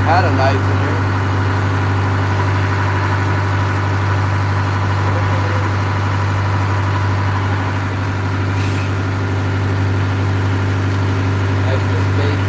Had a knife in here. Knife this bait.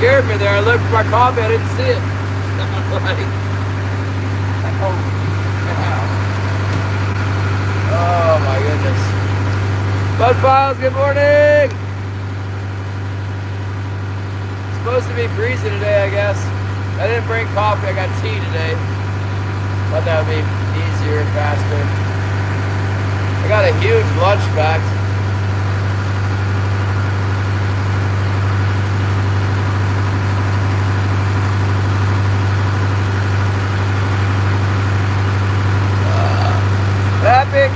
Scared me there. I looked for my coffee, I didn't see it. Oh my goodness. Bud Files, good morning. It's supposed to be breezy today, I guess. I didn't bring coffee, I got tea today. Thought that would be easier, faster. I got a huge lunch packed.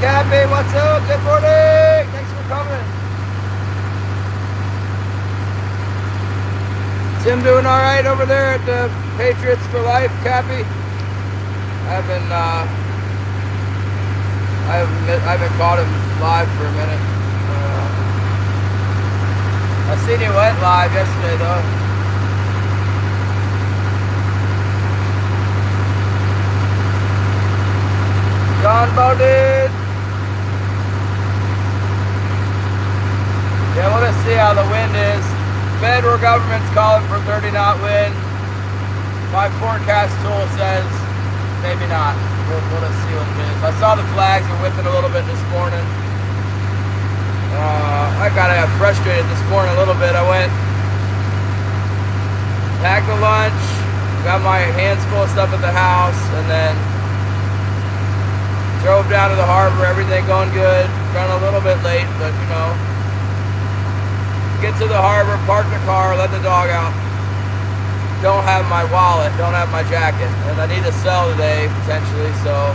Cappy, what's up? Good morning. Thanks for coming. Tim doing all right over there at the Patriots for Life, Cappy? I haven't caught him live for a minute. I seen he went live yesterday though. John Bowden. Yeah, we'll just see how the wind is. Federal government's calling for 30-knot wind. My forecast tool says maybe not. We'll just see what it is. I saw the flags were whipping a little bit this morning. I got frustrated this morning a little bit. I went, packed a lunch, got my hands full of stuff at the house, and then drove down to the harbor, everything going good. Run a little bit late, but you know. Get to the harbor, park the car, let the dog out. Don't have my wallet, don't have my jacket. And I need to sell today, potentially, so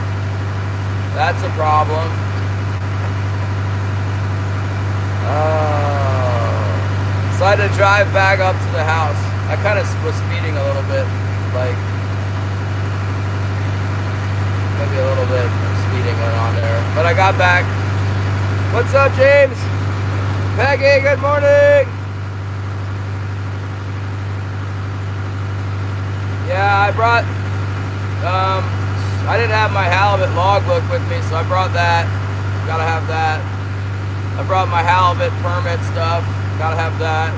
that's a problem. Decided to drive back up to the house. I kind of was speeding a little bit, like maybe a little bit of speeding went on there. But I got back. What's up, James? Peggy, good morning. Yeah, I brought, I didn't have my halibut logbook with me, so I brought that. Gotta have that. I brought my halibut permit stuff. Gotta have that.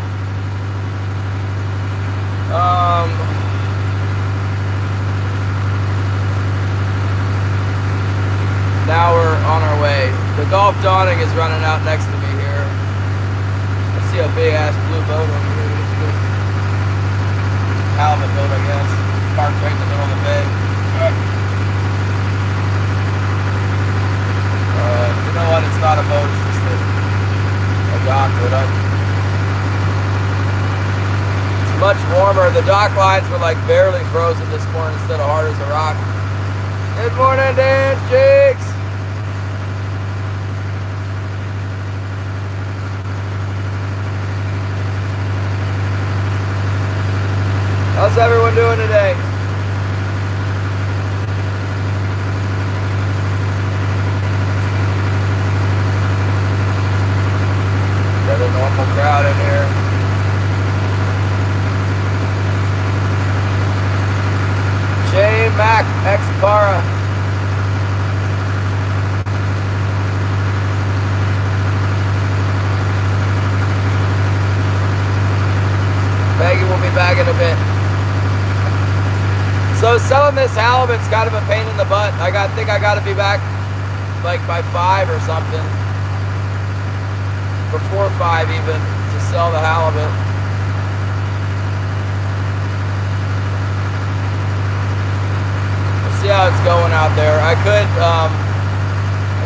Now we're on our way. The Gulf Dawning is running out next to me here. I see a big ass blue boat over here. Halibut boat, I guess. Parked right in the middle of the bay. You know what? It's not a boat. It's just a dock. It's much warmer. The dock lines were like barely frozen this morning instead of hard as a rock. Good morning, Dan Jakes. How's everyone doing today? Got a normal crowd in here. J Mac X Para. Peggy will be back in a bit. So selling this halibut's kind of a pain in the butt. I think I got to be back like by 5 or something. Before 5 even, to sell the halibut. We'll see how it's going out there. I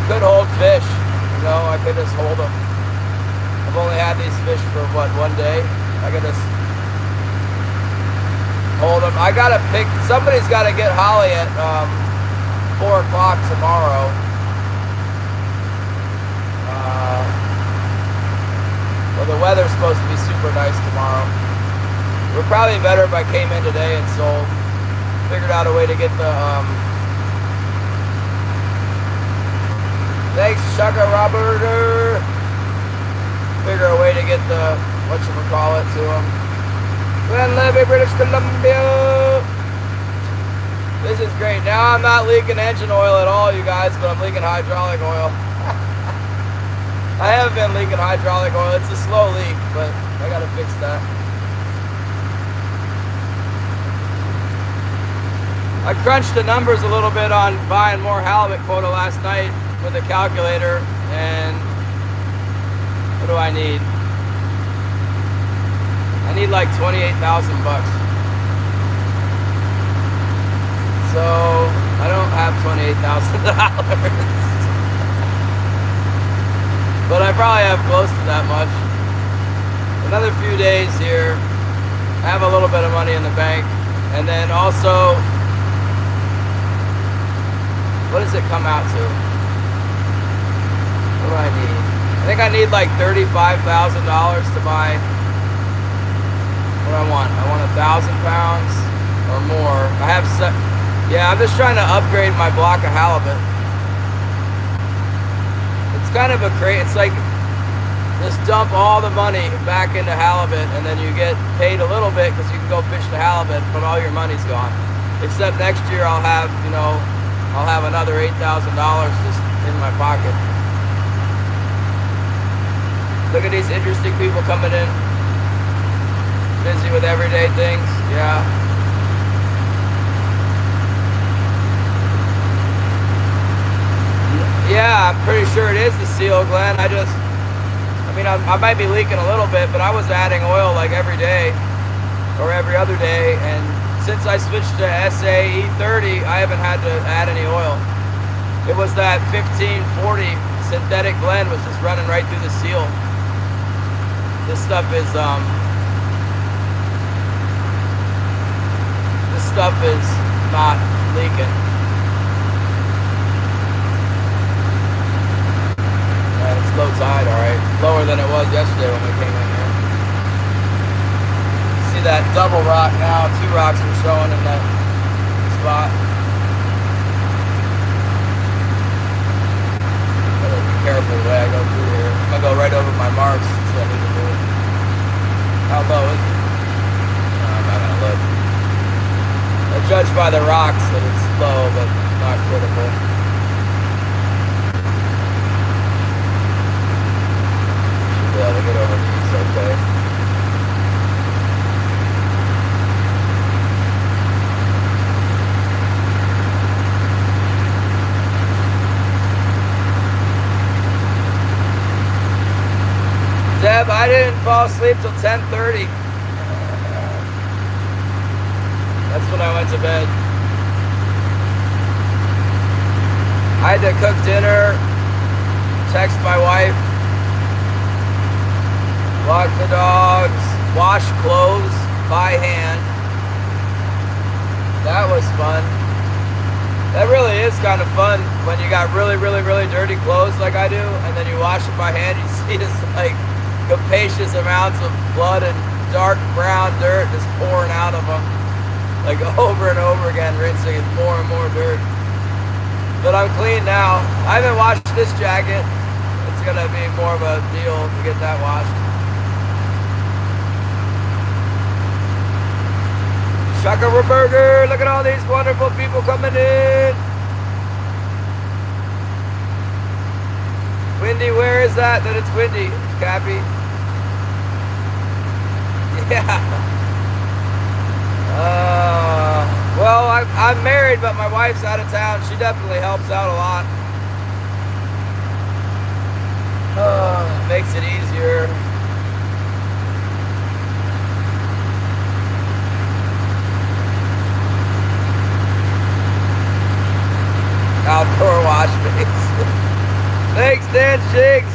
could hold fish, you know, I could just hold them. I've only had these fish for what, 1 day? I could just hold them. I gotta pick, somebody's gotta get Holly at 4 o'clock tomorrow. Well, the weather's supposed to be super nice tomorrow. It would probably be better if I came in today and sold. Figured out a way to get the, thanks, Shaka Robert. Figure a way to get the, whatchamacallit to them. Glen Levy, British Columbia. This is great. Now I'm not leaking engine oil at all, you guys, but I'm leaking hydraulic oil. I haven't been leaking hydraulic oil. It's a slow leak, but I gotta fix that. I crunched the numbers a little bit on buying more halibut quota last night with a calculator, and what do I need? I need like 28,000 bucks. So I don't have $28,000. But I probably have close to that much. Another few days here. I have a little bit of money in the bank. And then also, what does it come out to? What do I need? I think I need like $35,000 to buy what I want. I want 1,000 pounds or more. I have, yeah, I'm just trying to upgrade my block of halibut. It's kind of a it's like just dump all the money back into halibut, and then you get paid a little bit because you can go fish the halibut, but all your money's gone. Except next year I'll have, you know, I'll have another $8,000 just in my pocket. Look at these interesting people coming in. Busy with everyday things, yeah. Yeah, I'm pretty sure it is the seal, Glenn. I mean, I might be leaking a little bit, but I was adding oil like every day or every other day, and since I switched to SA E30, I haven't had to add any oil. It was that 1540 synthetic blend was just running right through the seal. This stuff is not leaking. It's low tide, alright. Lower than it was yesterday when we came in here. See that double rock now, 2 rocks are showing in that spot. Gotta be careful the way I go through here. I'm gonna go right over my marks, that's what I need to do. How low is it? No, I'm not gonna look. I judge by the rocks that it's low, but not critical. Be able to get over these, okay. Deb, I didn't fall asleep till 10:30. That's when I went to bed. I had to cook dinner, text my wife, walk the dogs, wash clothes by hand. That was fun. That really is kind of fun when you got really, really, really dirty clothes like I do, and then you wash them by hand, you see this like capacious amounts of blood and dark brown dirt just pouring out of them. like over and over again, rinsing it more and more dirt. But I'm clean now. I haven't washed this jacket. It's gonna be more of a deal to get that washed. Shaka Burger, look at all these wonderful people coming in. Windy, where is that it's windy, Cappy? Yeah. Well, I'm married, but my wife's out of town. She definitely helps out a lot. Makes it easier. Outdoor wash base. Thanks, Dan Jigs.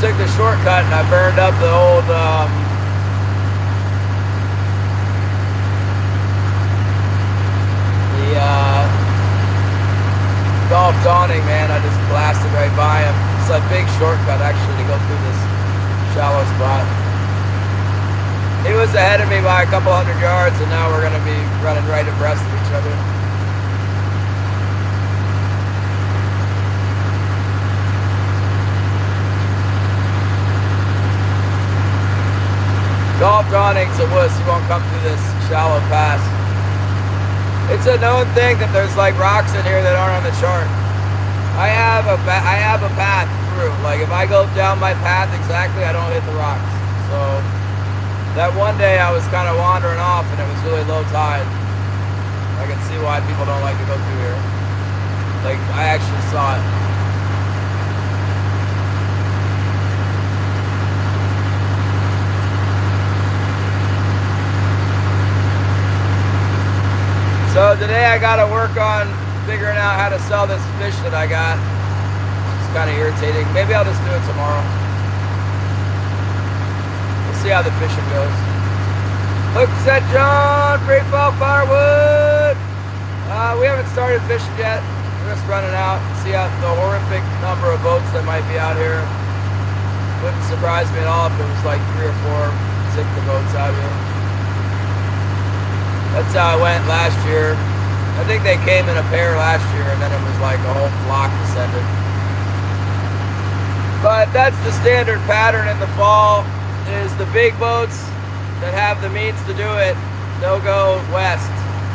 Took the shortcut and I burned up the old Golf Dawning, man. I just blasted right by him. It's a big shortcut actually to go through this shallow spot. He was ahead of me by a couple hundred yards, and now we're going to be running right abreast of each other. Golf Dawning's a wuss. He won't come through this shallow pass. It's a known thing that there's like rocks in here that aren't on the chart. I have a path through. Like if I go down my path exactly, I don't hit the rocks. So that one day I was kind of wandering off and it was really low tide. I can see why people don't like to go through here. Like I actually saw it. So today I got to work on figuring out how to sell this fish that I got. It's kind of irritating. Maybe I'll just do it tomorrow. We'll see how the fishing goes. Hook set John, free fall firewood. We haven't started fishing yet. We're just running out. See how the horrific number of boats that might be out here. Wouldn't surprise me at all if it was like 3 or 4 Sitka boats out here. That's how it went last year. I think they came in a pair last year and then it was like a whole flock descended. But that's the standard pattern in the fall, is the big boats that have the means to do it, they'll go west.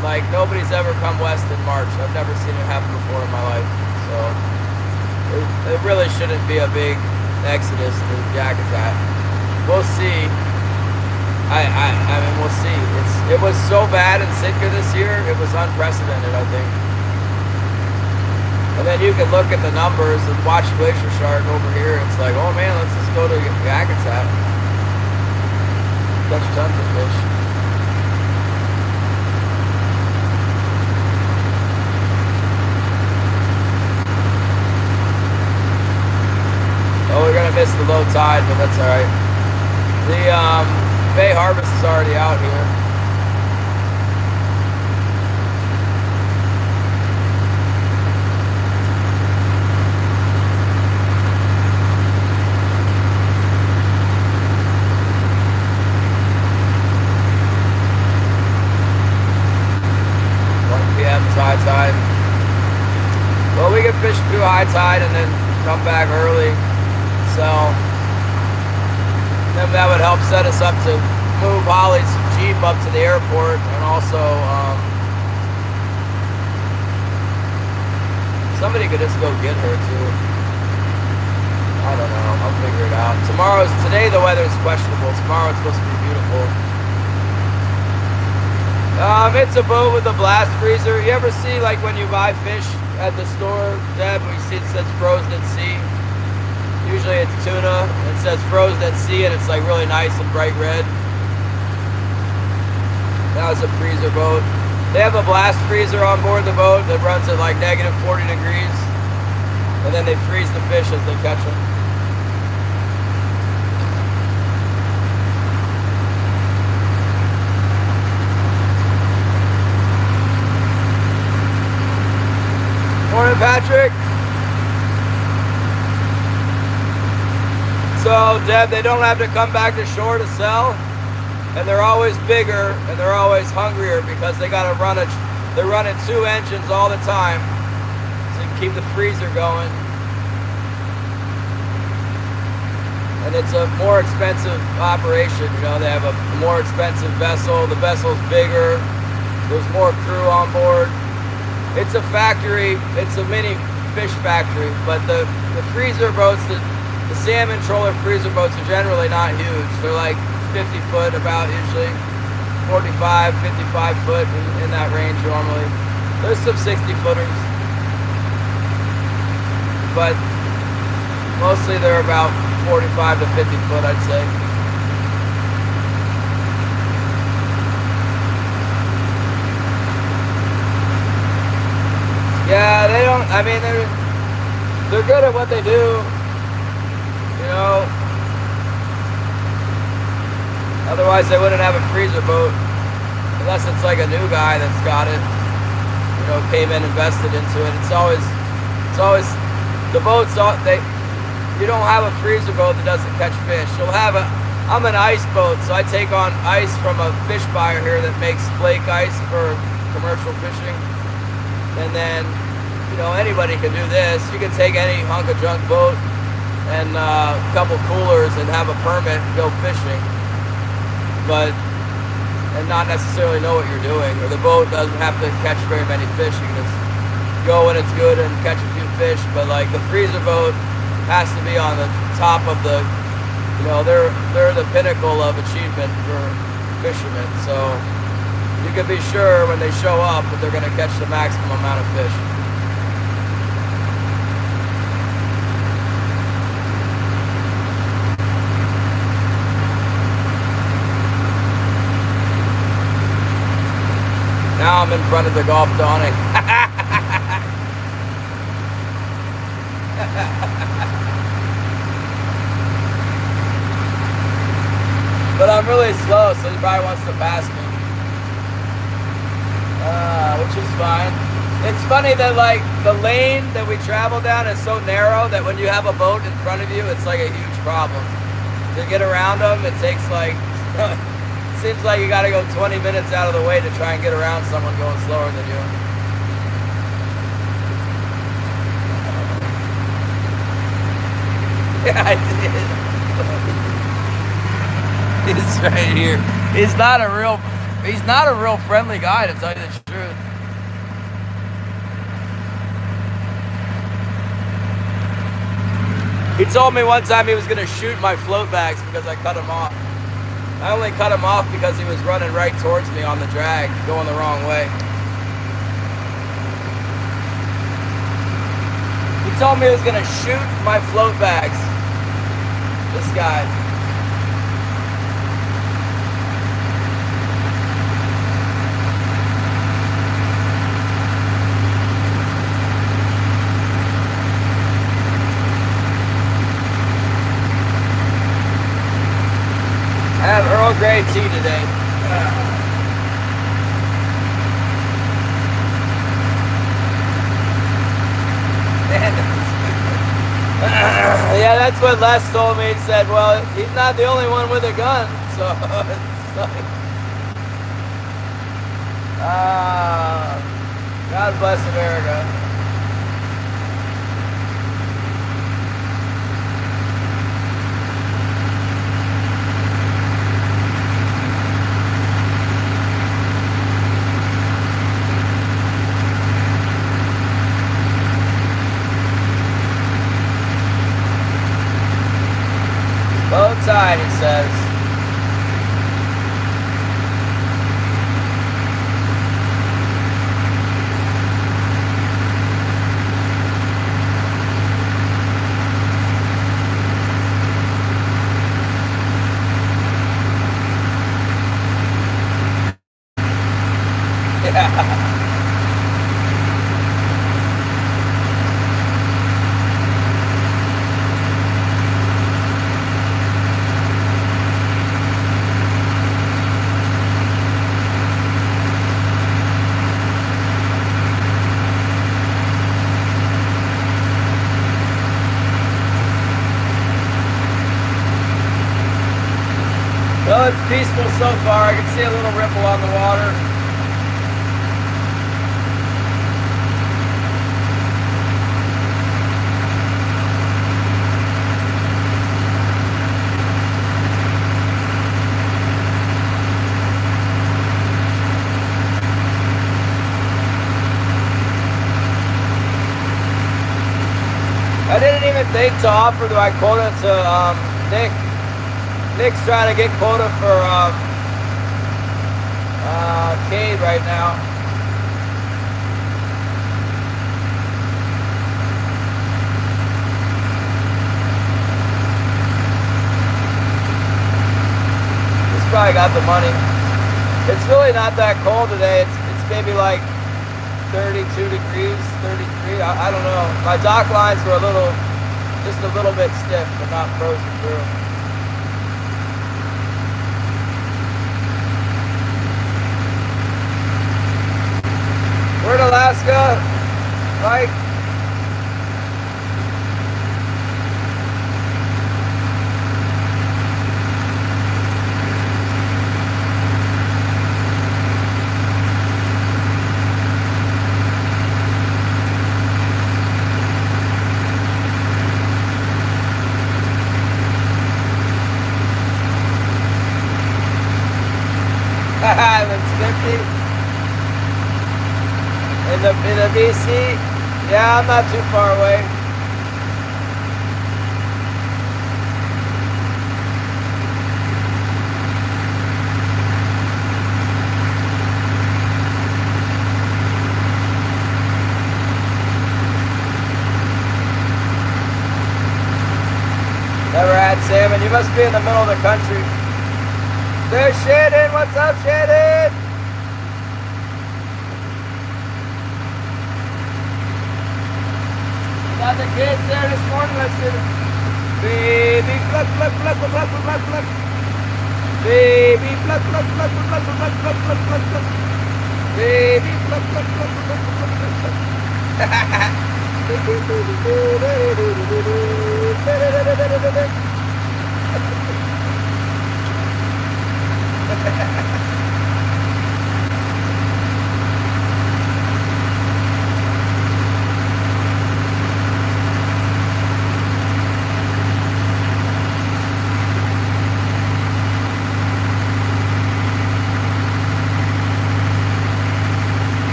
Like nobody's ever come west in March. I've never seen it happen before in my life. So it really shouldn't be a big exodus to Yakutat. We'll see. I mean, we'll see. It was so bad in Sitka this year, it was unprecedented, I think. And then you can look at the numbers and watch Glacier Shark over here. It's like, oh man, let's just go to Yakutat. Catch tons of fish. Oh, we're gonna miss the low tide, but that's all right. The Bay Harvest is already out here. High tide. Well, we can fish through high tide and then come back early, sell. Then that would help set us up to move Holly's Jeep up to the airport, and also somebody could just go get her too. I don't know. I'll figure it out. Today the weather's questionable. Tomorrow it's supposed to be beautiful. It's a boat with a blast freezer. You ever see, like, when you buy fish at the store, Deb, we see it says frozen at sea. Usually it's tuna. It says frozen at sea, and it's like really nice and bright red. That was a freezer boat. They have a blast freezer on board the boat that runs at like negative 40 degrees, and then they freeze the fish as they catch them. Morning, Patrick. So So, Deb, they don't have to come back to shore to sell, and they're always bigger and they're always hungrier because they got to run they're running 2 engines all the time to keep the freezer going. And it's a more expensive operation. You know, they have a more expensive vessel. The vessel's bigger. There's more crew on board. It's a factory. It's a mini fish factory. But the freezer boats, the salmon trawler freezer boats are generally not huge. They're like 50 foot about usually. 45, 55 foot in that range normally. There's some 60 footers. But mostly they're about 45 to 50 foot, I'd say. Yeah, they don't, I mean, they're good at what they do, you know. Otherwise they wouldn't have a freezer boat, unless it's like a new guy that's got it, you know, came in, invested into it. It's always, the boats, you don't have a freezer boat that doesn't catch fish. You'll have I'm an ice boat, so I take on ice from a fish buyer here that makes flake ice for commercial fishing. And then, you know, anybody can do this. You can take any hunk of junk boat and a couple coolers and have a permit and go fishing. And not necessarily know what you're doing, or the boat doesn't have to catch very many fish. You can just go when it's good and catch a few fish. But like the freezer boat has to be on the top of the, you know, they're the pinnacle of achievement for fishermen. So you can be sure when they show up that they're going to catch the maximum amount of fish. Now I'm in front of the golf awning. But I'm really slow, so he probably wants to pass me. Which is fine. It's funny that like the lane that we travel down is so narrow that when you have a boat in front of you, it's like a huge problem. To get around them, it takes like... Seems like you gotta go 20 minutes out of the way to try and get around someone going slower than you. Yeah, I did. He's right here. He's not a real friendly guy, to tell you the truth. He told me one time he was gonna shoot my float bags because I cut him off. I only cut him off because he was running right towards me on the drag, going the wrong way. He told me he was gonna shoot my float bags. This guy. I have Earl Grey tea today. Yeah, that's what Les told me. He said, well, he's not the only one with a gun. So it's like, God bless America. Bow tied, he says. Yeah. it's peaceful so far. I can see a little ripple on the water. I didn't even think to offer my quota to Nick. Nick's trying to get quota for Cade right now. He's probably got the money. It's really not that cold today. It's maybe like 32 degrees, 33, I don't know. My dock lines were just a little bit stiff, but not frozen through. We're in Alaska, Mike. That's 50. In the BC, yeah, I'm not too far away. Never had salmon. You must be in the middle of the country. There's Shannon. What's up, Shannon? Got the kids there this morning. Let's do it. Baby pluck, pluck, pluck, pluck, pluck, pluck. Baby pluck, pluck, pluck, pluck, pluck, pluck, pluck, pluck, pluck. Baby pluck, pluck, pluck, pluck, pluck, pluck,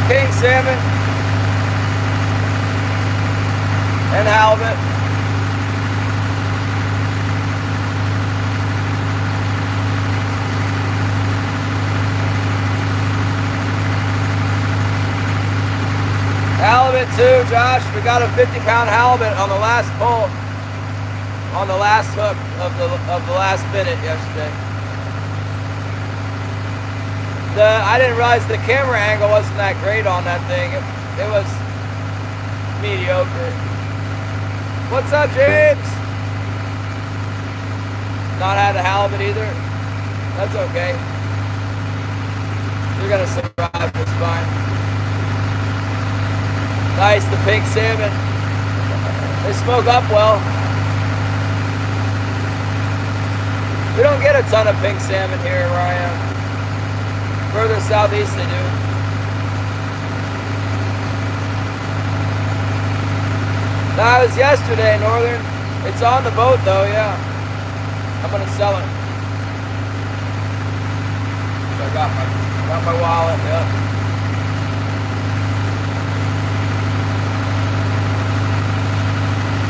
king salmon and halibut. Halibut too, Josh. We got a 50-pound halibut on the last pull, on the last hook of the last minute yesterday. I didn't realize the camera angle wasn't that great on that thing. It was mediocre. What's up, James? Not had a halibut either. That's okay. You're gonna survive just fine. Nice, the pink salmon. They smoke up well. We don't get a ton of pink salmon here where I am. Further southeast they do. That was yesterday, Northern. It's on the boat though, yeah. I'm gonna sell it. So I got my wallet, yeah.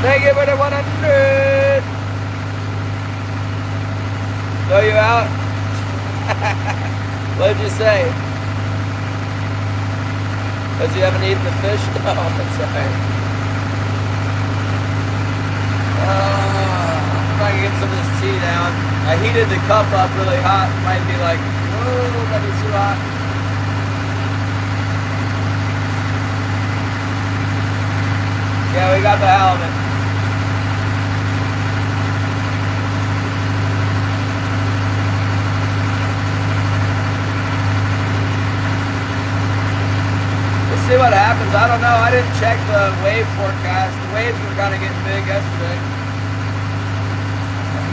Thank you for the 100. Throw you out? What did you say? Because you haven't eaten the fish? No, that's alright. If I can get some of this tea down. I heated the cup up really hot. Might be like, whoa, that'd be too hot. Yeah, we got the halibut. See what happens. I don't know. I didn't check the wave forecast. The waves were kind of getting big yesterday.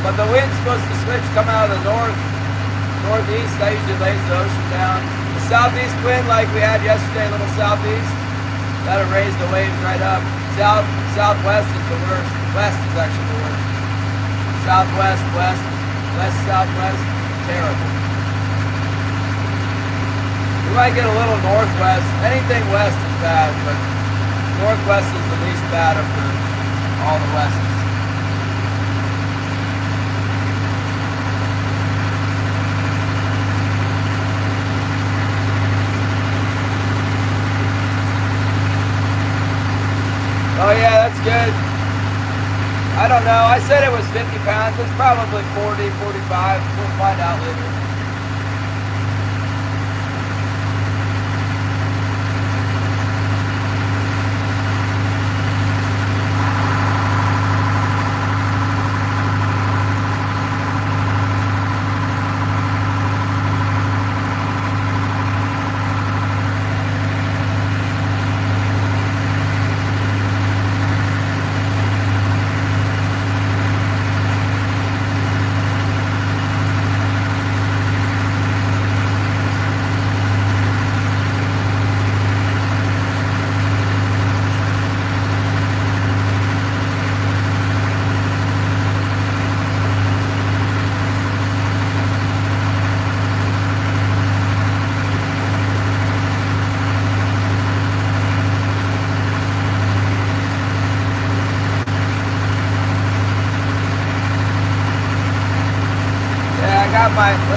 But the wind's supposed to switch, come out of the northeast. That usually lays the ocean down. The southeast wind, like we had yesterday, a little southeast, that'll raise the waves right up. Southwest is the worst. West is actually the worst. Southwest, west, southwest, terrible. We might get a little northwest. Anything west is bad, but northwest is the least bad of all the wests. Oh yeah, that's good. I don't know. I said it was 50 pounds. It's probably 40, 45. We'll find out later.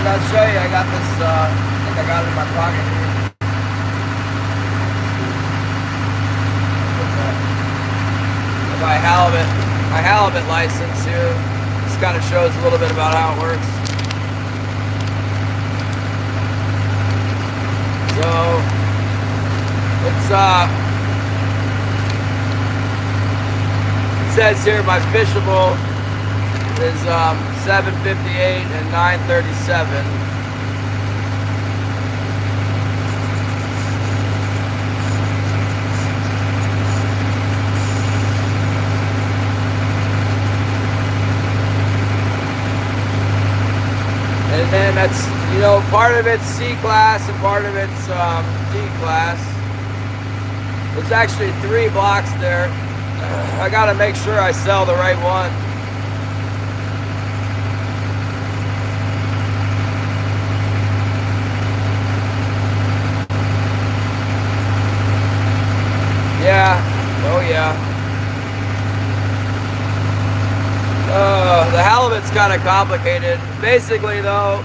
I'll show you. I got this, I think I got it in my pocket here. My halibut license here. This kind of shows a little bit about how it works. So, it says here my fishable is 758 and 937. And then that's, you know, part of it's C class and part of it's D class. There's actually 3 blocks there. I gotta make sure I sell the right one. Yeah, oh yeah. The halibut's kind of complicated. Basically though,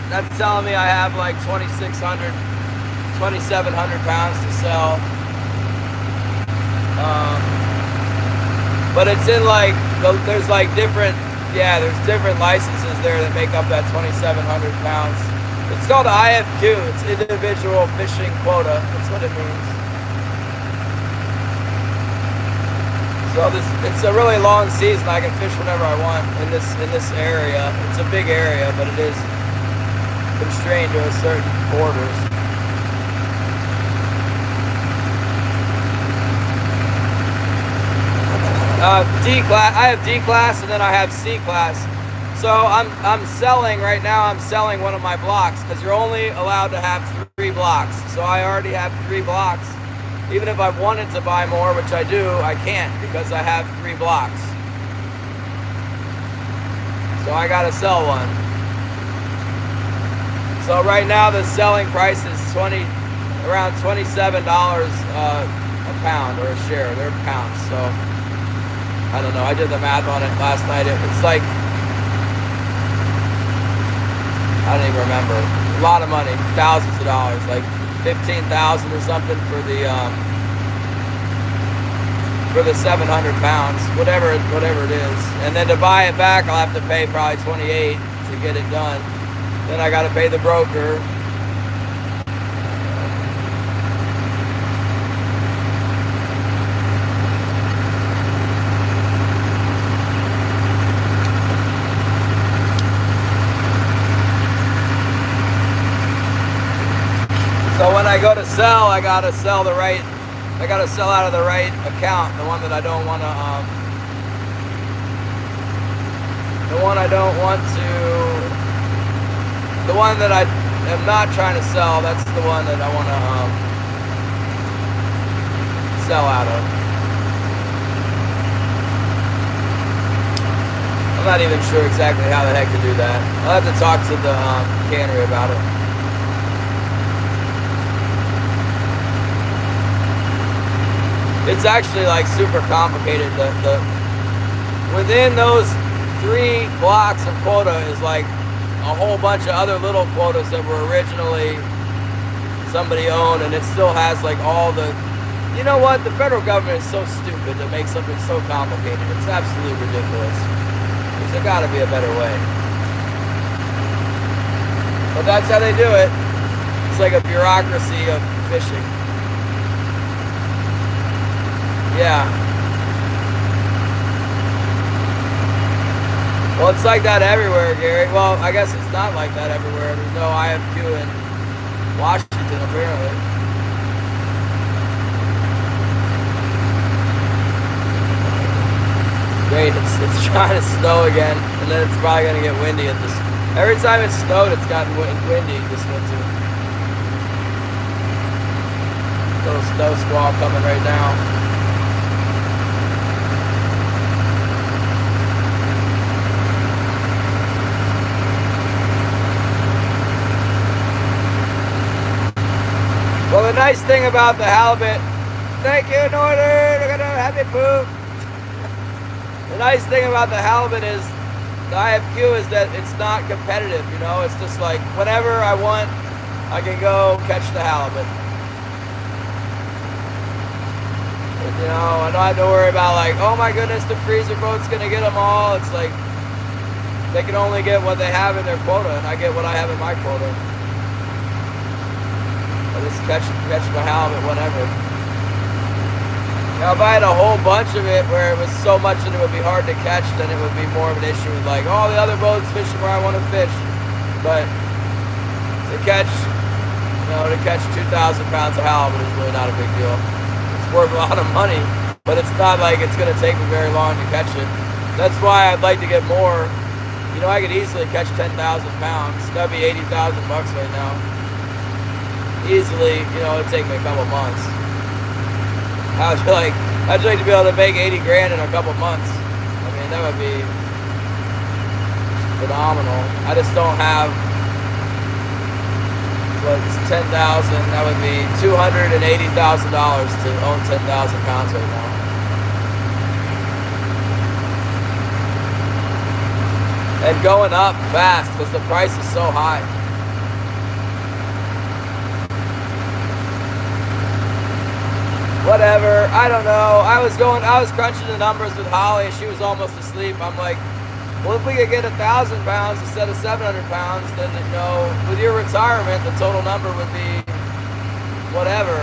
that's telling me I have like 2,700 pounds to sell. But it's in like, there's like different, there's different licenses there that make up that 2,700 pounds. It's called IFQ, it's individual fishing quota, that's what it means. So it's a really long season. I can fish whenever I want in this area. It's a big area, but it is constrained to a certain borders. D class. I have D class and then I have C class. So I'm selling right now. I'm selling one of my blocks because you're only allowed to have 3 blocks. So I already have 3 blocks. Even if I wanted to buy more, which I do, I can't because I have 3 blocks. So I gotta sell one. So right now the selling price is around $27 a pound or a share. They're pounds. So I don't know. I did the math on it last night. It's like, I don't even remember. A lot of money, thousands of dollars, like 15,000 or something for the 700 pounds, whatever it is. And then to buy it back, I'll have to pay probably 28 to get it done. Then I got to pay the broker. So when I go to sell, I gotta sell out of the right account, the one that I don't want to The one I don't want to, the one that I am not trying to sell, that's the one that I want to sell out of. I'm not even sure exactly how the heck to do that. I'll have to talk to the cannery about it. It's actually like super complicated. Within those 3 blocks of quota is like a whole bunch of other little quotas that were originally somebody owned, and it still has like all the, you know what, the federal government is so stupid to make something so complicated. It's absolutely ridiculous. There's gotta be a better way. But that's how they do it. It's like a bureaucracy of fishing. Yeah. Well, it's like that everywhere, Gary. Well, I guess it's not like that everywhere. There's no IFQ in Washington, apparently. Great, it's trying to snow again, and then it's probably going to get windy at this. Every time it's snowed, it's gotten windy this winter. Little snow squall coming right now. Well, the nice thing about the halibut, thank you, Northern, look at the Halibut. The nice thing about the halibut is, the IFQ is that it's not competitive, you know, it's just like, whenever I want, I can go catch the halibut. You know, I don't have to worry about like, oh my goodness, the freezer boat's gonna get them all. It's like, they can only get what they have in their quota, and I get what I have in my quota. I just catch my halibut whenever. Now, if I had a whole bunch of it where it was so much that it would be hard to catch, then it would be more of an issue with like, oh, the other boat's fishing where I want to fish. But to catch, you know, to catch 2,000 pounds of halibut is really not a big deal. It's worth a lot of money, but it's not like it's going to take me very long to catch it. That's why I'd like to get more. You know, I could easily catch 10,000 pounds. That'd be 80,000 bucks right now. Easily, you know, it'd take me a couple months. I'd like to be able to make 80 grand in a couple months. I mean, that would be phenomenal. I just don't have, what's 10,000, that would be $280,000 to own 10,000 pounds right now. And going up fast because the price is so high. Whatever, I don't know. I was crunching the numbers with Holly, and she was almost asleep. I'm like, well, if we could get 1,000 pounds instead of 700 pounds, then, you know, with your retirement, the total number would be whatever,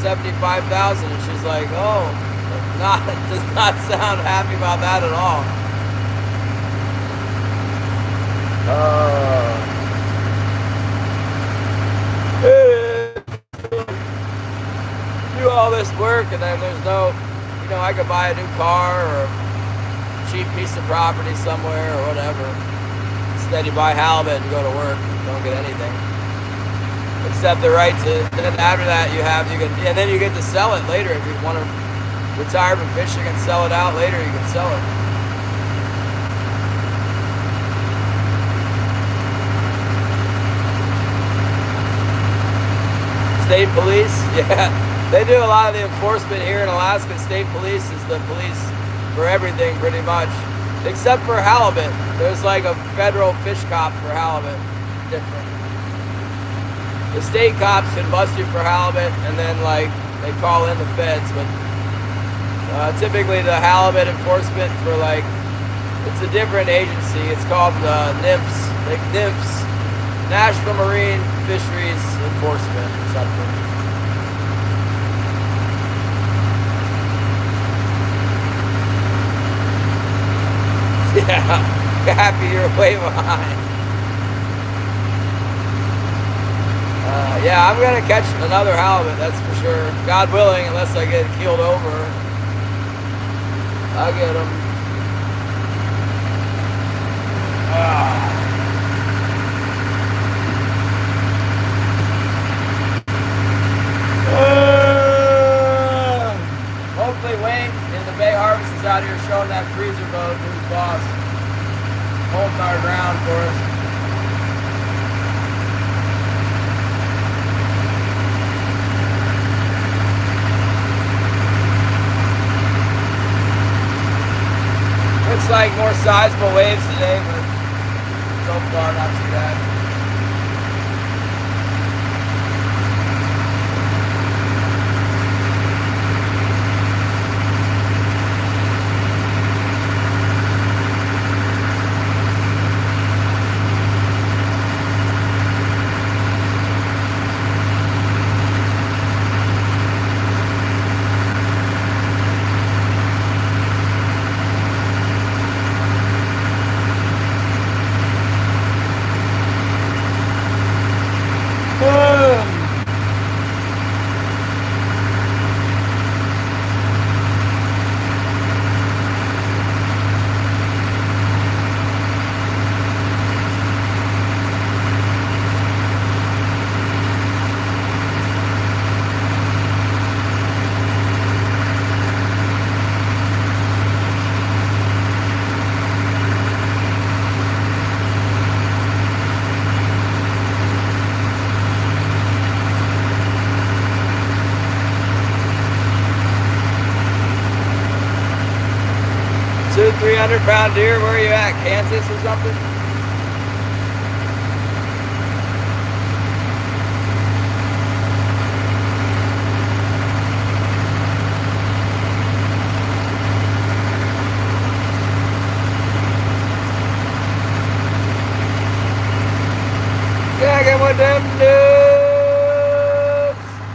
75,000. And she's like, oh, does not sound happy about that at all. Do all this work, and then there's no, you know, I could buy a new car or a cheap piece of property somewhere or whatever. Instead, you buy halibut and go to work. You don't get anything except the right to. Then after that, and then you get to sell it later if you want to retire from fishing and sell it out later. You can sell it. State police, yeah. They do a lot of the enforcement here in Alaska. State police is the police for everything, pretty much. Except for halibut. There's like a federal fish cop for halibut. Different. The state cops can bust you for halibut, and then like they call in the feds. But typically the halibut enforcement for like, it's a different agency. It's called the NIMFS, National Marine Fisheries Enforcement or something. Yeah, happy you're way behind. Yeah, I'm gonna catch another halibut, that's for sure. God willing, unless I get keeled over, I'll get them. Hopefully Wayne in the Bay Harvest is out here showing that freezer boat to his boss. Holding our ground for us. Looks like more sizable waves today, but so far not too bad. Two 300-pound deer, where are you at? Kansas or something? Gagging with them dudes.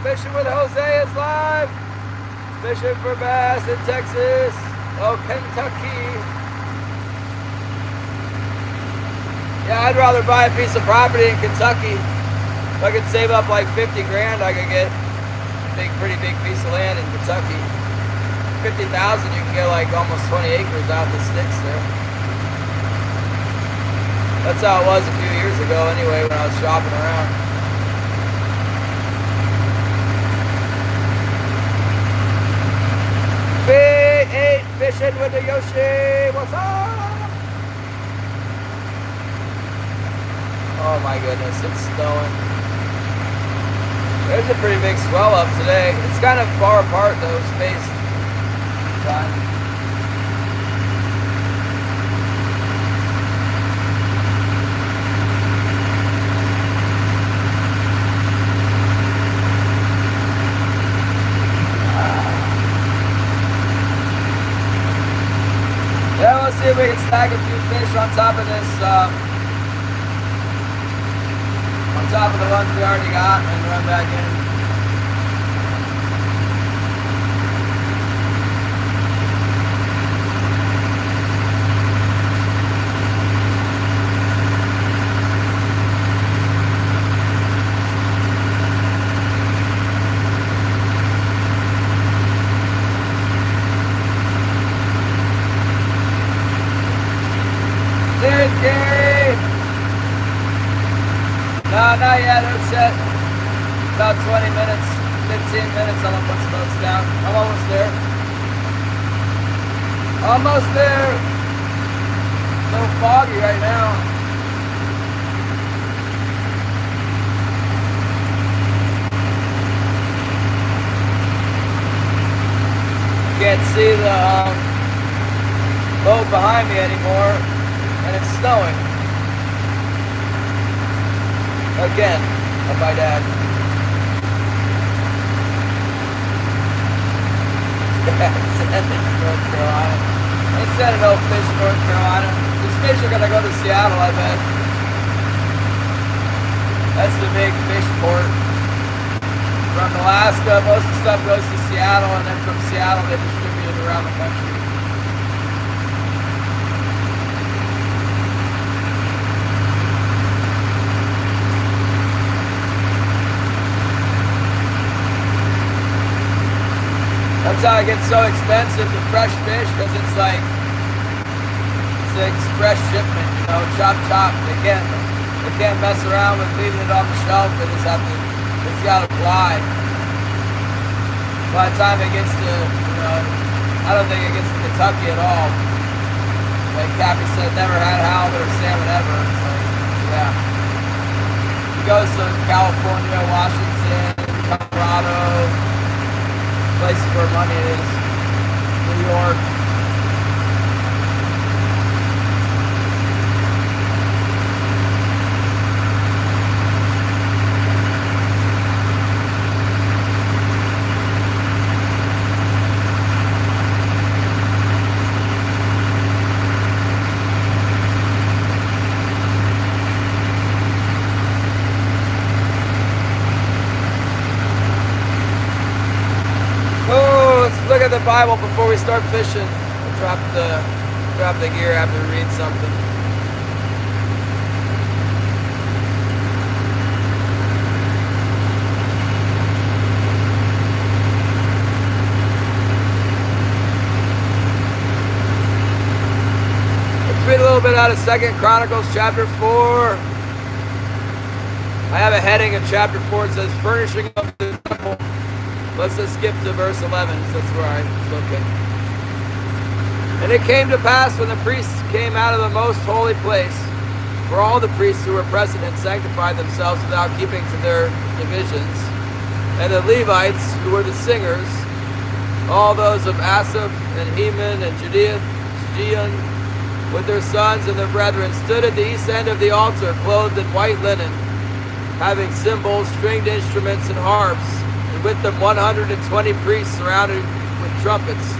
Fishing with Jose is live. Fishing for bass in Texas. Oh, Kentucky. Yeah, I'd rather buy a piece of property in Kentucky. If I could save up like 50 grand, I could get a pretty big piece of land in Kentucky. 50,000, you can get like almost 20 acres out the sticks there. That's how it was a few years ago anyway, when I was shopping around. B8 fishing with the Yoshi. What's up? Oh my goodness, it's snowing. There's a pretty big swell up today. It's kind of far apart though, spaced. Fine. Yeah, let's see if we can snag a few fish on top of this, on top of the ones we already got and run back in. There's Gary! No, not yet. It's at about 20 minutes, 15 minutes. I'm gonna put some boats down. I'm almost there. Almost there. A little foggy right now. Can't see the boat behind me anymore. And it's snowing. Again, of my dad. Send it to North Carolina. Ain't sending no fish to North Carolina. These fish are gonna go to Seattle, I bet. That's the big fish port. From Alaska, most of the stuff goes to Seattle, and then from Seattle they distribute it around the country. That's how it gets so expensive, the fresh fish, because it's like an express shipment, you know, chop chop. They can't mess around with leaving it on the shelf. They just have to, it's gotta fly. By the time it gets to, you know, I don't think it gets to Kentucky at all. Like Cappy said, never had halibut or salmon ever. It's like, yeah. He goes to California, Washington, Colorado, places where money is, New York. Look at the Bible before we start fishing. We'll drop the gear after we read something. Let's read a little bit out of 2 Chronicles chapter 4. I have a heading in chapter 4. It says, furnishing of the temple. Let's just skip to verse 11, that's where I was looking. And it came to pass when the priests came out of the most holy place, for all the priests who were present had sanctified themselves without keeping to their divisions, and the Levites, who were the singers, all those of Asaph and Heman and Judean, with their sons and their brethren, stood at the east end of the altar, clothed in white linen, having cymbals, stringed instruments, and harps, and with them 120 priests surrounded with trumpets.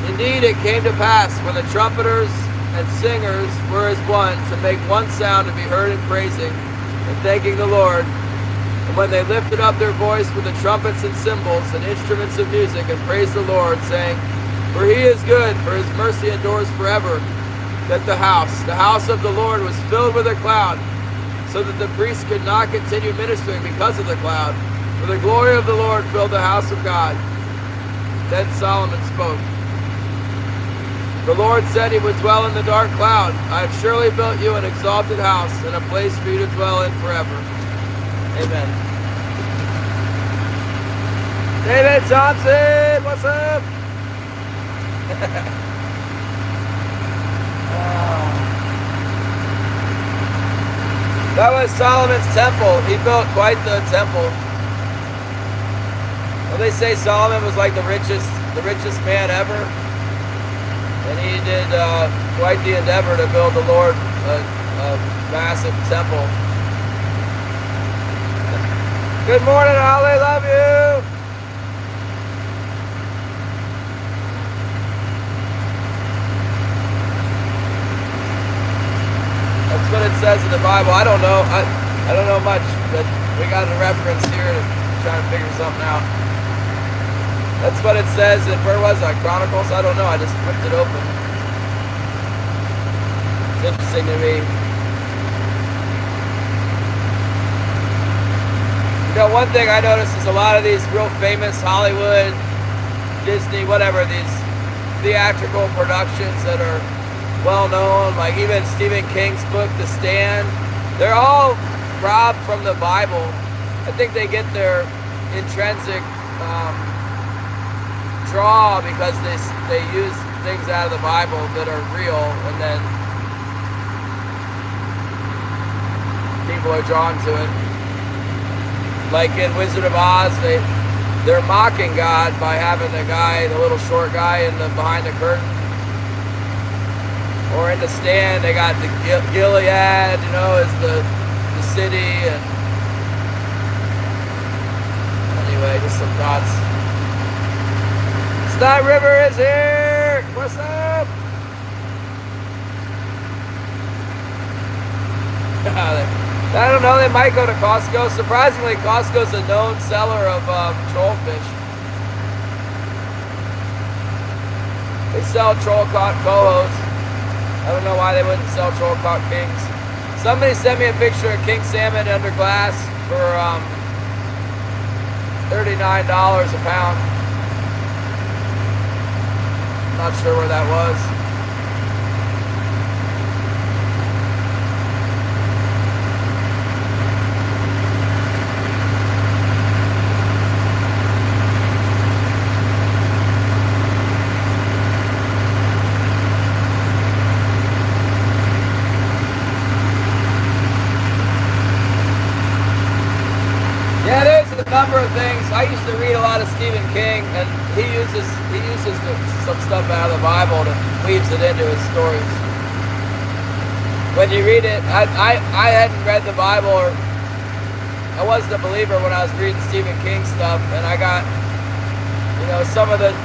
Indeed, it came to pass, when the trumpeters and singers were as one, to make one sound to be heard in praising and thanking the Lord, and when they lifted up their voice with the trumpets and cymbals and instruments of music, and praised the Lord, saying, for he is good, for his mercy endures forever, that the house of the Lord was filled with a cloud, so that the priests could not continue ministering because of the cloud. For the glory of the Lord filled the house of God. Then Solomon spoke. The Lord said he would dwell in the dark cloud. I have surely built you an exalted house, and a place for you to dwell in forever. Amen. David Thompson, what's up? That was Solomon's temple. He built quite the temple. Well, they say Solomon was like the richest man ever, and he did quite the endeavor to build the Lord a massive temple. Good morning, Holly. Love you. That's what it says in the Bible. I don't know. I don't know much, but we got a reference here to try and figure something out. That's what it says in, where was I? Chronicles? I don't know. I just flipped it open. It's interesting to me. You know, one thing I noticed is a lot of these real famous Hollywood, Disney, whatever, these theatrical productions that are well known, like even Stephen King's book, The Stand, they're all robbed from the Bible. I think they get their intrinsic draw because they use things out of the Bible that are real, and then people are drawn to it. Like in Wizard of Oz, they're mocking God by having the little short guy behind the curtain. Or in The Stand, they got the Gilead, you know, as the city. And anyway, just some thoughts. Snot River is here. What's up? I don't know. They might go to Costco. Surprisingly, Costco's a known seller of trollfish. They sell troll caught cohos. I don't know why they wouldn't sell troll caught kings. Somebody sent me a picture of king salmon under glass for $39 a pound. Not sure where that was. number of things. I used to read a lot of Stephen King, and he uses some stuff out of the Bible and weaves it into his stories. When you read it, I hadn't read the Bible, or I wasn't a believer when I was reading Stephen King stuff, and I got, you know, some of the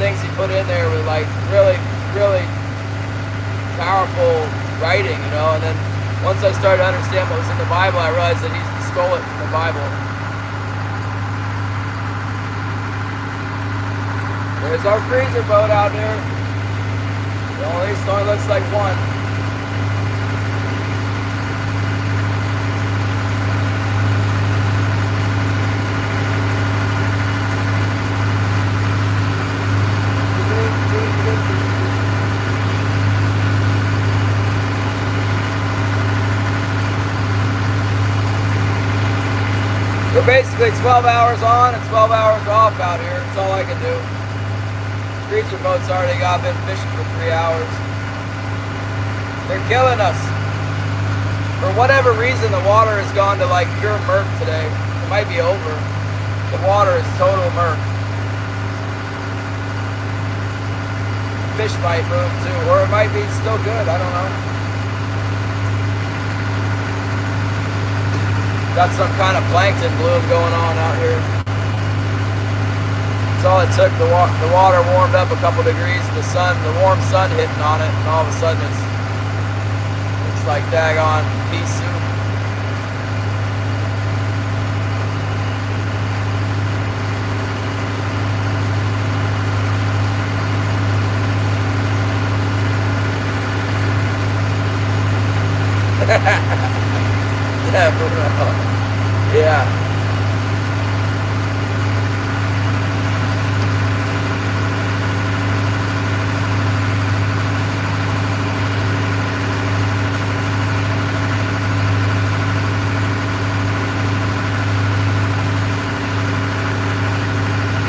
things he put in there were like really, really powerful writing, you know. And then once I started to understand what was in the Bible, I realized that he stole it from the Bible. There's our freezer boat out there. Well, at least it only looks like one. We're basically 12 hours on and 12 hours off out here. That's all I can do. Freezer boat's already been fishing for 3 hours. They're killing us. For whatever reason, the water has gone to like pure murk today. It might be over. The water is total murk. Fish might move too, or it might be still good. I don't know. Got some kind of plankton bloom going on out here. That's all it took. The water warmed up a couple degrees. The warm sun hitting on it, and all of a sudden it's like daggone pea soup. Yeah.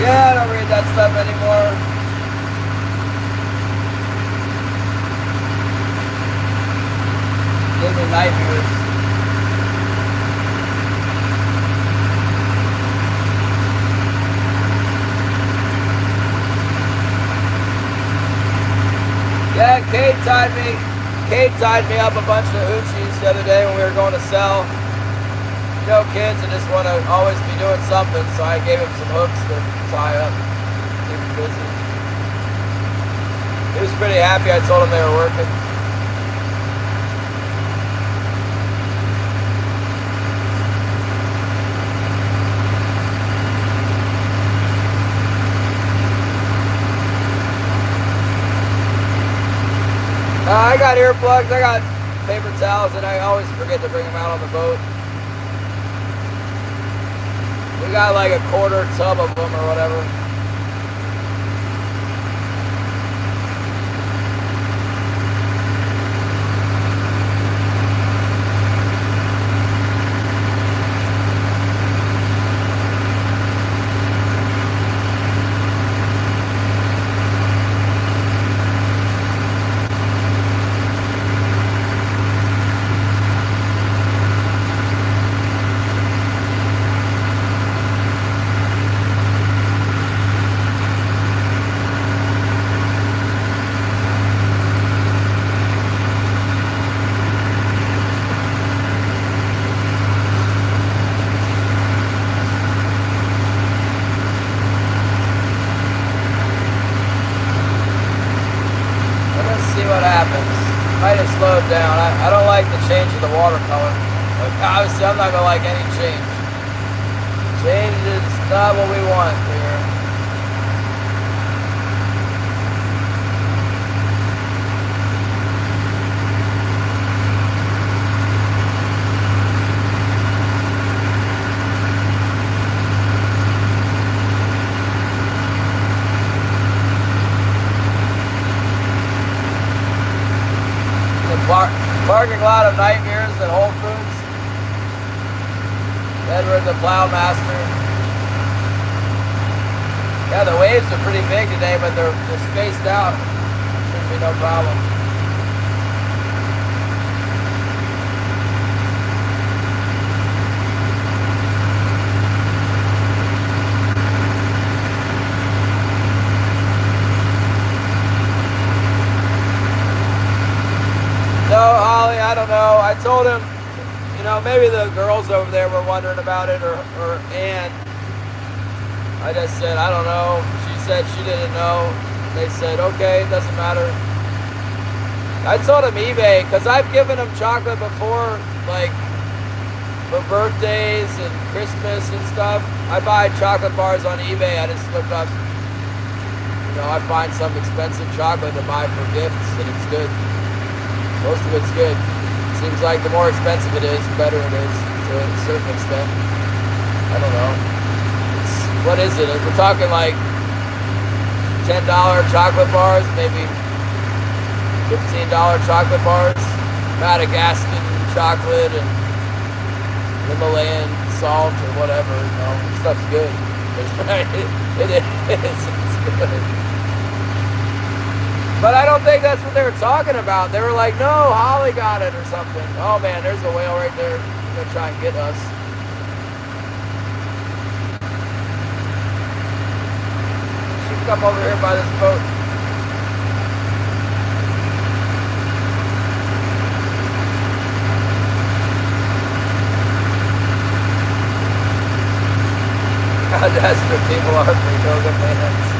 Yeah, I don't read that stuff anymore. Give me nightmares. Yeah, Kate tied me up a bunch of hoochies the other day when we were going to sell. You know, kids that just want to always be doing something, so I gave him some hooks to tie up, keep him busy. He was pretty happy. I told him they were working. I got earplugs, I got paper towels, and I always forget to bring them out on the boat. We got like a quarter tub of them or whatever. Might have slowed down. I don't like the change of the watercolor. Obviously, I'm not going to like any change. Change is not what we want here. Parking lot of nightmares at Whole Foods. Edward the Plowmaster. Yeah, the waves are pretty big today, but they're spaced out. Shouldn't be no problem. told him, you know, maybe the girls over there were wondering about it, or Ann. I just said, I don't know. She said she didn't know. They said, okay, it doesn't matter. I told him eBay, because I've given him chocolate before, like for birthdays and Christmas and stuff. I buy chocolate bars on eBay. I just look up, you know, I find some expensive chocolate to buy for gifts, and it's good. Most of it's good. Seems like the more expensive it is, the better it is to a certain extent. I don't know. What is it? We're talking like $10 chocolate bars, maybe $15 chocolate bars. Madagascan chocolate and Himalayan salt or whatever. You know, stuff's good. It is. It's good. But I don't think that's what they were talking about. They were like, no, Holly got it or something. Oh man, there's a whale right there. He's gonna try and get us. She can come over here by this boat. How desperate people are for yoga pants.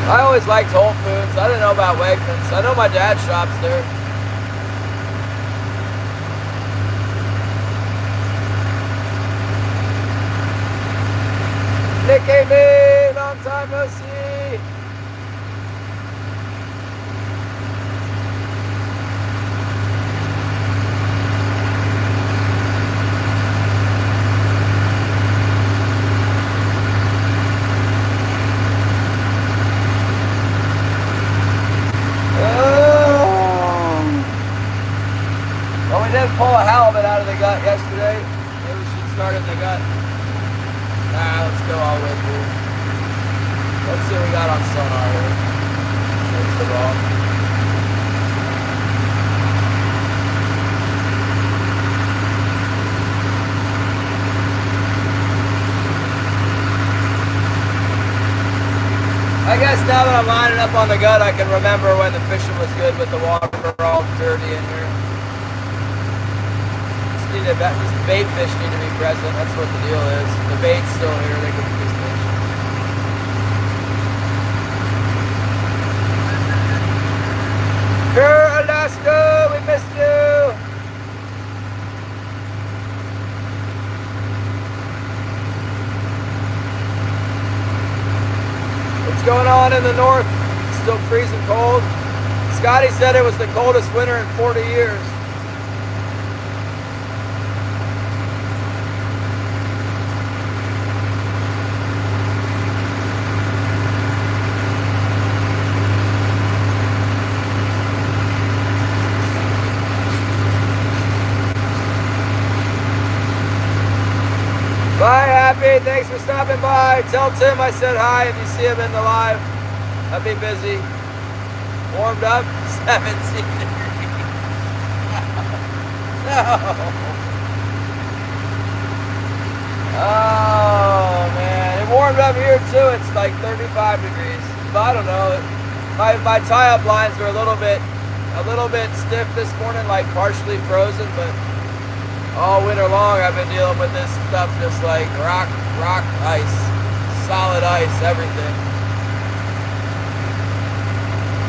I always liked Whole Foods. I didn't know about Wegmans. I know my dad shops there. Nicky B, long time no see. Well, we did pull a halibut out of the gut yesterday. Maybe we should start in the gut. Nah, let's go all the way through. Let's see what we got on sonar here. There's the rock. I guess now that I'm lining up on the gut, I can remember when the fishing was good with the water all dirty in here. These bait fish need to be present. That's what the deal is. The bait's still here. They can eat these fish. Here, Alaska, we missed you. What's going on in the north? It's still freezing cold. Scotty said it was the coldest winter in 40 years. Bye, Happy. Thanks for stopping by. Tell Tim I said hi if you see him in the live. I'll be busy. Warmed up? 17 degrees. No. Oh, man. It warmed up here, too. It's like 35 degrees. But I don't know. My tie-up lines were a little bit stiff this morning, like partially frozen, but all winter long I've been dealing with this stuff, just like rock ice, solid ice, everything.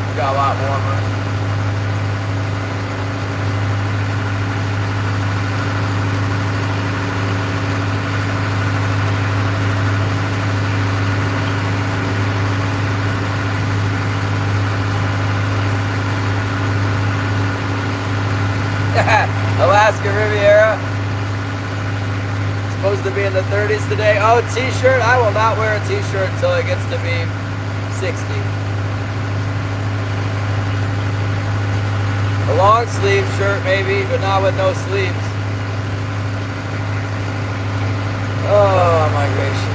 It got a lot warmer. Alaska Riviera. Supposed to be in the 30s today. Oh, t-shirt. I will not wear a t-shirt until it gets to be 60. A long sleeve shirt maybe, but not with no sleeves. Oh my gracious.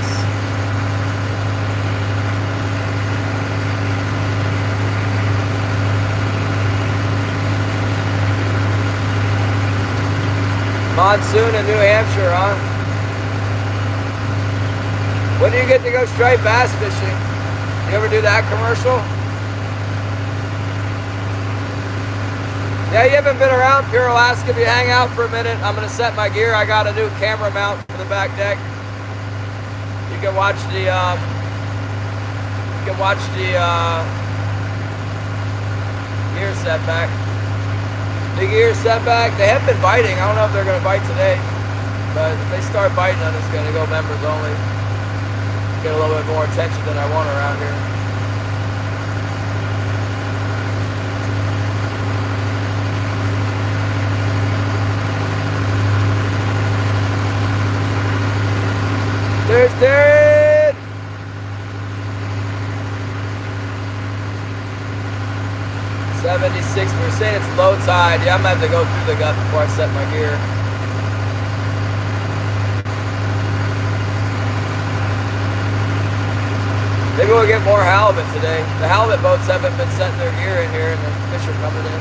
Monsoon in New Hampshire, huh? When do you get to go striped bass fishing? You ever do that commercial? Yeah, you haven't been around Pure Alaska. If you hang out for a minute, I'm gonna set my gear. I got a new camera mount for the back deck. You can watch the gear setback. The gear setback. They have been biting. I don't know if they're gonna bite today, but if they start biting, I'm just gonna go members only. Get a little bit more attention than I want around here. There's Darren! 76%, it's low tide. Yeah, I'm gonna have to go through the gut before I set my gear. Maybe we'll get more halibut today. The halibut boats haven't been setting their gear in here and the fish are coming in.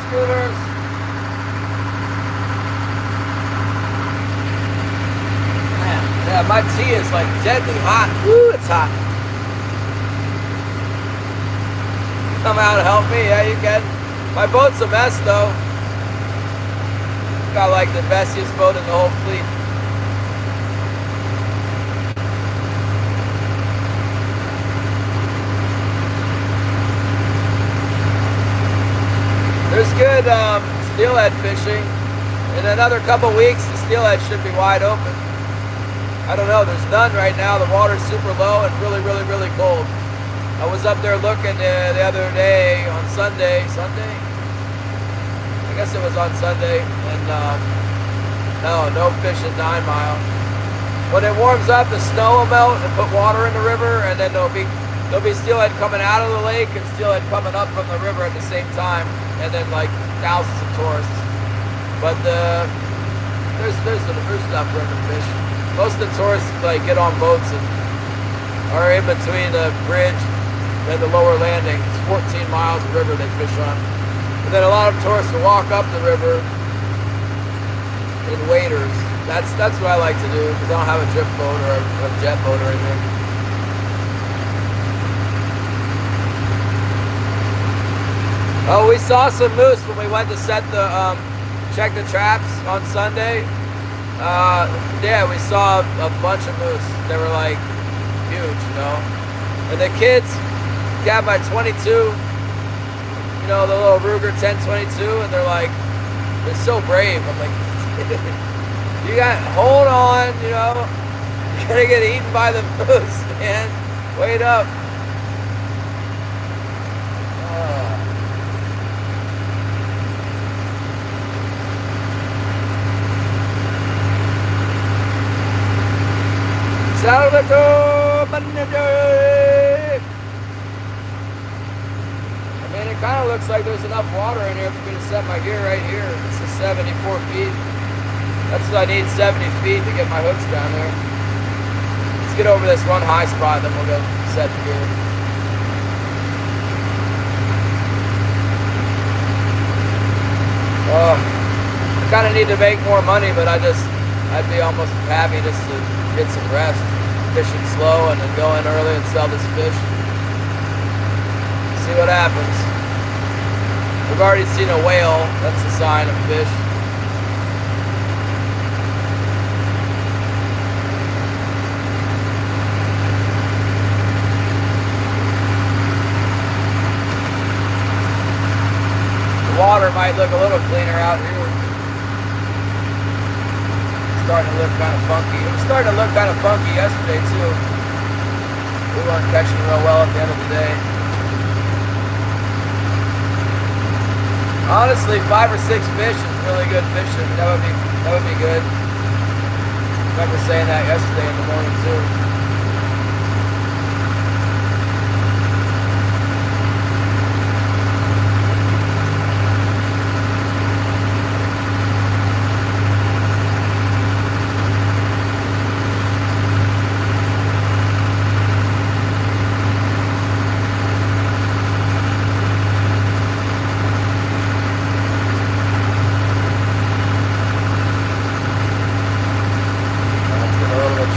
Scooters. Man, yeah, my tea is like deadly hot. Woo, it's hot. Come out and help me. Yeah, you can. My boat's a mess though. Got like the bestiest boat in the whole fleet. There's good steelhead fishing. In another couple weeks, the steelhead should be wide open. I don't know, there's none right now. The water's super low and really, really, really cold. I was up there looking the other day on Sunday? I guess it was on Sunday. And no fish at 9 Mile. When it warms up, the snow will melt and put water in the river, and then there'll be steelhead coming out of the lake and steelhead coming up from the river at the same time. And then like thousands of tourists, but there's enough room to fish. Most of the tourists like get on boats and are in between the bridge and the lower landing. It's 14 miles of river they fish on, and then a lot of tourists will walk up the river in waders. That's what I like to do because I don't have a drift boat or a jet boat or anything. Oh, we saw some moose when we went to check the traps on Sunday. Yeah, we saw a bunch of moose. They were like huge, you know. And the kids got my 22, you know, the little Ruger 1022, and they're so brave. I'm like, hold on, you know, you're gonna get eaten by the moose, man. Wait up. Salvatore Benedict! I mean, it kind of looks like there's enough water in here for me to set my gear right here. This is 74 feet. That's what I need, 70 feet to get my hooks down there. Let's get over this one high spot, then we'll go set the gear. Oh, I kind of need to make more money, but I'd be almost happy just to get some rest. Fishing slow and then go in early and sell this fish. See what happens. We've already seen a whale. That's a sign of fish. The water might look a little cleaner out here. Starting to look kind of funky. It was starting to look kind of funky yesterday too. We weren't catching real well at the end of the day. Honestly, 5 or 6 fish is really good fishing. That would be good. I remember saying that yesterday in the morning too.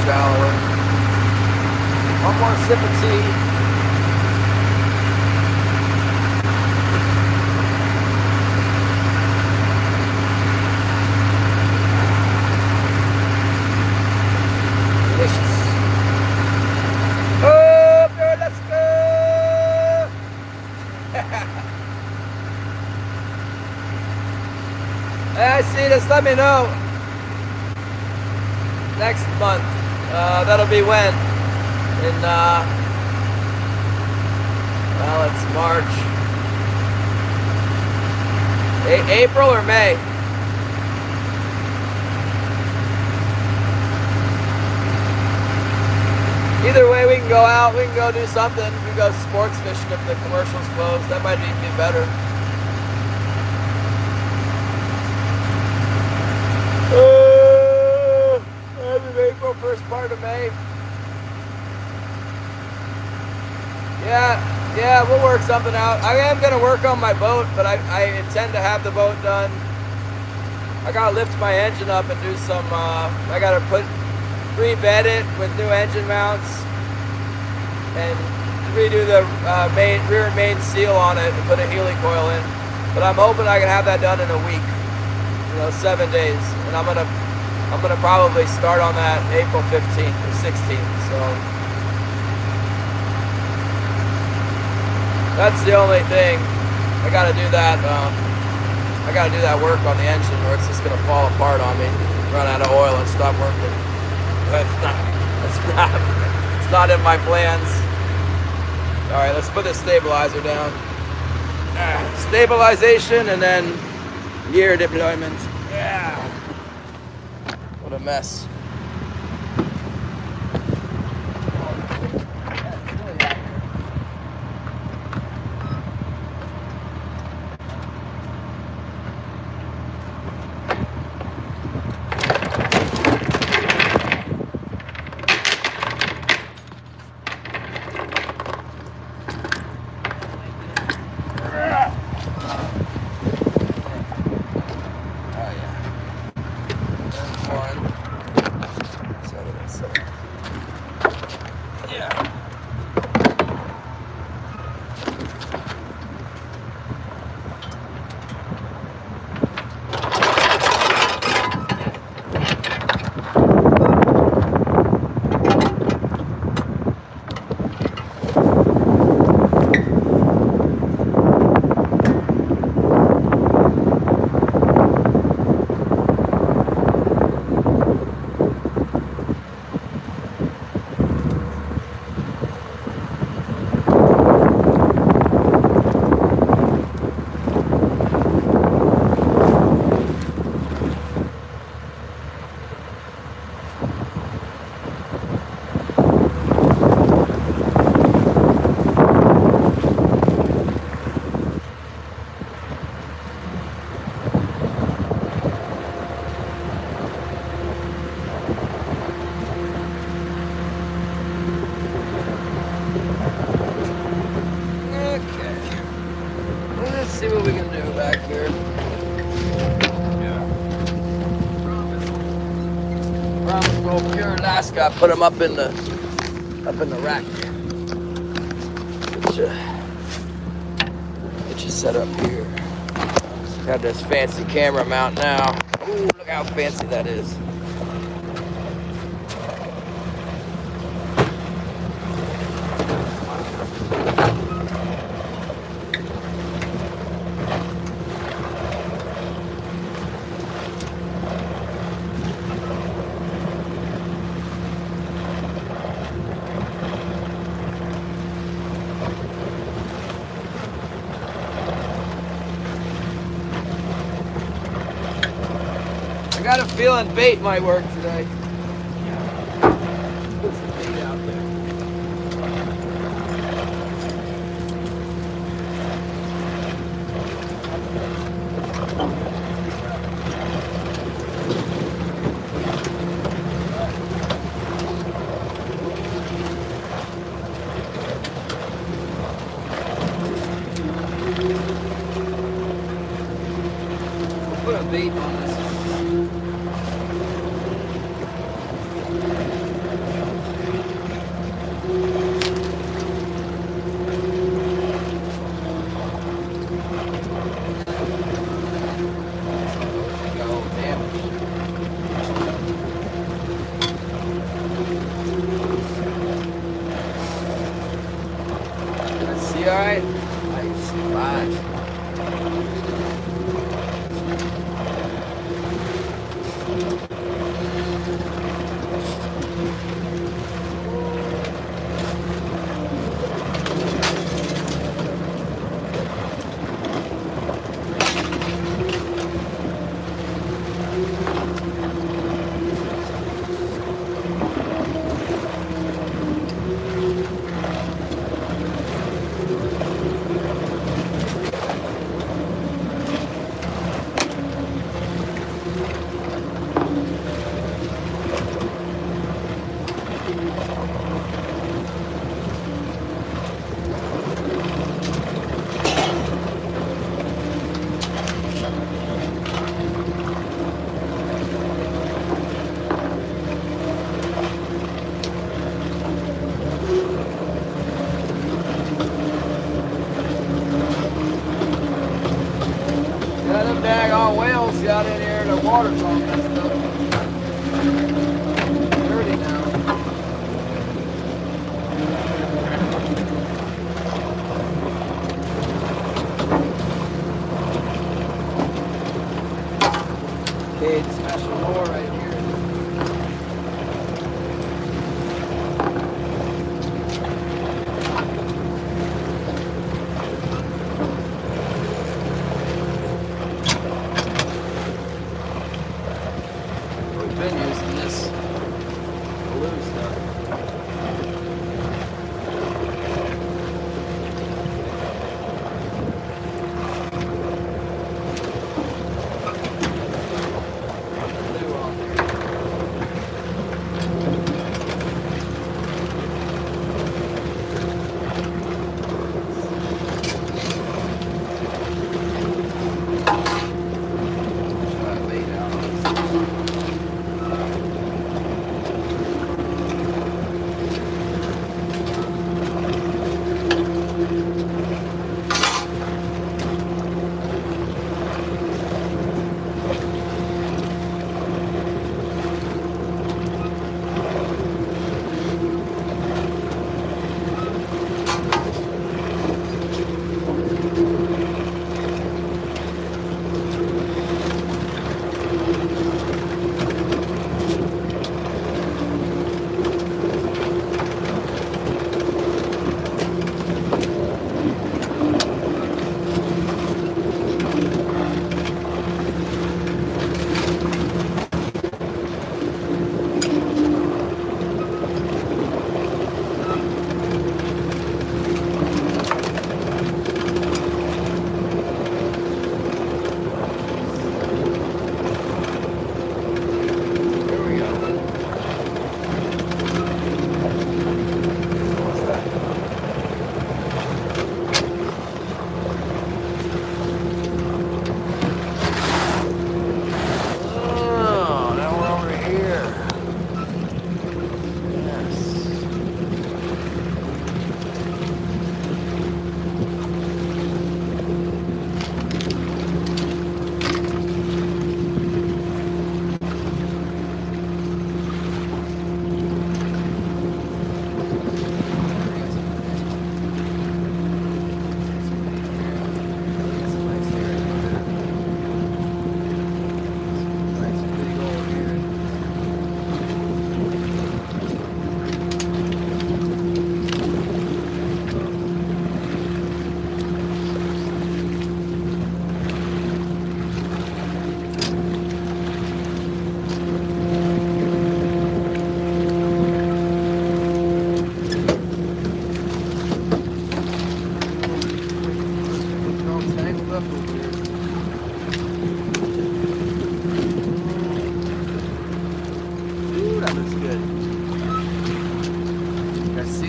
Shallower. One more sip of tea. Delicious. Oh, girl, let's go. Hey, I see this. Let me know. Next month. That'll be when? In, well, it's March. April or May? Either way, we can go out, we can go do something. We can go sports fishing if the commercial's closed. That might even be better. End of April, first part of May. Yeah, we'll work something out. I am going to work on my boat, but I intend to have the boat done. I got to lift my engine up and do some, I got to rebed it with new engine mounts and redo the rear main seal on it and put a Healy coil in. But I'm hoping I can have that done in a week, 7 days. And I'm gonna probably start on that April 15th or 16th. So that's the only thing. I gotta do that. I gotta do that work on the engine, or it's just gonna fall apart on me, run out of oil and stop working. But it's not in my plans. All right, let's put the stabilizer down. Stabilization and then gear deployment. Yeah. What a mess. See what we can do back here. Promise go pure Alaska. Put them up in the rack. Get you set up here. Got this fancy camera mount now. Ooh, look how fancy that is. got a feeling bait might work today. Put some bait out there. Put a bait on this. Go, damage. Let's see, alright? Nice, 5.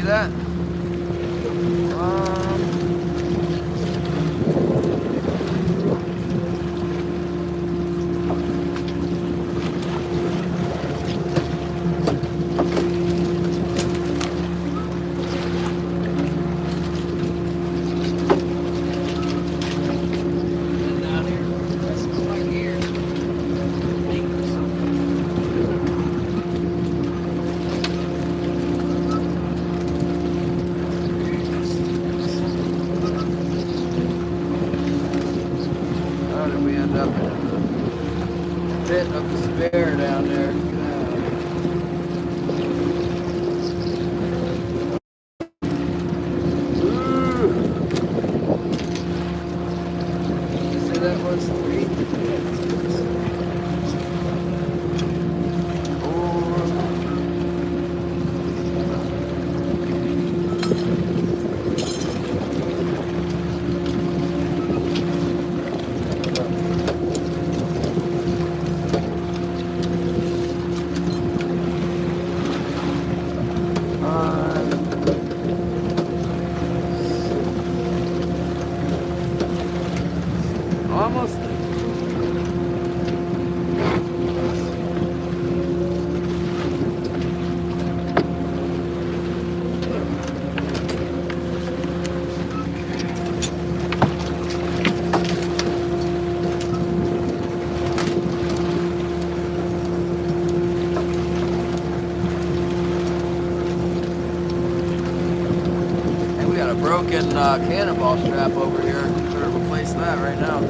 see that? Of despair down there. See, that was 3. Almost. And we got a broken cannonball strap over here. Better replace that right now.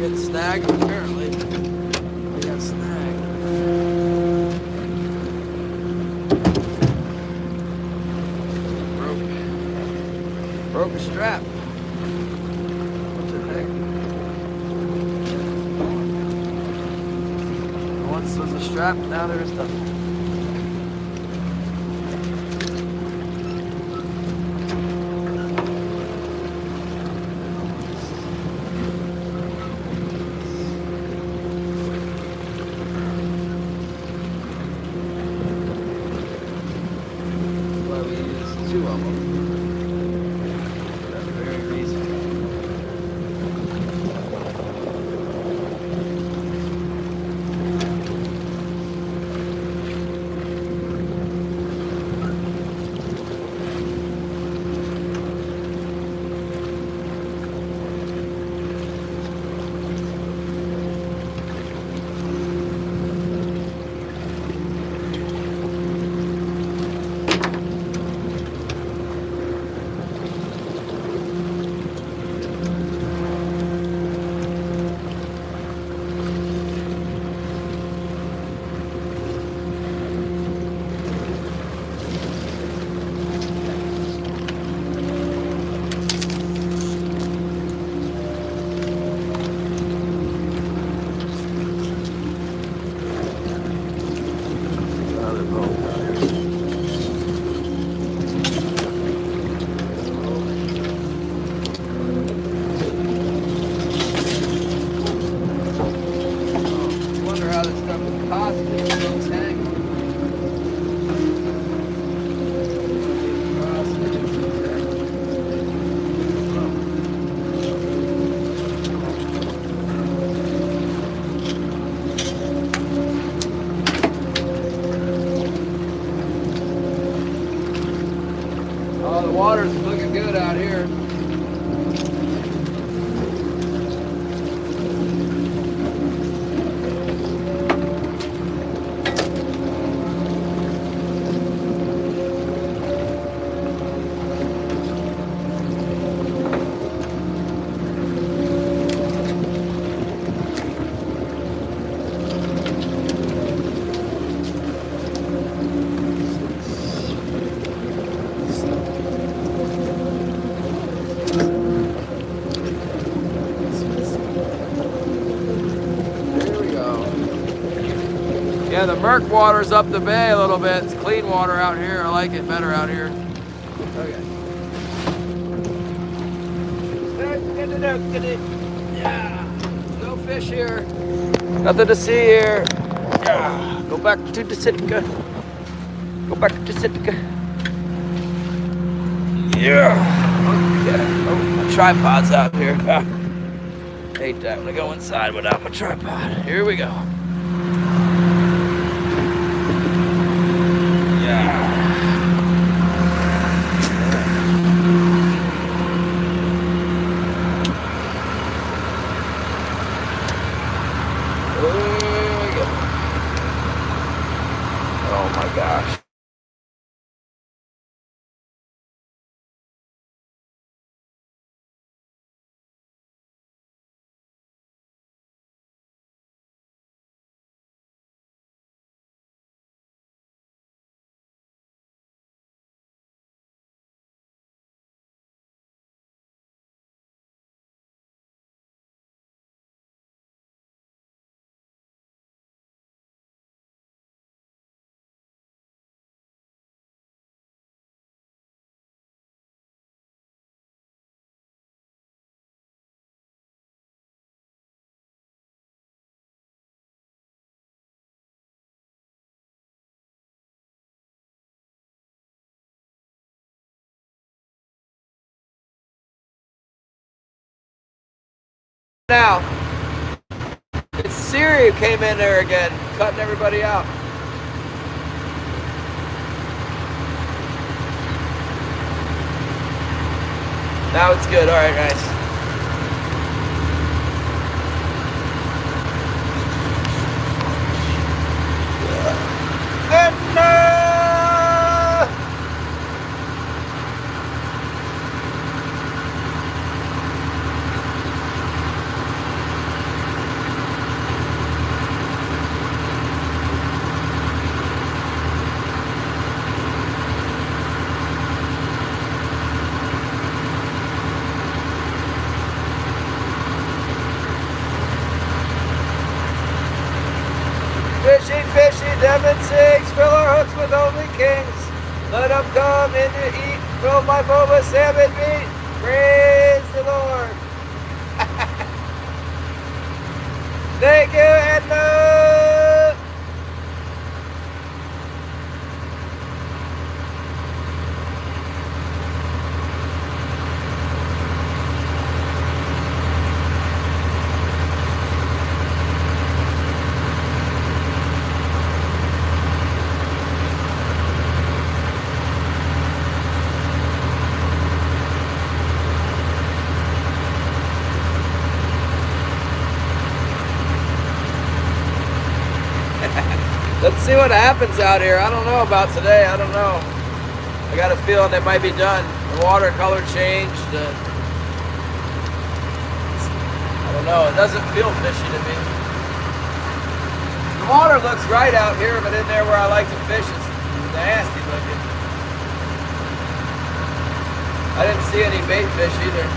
Snagged, apparently. We got snagged. Broke a strap. What the heck? Once was a strap, now there is nothing. Two of them. For that very reason. Yeah, the murk water's up the bay a little bit. It's clean water out here. I like it better out here. Okay. Yeah. No fish here. Nothing to see here. Yeah. Go back to the Sitka. Go back to Sitka. Yeah. Okay. Oh, my tripod's out here. Hate that when I go inside without my tripod. Here we go. Yeah. There we go. Oh my gosh. Now, it's Siri who came in there again, cutting everybody out. Now it's good. All right, guys. Fishy, fishy, Devon sings, fill our hooks with only kings. Let them come in to eat, fill my boat with salmon meat. Praise the Lord. Thank you, Edna. Let's see what happens out here. I don't know about today. I don't know. I got a feeling it might be done. The watercolor changed. I don't know. It doesn't feel fishy to me. The water looks right out here, but in there where I like to fish, it's nasty looking. I didn't see any bait fish either.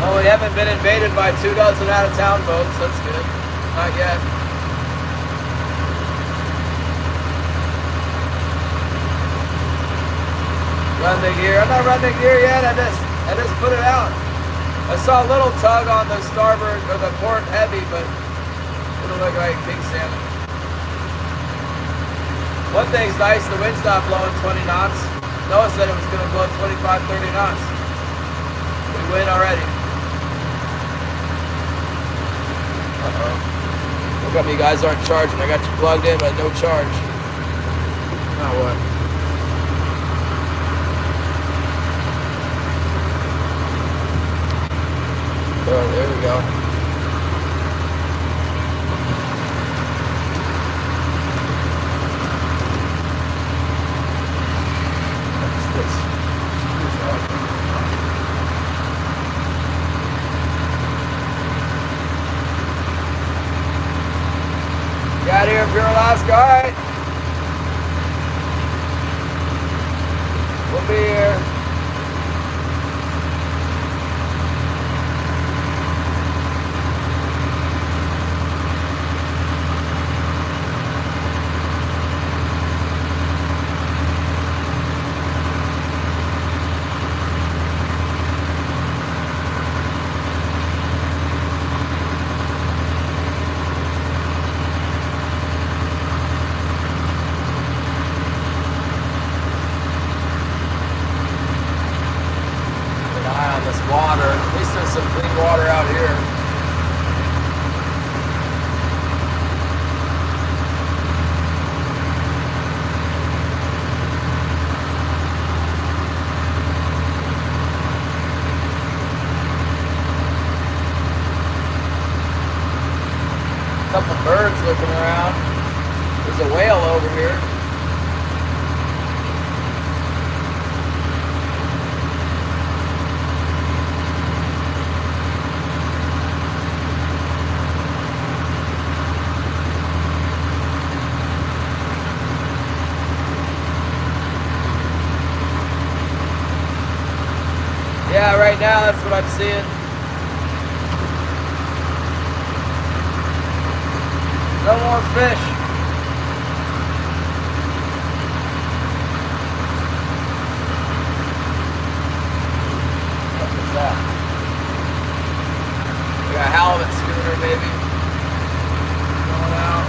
Well, we haven't been invaded by 2 dozen out-of-town boats. That's good. Not yet. Run the gear. I'm not running the gear yet. I just put it out. I saw a little tug on the starboard or the port heavy, but it don't look like king salmon. One thing's nice. The wind's not blowing 20 knots. Noah said it was going to blow 25, 30 knots. We win already. Uh-oh. How come you guys aren't charging? I got you plugged in, but no charge. Now what? Oh, there we go. What's this? some clean water out here. Couple birds looking around. There's a whale over here. Yeah, right now that's what I'm seeing. No more fish. What is that? We got a halibut schooner maybe going out.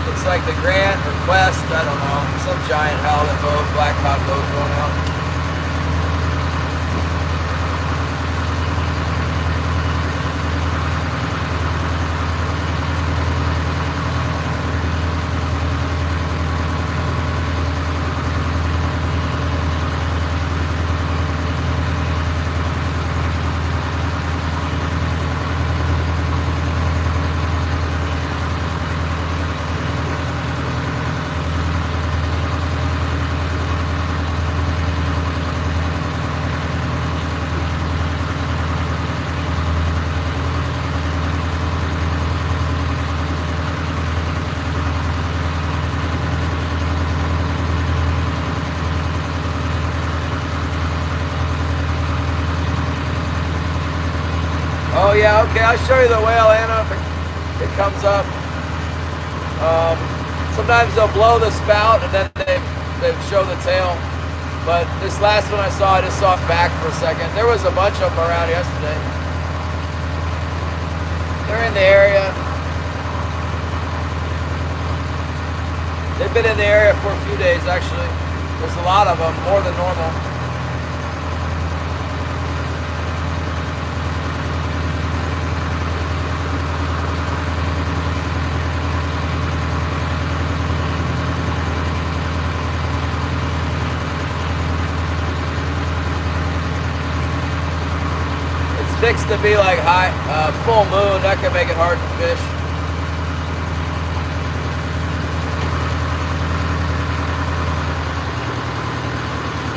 Looks like the Grant or Quest, I don't know, some giant halibut boat, black hot boat going out. Oh yeah, okay, I'll show you the whale, Anna, if it comes up. Sometimes they'll blow the spout and then they show the tail. But this last one I saw, I just saw it back for a second. There was a bunch of them around yesterday. They're in the area. They've been in the area for a few days actually. There's a lot of them, more than normal. Fixed to be like high, full moon, that can make it hard to fish.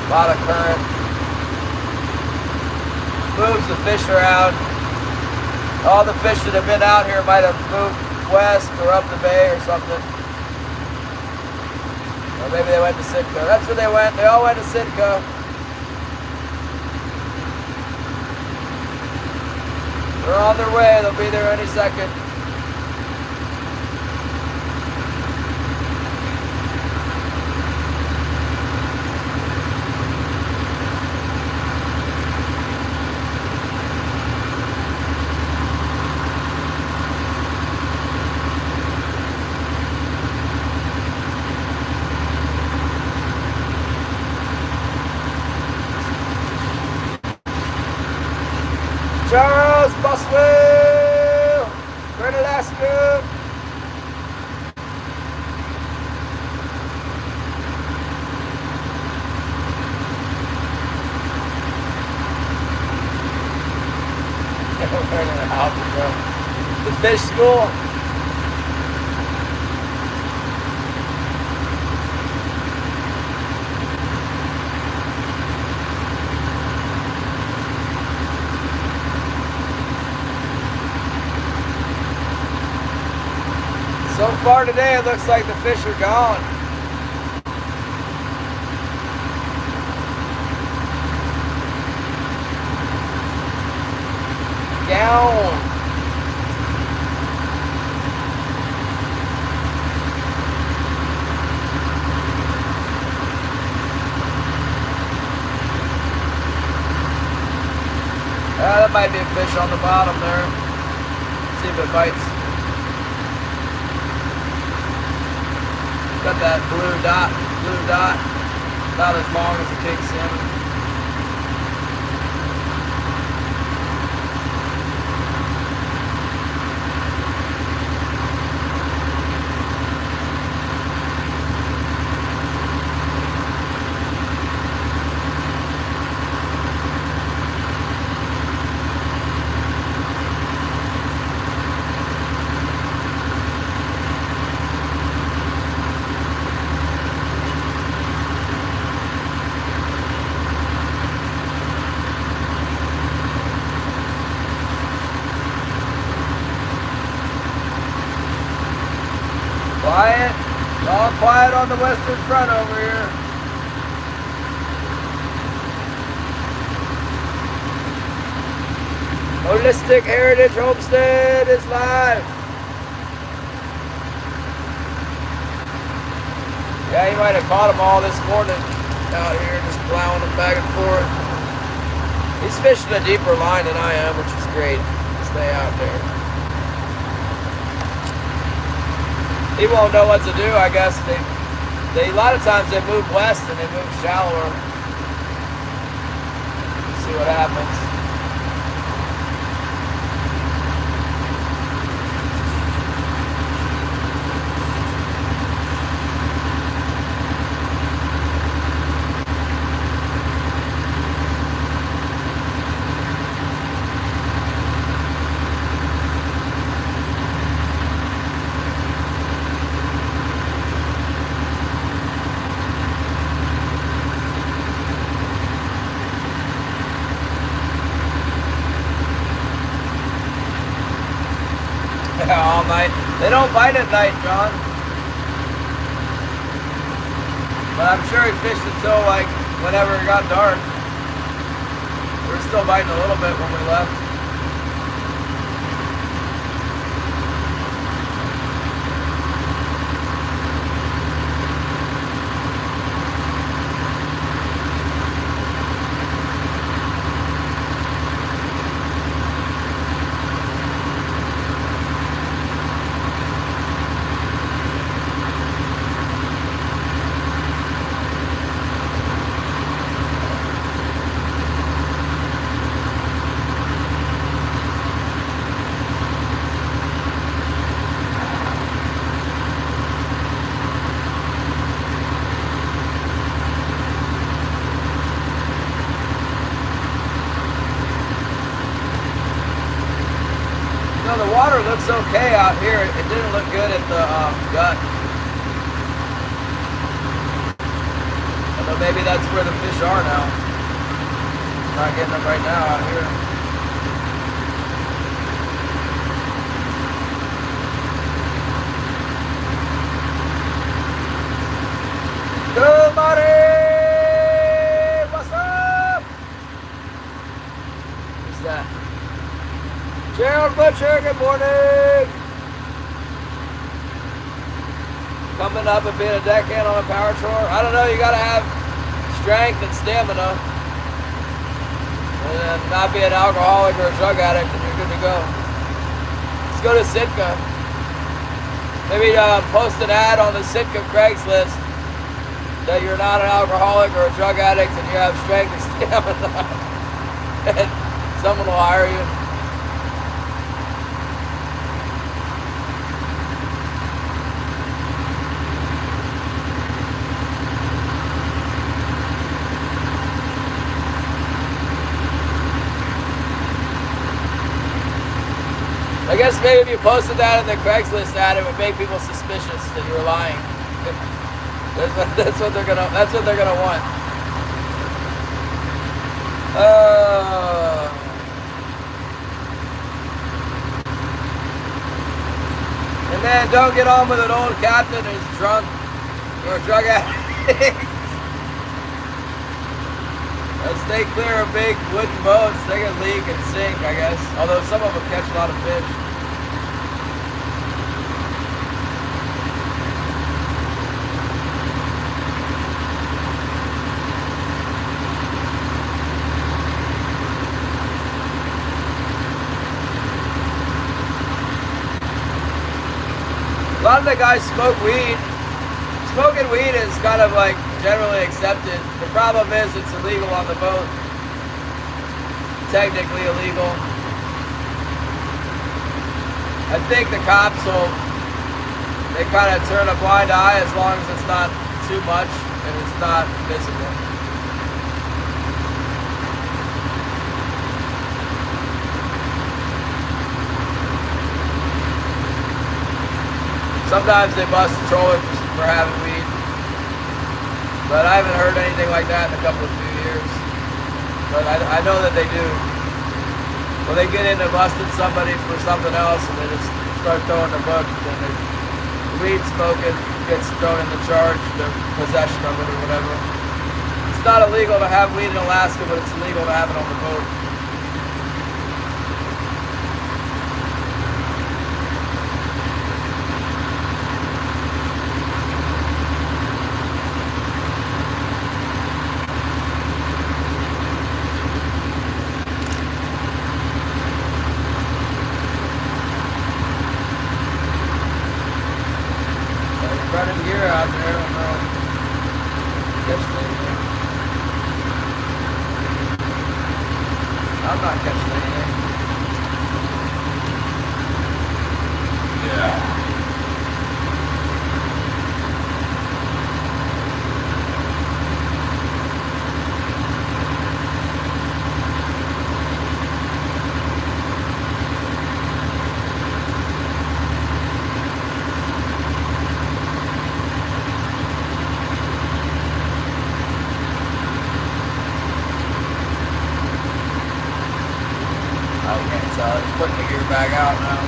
A lot of current. Moves the fish around. All the fish that have been out here might have moved west or up the bay or something. Or maybe they went to Sitka. That's where they went. They all went to Sitka. They're on their way, they'll be there any second. Charles Boswell, Great Alaska. Learning how to go. The fish school. So far today, it looks like the fish are gone. Gone. That might be a fish on the bottom there. See if it bites. Got that blue dot, about as long as a king salmon. Quiet. All quiet on the western front over here. Holistic Heritage Homestead is live. Yeah, you might have caught them all this morning out here, just plowing them back and forth. He's fishing a deeper line than I am, which is great. Stay out there. He won't know what to do, I guess. They a lot of times they move west and they move shallower. Let's see what happens. All night. They don't bite at night, John. But I'm sure he fished until like whenever it got dark. We were still biting a little bit when we left. The water looks okay out here. It didn't look good at the gut. Although maybe that's where the fish are now. Not getting them right now out here. Good morning! What's up? Who's that? Gerald Butcher, good morning! Coming up and being a deckhand on a power chore. I don't know, you gotta have strength and stamina. And then not be an alcoholic or a drug addict and you're good to go. Let's go to Sitka. Maybe post an ad on the Sitka Craigslist that you're not an alcoholic or a drug addict and you have strength and stamina. And someone will hire you. I guess maybe if you posted that in the Craigslist ad, it would make people suspicious that you were lying. That's what they're gonna want. And then don't get on with an old captain who's drunk or a drug addict. Stay clear of big wooden boats. They can leak and sink, I guess. Although some of them catch a lot of fish. A lot of the guys smoke weed. smoking weed is kind of like generally accepted. The problem is it's illegal on the boat. Technically illegal. I think the cops will, they kind of turn a blind eye as long as it's not too much and it's not visible. Sometimes they bust a trawler for having weed, but I haven't heard anything like that in a few years. But I know that they do. When they get into busting somebody for something else and they just start throwing the book, then the weed smoking gets thrown in the charge, the possession of it or whatever. It's not illegal to have weed in Alaska, but it's illegal to have it on the boat. Running gear out there, I don't know. Catching anything. I'm not catching anything. Yeah. Okay, so it's putting the gear back out now.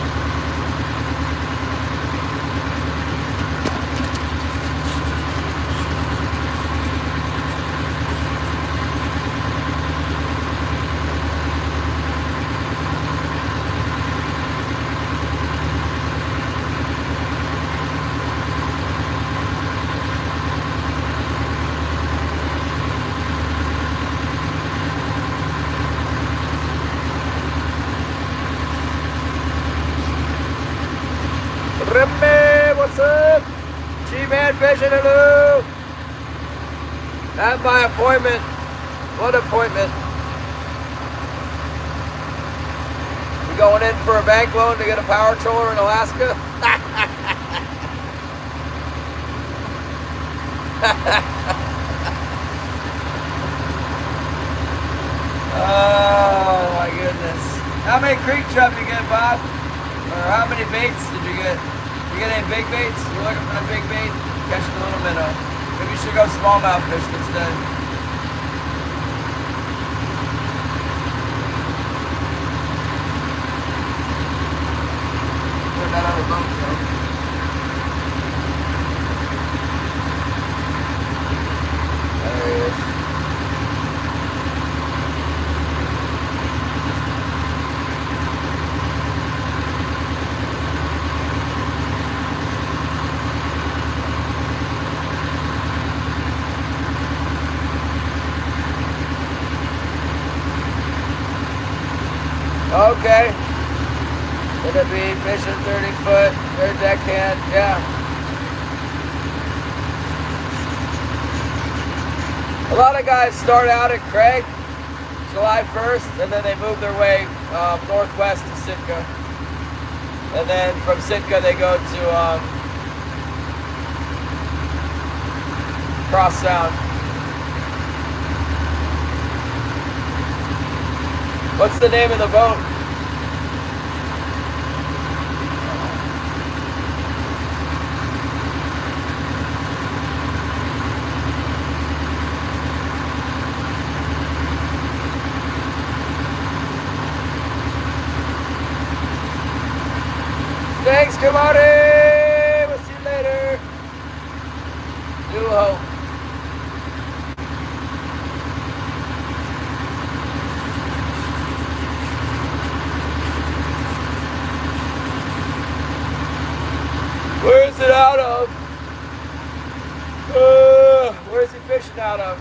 Remy, what's up? G-Man Fishing, hello. That's my appointment. What appointment? You going in for a bank loan to get a power trawler in Alaska? Oh my goodness. How many creek chub you get, Bob? Or how many baits did you get? You get any big baits? You're looking for a big bait? Catching a little minnow. Maybe you should go smallmouth fishing instead. Put that on the boat, though. There he is. Okay. Gonna be fishing 30 foot, or deckhand, yeah. A lot of guys start out at Craig, July 1st, and then they move their way northwest to Sitka. And then from Sitka they go to Cross Sound. What's the name of the boat? Thanks, Kamari! We'll see you later. New Hope. Where is it out of? Where is he fishing out of?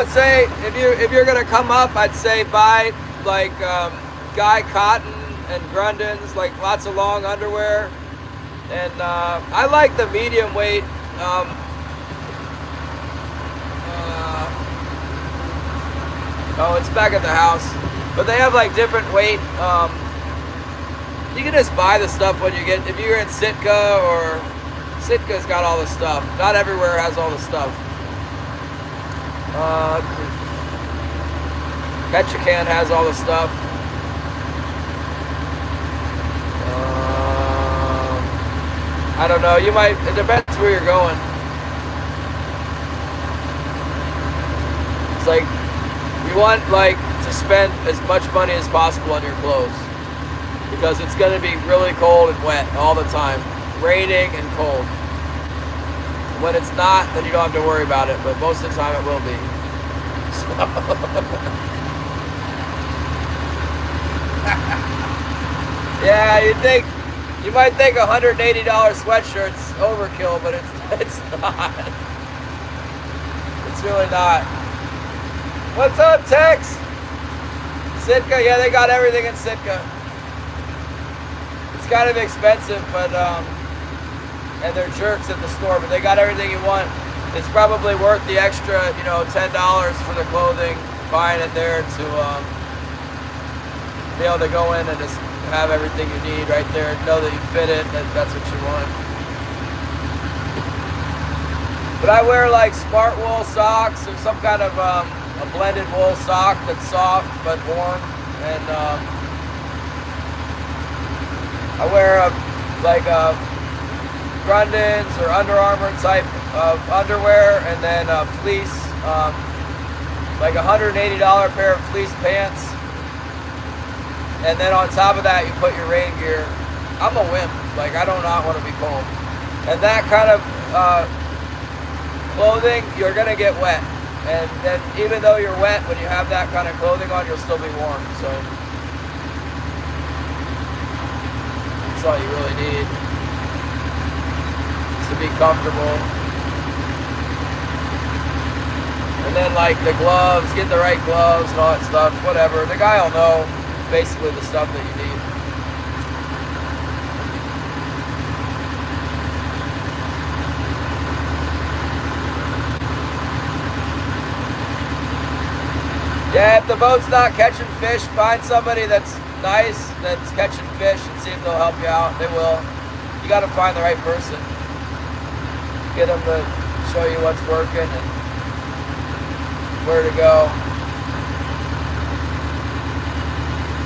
would say if you're gonna come up, I'd say buy like Guy Cotton and Grundens, like lots of long underwear, and I like the medium weight. Oh, it's back at the house, but they have like different weight. You can just buy the stuff when you get, if you're in Sitka, or Sitka's got all the stuff. Not everywhere has all the stuff. Ketchikan has all the stuff. I don't know. You might. It depends where you're going. It's like you want like to spend as much money as possible on your clothes, because it's going to be really cold and wet all the time, raining and cold. When it's not, then you don't have to worry about it, but most of the time it will be. So. Yeah, you might think $180 sweatshirt's overkill, but it's not. It's really not. What's up, Tex? Sitka, yeah, they got everything in Sitka. It's kind of expensive, but and they're jerks at the store, but they got everything you want. It's probably worth the extra, $10 for the clothing, buying it there to be able to go in and just have everything you need right there, know that you fit it, and that's what you want. But I wear like smart wool socks or some kind of a blended wool sock that's soft but warm, and I wear like Grundens or Under Armour type of underwear, and then fleece, like $180 pair of fleece pants, and then on top of that you put your rain gear. I'm a wimp, like I do not want to be cold, and that kind of clothing, you're gonna get wet, and then even though you're wet, when you have that kind of clothing on, you'll still be warm. So that's all you really need, to be comfortable. And then like the gloves, get the right gloves and all that stuff, whatever. The guy will know basically the stuff that you need. Yeah, if the boat's not catching fish, find somebody that's nice, that's catching fish, and see if they'll help you out. They will. You got to find the right person. Get them to show you what's working and where to go.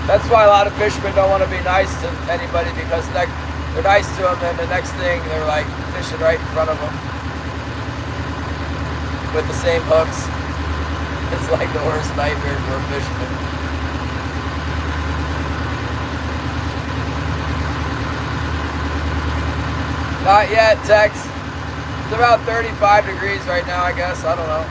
That's why a lot of fishermen don't want to be nice to anybody, because they're nice to them, and the next thing they're like fishing right in front of them with the same hooks. It's like the worst nightmare for a fisherman. Not yet, Tex. It's about 35 degrees right now, I guess. I don't know.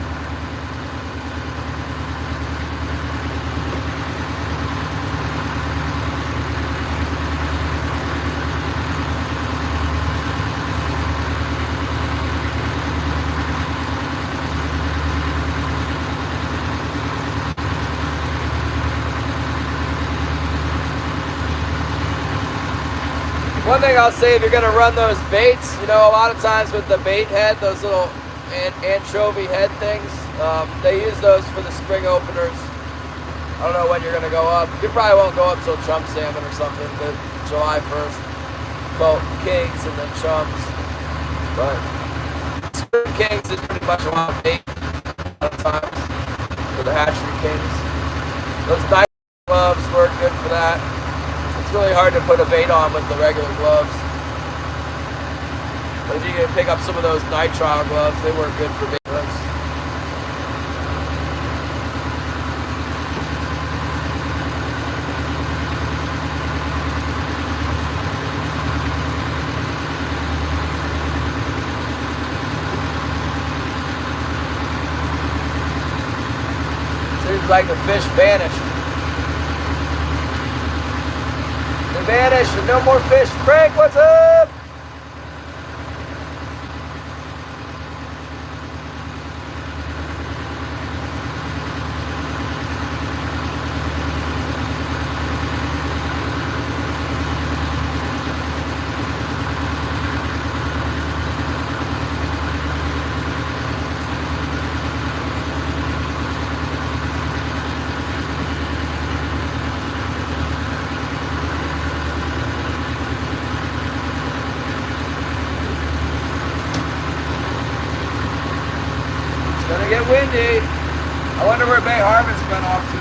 One thing I'll say, if you're going to run those baits, a lot of times with the bait head, those little anchovy head things, they use those for the spring openers. I don't know when you're going to go up. You probably won't go up till chum salmon or something, but July 1st. Well, kings and then chums. But spring kings is pretty much a wild bait a lot of times for the hatchery kings. Those night gloves work good for that. It's really hard to put a bait on with the regular gloves. But if you can pick up some of those nitrile gloves, they work good for bait hooks. Seems like the fish vanished. Vanish and no more fish. Frank, what's up? off to.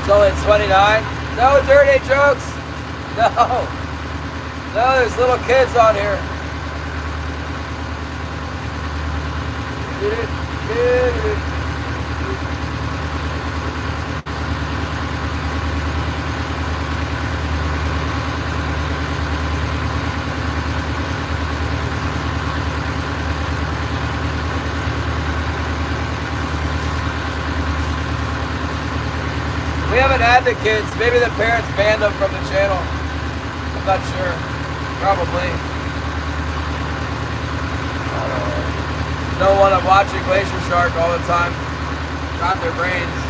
It's only 29. No dirty jokes. No. No, there's little kids on here. We haven't had the kids. Maybe the parents banned them from the channel. I'm not sure. Probably. Don't want to watch a glacier shark all the time. Not their brains.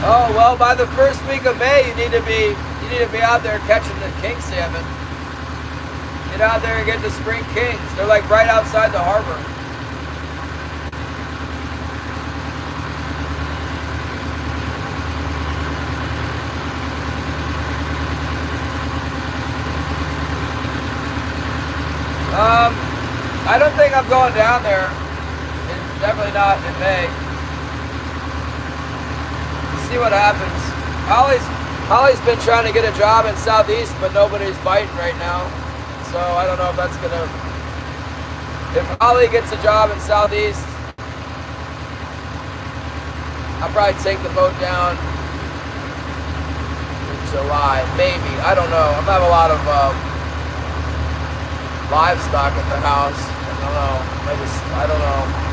Oh well, by the first week of May, you need to be out there catching the king salmon. Get out there and get the spring kings. They're like right outside the harbor. I don't think I'm going down there. Definitely not in May. See what happens. Holly's been trying to get a job in Southeast, but nobody's biting right now. So I don't know if that's gonna. If Holly gets a job in Southeast, I'll probably take the boat down in July, maybe. I don't know. I'm having a lot of livestock at the house. I don't know. I don't know.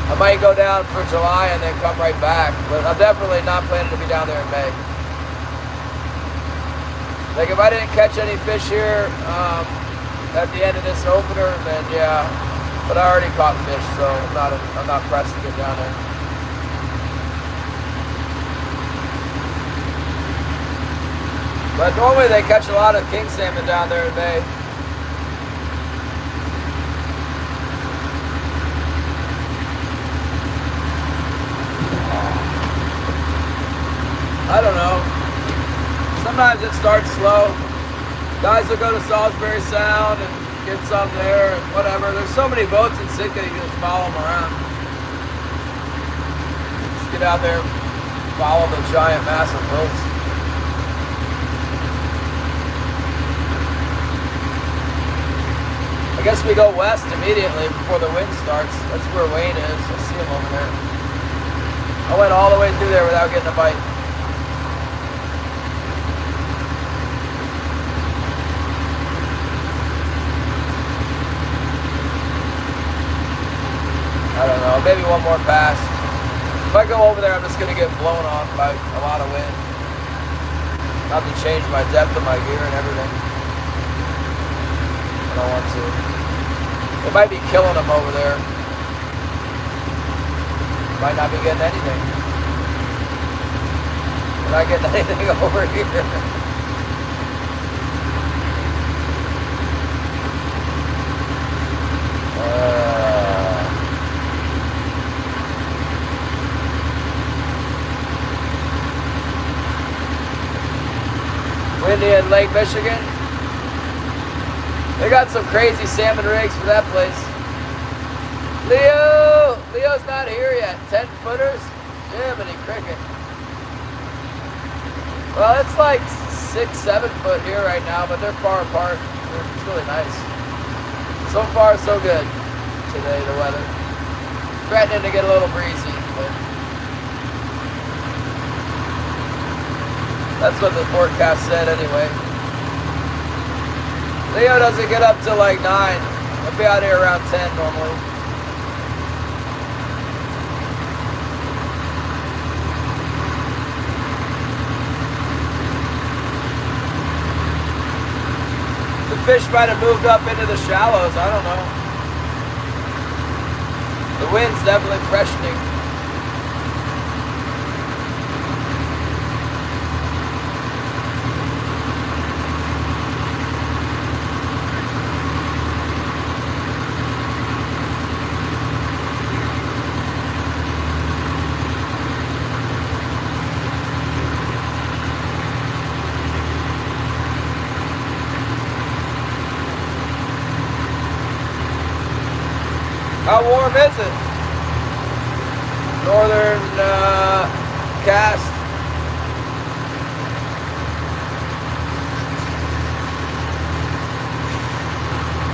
I might go down for July and then come right back, but I'm definitely not planning to be down there in May. Like if I didn't catch any fish here at the end of this opener, then yeah. But I already caught fish, so I'm not pressed to get down there. But normally they catch a lot of king salmon down there in May. I don't know. Sometimes it starts slow. Guys will go to Salisbury Sound and get some there and whatever. There's so many boats in Sitka, you can just follow them around. Just get out there and follow the giant, massive boats. I guess we go west immediately before the wind starts. That's where Wayne is. I see him over there. I went all the way through there without getting a bite. I don't know, maybe one more pass. If I go over there, I'm just going to get blown off by a lot of wind. I'll have to change my depth of my gear and everything. I don't want to. It might be killing them over there. Might not be getting anything. We're not getting anything over here. Windy in Lake Michigan. They got some crazy salmon rigs for that place. Leo's not here yet. 10 footers? Jiminy cricket. Well, it's like 6, 7 foot here right now, but they're far apart. It's really nice. So far, so good today, the weather. Threatening to get a little breezy, but that's what the forecast said anyway. Leo doesn't get up till like 9. I'll be out here around 10 normally. The fish might have moved up into the shallows, I don't know. The wind's definitely freshening. How warm is it? Northern cast.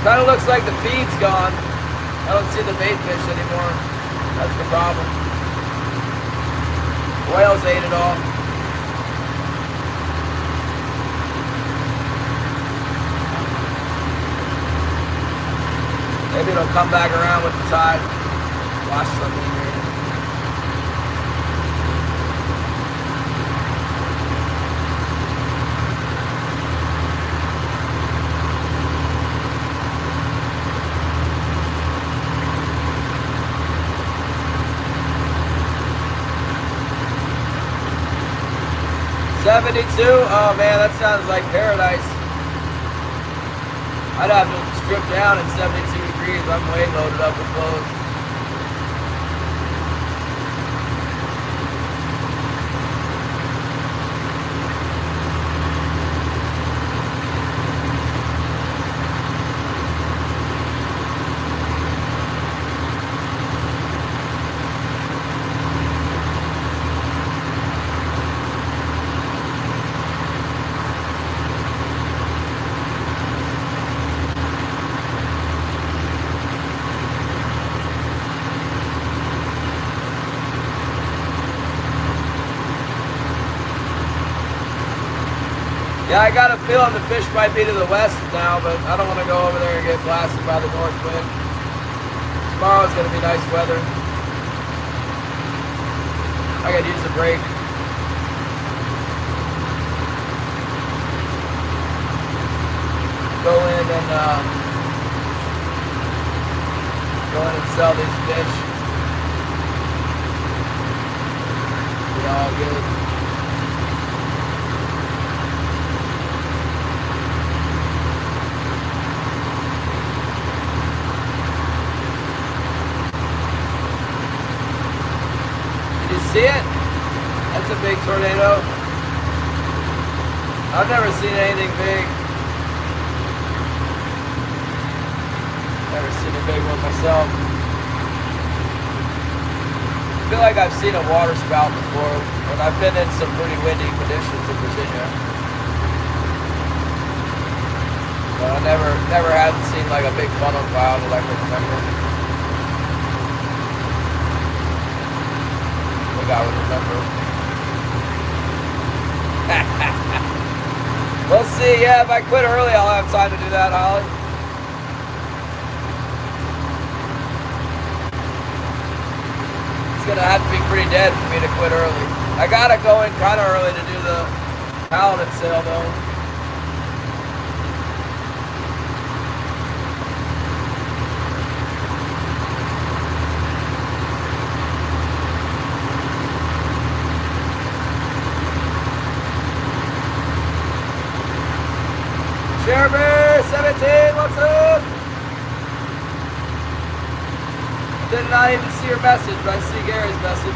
Kind of looks like the feed's gone. I don't see the bait fish anymore. That's the problem. Whales ate it all. Maybe it'll come back around with the tide. Wash something here. $72? Oh man, that sounds like paradise. I'd have to strip down at 72 degrees. I'm way loaded up with clothes. Yeah, I got a feeling the fish might be to the west now, but I don't want to go over there and get blasted by the north wind. Tomorrow's going to be nice weather. I got to use a break. Go in and sell these fish. Be all good. See it? That's a big tornado. I've never seen anything big. Never seen a big one myself. I feel like I've seen a water spout before, but I've been in some pretty windy conditions in Virginia. But I never had seen like a big funnel cloud that I can remember. I would remember. We'll see. Yeah, if I quit early, I'll have time to do that, Holly. It's gonna have to be pretty dead for me to quit early. I gotta go in kind of early to do the halibut sale, though. Sherber 17, what's up? Did not even see your message, but I see Gary's message.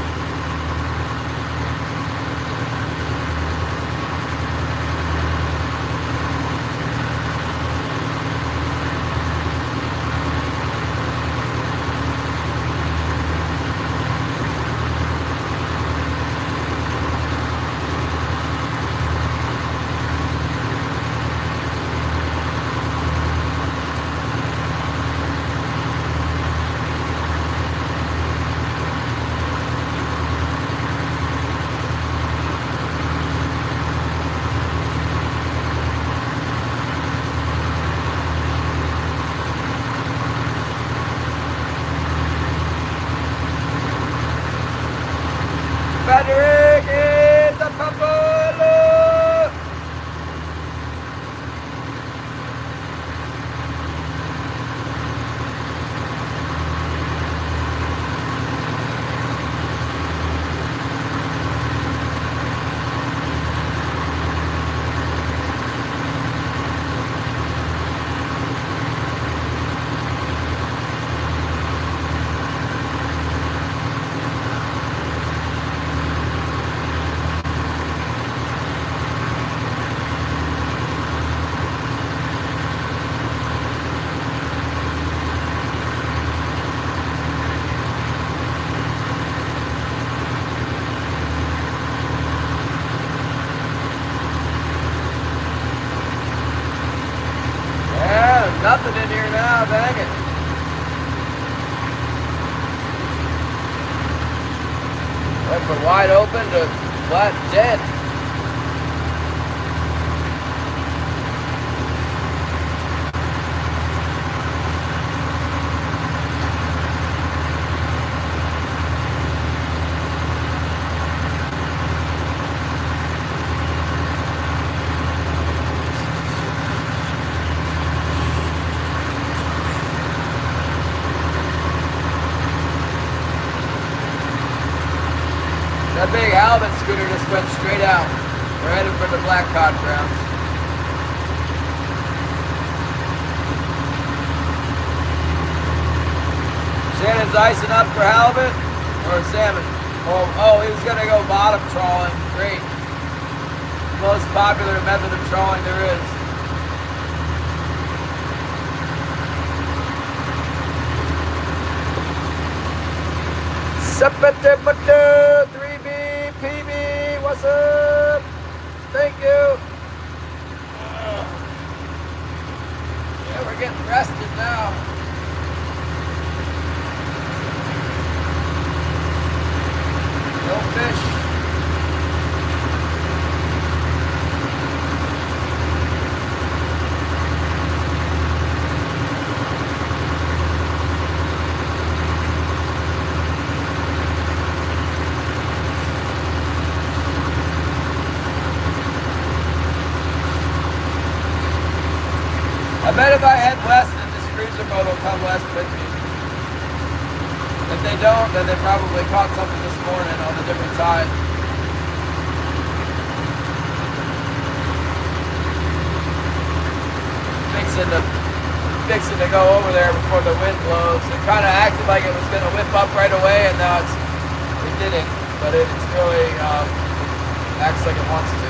wide open to flat dead. That big halibut scooter just went straight out. We're headed for the black cod grounds. Shannon's icing up for halibut or salmon. Oh, he was gonna go bottom trawling. Great. Most popular method of trawling there is. September 3B, PB, what's up? Thank you. Yeah, we're getting rested now. No fish. I bet if I head west, then this cruiser boat will come west with me. If they don't, then they probably caught something this morning on a different side. Fixing to go over there before the wind blows. It kind of acted like it was going to whip up right away, and now it didn't. But it's really acts like it wants to.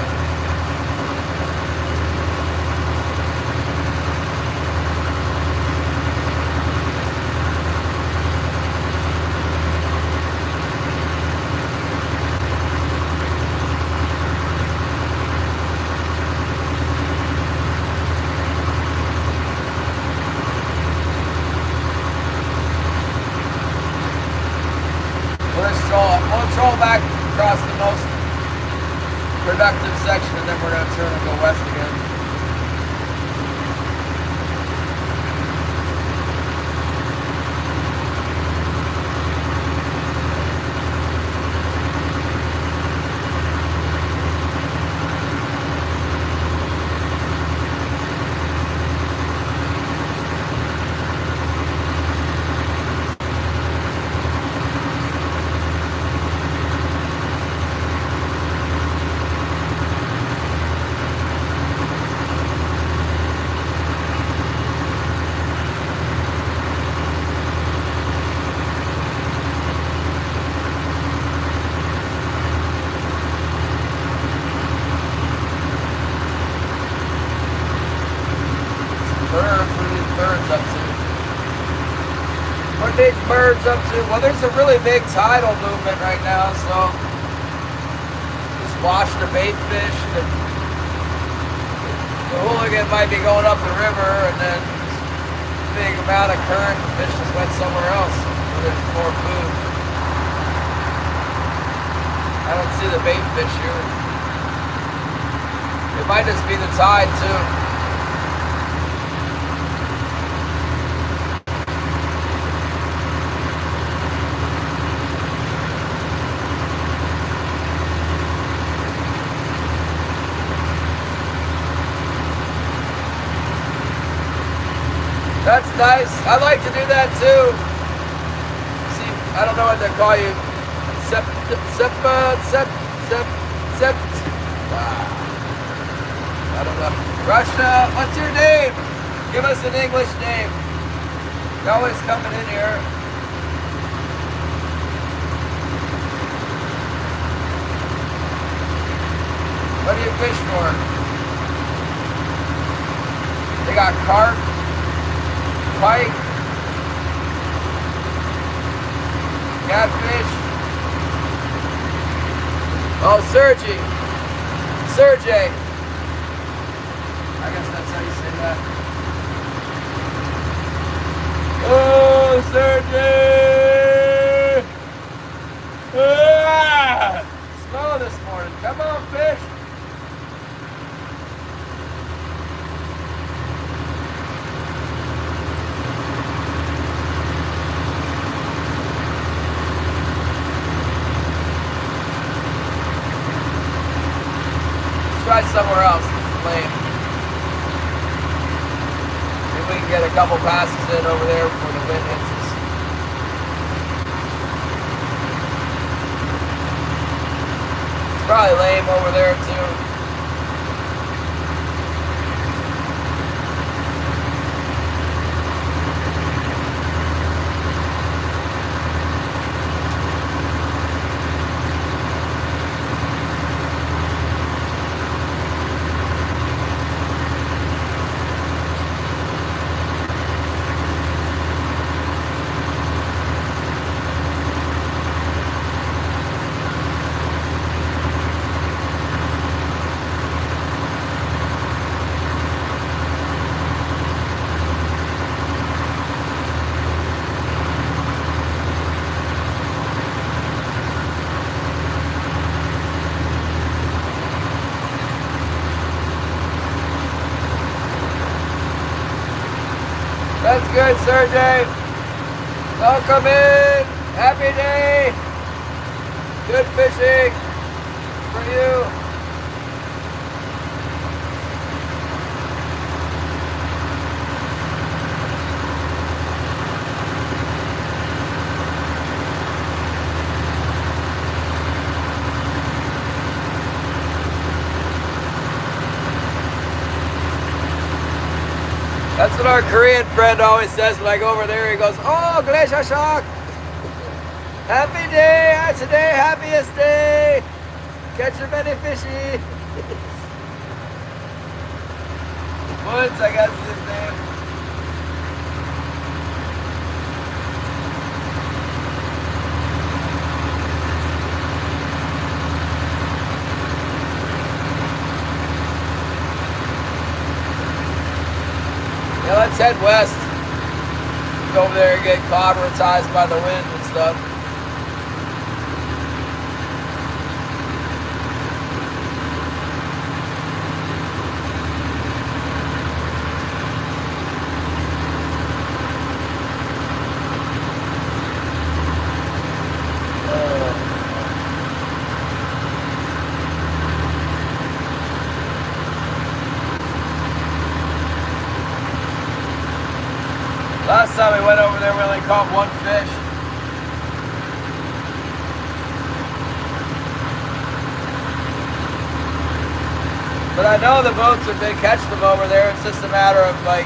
We'll troll back across the most productive section, and then we're going to turn and go west again. What are these birds up to? Well, there's a really big tidal movement right now, so just watch the bait fish. The hooligan might be going up the river, and then big amount of current, the fish just went somewhere else where there's more food. I don't see the bait fish here. It might just be the tide too. That's nice. I like to do that too. See, I don't know what they call you. I don't know. Russia, what's your name? Give us an English name. You're always coming in here. What do you fish for? They got carp, pike, catfish. Oh, Sergey. Sergey. I guess that's how you say that. Oh, Sergey. Ah! fish? Let's try somewhere else. It's lame. Maybe we can get a couple passes in over there before the wind hits us. It's probably lame over there too. That's good, Sergey. Welcome in. Happy day. Good fishing for you. That's what our Korean friend always says when I go over there. He goes, "Oh, GLACIER SHARK. Happy day. Today, happiest day. Catching many fishy." Woods, I guess is his name. Yeah, let's head west. Go over there and get cauterized by the wind and stuff. Last time we went over there, we only caught one fish. But I know the boats are big, catch them over there. It's just a matter of like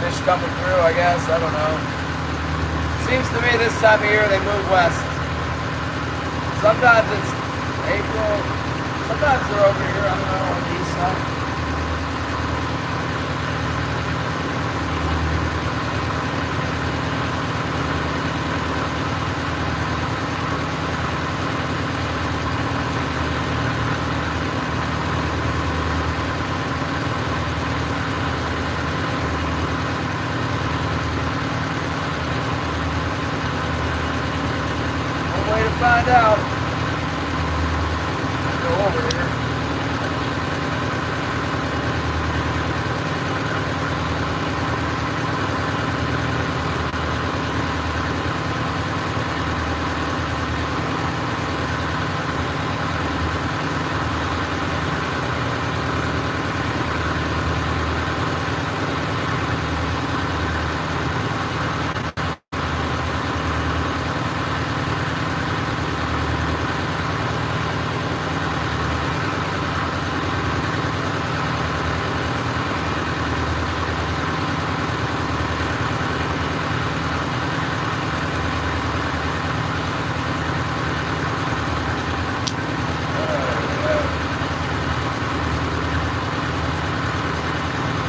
fish coming through, I guess. I don't know. Seems to me this time of year they move west. Sometimes it's April. Sometimes they're over here. I don't know, on the east side. Find out. Go over here.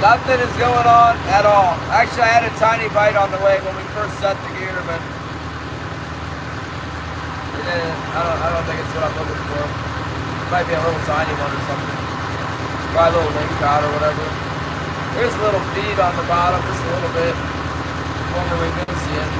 Nothing is going on at all. Actually, I had a tiny bite on the way when we first set the gear, but I don't think it's what I'm looking for. It might be a little tiny one or something. Probably a little lingcod or whatever. There's a little feed on the bottom, just a little bit. One that we've been seeing.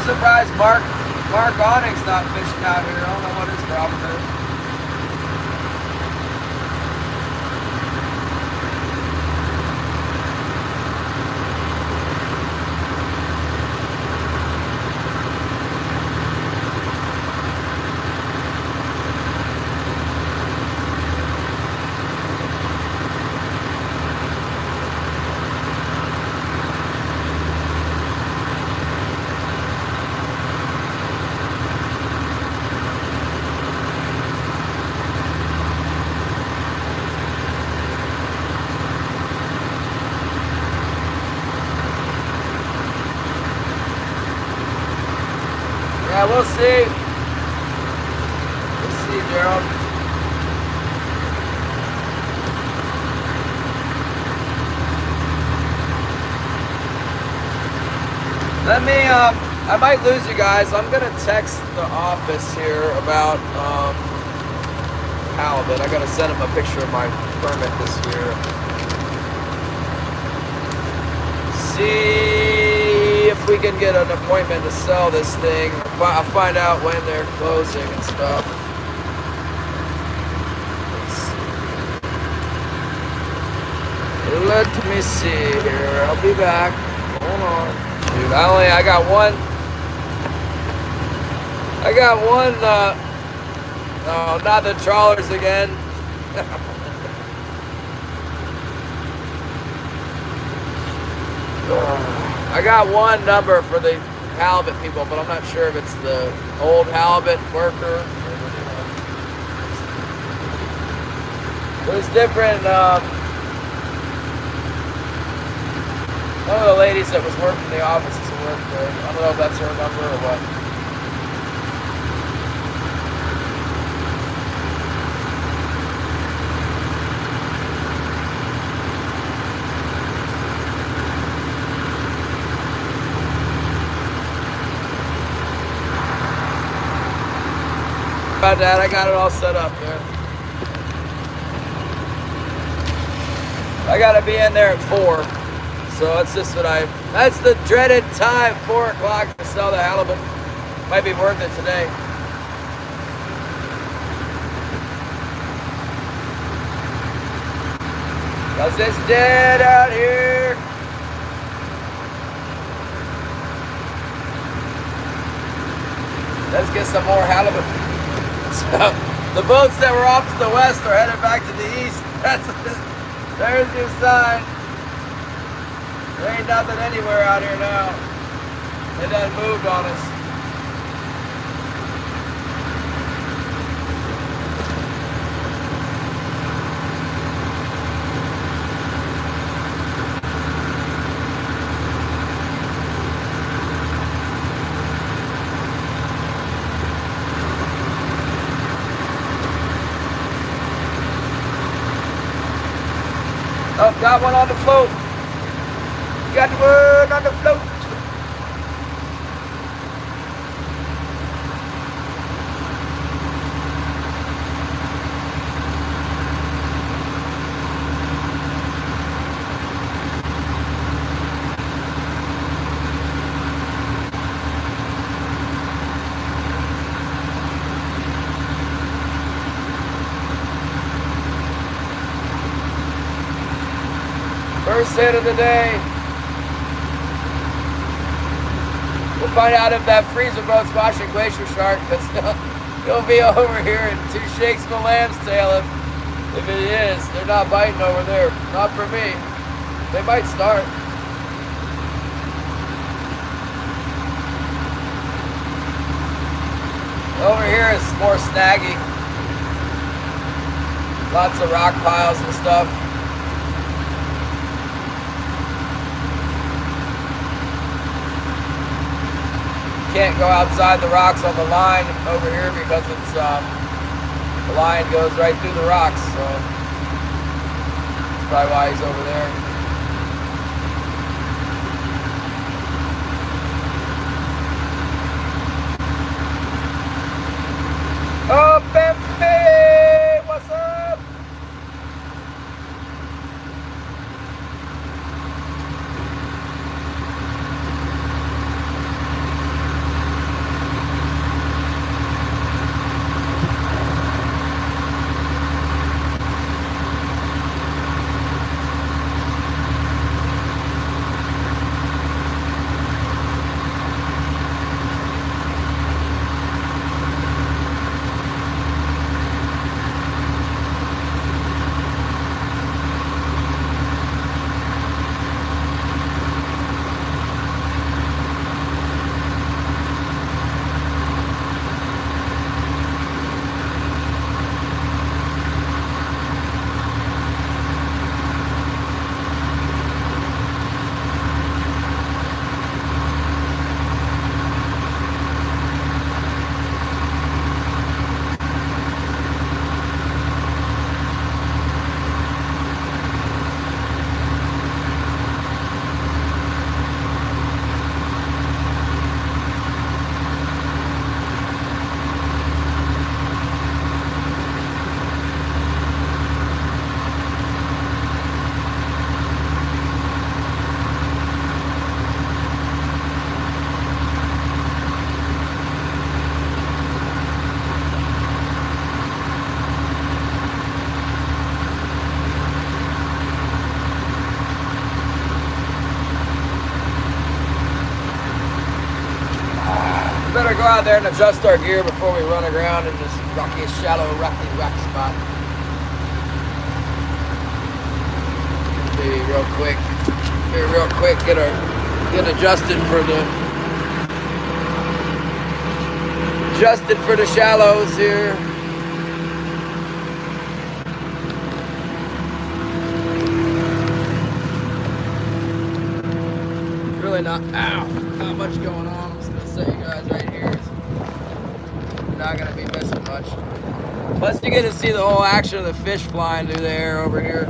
surprised Mark Onig's not fishing out here. I don't know what his problem is. Yeah, we'll see. We'll see, Gerald. Let me, I might lose you guys. I'm gonna text the office here about halibut. I gotta send him a picture of my permit this year. See if we can get an appointment to sell this thing. I'll find out when they're closing and stuff. Let me see here. I'll be back. Hold on. Dude, I got one. No, not the trawlers again. I got one number for the halibut people, but I'm not sure if it's the old halibut worker. There's different, one of the ladies that was working in the office is working there. I don't know if that's her number or what. About that, I got it all set up there. I gotta be in there at 4. So that's just that's the dreaded time, 4 o'clock to sell the halibut. Might be worth it today. Cause it's dead out here. Let's get some more halibut. So the boats that were off to the west are headed back to the east. There's your sign. There ain't nothing anywhere out here now. They done moved on us. Oh, got one on the float. Got one on the float. First hit of the day. We'll find out if that freezer boat's washing Glacier Shark, because he'll be over here in 2 shakes of a lamb's tail if it is. They're not biting over there. Not for me. They might start. Over here is more snaggy. Lots of rock piles and stuff. Can't go outside the rocks on the line over here because it's the line goes right through the rocks, so that's probably why he's over there. Oh, Pepe, what's up? out there and adjust our gear before we run aground in this rocky, shallow, rocky spot. Maybe real quick, get adjusted for the shallows here. Really not much going on. I'm just gonna say, you guys, right here is not gonna be missing much. Plus, you get to see the whole action of the fish flying through the air over here.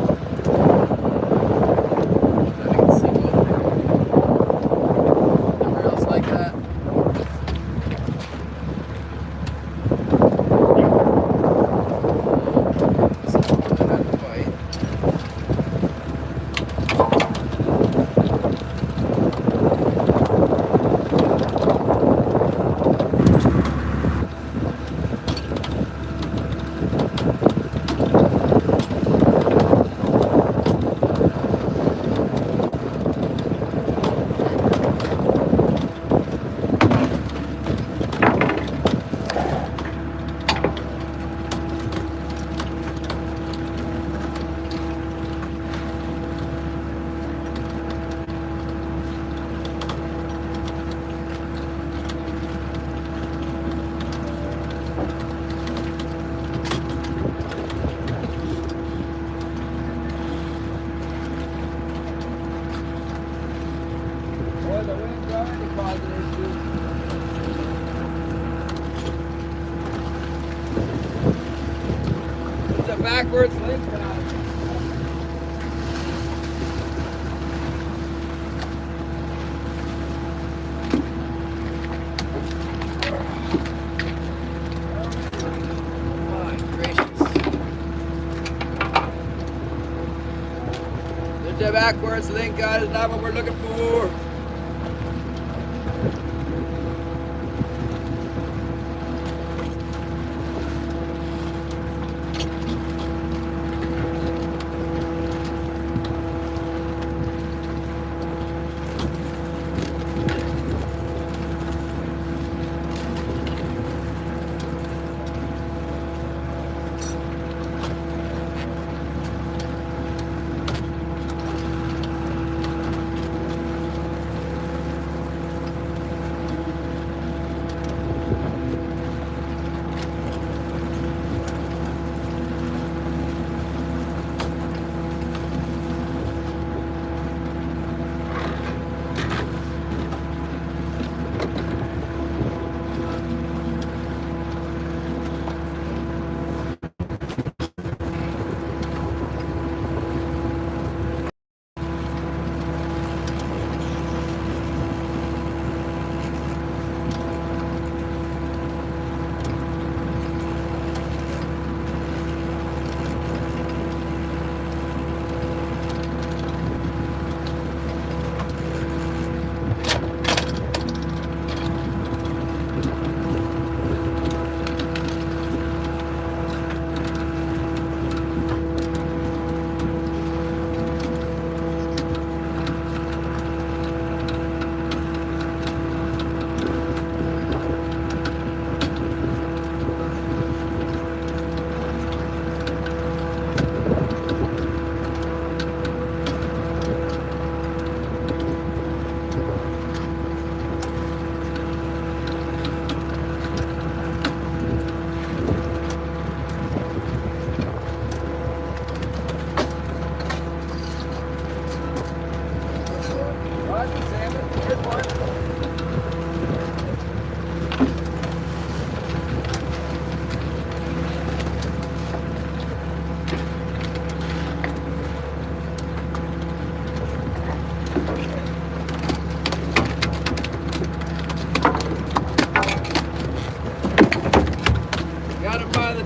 It's a backwards link now. My gracious. The backwards link, guys, is not what we're looking for.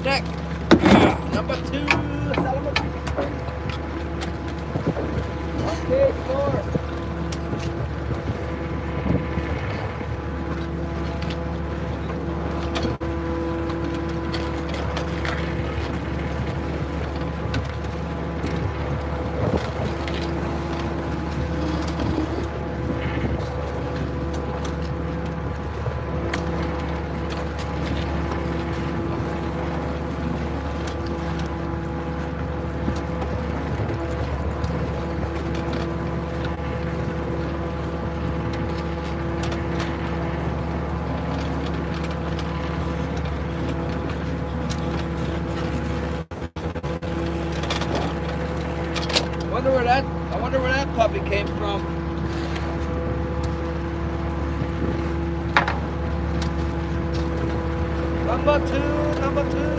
Deck. Number 2, Salomon. Okay, 4. puppy came from. Number two, number two.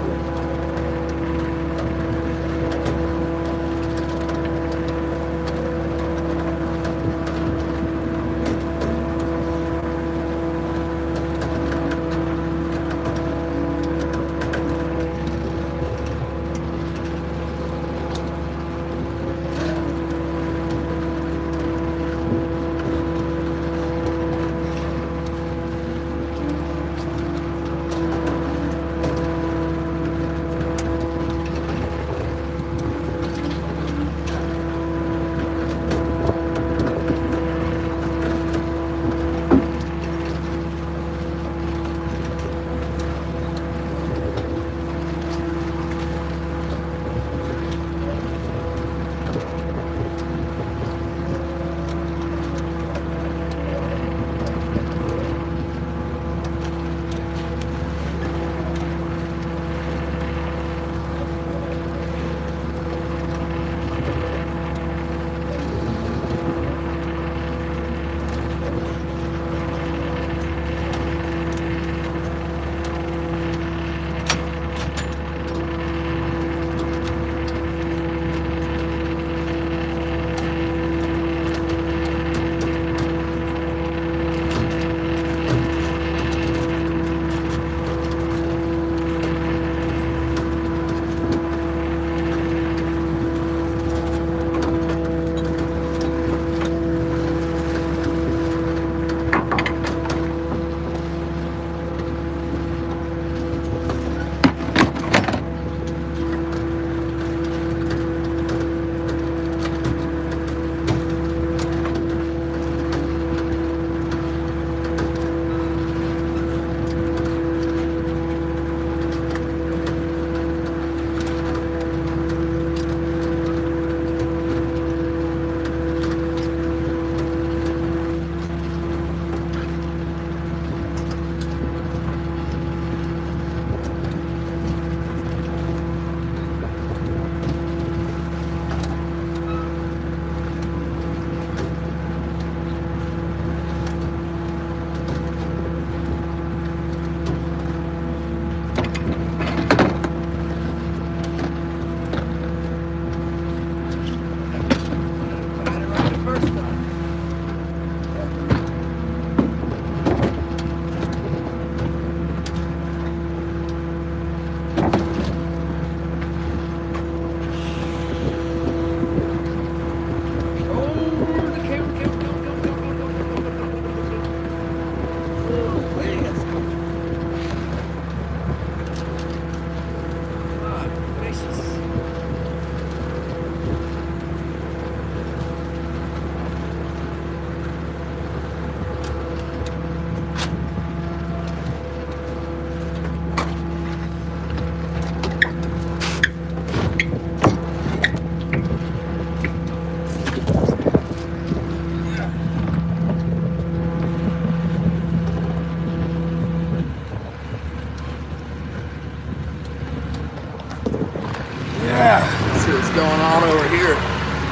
Going on over here.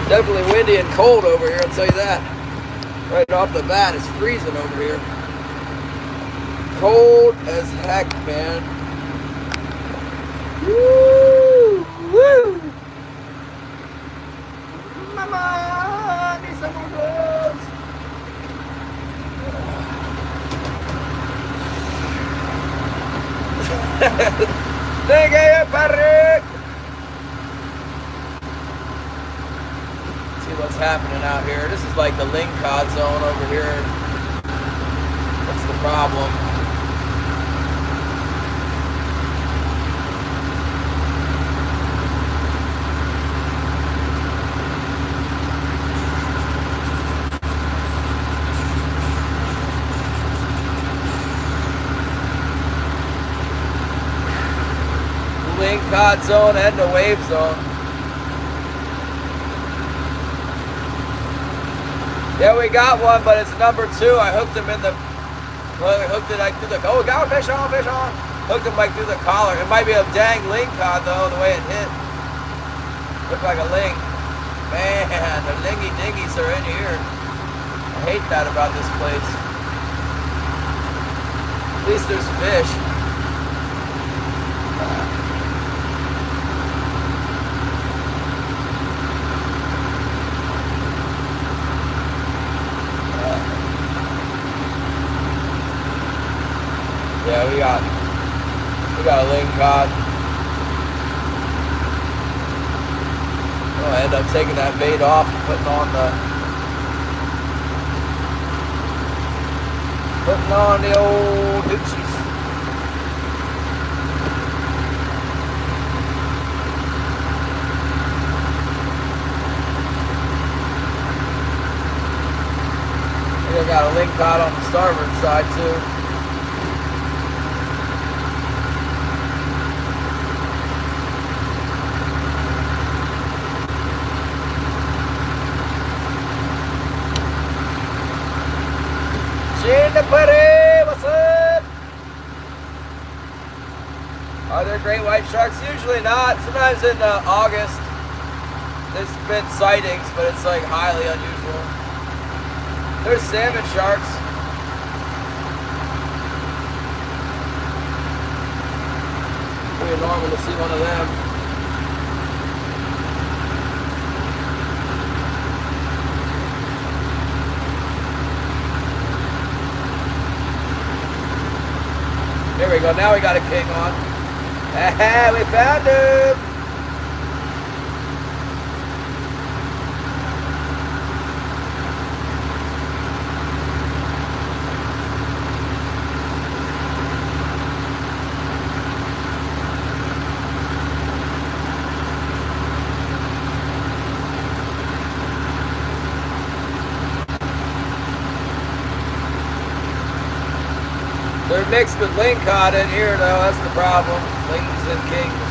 Definitely windy and cold over here, I'll tell you that. Right off the bat, it's freezing over here. Cold as heck, man. Woo! Woo! Mama, I need some more gloves. Thank you, Patrick. What's happening out here. This is like the lingcod zone over here. What's the problem? Lingcod zone and the wave zone. Yeah, we got one, but it's number 2. I hooked him in the, well, I hooked it like through the, oh, got a fish on, fish on. Hooked him like through the collar. It might be a dang lingcod though, the way it hit. Looked like a ling. Man, the dingy dingies are in here. I hate that about this place. At least there's fish. Yeah, we got a lingcod. I'll end up taking that bait off and putting on the old hoochies. I got a lingcod on the starboard side too. What's up? Are there great white sharks? Usually not. Sometimes in August there's been sightings, but it's like highly unusual. There's salmon sharks. Pretty normal to see one of them. There we go, now we got a king on. Aha, we found him! They're mixed with lingcod in here though, that's the problem. Lings and kings.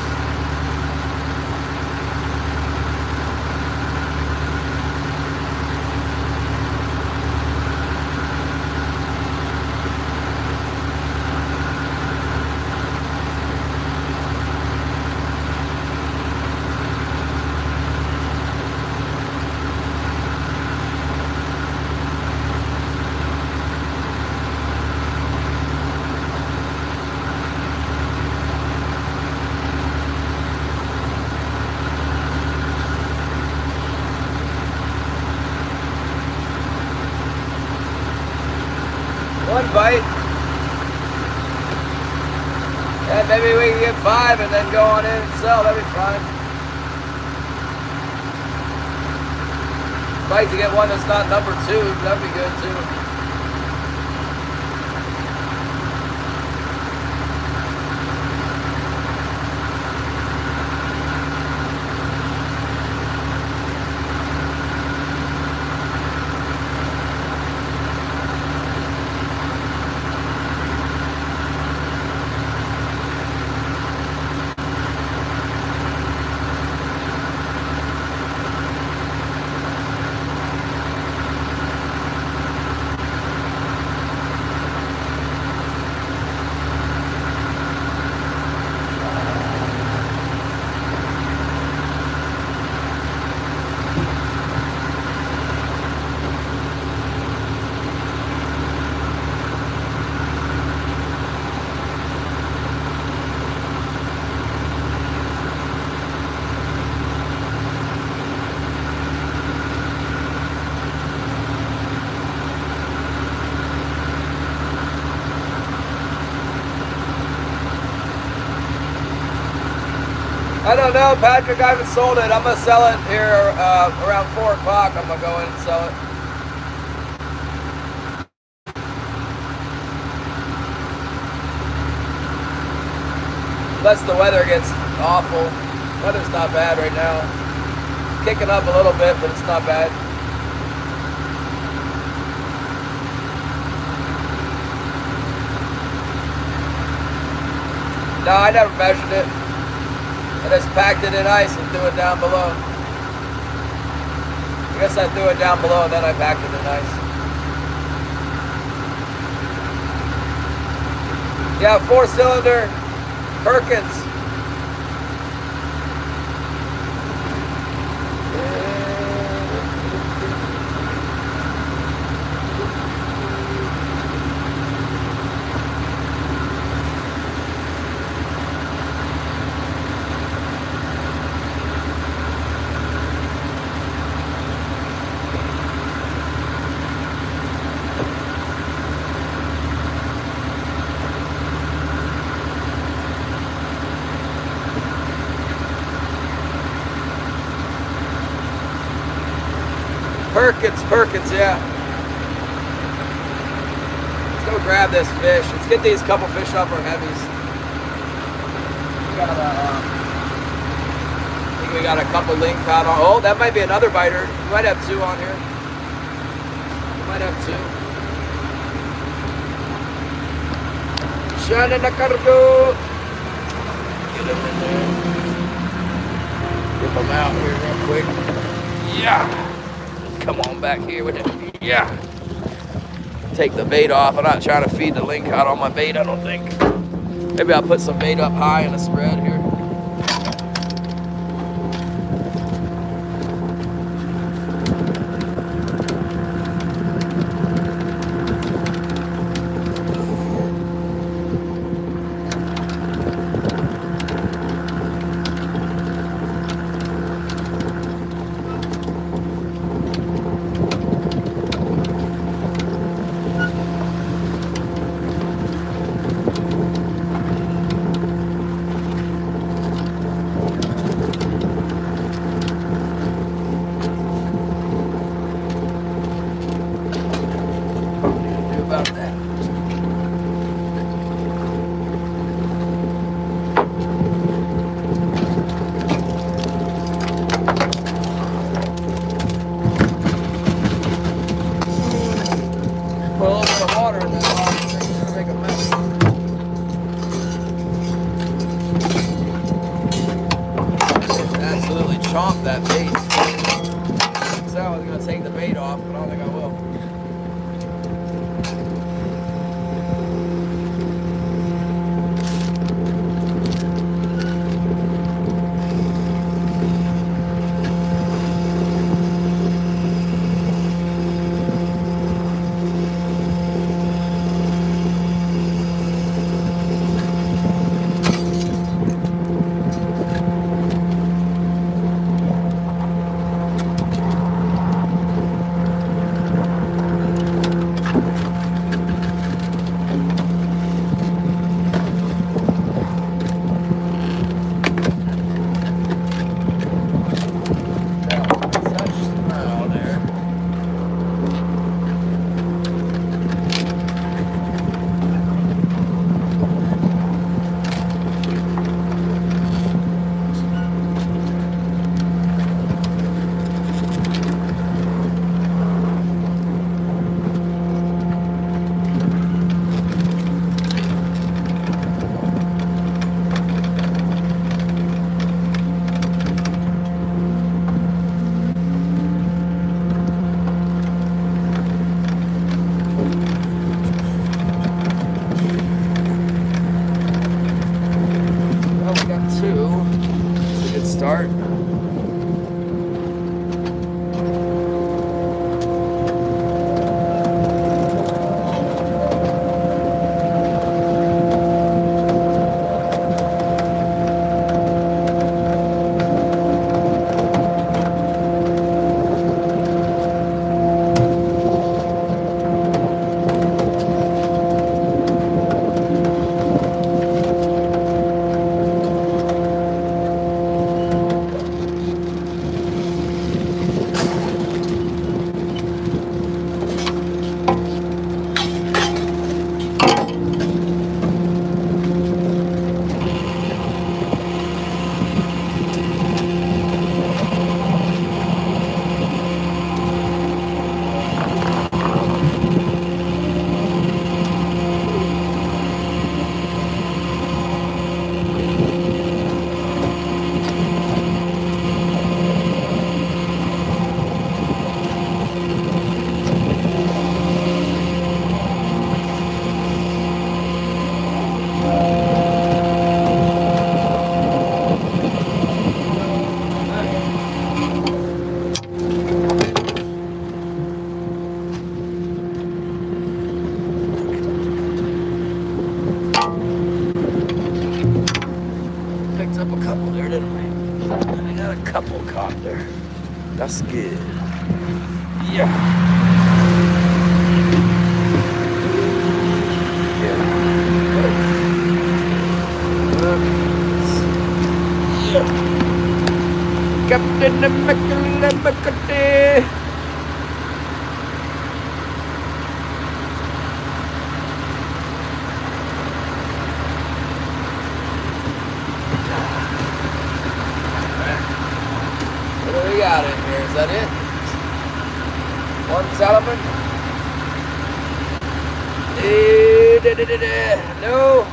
One bite. And maybe we can get 5 and then go on in and sell. That'd be fine. I'd like to get one that's not number 2. That'd be good too. I don't know, Patrick, I haven't sold it. I'm going to sell it here around 4 o'clock. I'm going to go in and sell it. Unless the weather gets awful. Weather's not bad right now. Kicking up a little bit, but it's not bad. No, I never measured it. I just packed it in ice and threw it down below. I guess I threw it down below and then I packed it in ice. Yeah, 4-cylinder Perkins. Perkins, yeah. Let's go grab this fish. Let's get these couple fish off our heavies. I think we got a couple lingcod on. Oh, that might be another biter. We might have two on here. We might have two. Shine in the cargo. Get them in there. Get them out here real quick. Yeah. Come on back here with it. Yeah. Take the bait off. I'm not trying to feed the lingcod on my bait, I don't think. Maybe I'll put some bait up high in the spread here. Chomp that bait. So I was going to take the bait off, but I don't think I will. Start. Up a couple there, didn't we? I got a couple caught there. That's good. Yeah. Yeah. Yeah. Captain McCullough. Is that it? One salmon. No.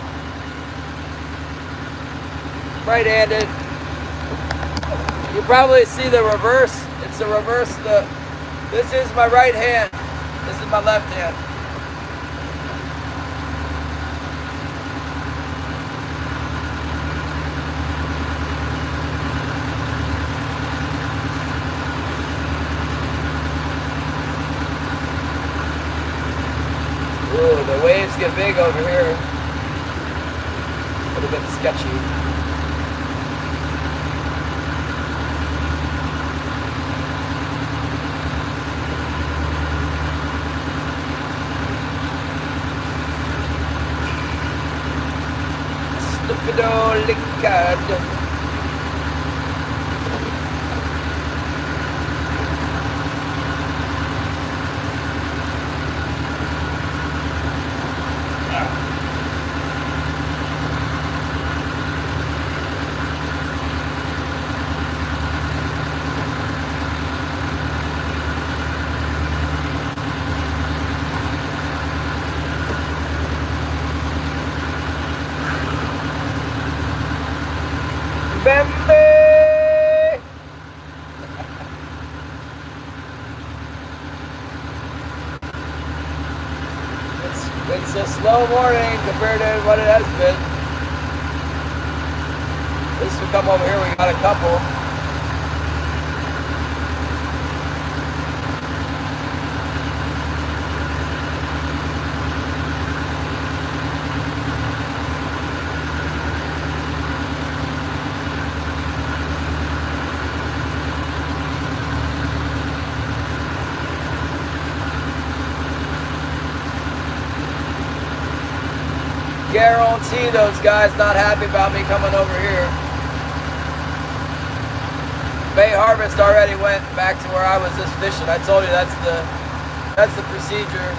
Right-handed. You probably see the reverse. It's the reverse. This is my right hand. This is my left hand. Ooh, the waves get big over here. A little bit sketchy. Stupido liquid. Bambi! It's a slow morning compared to what it has been. At least we come over here, we got a couple. Guarantee those guys not happy about me coming over here. Bay harvest already went back to where I was just fishing. I told you that's the procedure.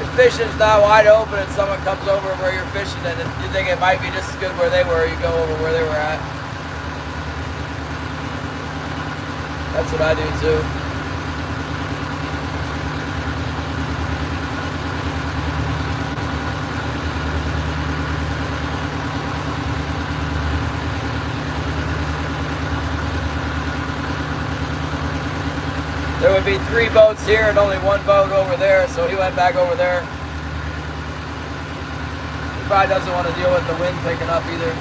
If fishing's not wide open and someone comes over where you're fishing and you think it might be just as good where they were, you go over where they were at. That's what I do too. There would be 3 boats here and only 1 boat over there, so he went back over there. He probably doesn't want to deal with the wind picking up either.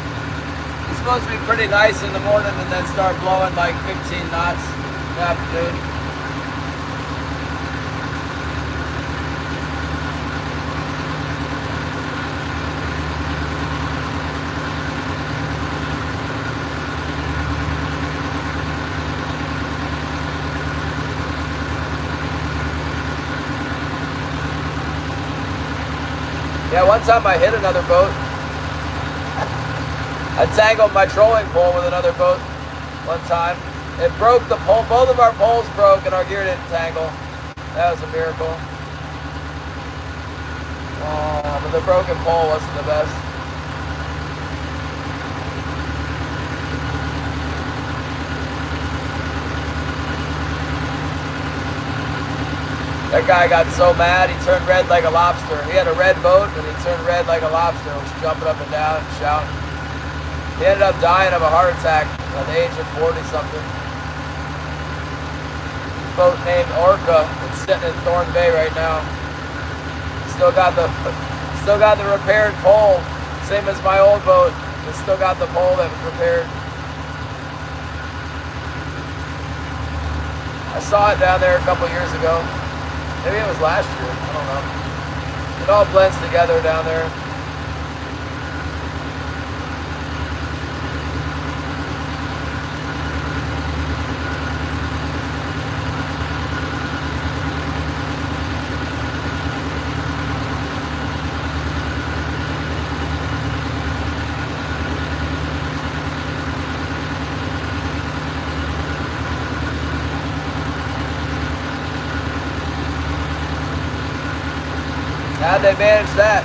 It's supposed to be pretty nice in the morning and then start blowing like 15 knots in the afternoon. Yeah, one time I hit another boat. I tangled my trolling pole with another boat one time. It broke the pole. Both of our poles broke and our gear didn't tangle. That was a miracle. But the broken pole wasn't the best. That guy got so mad, he turned red like a lobster. He had a red boat, and he turned red like a lobster. He was jumping up and down and shouting. He ended up dying of a heart attack at the age of 40-something. Boat named Orca. It's sitting in Thorn Bay right now. Still got the repaired pole, same as my old boat. It's still got the pole that was repaired. I saw it down there a couple years ago. Maybe it was last year, I don't know. It all blends together down there. How'd they manage that?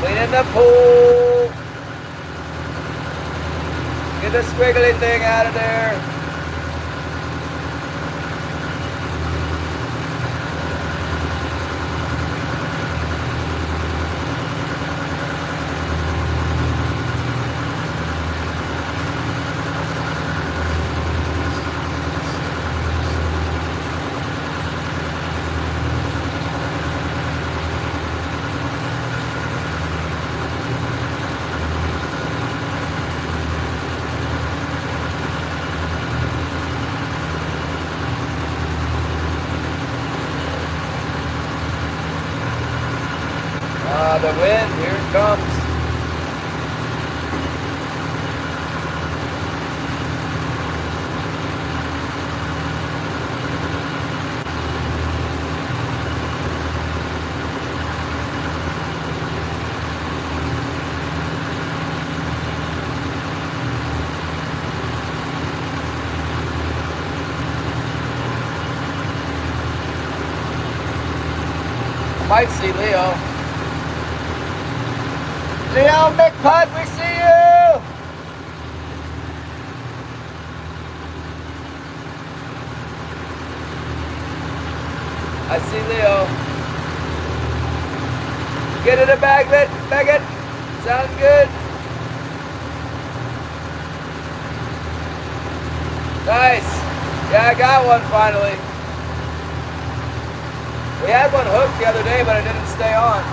Cleaning the pool. Get the squiggly thing out of there. The wind, here it comes. I might see Leo. Leo McPud, we see you! I see Leo. Get in the bag, Megan. Sound good? Nice. Yeah, I got one finally. We had one hooked the other day, but it didn't stay on.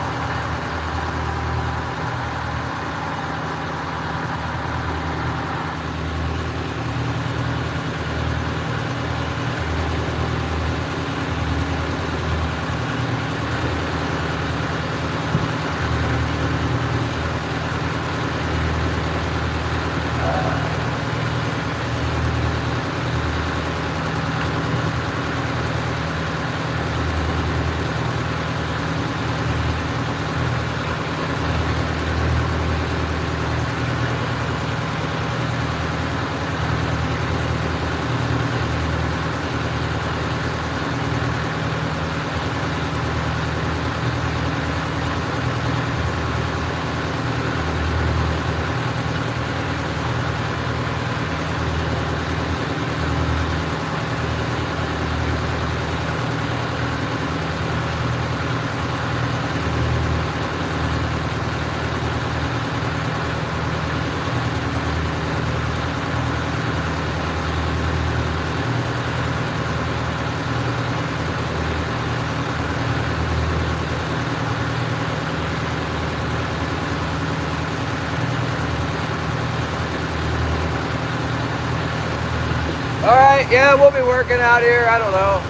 Alright, yeah, we'll be working out here. I don't know.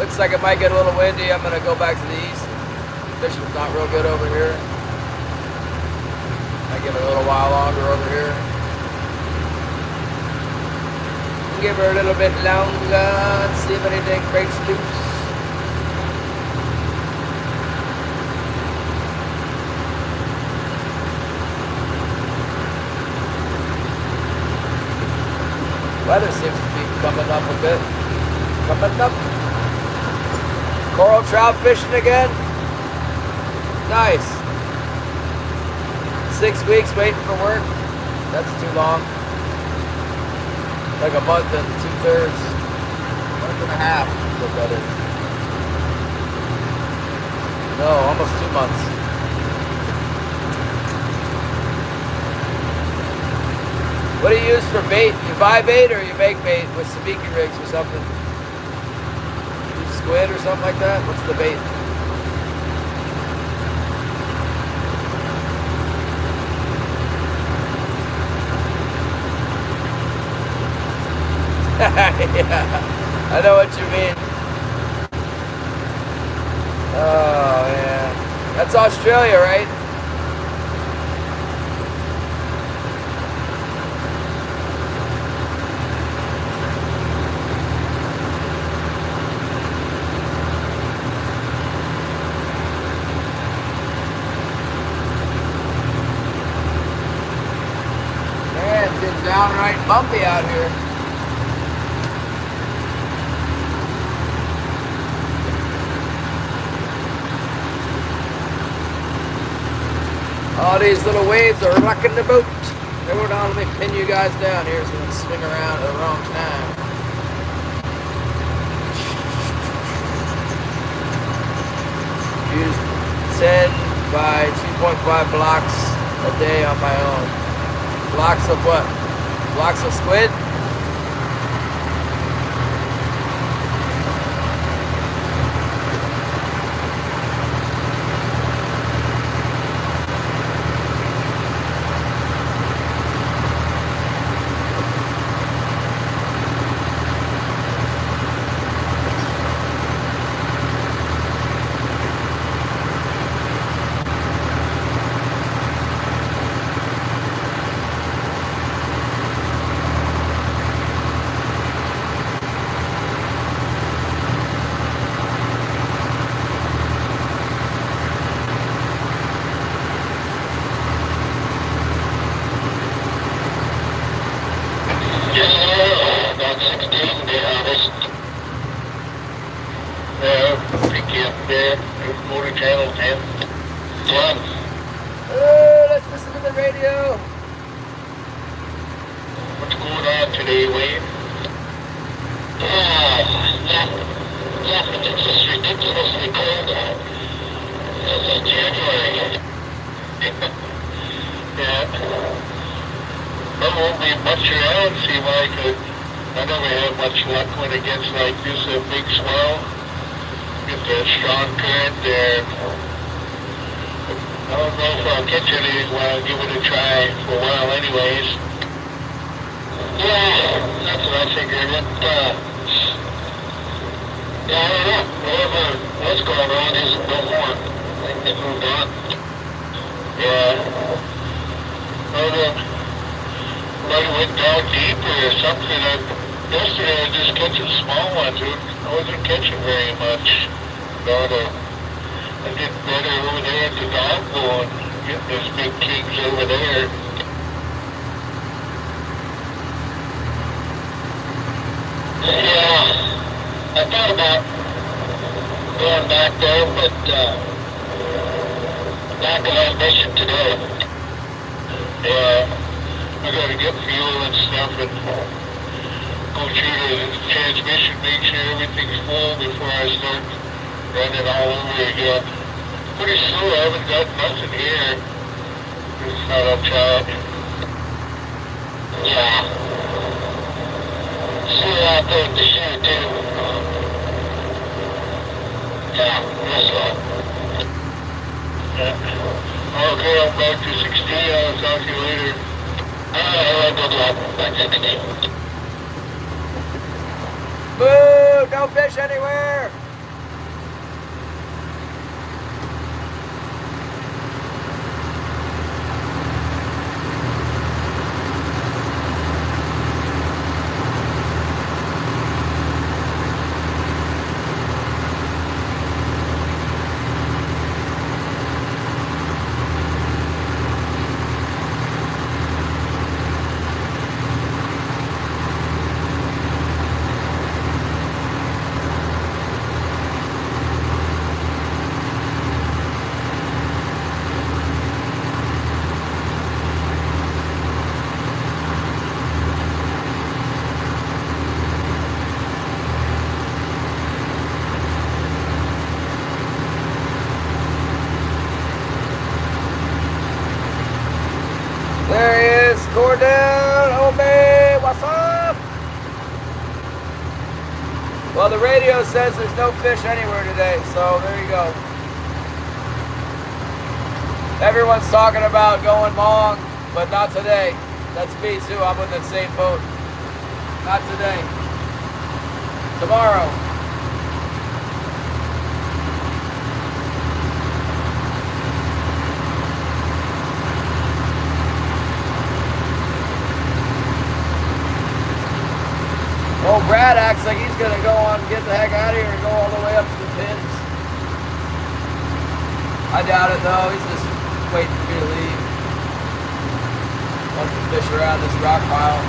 Looks like it might get a little windy. I'm going to go back to the east. Fishing's not real good over here. Might give it a little while longer over here. Give her a little bit longer and see if anything breaks loose. Weather seems to be coming up a bit. Coming up. Coral trout fishing again. Nice. 6 weeks waiting for work. That's too long. Like a month and 2/3. Month and a half is what that is. No, almost 2 months. What do you use for bait? You buy bait or you make bait with sabiki rigs or something? You squid or something like that? What's the bait? Yeah, I know what you mean. Oh, yeah. That's Australia, right? Man, it's getting downright bumpy out here. All these little waves are rocking the boat. Hold on, let me pin you guys down here so we can swing around at the wrong time. Use 10 by 2.5 blocks a day on my own. Blocks of what? Blocks of squid? Let's listen to the radio. What's going on today, Wayne? Nothing. It's just ridiculously cold out. It's January. Yeah. I won't be much around, seem like I never have much luck when it gets like this, a big swell. Get that strong current there. I don't know if I'll catch anything while I'll give it a try for a while anyways. Yeah, that's what I figured. Yeah, I don't know. Whatever was going on is no more. I think they moved on. Yeah. Like went down deeper or something. Yesterday I was just catching small ones. I wasn't catching very much. I get better over there at the dog bowl and getting those big kings over there. Yeah, I thought about going back there, but not going on mission today. Yeah, I gotta get fuel and stuff and go through the transmission, make sure everything's full before I start running all over again. Pretty slow, I haven't got nothing here. Just thought I'd try it. Yeah. See out there at the shoe too. Yeah, real slow. Yeah. Okay, I'm back to 16. I'll talk to you later. Alright, good luck. Back 16. Boo! No fish anywhere! There he is, Cordell, Obey, what's up? Well, the radio says there's no fish anywhere today, so there you go. Everyone's talking about going long, but not today. That's me too, I'm in the same boat. Not today. Tomorrow. Oh, Brad acts like he's gonna go on, get the heck out of here and go all the way up to the pins. I doubt it though, he's just waiting for me to leave. Wants to fish around this rock pile.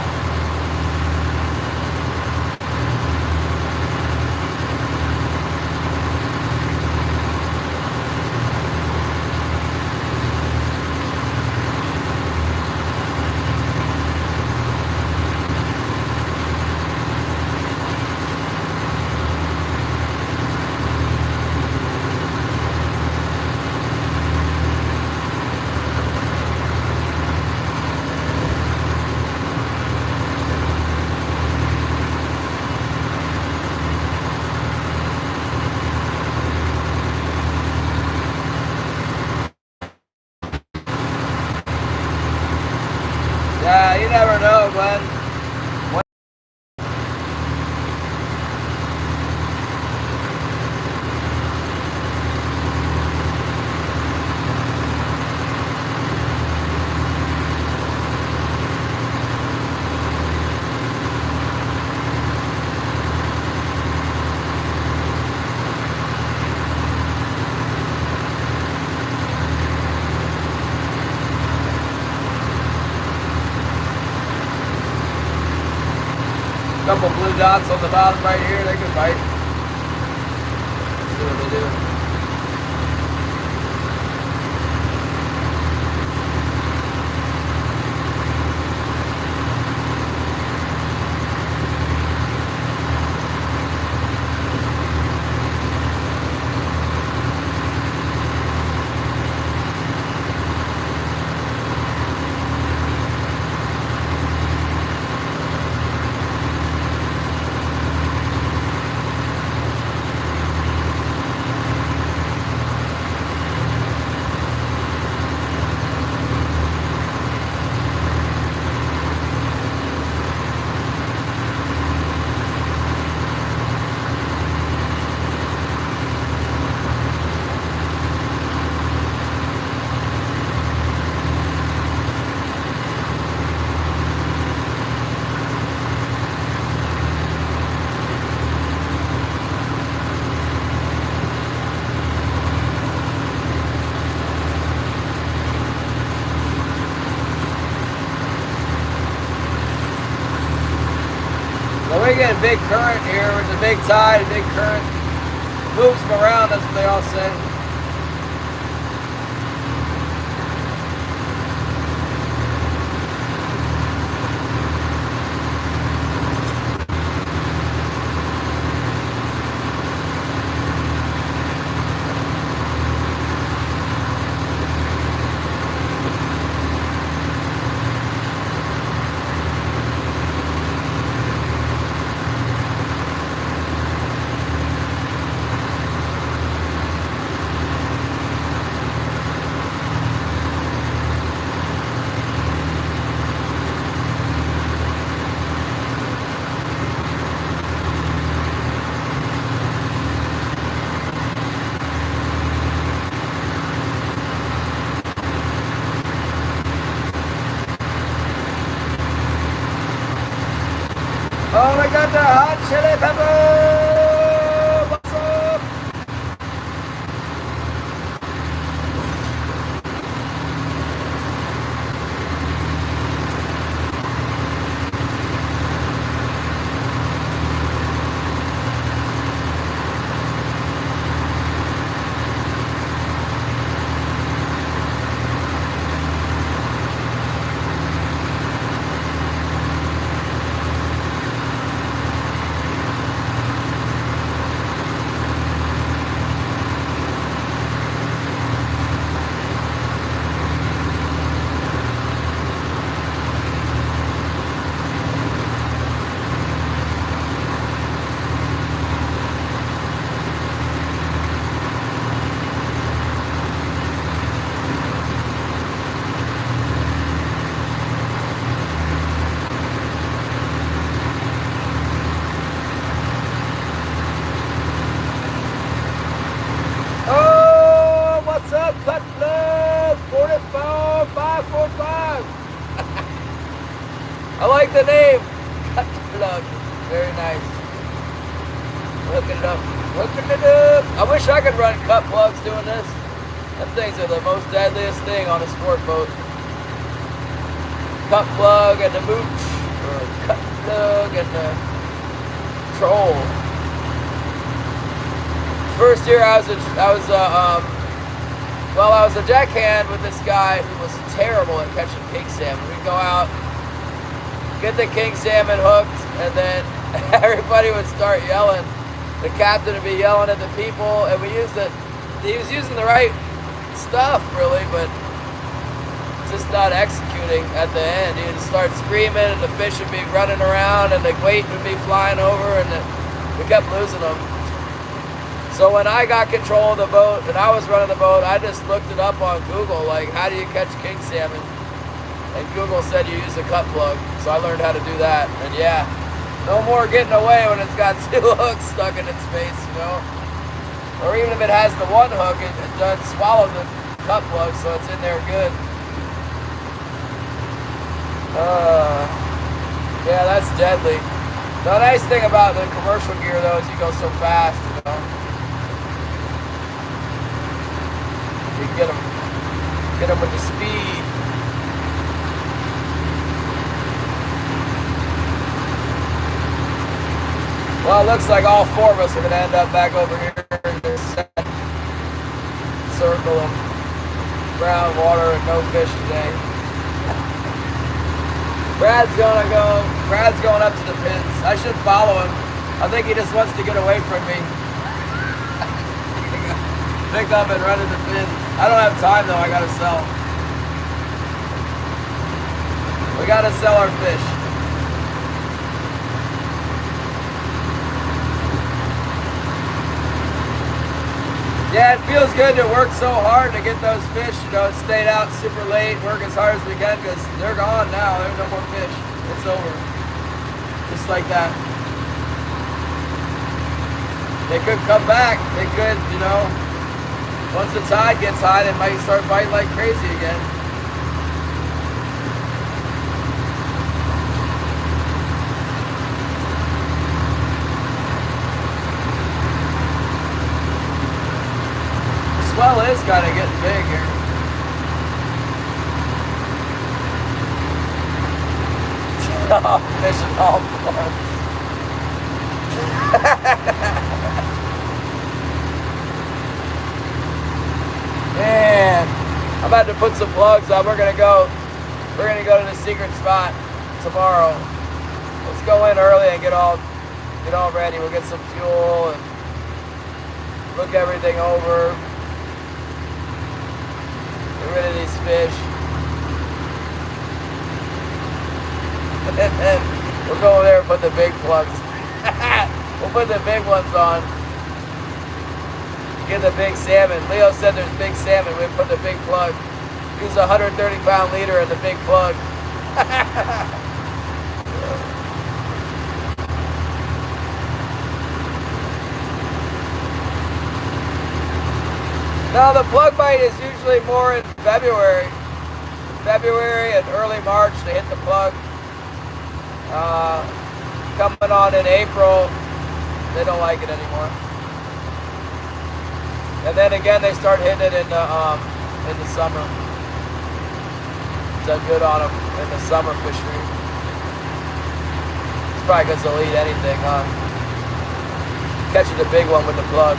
Couple blue dots on the bottom right here, they can bite. See what they do. We get a big current here with a big tide, a big current. Moves them around, that's what they all say. Oh, we got the hot chili pepper! What's up? Cut plug 44545. I like the name. Cut plug. Very nice. Hooking it up. Hooking it up. I wish I could run cut plugs doing this. Them things are the most deadliest thing on a sport boat. Cut plug and the mooch, or cut plug and the troll. First year I was a deckhand with this guy who was terrible at catching king salmon. We'd go out, get the king salmon hooked, and then everybody would start yelling. The captain would be yelling at the people, and he was using the right stuff really, but just not executing at the end. He would start screaming, and the fish would be running around, and the weight would be flying over, and we kept losing them. So when I got control of the boat and I was running the boat, I just looked it up on Google, like, how do you catch king salmon? And Google said you use a cut plug. So I learned how to do that. And yeah, no more getting away when it's got two hooks stuck in its face, you know? Or even if it has the one hook, it does swallow the cut plug, so it's in there good. Yeah, that's deadly. The nice thing about the commercial gear, though, is you go so fast, you know? You get them with the speed. Well, it looks like all 4 of us are going to end up back over here in this circle of brown water and no fish today. Brad's going up to the pins. I should follow him. I think he just wants to get away from me. Pick up and run to the pins. I don't have time though, I gotta sell. We gotta sell our fish. Yeah, it feels good to work so hard to get those fish, you know, stayed out super late, work as hard as we can, because they're gone now. There's no more fish. It's over. Just like that. They could come back. They could, you know, once the tide gets high, they might start biting like crazy again. Swell is kind of getting big here. Oh, fishing all plugs. Man, I'm about to put some plugs on. We're gonna go to the secret spot tomorrow. Let's go in early and get all ready. We'll get some fuel and look everything over. Get rid of these fish. And then we'll go over there and put the big plugs. We'll put the big ones on. Get the big salmon. Leo said there's big salmon. We put the big plug. Use a 130-pound leader in the big plug. Now the plug bite is usually more in February. February and early March they hit the plug. Coming on in April, they don't like it anymore. And then again they start hitting it in the summer. Done good on them in the summer fishery. It's probably because they'll eat anything, huh? Catching the big one with the plug.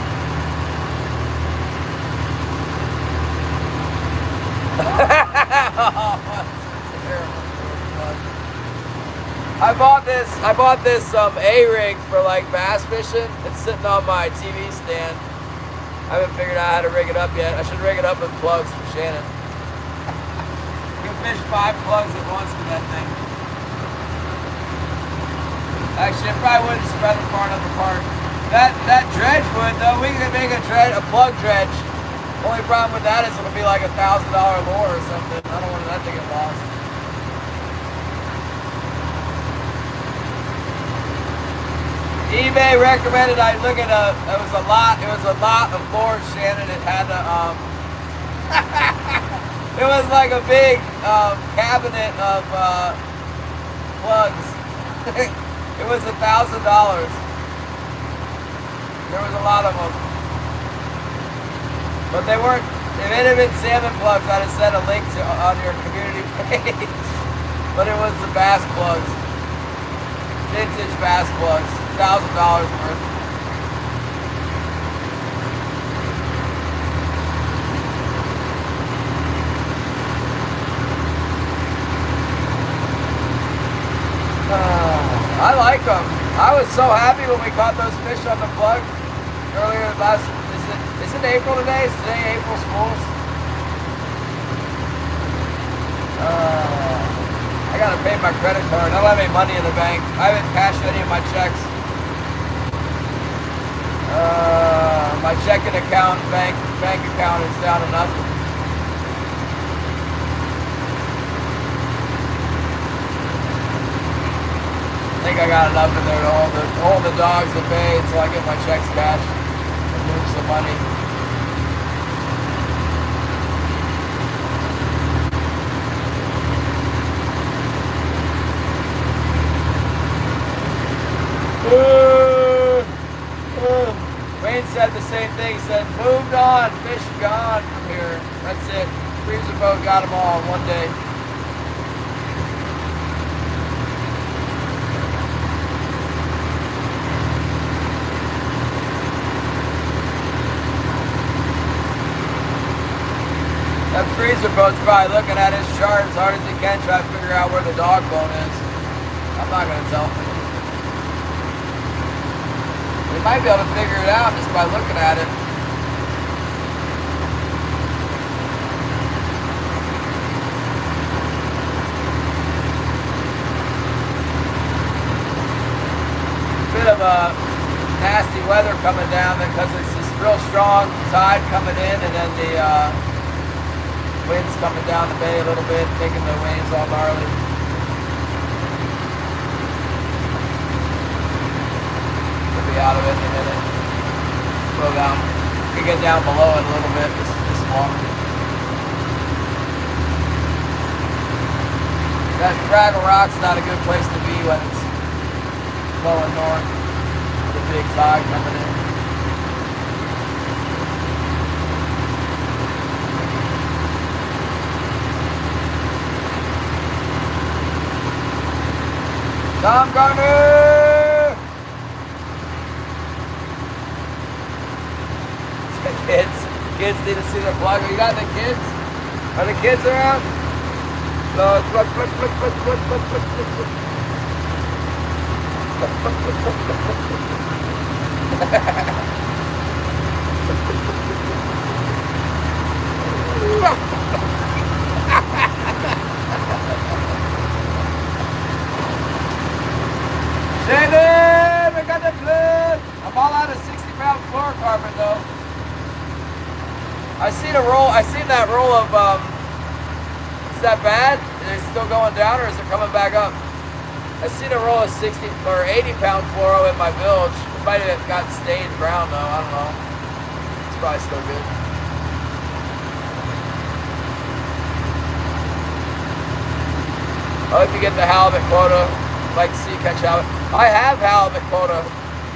I bought this A-rig for like bass fishing. It's sitting on my TV stand. I haven't figured out how to rig it up yet. I should rig it up with plugs for Shannon. You can fish 5 plugs at once with that thing. Actually, it probably wouldn't spread them far enough apart. That dredge would though. We could make a plug dredge. Only problem with that is it'll be like $1,000 lure or something. I don't want that to get lost. eBay recommended I look at it was a lot of lures, Shannon. It had it was like a big cabinet of plugs. It was $1,000. There was a lot of them. But they weren't, if it had been salmon plugs, I'd have sent a link on your community page. But it was the bass plugs. Vintage bass plugs. $1,000 worth. I like them. I was so happy when we caught those fish on the plug earlier last. Is it April today? Is today April's Fools? I gotta pay my credit card. I don't have any money in the bank. I haven't cashed any of my checks. My checking account, bank account is down to nothing. I think I got enough in there to hold the dogs at bay until I get my checks cashed and move some money. Wayne said the same thing. He said, moved on, fish gone from here. That's it. Freezer boat got them all in one day. That freezer boat's probably looking at his chart as hard as he can, try to figure out where the dog bone is. I'm not gonna tell him. He might be able to figure it out just by looking at it. Bit of a nasty weather coming down because it's this real strong tide coming in, and then the wind's coming down the bay a little bit, taking the waves all gnarly. We'll be out of it in a minute. Go down. We can get down below it a little bit this morning. That Fraggle Rock's not a good place to be when it's blowing north with a big tide coming in. Tom Garner! Kids need to see the vlog. You got the kids? Are the kids around? Look. Shannon, we got the flip. I'm all out of 60-pound fluorocarbon though. I seen that roll of is that bad? Is it still going down or is it coming back up? I seen a roll of 60 or 80-pound fluoro in my bilge. It might have gotten stained brown though, I don't know. It's probably still good. I hope you get the halibut quota. Like to see you catch halibut. I have halibut quota.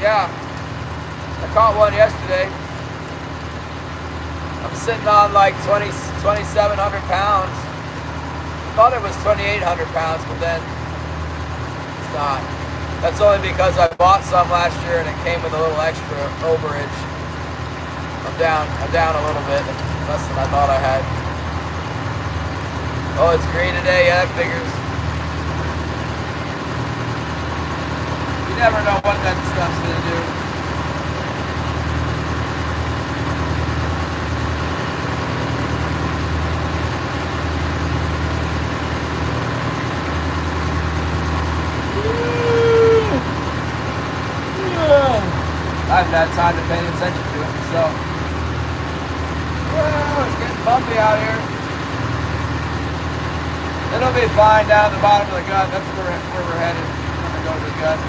Yeah. I caught one yesterday. I'm sitting on like 2,700 pounds. I thought it was 2,800 pounds, but then it's not. That's only because I bought some last year and it came with a little extra overage. I'm down a little bit, less than I thought I had. Oh, it's green today. Yeah, that figures. You never know what that stuff's gonna do. I haven't had time to pay attention to it, so. Well, it's getting bumpy out here. It'll be fine down the bottom of the gut. That's where we're headed. I'm gonna go to the gut.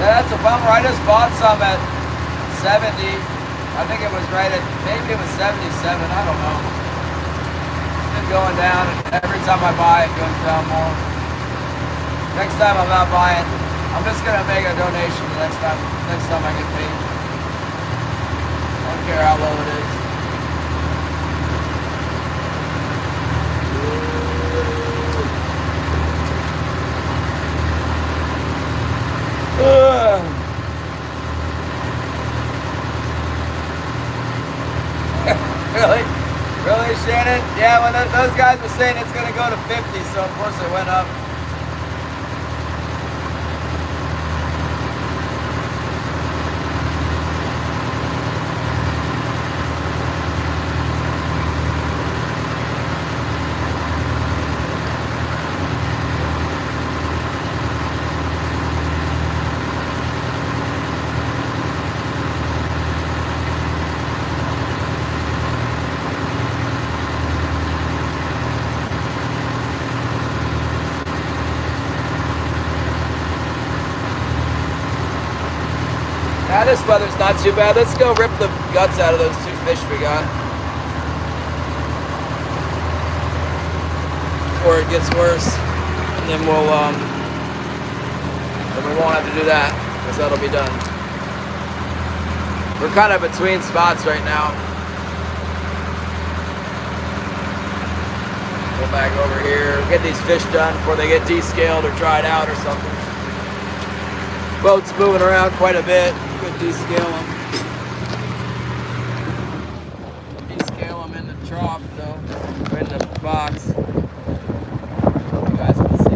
Yeah, that's a bummer. I just bought some at 70. I think it was right at, maybe it was 77. I don't know. It's been going down, and every time I buy it goes down more. Next time I'm not buying. I'm just gonna make a donation the next time I get paid. I don't care how low it is. Really, Shannon? Yeah, when those guys were saying it's going to go to 50, so of course it went up. Yeah, this weather's not too bad. Let's go rip the guts out of those two fish we got before it gets worse, and then we won't have to do that because that'll be done. We're kind of between spots right now. Go back over here, get these fish done before they get descaled or dried out or something. Boat's moving around quite a bit. Could descale them. Descale them in the trough though, or in the box. You guys can see.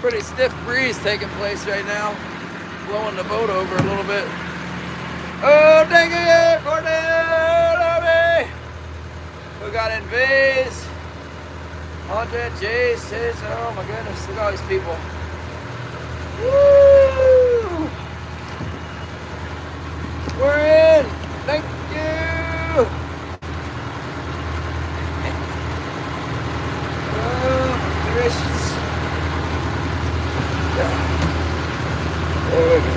Pretty stiff breeze taking place right now, blowing the boat over a little bit. Oh, dang it, Cornell, we got Invase, Andre, Jace, oh my goodness, look at all these people. Woo! We're in, thank you. Oh, gracious. There we go.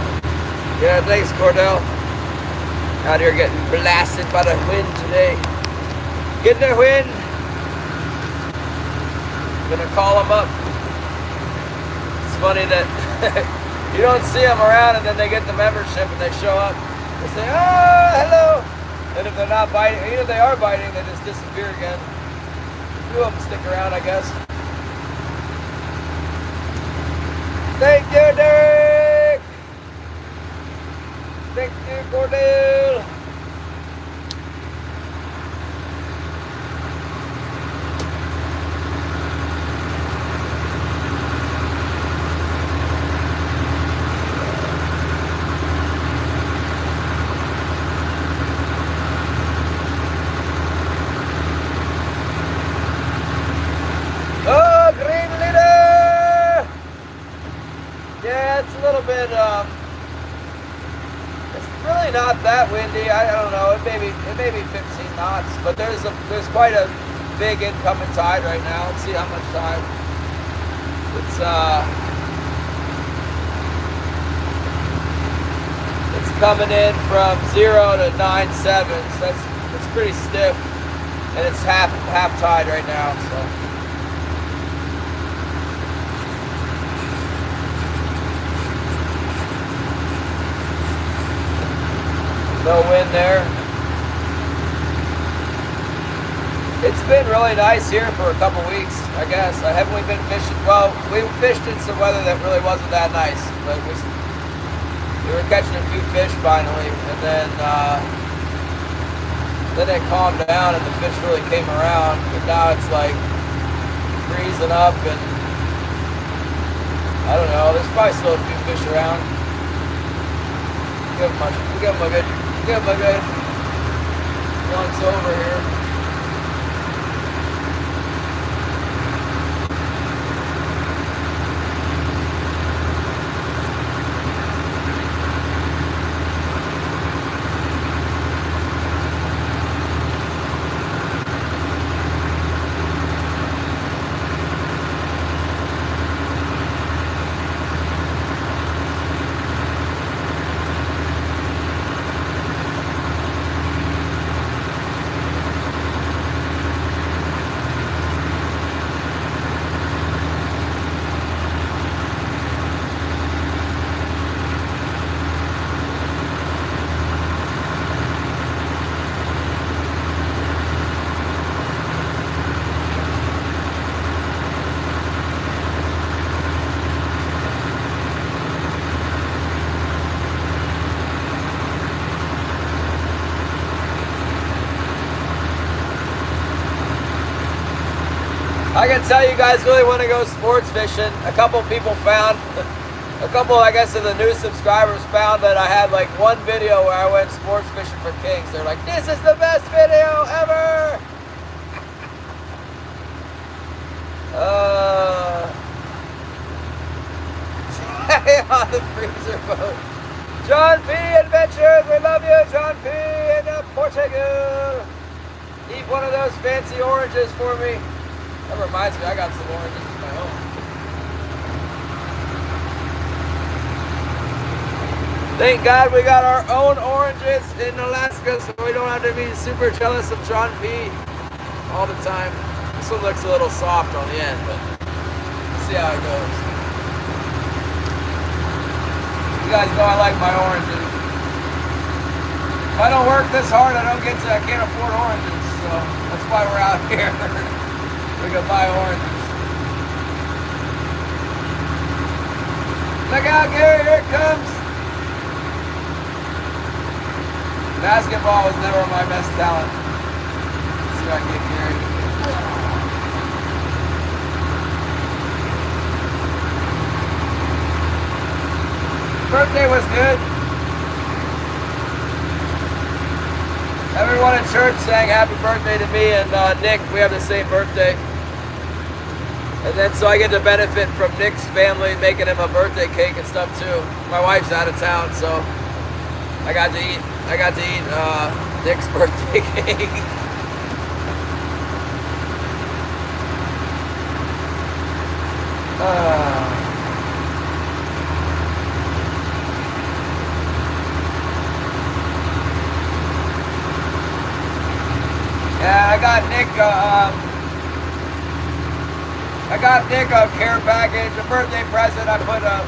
Yeah, thanks, Cordell. Out here getting blasted by the wind today. Getting the wind. Gonna call them up. It's funny that you don't see them around and then they get the membership and they show up. They say, oh, hello. And if they're not biting, even if they are biting, they just disappear again. few of them stick around, I guess. Thank you, Derek. Thank you, Cordell. Oh, green leader! Yeah, it's a little bit, it's really not that windy. I don't know, it may be 15 knots, but there's quite a big incoming tide right now. Let's see how much tide. It's coming in from 0 to 9.7, so that's pretty stiff, and it's half tide right now, so. No wind there. It's been really nice here for a couple weeks, I guess. Haven't we been fishing? Well, we fished in some weather that really wasn't that nice, but we were catching a few fish finally, and then it calmed down and the fish really came around. But now it's like breezing up, and I don't know. There's probably still a few fish around. Give them a good once over here. I can tell you guys really want to go sports fishing. A couple people found, I guess of the new subscribers found that I had like one video where I went sports fishing for kings. They're like, this is the best video ever! On the freezer boat. John P. Adventures, we love you, John P. in Portugal. Eat one of those fancy oranges for me. That reminds me, I got some oranges of my own. Thank God we got our own oranges in Alaska, so we don't have to be super jealous of John P. all the time. This one looks a little soft on the end, but we'll see how it goes. You guys know I like my oranges. If I don't work this hard, I can't afford oranges, so that's why we're out here. We can buy oranges. Look out, Gary, here it comes. Basketball was never my best talent. Let's see if I can get Gary. Birthday was good. Everyone in church sang happy birthday to me and Nick. We have the same birthday. And then so I get to benefit from Nick's family making him a birthday cake and stuff too. My wife's out of town, so I got to eat Nick's birthday cake. Yeah, I got Nick a care package, a birthday present. I put a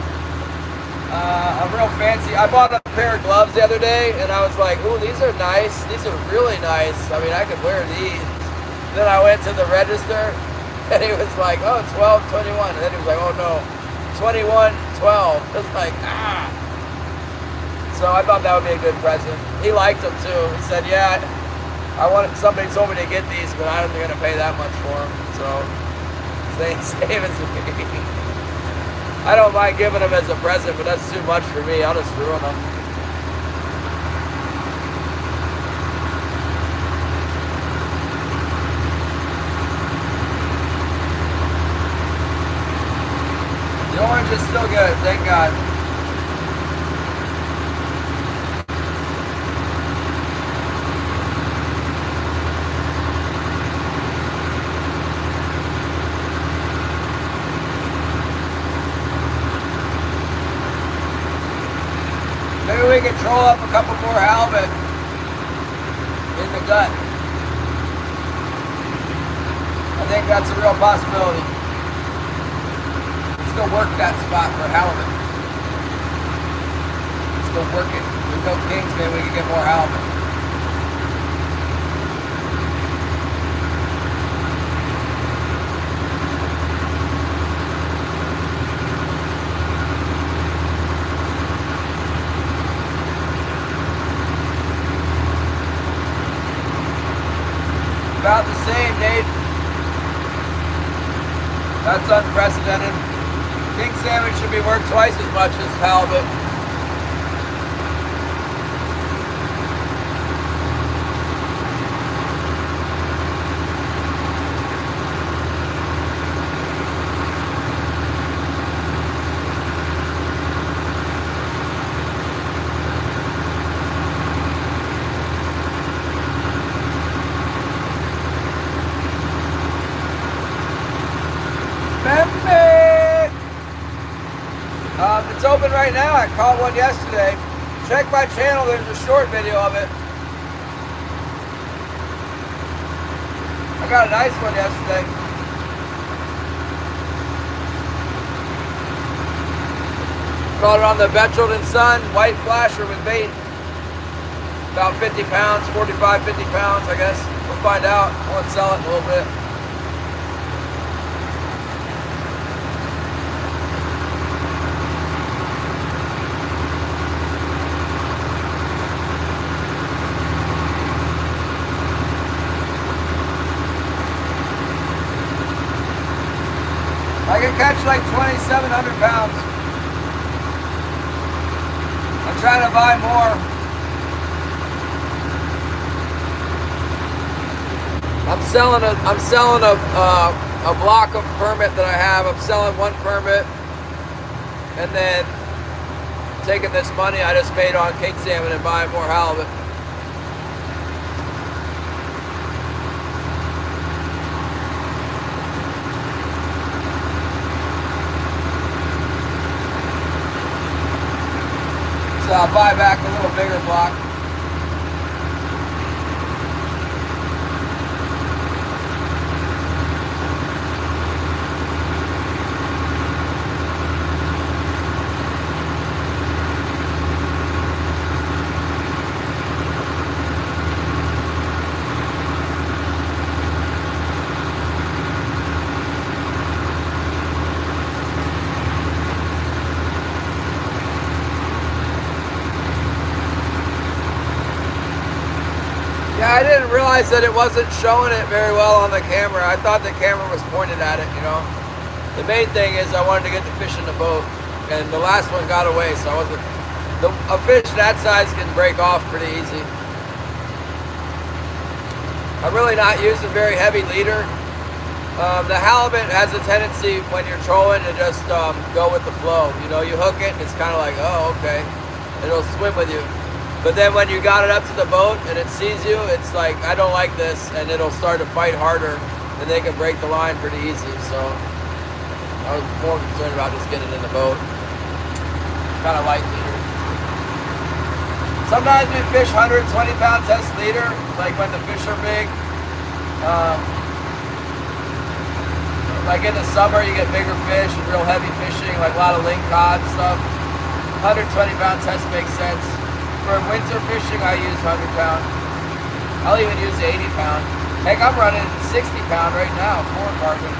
real fancy. I bought a pair of gloves the other day, and I was like, "Ooh, these are nice. These are really nice. I mean, I could wear these." Then I went to the register, and he was like, oh, 12.21. And then he was like, oh no, 21.12. It's like, ah. So I thought that would be a good present. He liked them too. He said, yeah, somebody told me to get these, but I wasn't going to pay that much for them. So same as me. I don't mind giving them as a present, but that's too much for me. I'll just ruin them. The orange is still good, thank God. Maybe we can troll up a couple more halibut in the gut. I think that's a real possibility. Let's go work that spot for halibut. Let's go work it. With no kings, maybe we can get more halibut. About the same, Nate. That's unprecedented. King salmon should be worth twice as much as halibut. It's open right now. I caught one yesterday. Check my channel, there's a short video of it. I got a nice one yesterday. Caught it on the Betcheld and Son, white flasher with bait. About 50 pounds, 45, 50 pounds, I guess. We'll find out. I want to sell it in a little bit. I can catch like 2,700 pounds. I'm trying to buy more. I'm selling a block of permit that I have. I'm selling one permit and then taking this money I just made on king salmon and buying more halibut. So I'll buy back a little bigger block. Yeah, I didn't realize that it wasn't showing it very well on the camera. I thought the camera was pointed at it, you know. The main thing is I wanted to get the fish in the boat, and the last one got away, so I wasn't... A fish that size can break off pretty easy. I'm really not using very heavy leader. The halibut has a tendency when you're trolling to just go with the flow. You know, you hook it and it's kind of like, oh, okay. It'll swim with you. But then when you got it up to the boat and it sees you, it's like, I don't like this, and it'll start to fight harder, and they can break the line pretty easy. So I was more concerned about just getting in the boat. Kind of light leader. Sometimes we fish 120-pound test leader, like when the fish are big. Like in the summer, you get bigger fish and real heavy fishing, like a lot of lingcod and stuff. 120-pound test makes sense. For winter fishing, I use 100-pound. I'll even use the 80-pound. Heck, I'm running 60 pound right now, 4-carbon.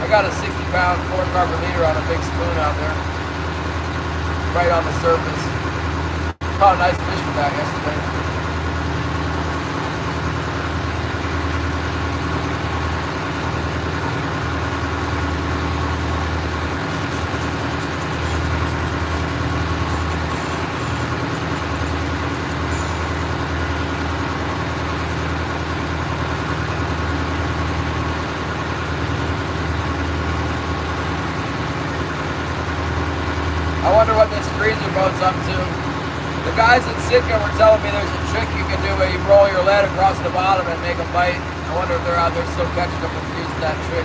I got a 60 pound 4-carbon leader on a big spoon out there, right on the surface. Caught a nice fish with that yesterday. I wonder what this freezer boat's up to. The guys at Sitka were telling me there's a trick you can do where you roll your lead across the bottom and make them bite. I wonder if they're out there still catching them and using that trick.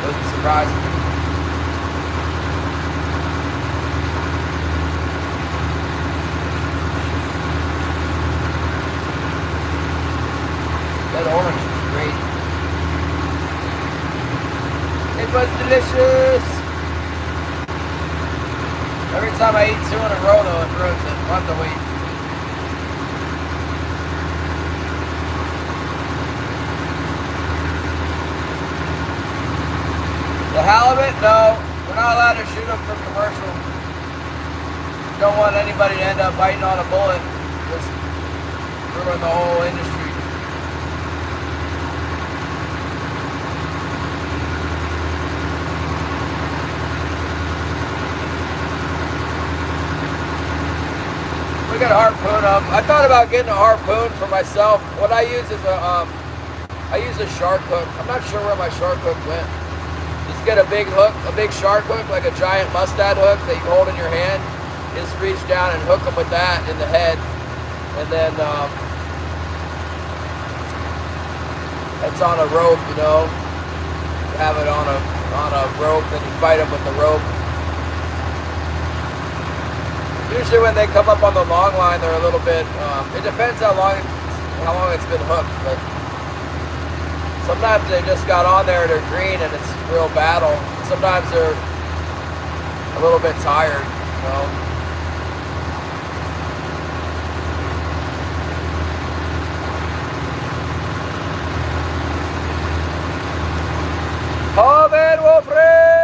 Wouldn't surprise me. That orange was great. It was delicious. Every time I eat 2 in a row though, it ruins it. I'll have to wait. The halibut? No. We're not allowed to shoot them for commercial. Don't want anybody to end up biting on a bullet. Just ruin the whole industry. We got a harpoon up. I thought about getting a harpoon for myself. What I use is I use a shark hook. I'm not sure where my shark hook went. Just get a big hook, a big shark hook, like a giant mustad hook that you hold in your hand. Just reach down and hook them with that in the head, and then it's on a rope, you know. You have it on a rope, and you fight them with the rope. Usually when they come up on the long line, they're a little bit, it depends how long it's been hooked, but sometimes they just got on there, they're green, and it's real battle. Sometimes they're a little bit tired, you know. Joven Wolfred!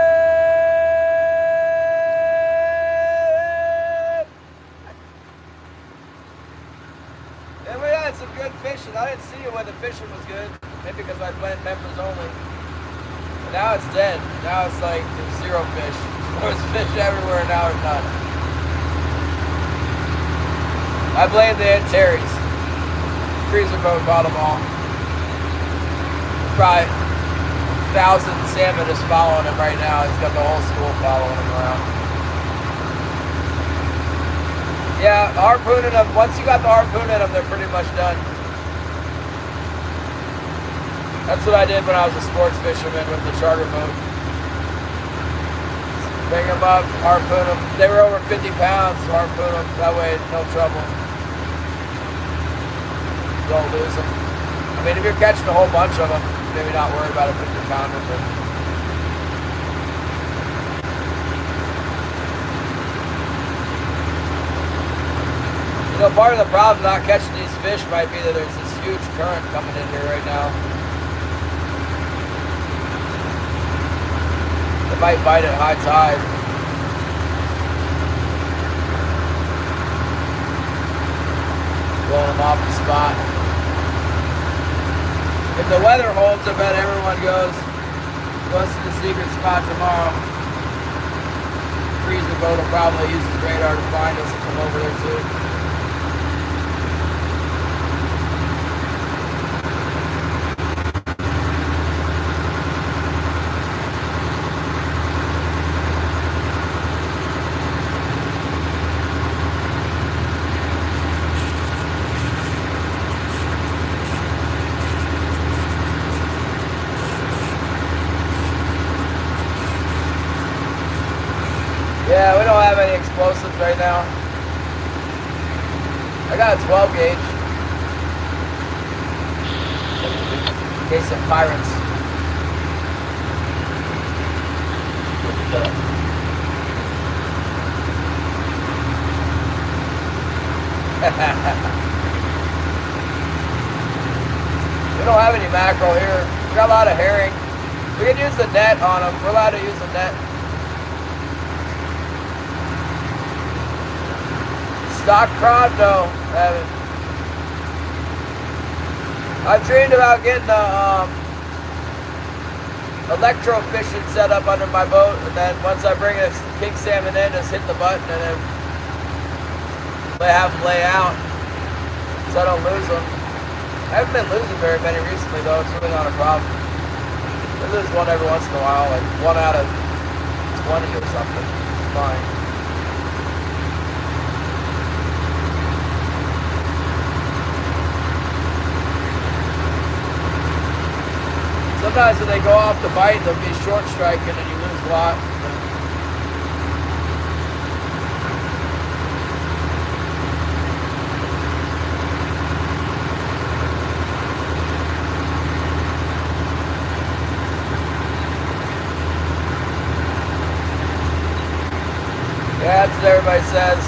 And we had some good fishing. I didn't see you when the fishing was good. Maybe because I blend members only. But now it's dead. Now it's like there's 0 fish. There's fish everywhere, now there's none. I blame the Terry's. Freezer boat caught them all. Probably 1,000 salmon is following him right now. He's got the whole school following him around. Yeah, harpooning them. Once you got the harpoon in them, they're pretty much done. That's what I did when I was a sports fisherman with the charter boat. Bring them up, harpoon them. They were over 50 pounds, harpoon them. That way, no trouble. Don't lose them. I mean, if you're catching a whole bunch of them, maybe not worry about a 50-pounder, but you know, part of the problem not catching these fish might be that there's this huge current coming in here right now. They might bite at high tide. Blowing them off the spot. If the weather holds, I bet everyone goes to the secret spot tomorrow. Freezer boat will probably use his radar to find us and come over there too. Yeah, we don't have any explosives right now. I got a 12 gauge. In case of pirates. We don't have any mackerel here. We got a lot of herring. We can use the net on them. We're allowed to use the net. Stock cod? No, haven't. I've dreamed about getting a electro fishing set up under my boat, and then once I bring a king salmon in, just hit the button and then have them lay out so I don't lose them. I haven't been losing very many recently though. It's really not a problem. I lose one every once in a while, like 1 out of 20 or something. It's fine. Sometimes when they go off the bite, they'll be short striking and you lose a lot. Yeah, that's what everybody says.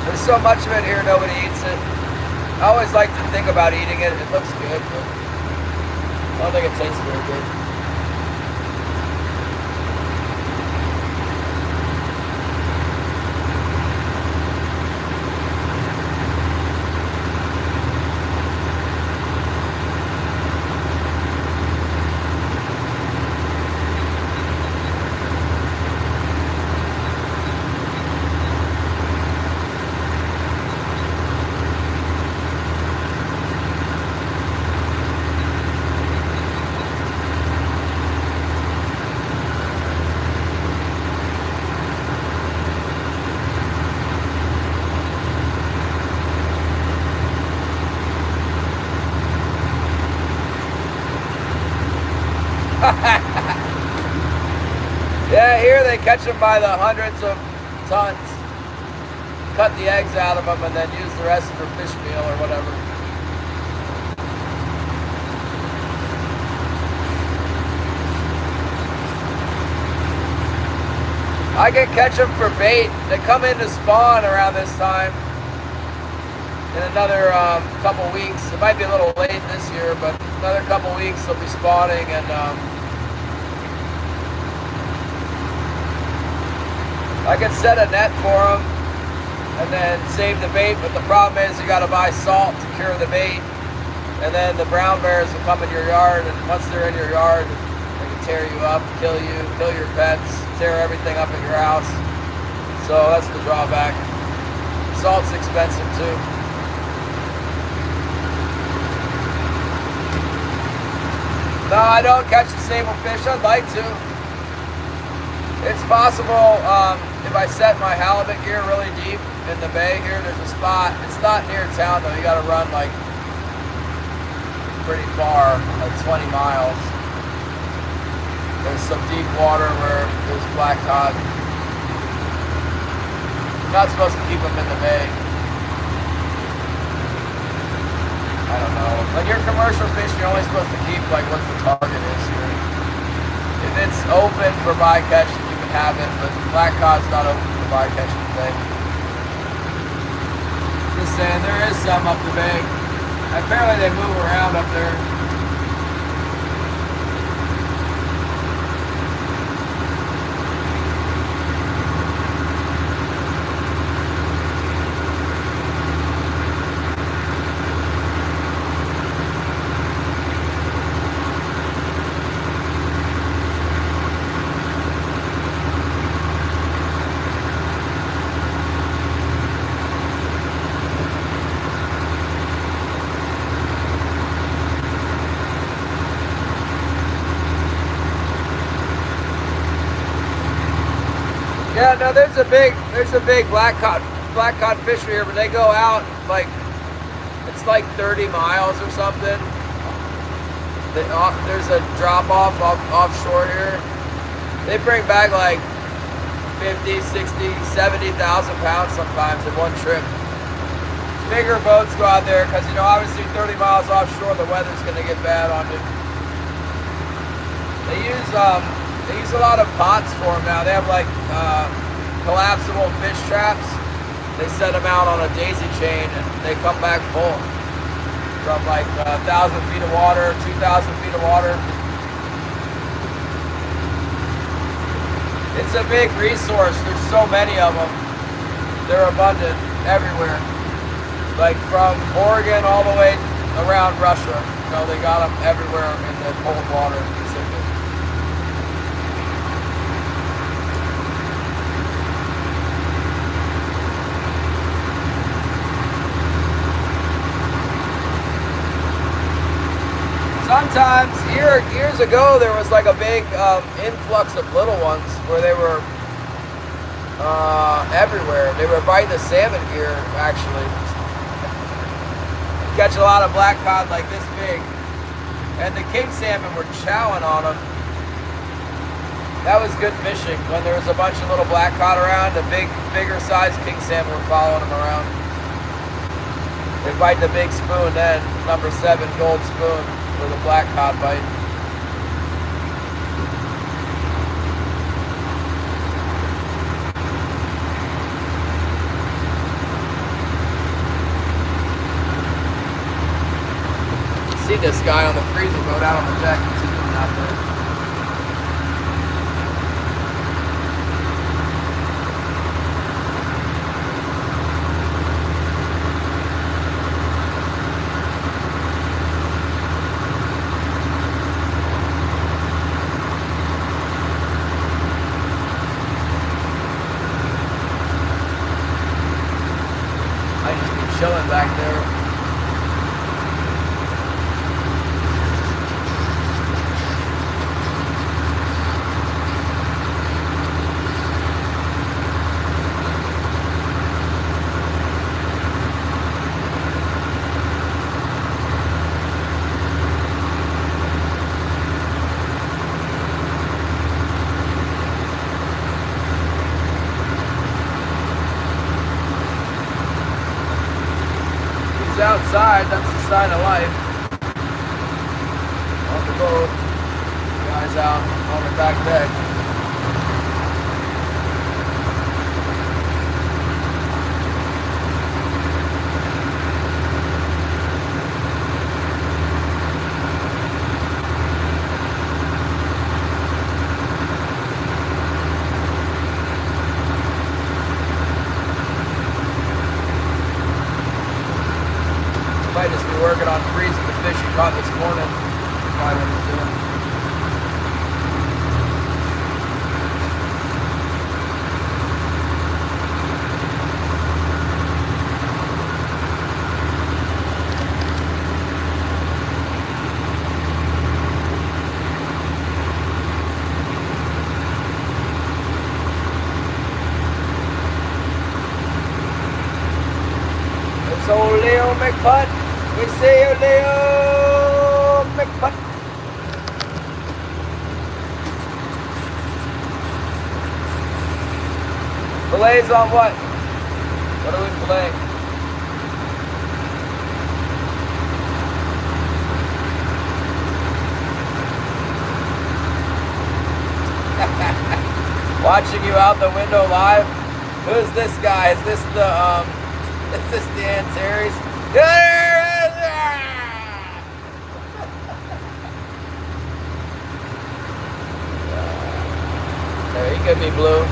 There's so much of it here, nobody eats it. I always like to think about eating it. It looks good, but I don't think it tastes very good. Yeah, here they catch them by the hundreds of tons. Cut the eggs out of them and then use the rest for fish meal or whatever. I can catch them for bait. They come in to spawn around this time. In another couple weeks. It might be a little late this year, but another couple weeks they'll be spawning, and I can set a net for them and then save the bait, but the problem is you got to buy salt to cure the bait, and then the brown bears will come in your yard, and once they're in your yard they can tear you up, kill you, kill your pets, tear everything up at your house. So that's the drawback. Salt's expensive too. No, I don't catch the sable fish. I'd like to. It's possible if I set my halibut gear really deep in the bay here, there's a spot. It's not near town though. You got to run like pretty far, like 20 miles. There's some deep water where there's black cod. You're not supposed to keep them in the bay. I don't know. When you're commercial fishing, you're only supposed to keep like what the target is here. If it's open for bycatch, you can have it, but black cod's not open for bycatch today. Just saying, there is some up the bay. Apparently they move around up there. Yeah, no, there's a big black cod fishery here, but they go out like, it's like 30 miles or something. There's a drop off offshore here. They bring back like 50, 60, 70,000 pounds sometimes in one trip. Bigger boats go out there because, you know, obviously 30 miles offshore, the weather's going to get bad on you. They use They use a lot of pots for them now. They have like collapsible fish traps. They set them out on a daisy chain and they come back full from like 1,000 feet of water, 2,000 feet of water. It's a big resource. There's so many of them. They're abundant everywhere. Like from Oregon all the way around Russia. You know, they got them everywhere in the cold water in the Pacific. Sometimes, years ago, there was like a big influx of little ones where they were everywhere. They were biting the salmon gear, actually. Catch a lot of black cod like this big. And the king salmon were chowing on them. That was good fishing. When there was a bunch of little black cod around, the bigger sized king salmon were following them around. They bite the big spoon then, number 7 gold spoon. For the black cod bite. See this guy on the freezer boat out on the deck. What's he doing out there? Chilling back there. Outside, that's the sign of life. On the boat, guys out on the back deck. Might just be working on freezing the fish he caught this morning. Probably what he's doing. There's old Leo McPutt. We see you, Leo McPutt. Fillets on what? What are we filleting? Watching you out the window live. Who's this guy? Is this the Antares? There, he could be blue.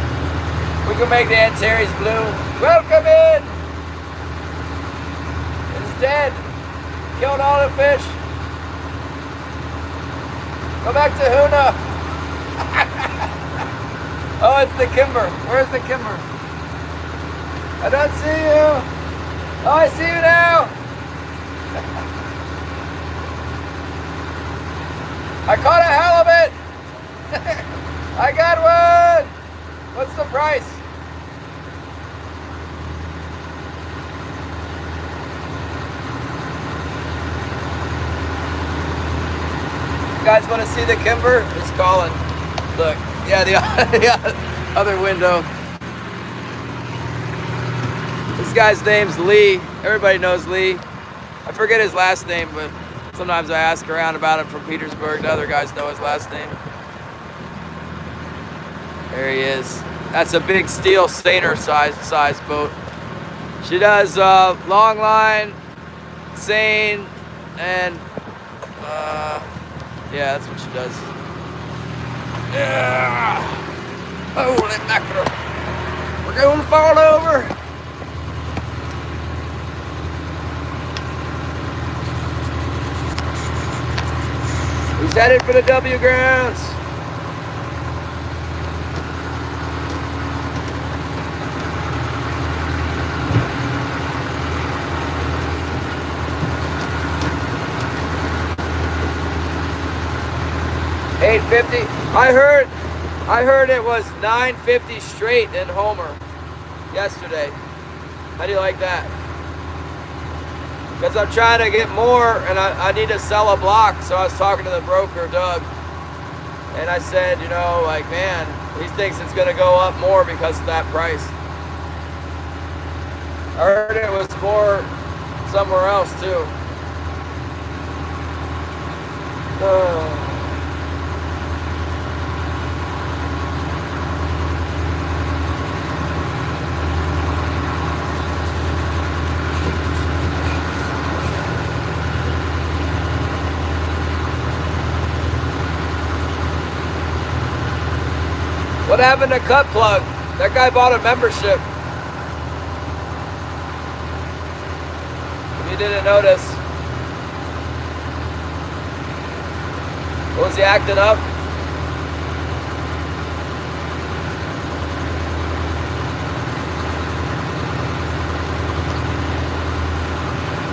We can make the Antares blue. Welcome in! It's dead. Killed all the fish. Go back to Huna. Oh, it's the Kimber. Where's the Kimber? I don't see you. Oh, I see you now. I caught a halibut. I got one. What's the price? You guys want to see the Kimber? It's calling. Look. Yeah, the other window. This guy's name's Lee. Everybody knows Lee. I forget his last name, but sometimes I ask around about him from Petersburg. The other guys know his last name. There he is. That's a big steel seiner size boat. She does long line, seine, and yeah, that's what she does. Yeah. Holy mackerel. We're going to fall over. He's headed for the W grounds. $8.50. I heard it was $9.50 straight in Homer yesterday. How do you like that? Because I'm trying to get more, and I need to sell a block. So I was talking to the broker, Doug, and I said, you know, like, man, he thinks it's going to go up more because of that price. I heard it was more somewhere else too. What happened to Cut Plug? That guy bought a membership. If you didn't notice. Was he acting up?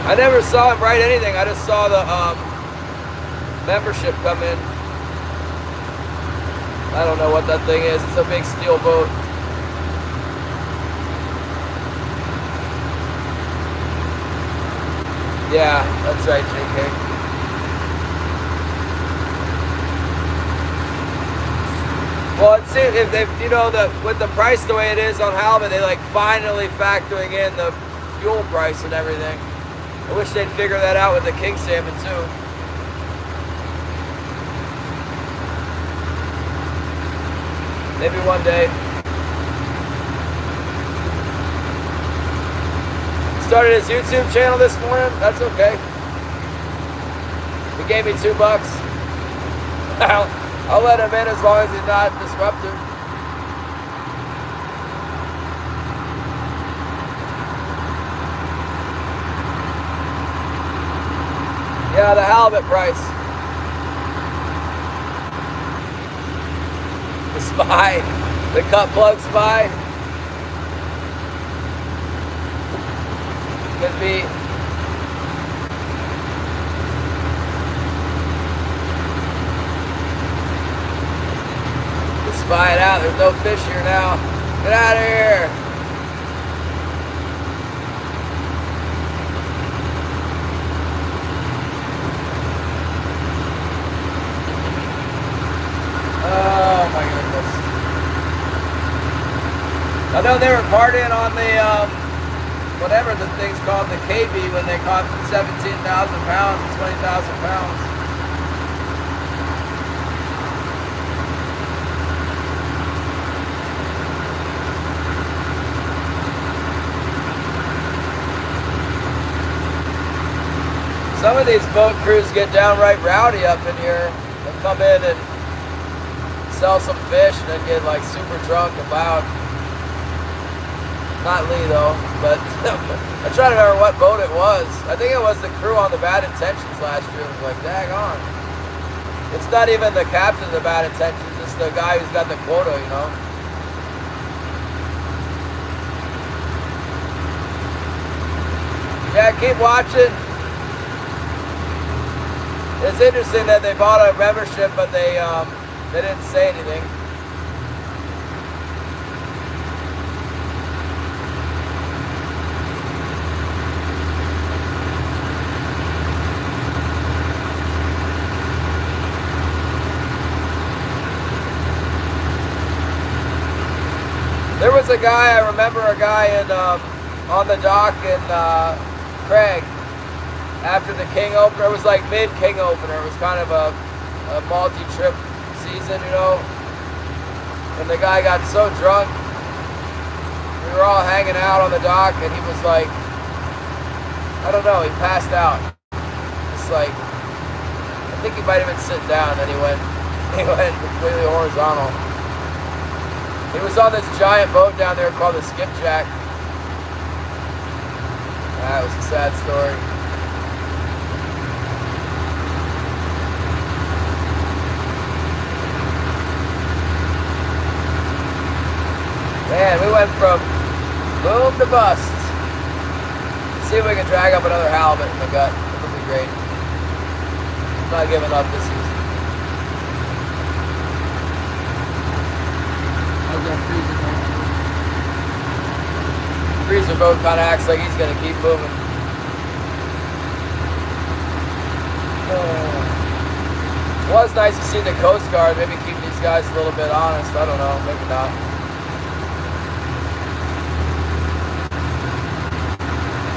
I never saw him write anything. I just saw the membership come in. I don't know what that thing is. It's a big steel boat. Yeah, that's right, JK. Well, it seems if they, you know, with the price the way it is on Halibut, they like finally factoring in the fuel price and everything. I wish they'd figure that out with the king salmon too. Maybe one day. Started his YouTube channel this morning. That's okay. He gave me $2. I'll let him in as long as he's not disruptive. Yeah, the halibut price. The spy, the cut plug spy. Could be. Just spy it out. There's no fish here now. Get out of here. Oh my goodness. I know they were partying on the, whatever the thing's called, the KB, when they caught 17,000 pounds and 20,000 pounds. Some of these boat crews get downright rowdy up in here. They'll come in and sell some fish and then get like super drunk and loud. Not Lee though, but I try to remember what boat it was. I think it was the crew on the Bad Intentions last year. It was like, dang on. It's not even the captain of the Bad Intentions, it's the guy who's got the quota, you know. Yeah, keep watching. It's interesting that they bought a membership, but they didn't say anything. There was a guy, I remember a guy in on the dock in Craig after the King opener. It was like mid-King opener. It was kind of a multi-trip season, you know. And the guy got so drunk, we were all hanging out on the dock, and he was like, I don't know, he passed out. It's like, I think he might have been sitting down, then he went completely horizontal. He was on this giant boat down there called the Skipjack. That was a sad story. Man, we went from boom to bust. Let's see if we can drag up another halibut in the gut. It'll be great. I'm not giving up this season. How's that freezer going? Freezer boat kind of acts like he's going to keep moving. It was nice to see the Coast Guard maybe keep these guys a little bit honest. I don't know, maybe not.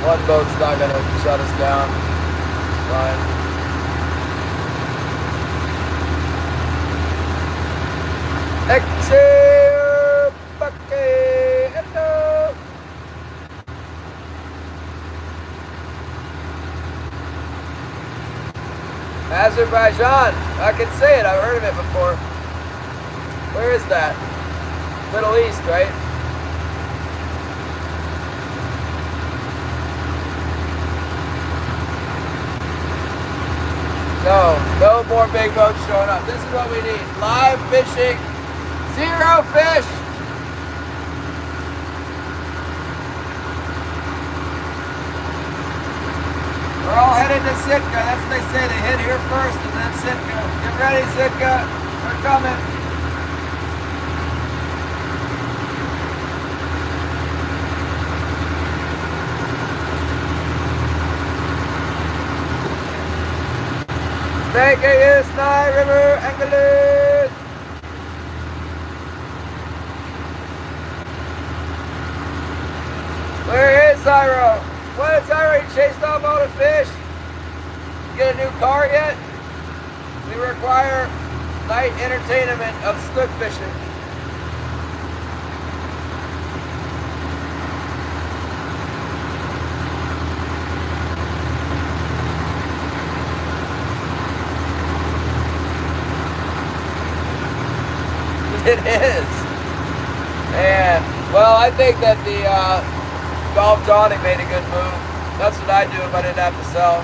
One boat's not going to shut us down. It's fine. Exhale, bucket, hello. Azerbaijan. I can say it. I've heard of it before. Where is that? Middle East, right? No more big boats showing up. This is what we need. Live fishing. 0 fish. We're all headed to Sitka. That's what they say. They hit here first and then Sitka. Get ready, Sitka. We're coming. Thank you, Sny River Anglers. Where is Zyro? What is Zyro? You chased off all the fish? Get a new car yet? We require night entertainment of snook fishing. It is. And, well, I think that the Golf Dawning made a good move. That's what I'd do if I didn't have to sell.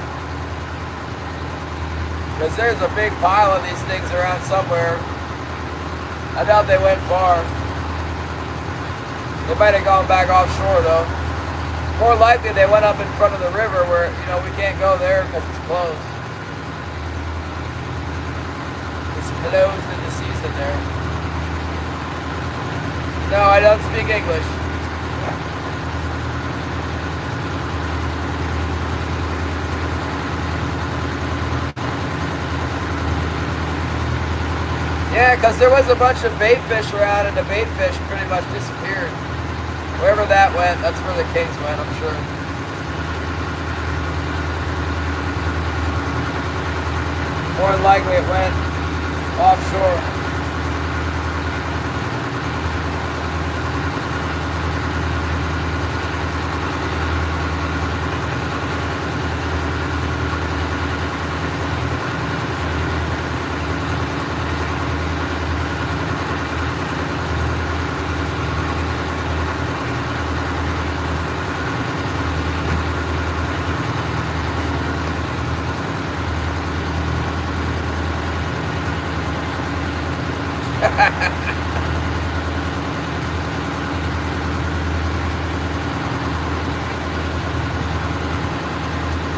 Because there's a big pile of these things around somewhere. I doubt they went far. They might have gone back offshore, though. More likely they went up in front of the river where, you know, we can't go there because it's closed. It's closed in the season there. No, I don't speak English. Yeah, because there was a bunch of bait fish around and the bait fish pretty much disappeared. Wherever that went, that's where the kings went, I'm sure. More than likely it went offshore.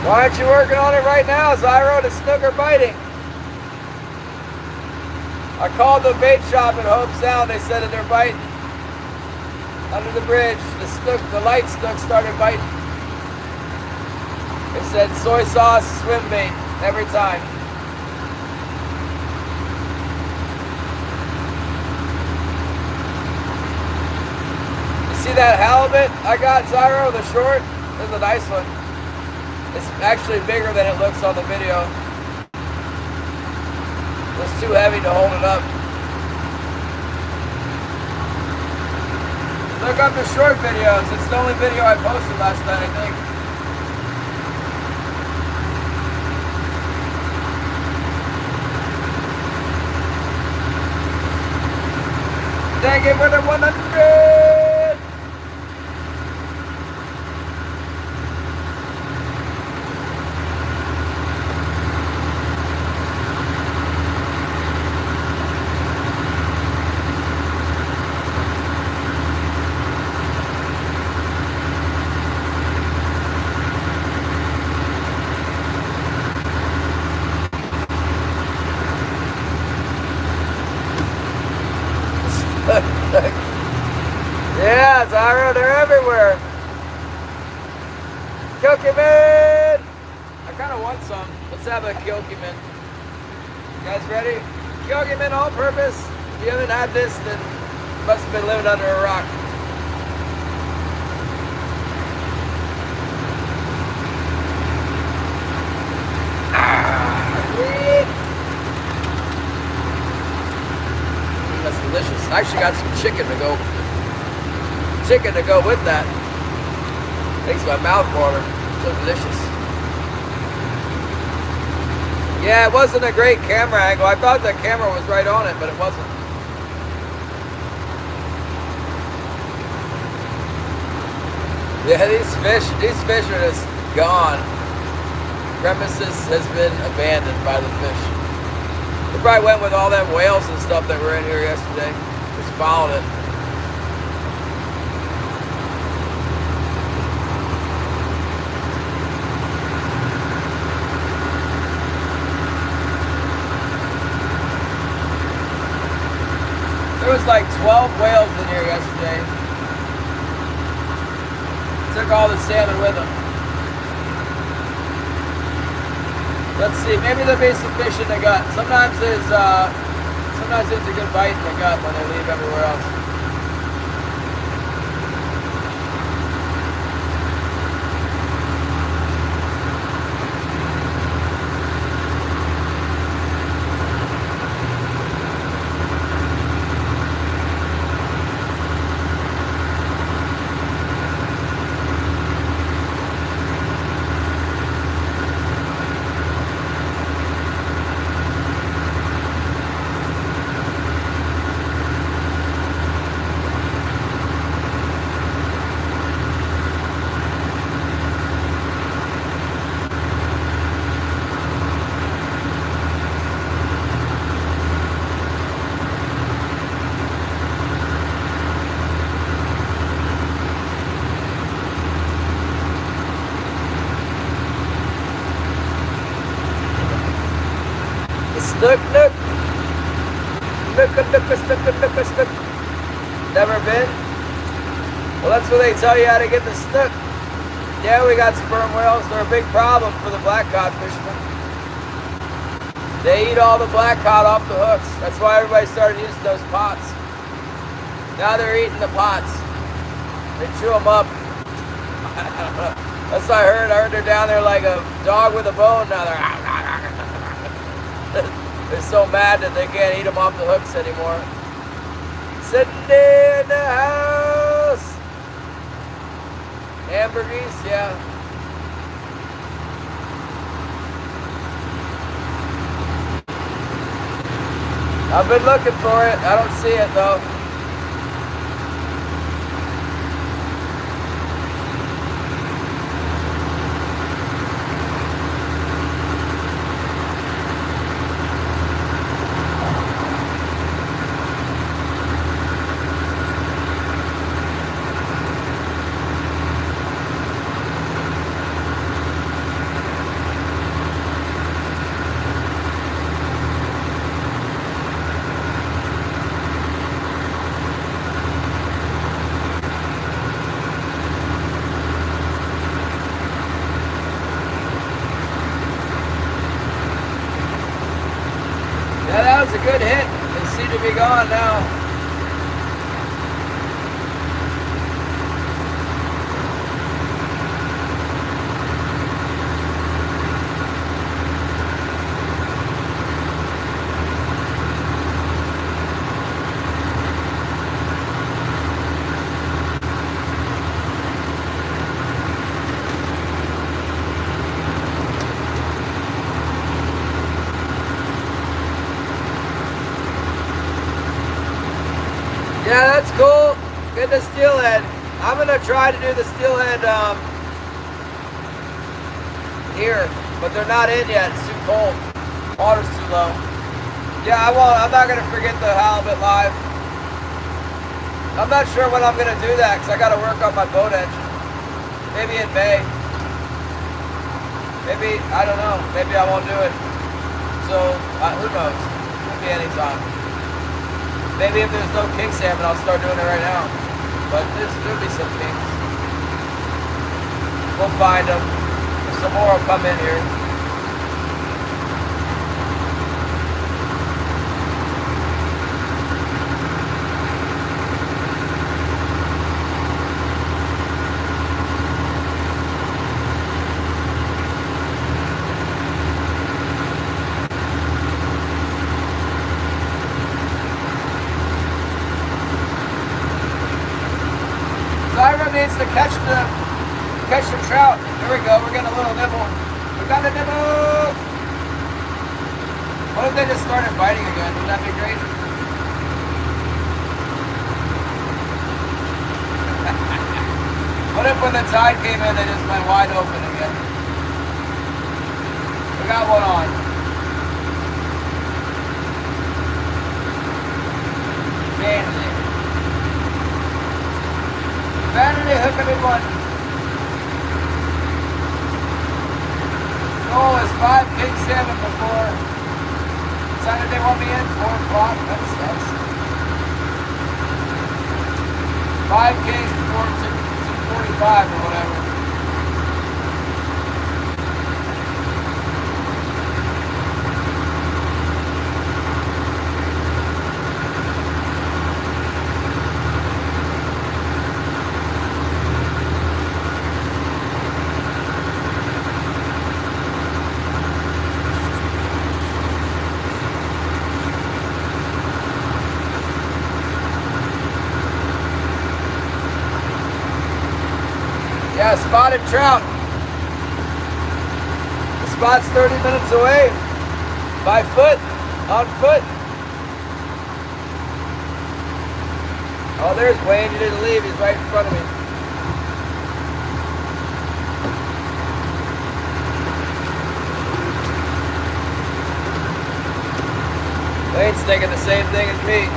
Why aren't you working on it right now, Zyro? The snook are biting. I called the bait shop in Hope Sound. They said that they're biting. Under the bridge, the light snook started biting. They said soy sauce, swim bait, every time. You see that halibut I got, Zyro, the short? There's a nice one. It's actually bigger than it looks on the video. It was too heavy to hold it up. Look up the short videos. It's the only video I posted last night, I think. Thank you for the 100! Yeah, Zyra, they're everywhere. Kyokumin! I kind of want some. Let's have a Kyokumin. You guys ready? Kyokumin all purpose. If you haven't had this, then you must have been living under a rock. That's delicious. I actually got some chicken to go with that. Makes my mouth water. So delicious. Yeah, it wasn't a great camera angle. I thought the camera was right on it, but it wasn't. Yeah, these fish are just gone. Premises has been abandoned by the fish. They probably went with all them whales and stuff that were in here yesterday. Just followed it. There was like 12 whales in here yesterday. Took all the salmon with them. Let's see, maybe there'll be some fish in the gut. Sometimes there's a good bite in the gut when they leave everywhere else. Snook. Snook. Never been? Well, that's where they tell you how to get the snook. Yeah, we got sperm whales. They're a big problem for the black cod fishermen. They eat all the black cod off the hooks. That's why everybody started using those pots. Now they're eating the pots. They chew them up. That's what I heard. I heard they're down there like a dog with a bone. Now they're so mad that they can't eat them off the hooks anymore. Sitting in the house. Hamburgies, yeah. I've been looking for it. I don't see it though. Yeah, that was a good hit. They seem to be gone now. that's cool. Get the steelhead. I'm gonna try to do the steelhead here, but they're not in yet. It's too cold. Water's too low. Yeah, I won't. I'm not gonna forget the halibut live. I'm not sure when I'm gonna do that because I gotta work on my boat engine. Maybe in May. Maybe, I don't know. Maybe I won't do it. So, who knows? Could be any time. Maybe if there's no king salmon, I'll start doing it right now. But there'll be some kings. We'll find them. Some more will come in here. Zyra needs to catch the trout. Here we go. We're getting a little nibble. We got a nibble. What if they just started biting again? Wouldn't that be great? What if when the tide came in, they just went wide open again? We got one on. Vanity. Vanity hooking in one. Goal is 5 king salmon before. What time did they want me in? 4 o'clock? That sucks. 5 kings before 2:45 or whatever. Yeah, spotted trout. The spot's 30 minutes away. By foot, on foot. Oh, there's Wayne. He didn't leave. He's right in front of me. Wayne's thinking the same thing as me.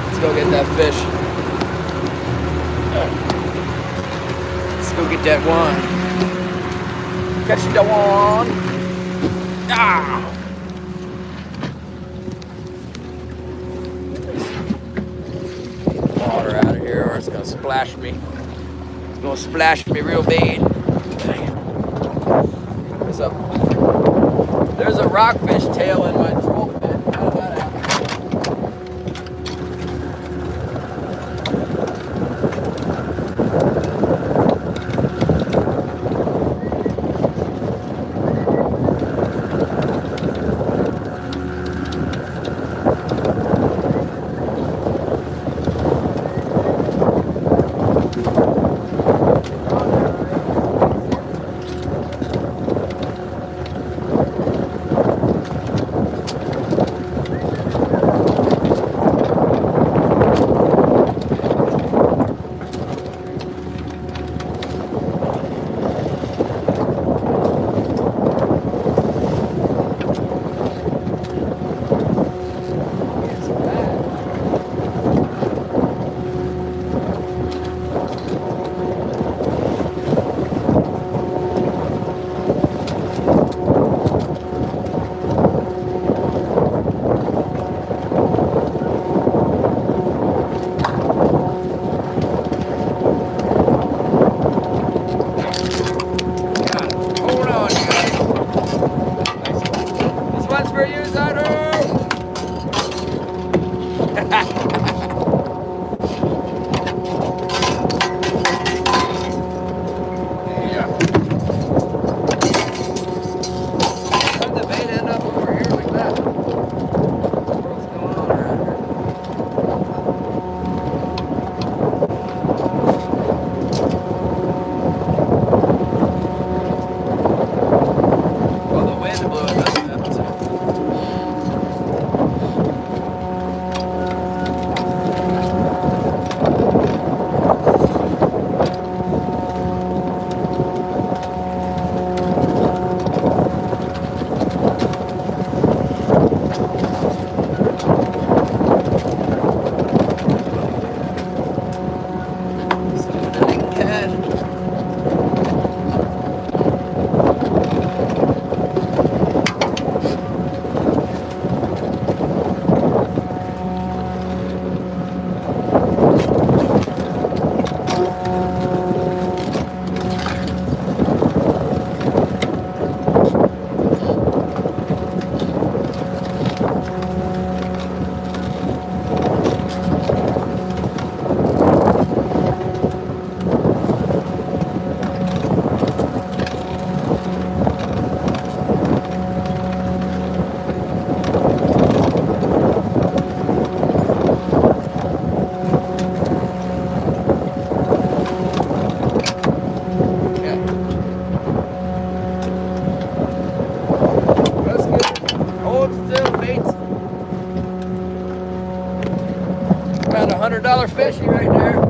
Let's go get that fish. Let's go get that one. Catch the one. Ah! Water out of here or it's gonna splash me. It's gonna splash me real bad. There's a rockfish tail in my troll pit. How did that happen? kind of blew it. That's what happened to it. $100 fishy right there.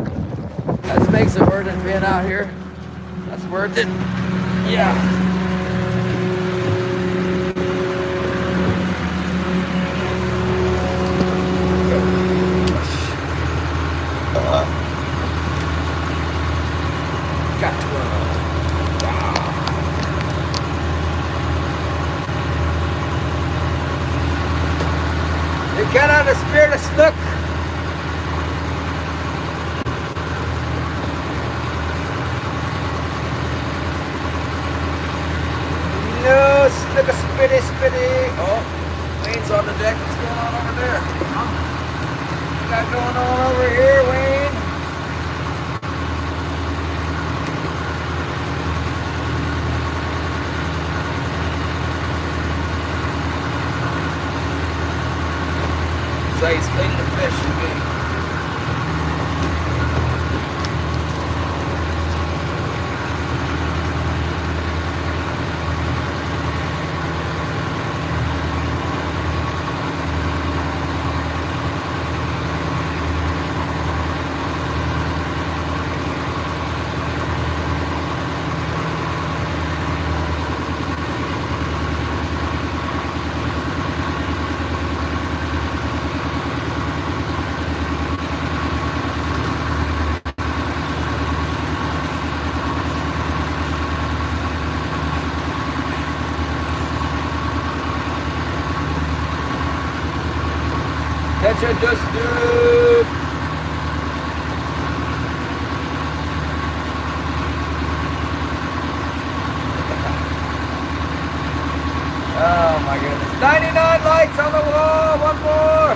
That makes it worth it being out here. That's worth it. Yeah. Got to You cannot the spirit of snook. No, snook a spitty, spitty. Oh, Wayne's on the deck. What's going on over there? What you got going on over here, Wayne? So he's cleaning the fish again. Catch it, just dude. Oh my goodness. 99 likes on the wall. One more.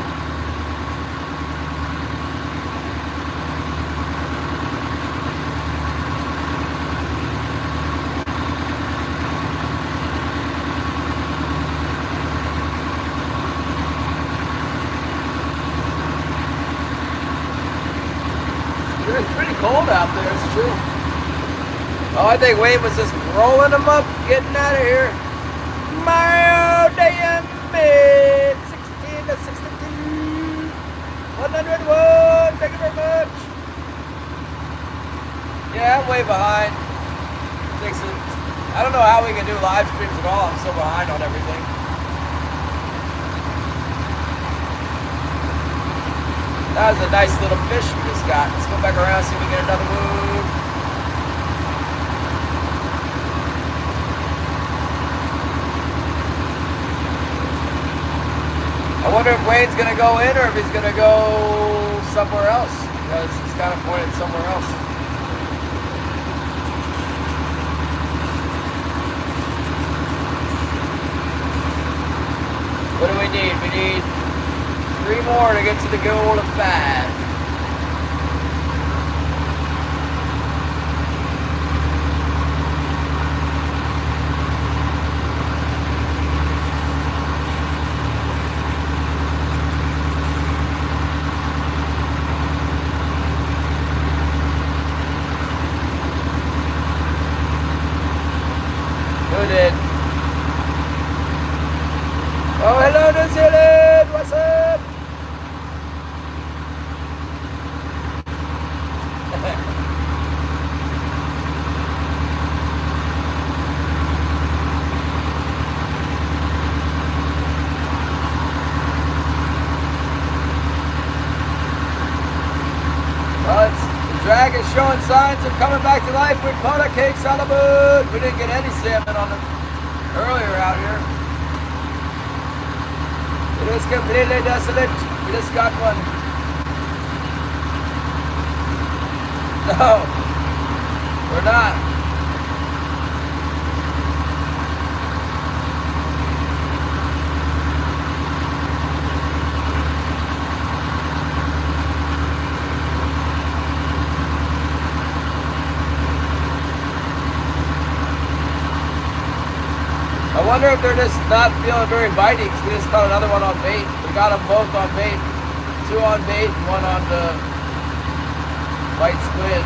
It's pretty cold out there, it's true. Oh, I think Wayne was just rolling them up, getting out of here. Mario Diamond, 16 to 62. 101, thank you very much. Yeah, I'm way behind. I don't know how we can do live streams at all. I'm so behind on everything. That was a nice little fish we just got. Let's go back around, see if we get another move. I wonder if Wayne's going to go in or if he's going to go somewhere else, because he's kind of pointed somewhere else. What do we need? We need 3 more to get to the goal of 5. Who did? Hello, New Zealand. What's up? Well, the dragon's showing signs of coming back to life with quota cakes, Halibut. We didn't get any salmon on the earlier out here. It is completely desolate. We just got one. No, we're not. I wonder if they're just not feeling very bitey because we just caught another one on bait. We got them both on bait. 2 on bait and 1 on the white squid.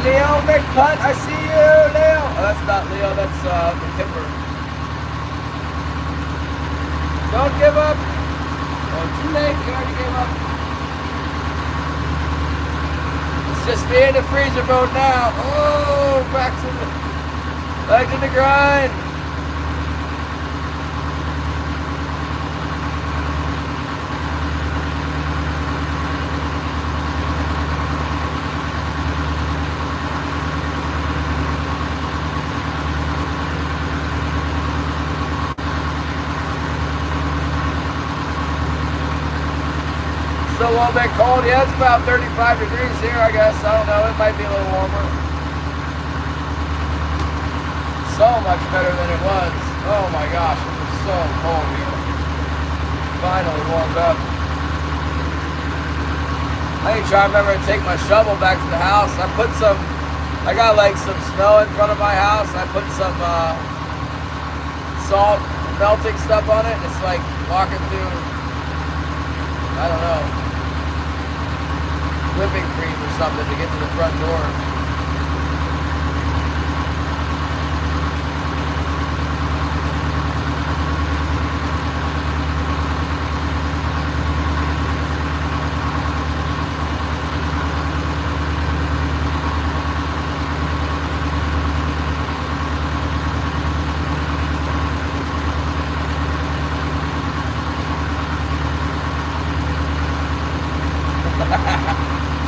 Leo McPunt, I see you, Leo. Oh, that's not Leo, that's the Kimber. Don't give up. Oh, too late, you already gave up. It's just me in the freezer mode now. Oh, back to the grind. Still a little bit cold. Yeah, it's about 35 degrees here, I guess. I don't know. It might be a little warmer. So much better than it was. Oh my gosh, it was so cold here. Finally warmed up. I need to try to remember to take my shovel back to the house. I got like some snow in front of my house. I put some salt melting stuff on it. It's like walking through, I don't know, whipping cream or something to get to the front door.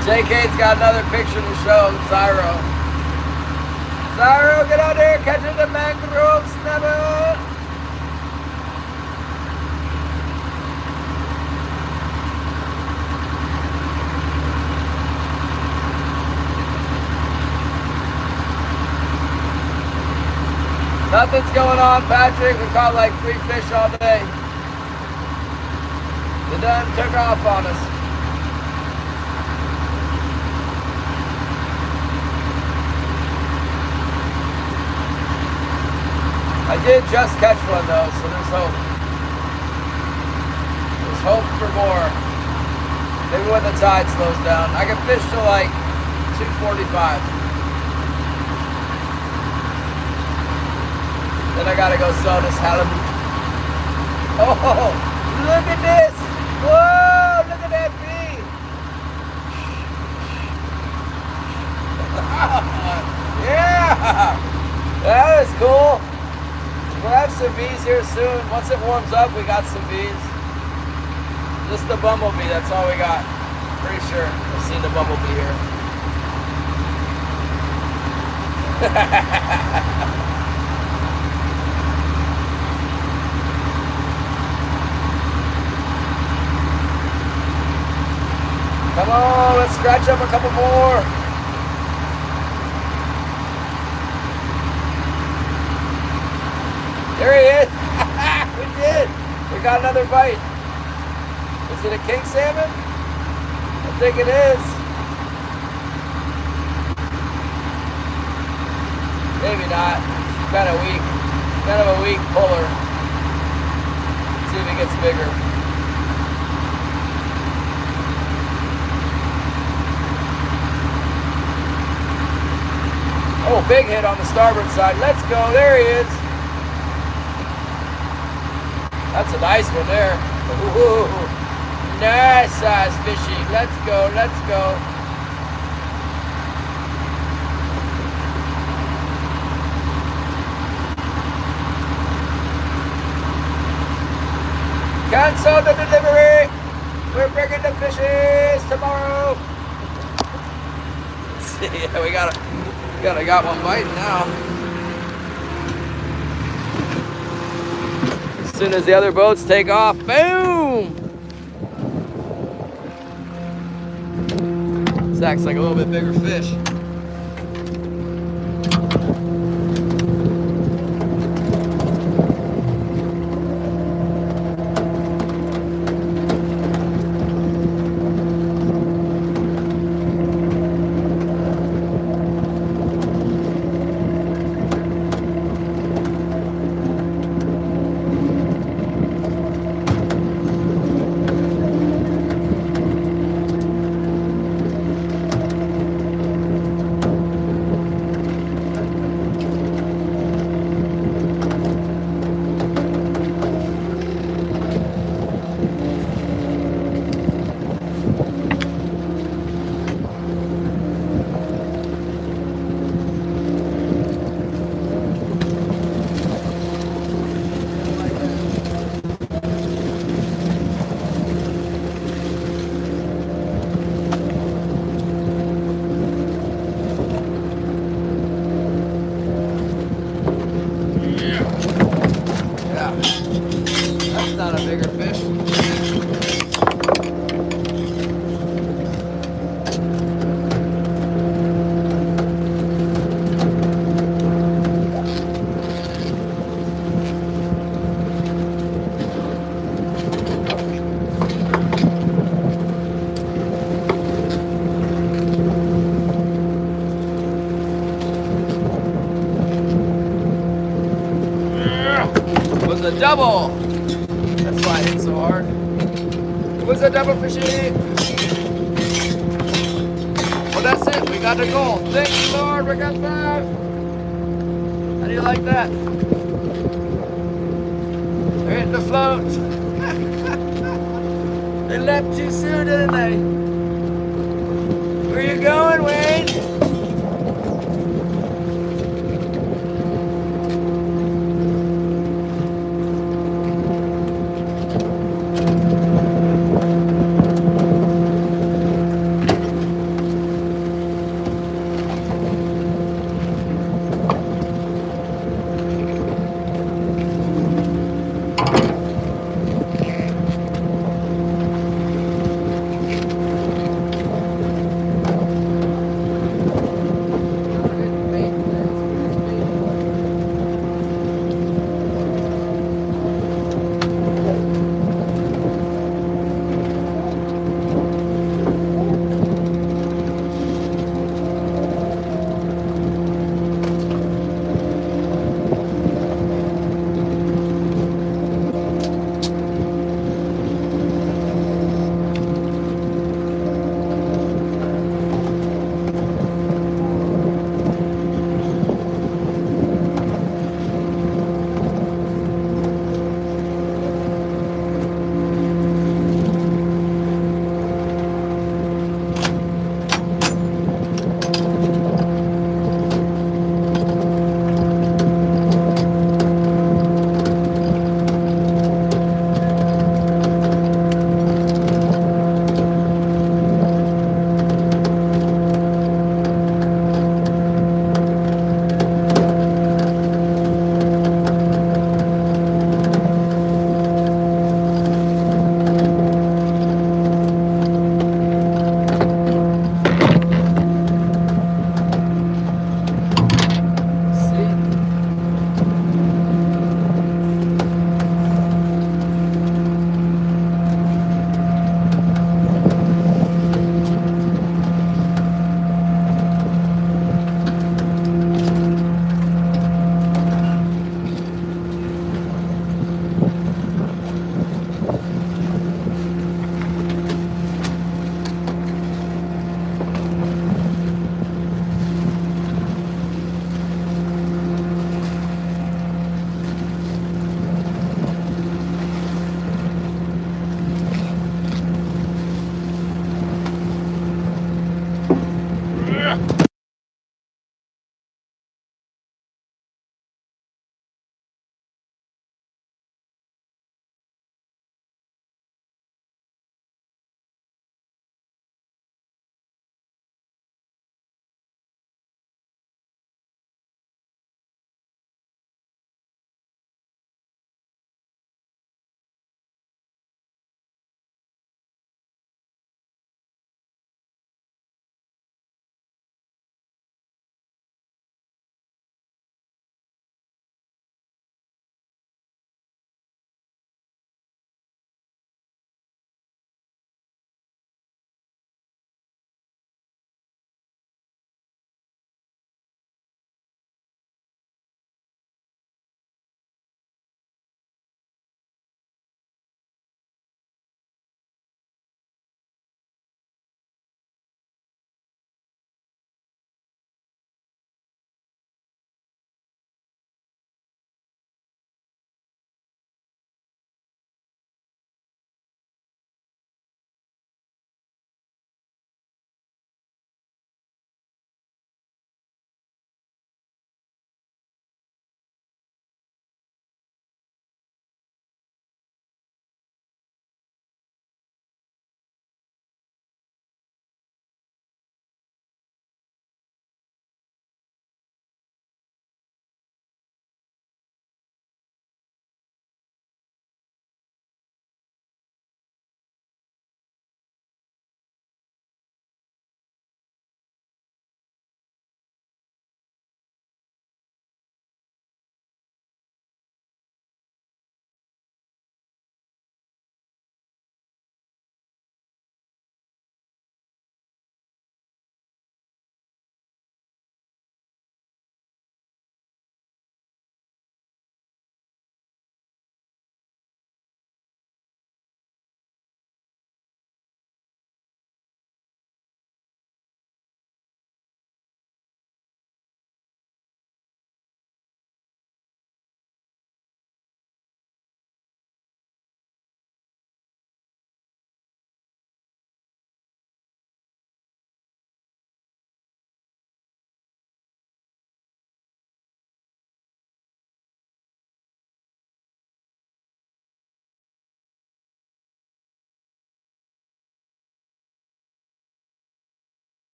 JK's got another picture to show, Zyro. Zyro, get out there, catching the mangrove snubber. Nothing's going on, Patrick. We caught like 3 fish all day. They done took off on us. I did just catch one though, so there's hope. There's hope for more. Maybe when the tide slows down. I can fish till like 2:45. Then I gotta go sell this halibut. Oh, look at this! Whoa, look at that bee! Yeah! That is cool. We'll have some bees here soon. Once it warms up, we got some bees. Just the bumblebee, that's all we got. Pretty sure I've seen the bumblebee here. Come on, let's scratch up a couple more. There he is. We did. We got another bite. Is it a king salmon? I think it is. Maybe not. Kind of weak. Kind of a weak puller. See if it gets bigger. Oh, big hit on the starboard side. Let's go. There he is. That's a nice one there. Ooh, nice size fishing. Let's go. Let's go. Cancel the delivery. We're bringing the fishes tomorrow. Yeah, we got one biting now. As soon as the other boats take off, boom! This acts like a little bit bigger fish. Not a bigger fish. It was a double. That's why I hit so hard. It was a double fishing. Well, that's it. We got the goal. Thank you, Lord. We got 5. How do you like that? They're hitting the float. They left too soon, didn't they? Where are you going, Wayne?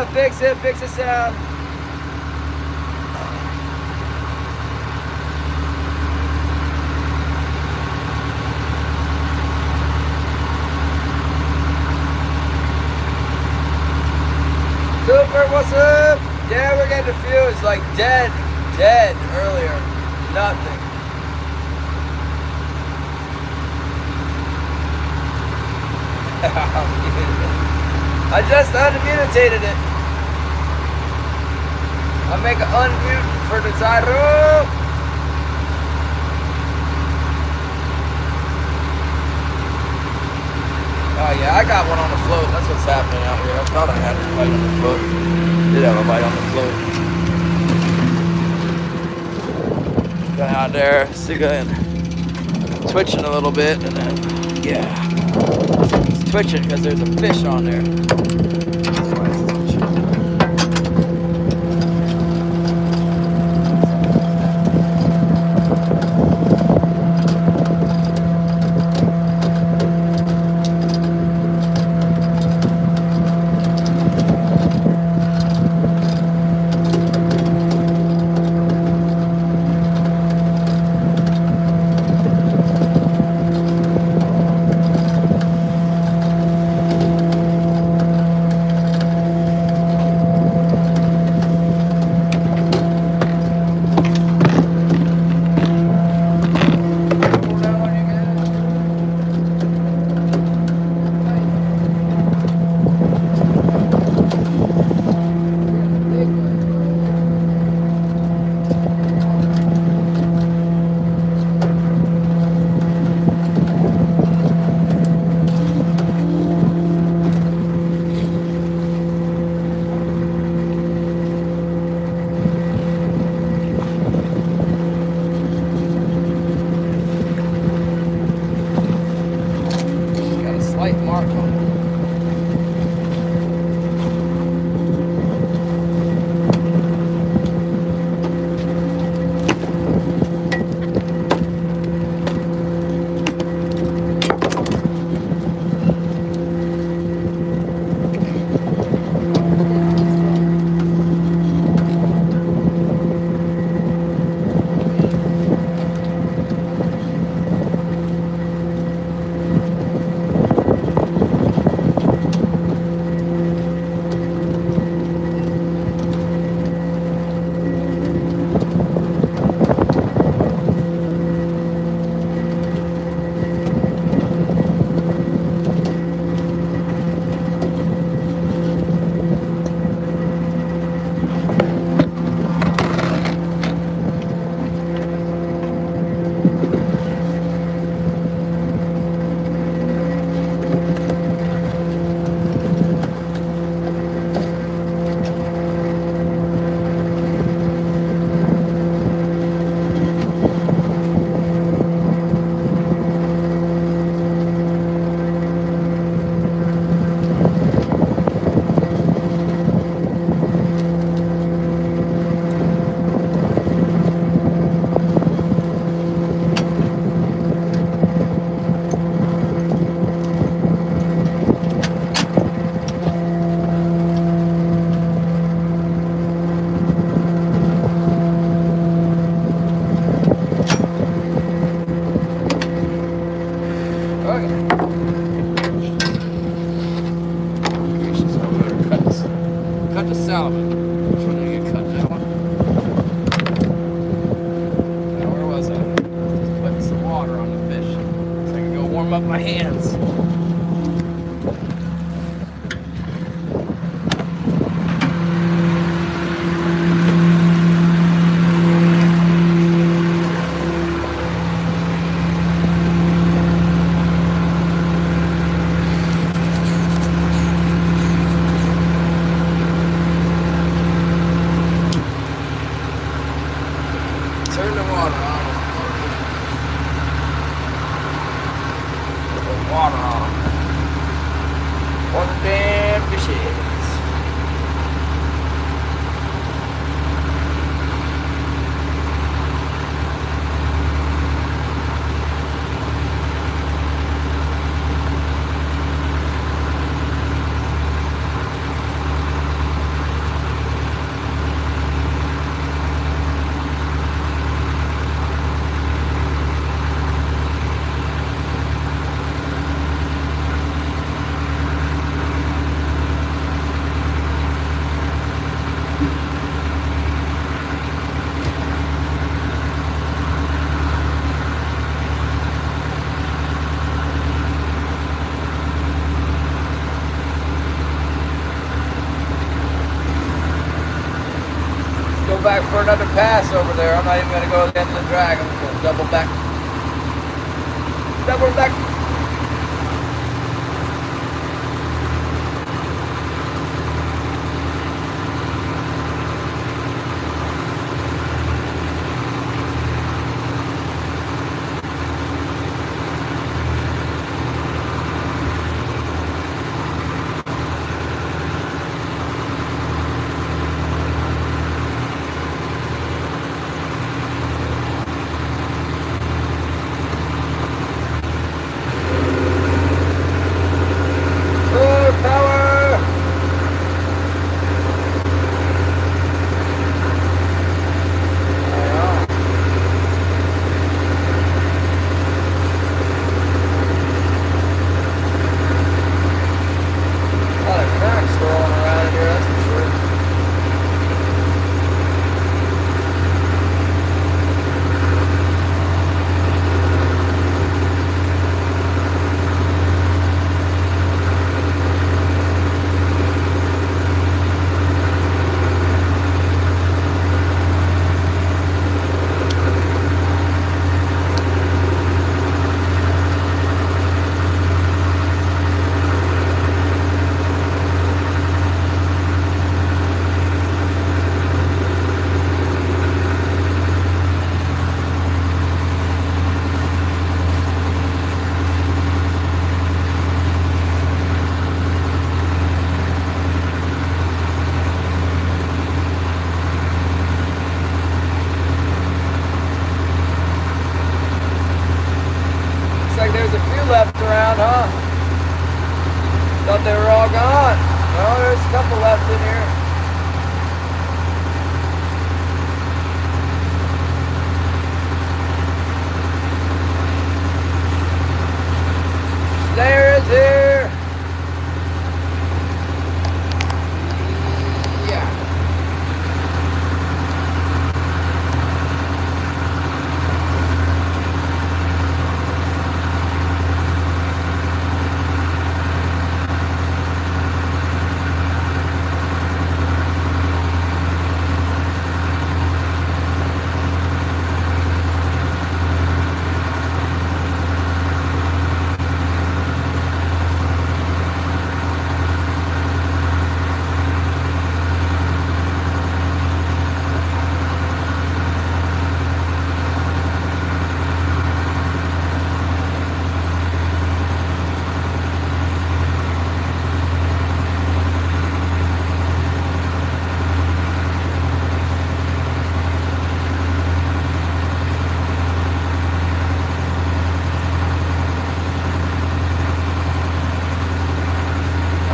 Fix the sound. Cooper, what's up? Yeah, we're getting diffused, like dead earlier. Nothing. I just unmutated it. I'll make an unmute for the Zyro. Oh yeah, I got one on the float. That's what's happening out here. I thought I had a bite on the float. Did have a bite on the float. Got out there, and twitching a little bit, and then yeah, it's twitching because there's a fish on there. That's why it's twitching. Up my hands. Turn the water on. Water back for another pass over there. I'm not even going to go to the end of the drag. I'm just going to double back. Double back. Left around, huh? Thought they were all gone. No, there's a couple left in here. Slayer is here.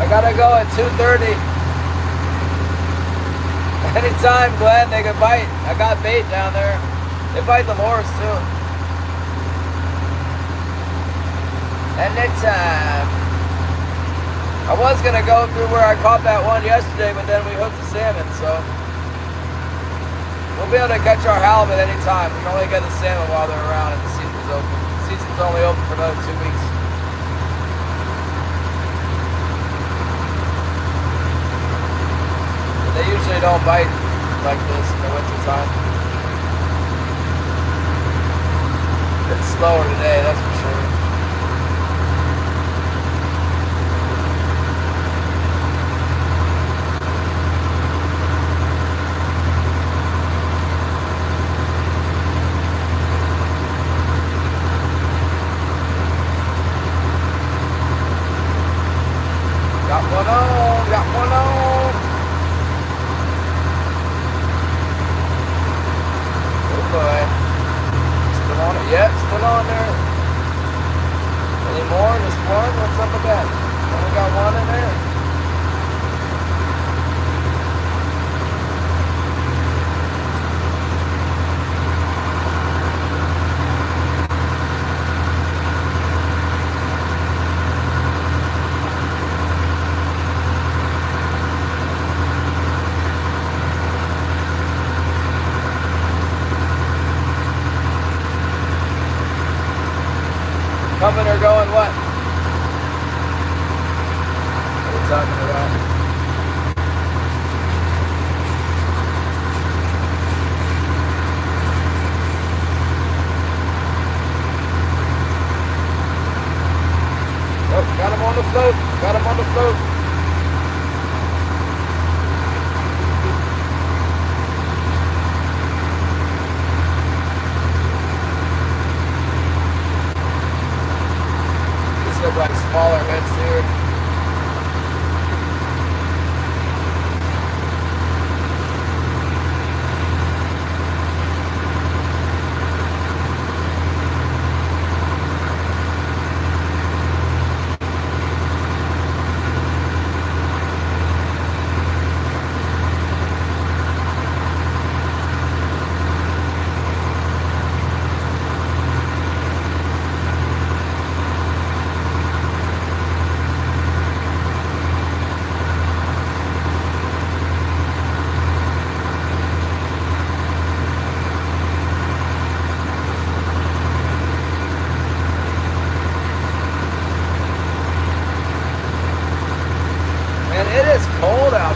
Gotta go at 2:30. Anytime, Glenn, they can bite. I got bait down there. They bite the lures too. Anytime. I was gonna go through where I caught that one yesterday, but then we hooked the salmon, so we'll be able to catch our halibut anytime. We can only get the salmon while they're around and the season's open. The season's only open for another 2 weeks. They usually don't bite like this in the winter time. It's slower today, that's for sure. Got one on, got one on. Boy. Still on it? Yep, still on there.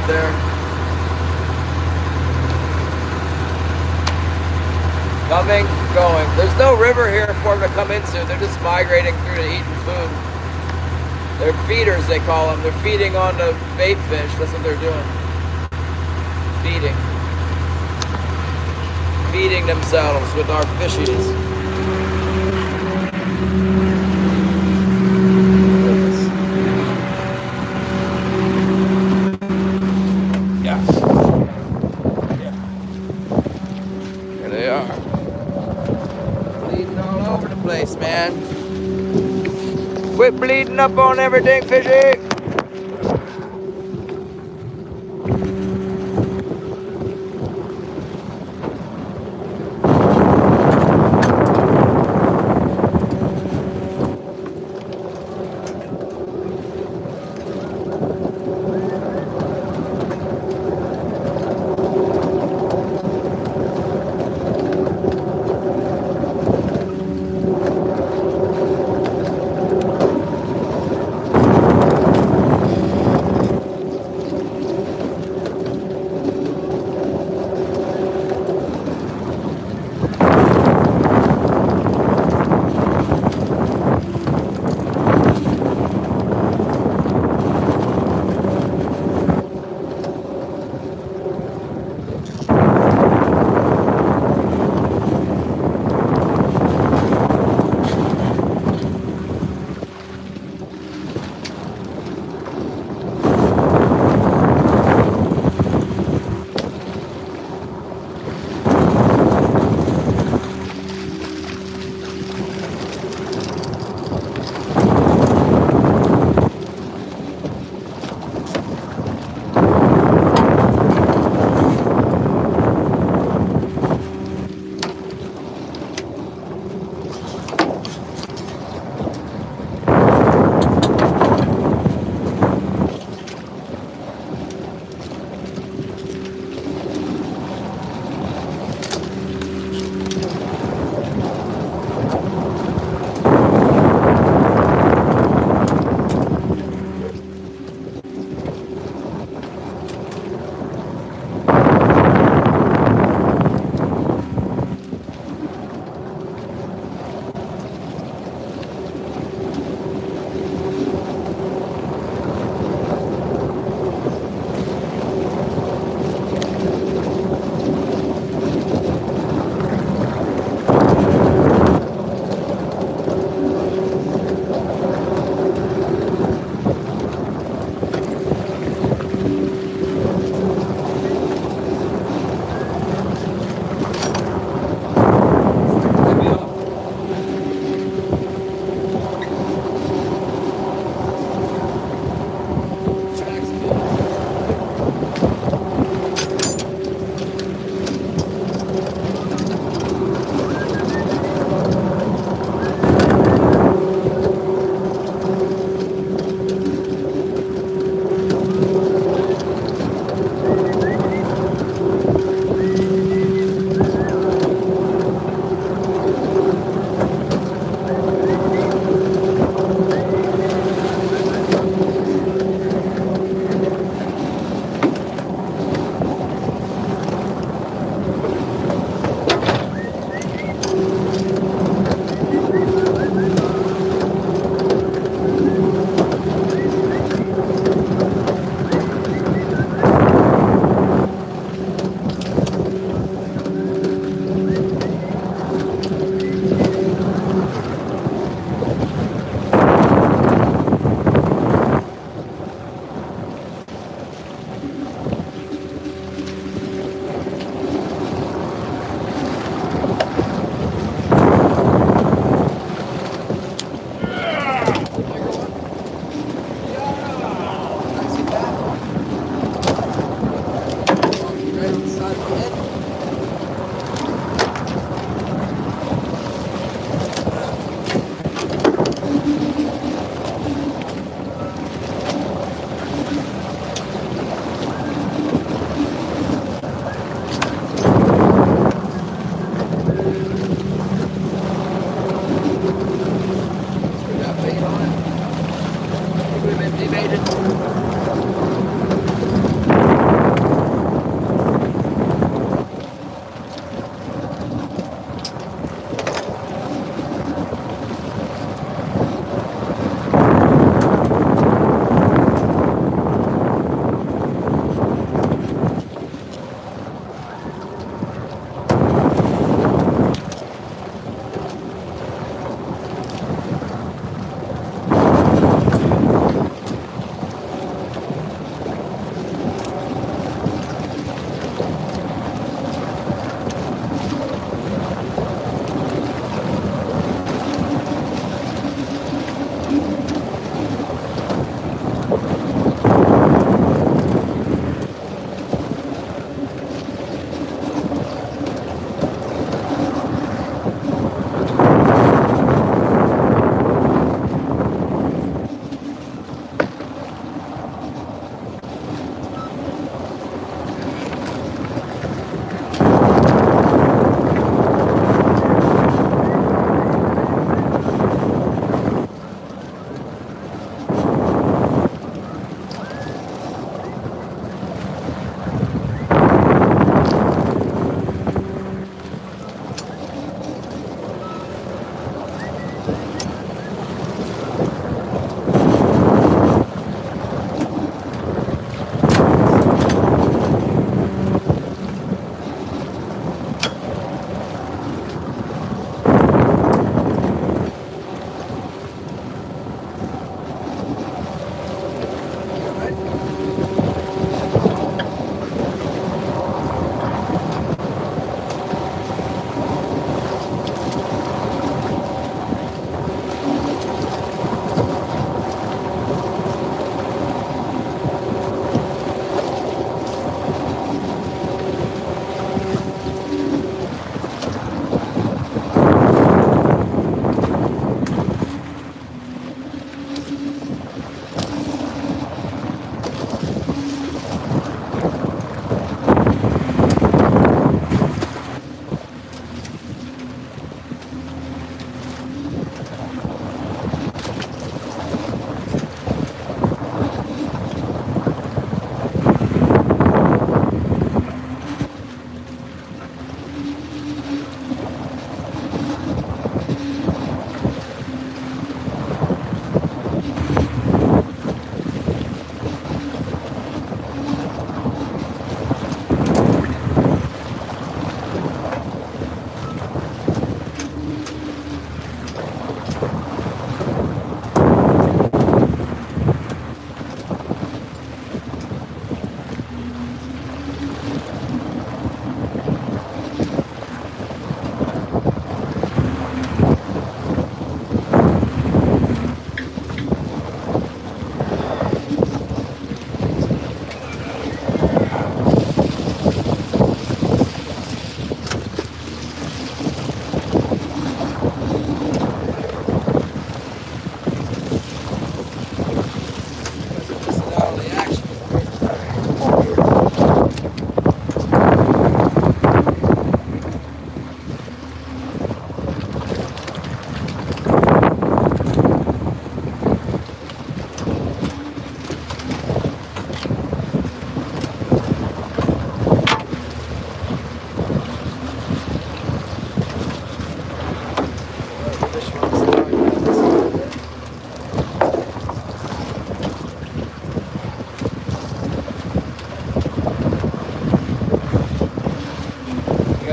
up there. Coming, going. There's no river here for them to come into. They're just migrating through to eating food. They're feeders, they call them. They're feeding on the bait fish. That's what they're doing. Feeding. Feeding themselves with our fishies. Yeah. Yeah. Here they are. Bleeding all over the place, man. Quit bleeding up on everything, fishy.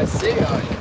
see on you.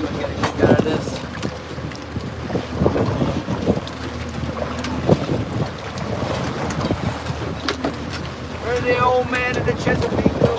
you would get a kick out of this. Where's the old man of the Chesapeake go?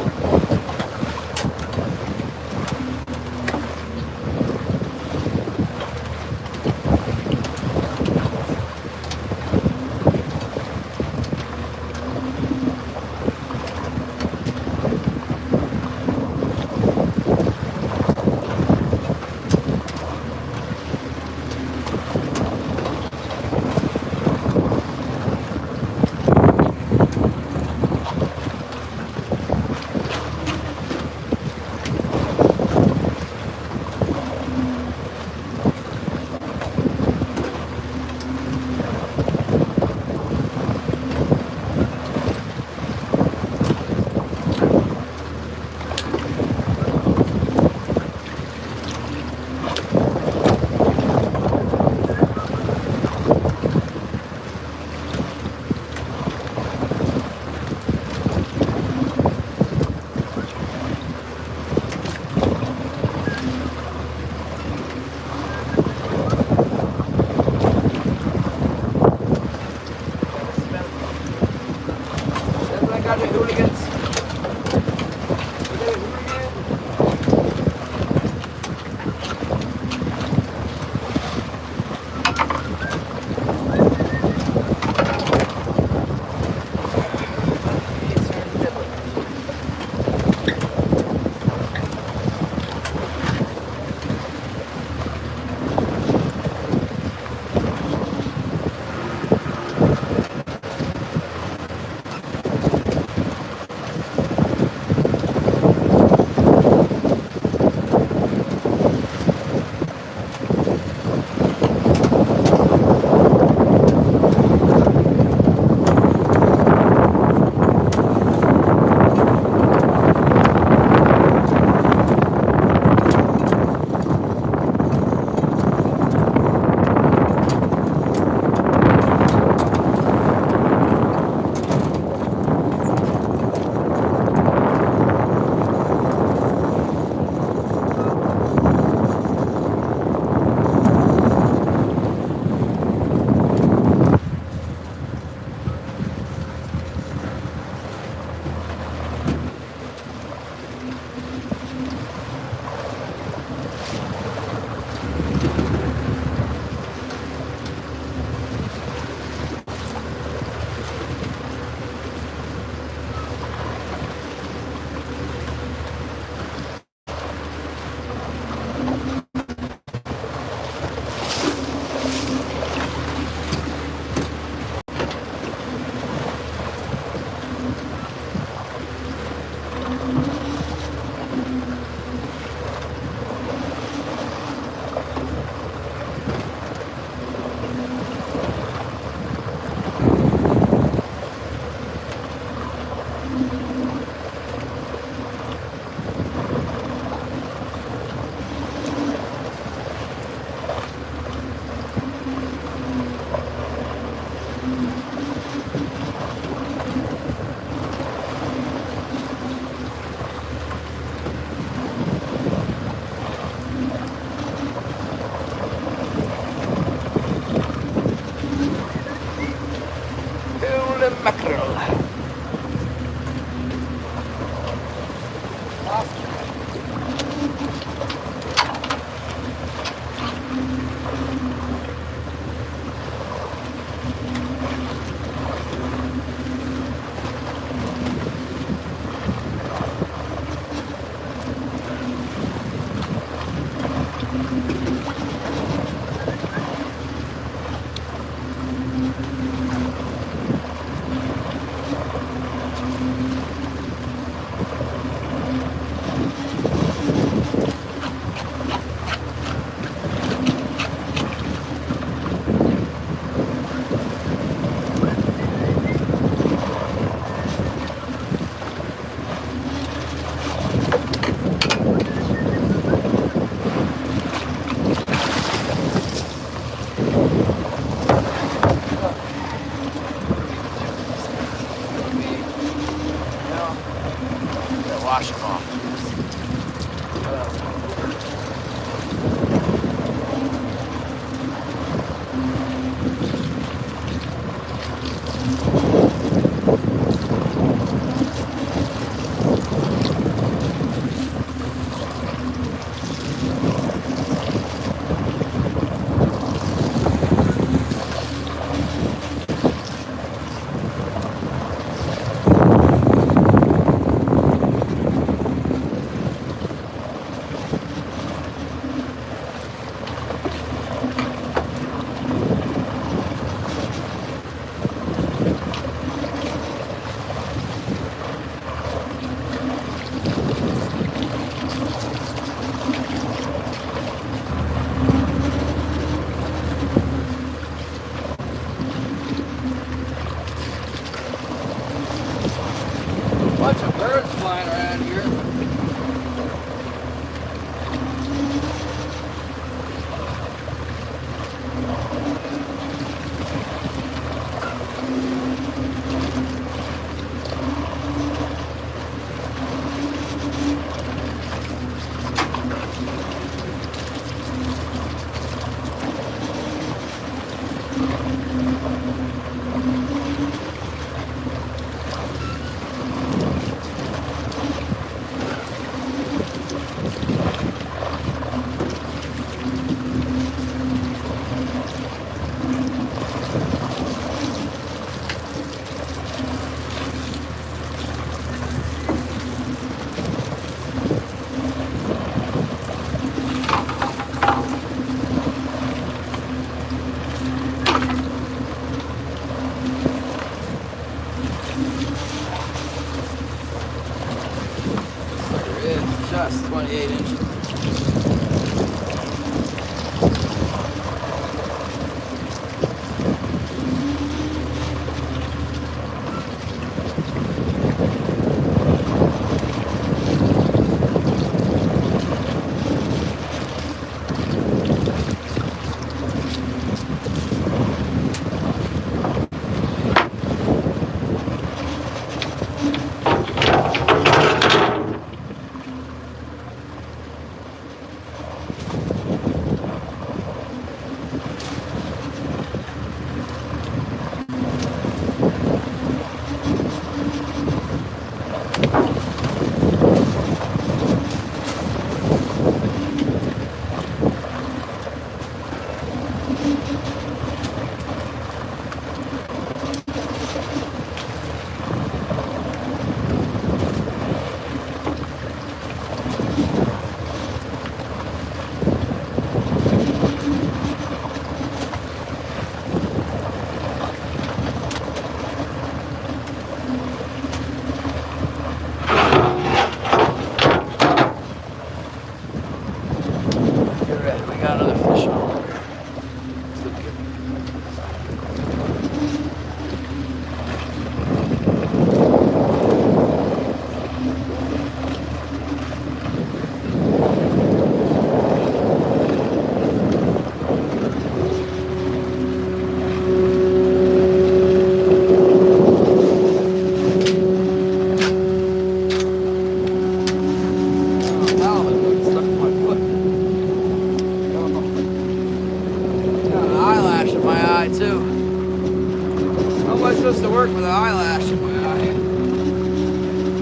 work with an eyelash in my eye.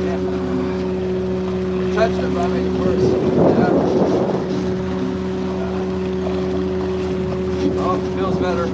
Yeah. Touch it, might make it worse. Yeah. Oh, feels better.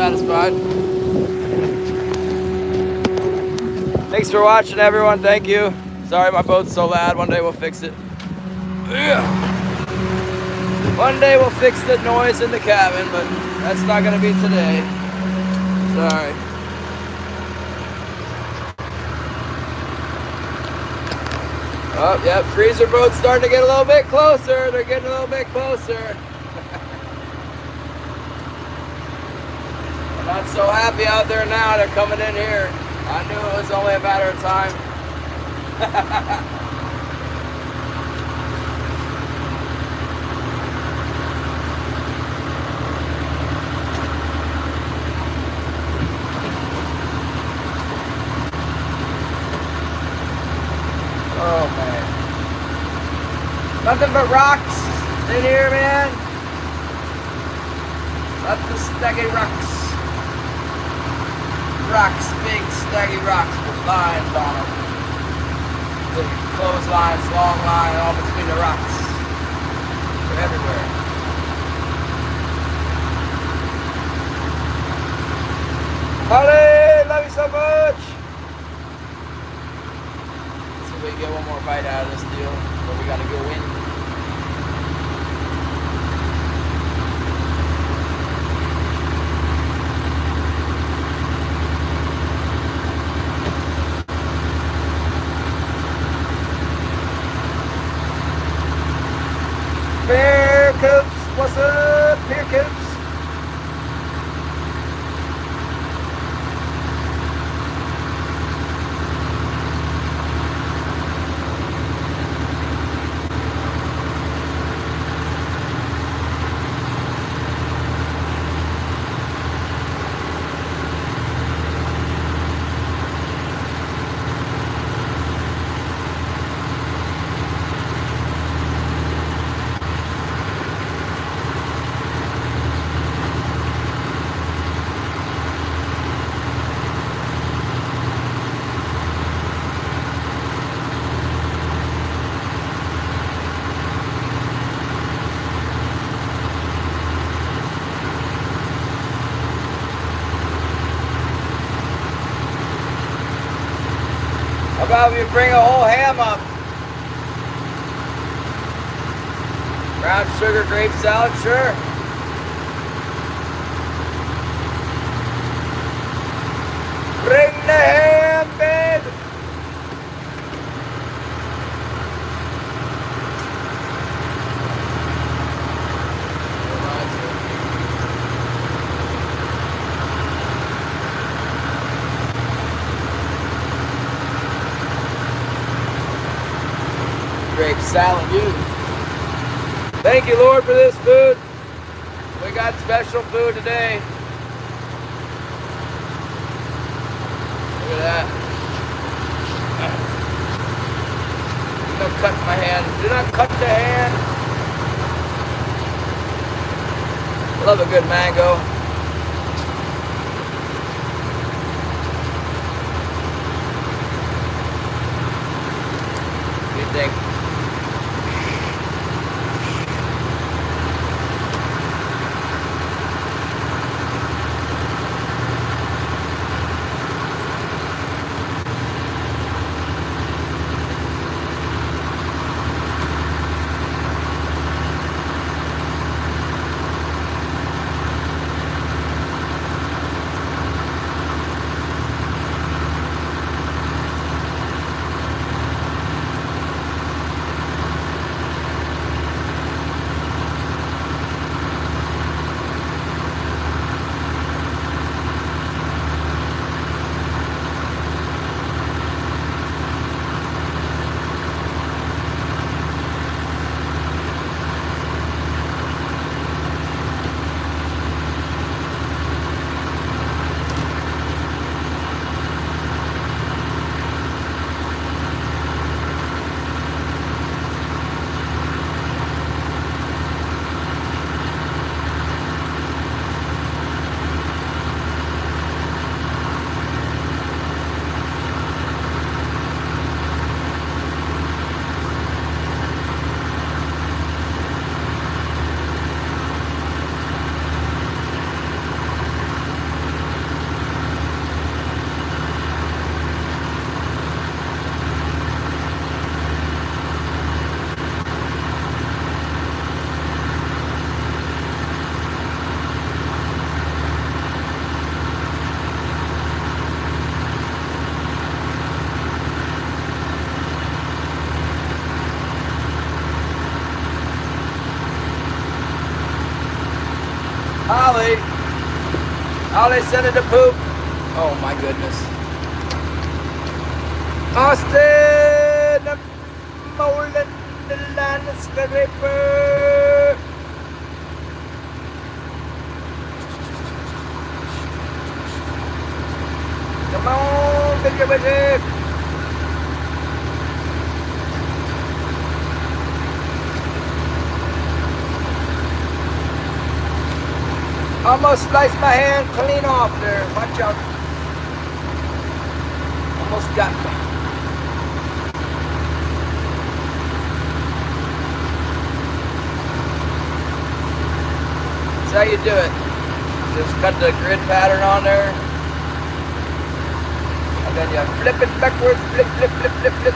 satisfied. Thanks for watching, everyone. Thank you. Sorry my boat's so loud. One day we'll fix it. Yeah. One day we'll fix the noise in the cabin, but that's not going to be today. Sorry. Oh, yep, freezer boat's starting to get a little bit closer. They're getting a little bit closer. I'm not so happy out there now. They're coming in here. I knew it was only a matter of time. Oh man. Nothing but rocks in here, man. Lots of snaggy rocks. Rocks, big snaggy rocks with lines on them. The clotheslines, long line, all between the rocks. They're everywhere. Holly, love you so much. We get one more bite out of this deal, but we gotta go in. Bear Coops, what's up, Bear Coops? How about we bring a whole ham up? Brown sugar grape salad, sure. Bring the ham, babe. Grape salad, dude. Thank you, Lord, for this food. We got special food today. Look at that. Do not cut my hand. Do not cut the hand. Love a good mango. What do you think? How they send it to poop? Oh my goodness. Austin, Moreland, the landscaper. Come on, baby. Almost sliced my hand clean off there. Watch out. Almost got me. That's how you do it. Just cut the grid pattern on there. And then you flip it backwards. Flip, flip, flip, flip, flip.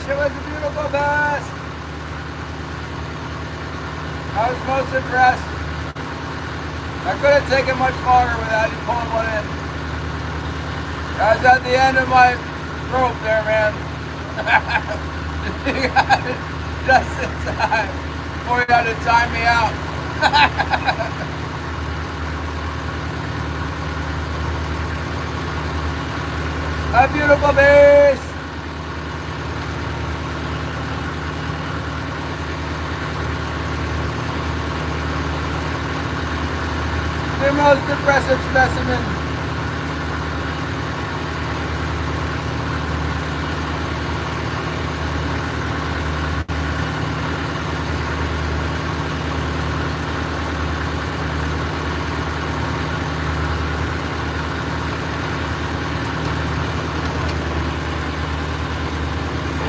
It was a beautiful bass. I was most impressed. I could have taken much longer without you pulling one in. I was at the end of my rope there, man. You got it just in time before you had to time me out. A beautiful bass. The most impressive specimen.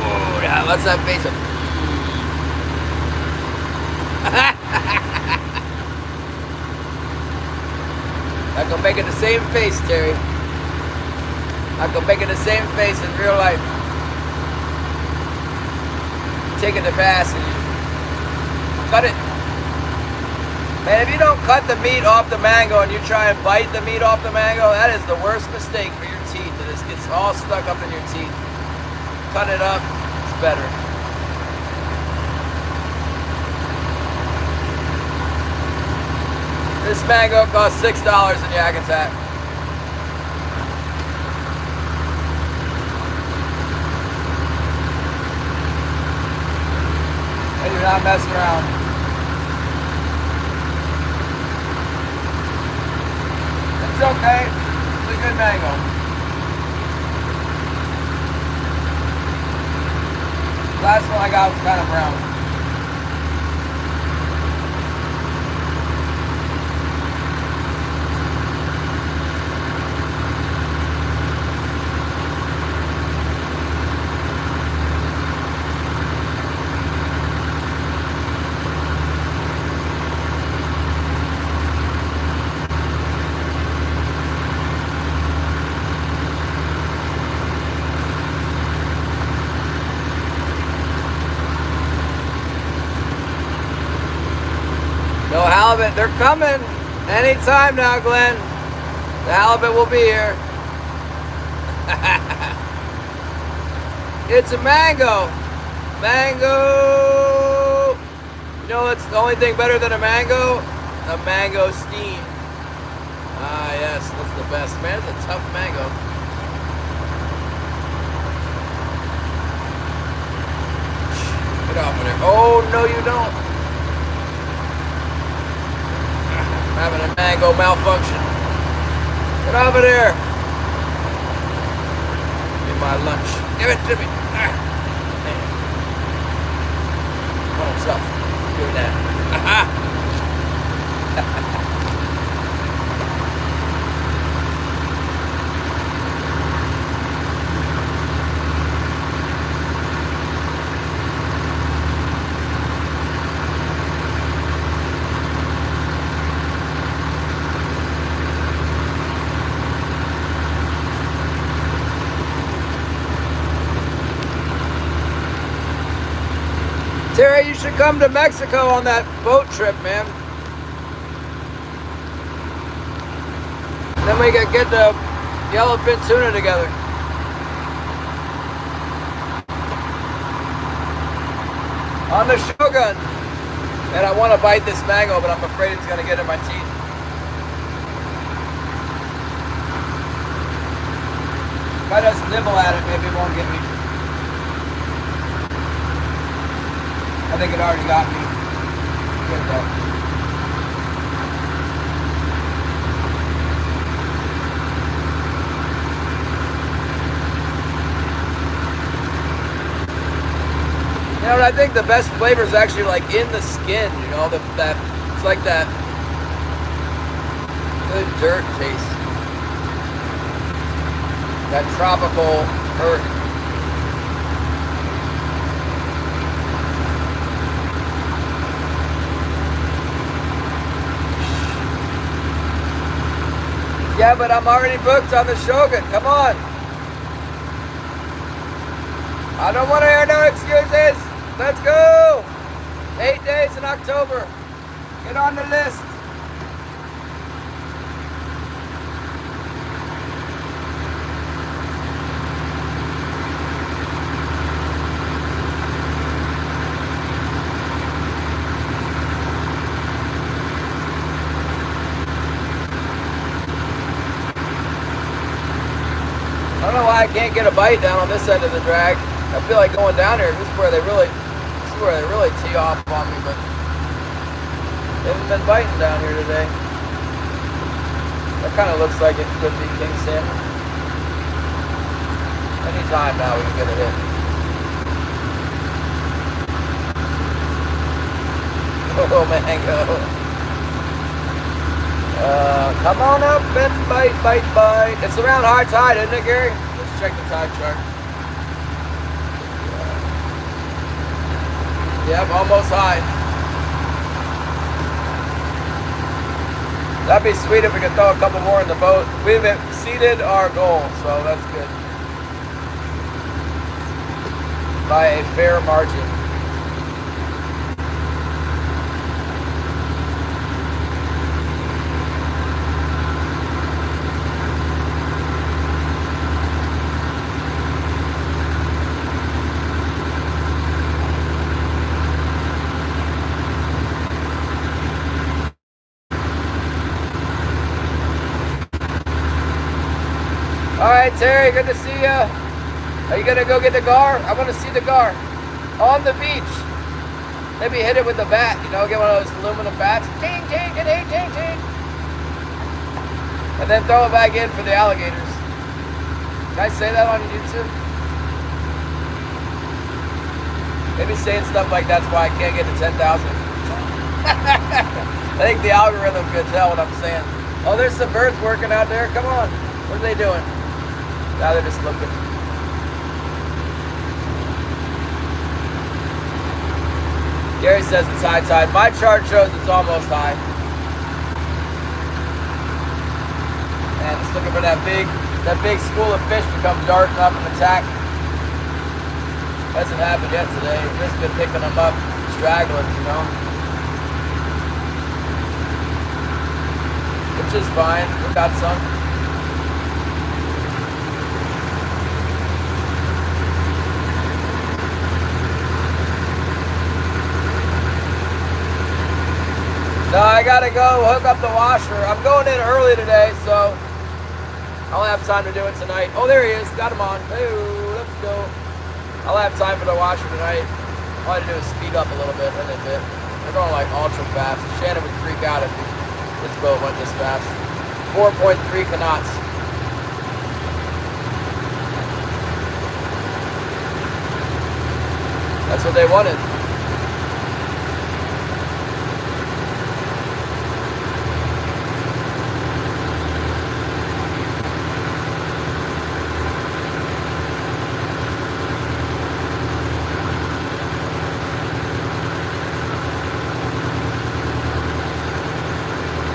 Oh, yeah, what's that face? I can make it the same face, Terry. I can make it the same face in real life. Take it to bass and you cut it. Man, if you don't cut the meat off the mango and you try and bite the meat off the mango, that is the worst mistake for your teeth. It just gets all stuck up in your teeth. Cut it up, it's better. This mango costs $6 in Yakutat. I do not mess around. It's okay. It's a good mango. Last one I got was kind of brown. No halibut, they're coming anytime now, Glenn. The halibut will be here. It's a mango. Mango. You know what's the only thing better than a mango? A mango steam. Ah, yes, that's the best. Man, it's a tough mango. Get off of there. Oh, no, you don't. I'm having a mango malfunction. Get off of there. Give me my lunch. Give it to me. Ah. Oh, tough. Doing that. Aha. Terry, you should come to Mexico on that boat trip, man. Then we could get the yellowfin tuna together. On the Shogun. And I want to bite this mango, but I'm afraid it's going to get in my teeth. If I just nibble at it, maybe it won't get me. I think it already got me. Good though. You know, I think the best flavor is actually like in the skin. You know, that it's like that good dirt taste, that tropical earth. Yeah, but I'm already booked on the Shogun. Come on. I don't want to hear no excuses. Let's go. 8 days in October. Get on the list. I don't know why I can't get a bite down on this end of the drag. I feel like going down here. This is where they really tee off on me, but they haven't been biting down here today. That kind of looks like it could be king salmon. Anytime now we can get a hit. Oh, mango. Come on up and bite. It's around high tide, isn't it, Gary? Let's check the tide chart. Yep, almost high. That'd be sweet if we could throw a couple more in the boat. We've exceeded our goal, so that's good. By a fair margin. All right, Terry, good to see you. Are you gonna go get the gar? I want to see the gar on the beach. Maybe hit it with the bat, you know, get one of those aluminum bats. Ting, ting, ting, ting, ting. And then throw it back in for the alligators. Can I say that on YouTube? Maybe saying stuff like that's why I can't get to 10,000. I think the algorithm can tell what I'm saying. Oh, there's some birds working out there. Come on. What are they doing? Now they're just looking. Gary says it's high tide. My chart shows it's almost high. And it's looking for that big school of fish to come darting up and attack. Hasn't happened yet today. We've just been picking them up, stragglers, you know. Which is fine. We got some. No, I gotta go hook up the washer. I'm going in early today, so I'll have time to do it tonight. Oh, there he is. Got him on. Ooh, let's go. I'll have time for the washer tonight. All I had to do is speed up a little bit, and it did. They're going like ultra fast. Shannon would freak out if this boat went this fast. 4.3 knots. That's what they wanted.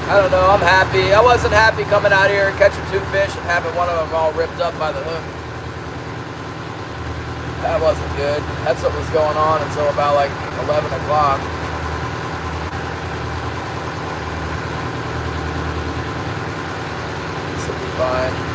I don't know, I'm happy. I wasn't happy coming out here and catching 2 fish and having one of them all ripped up by the hook. That wasn't good. That's what was going on until about like 11 o'clock. This will be fine.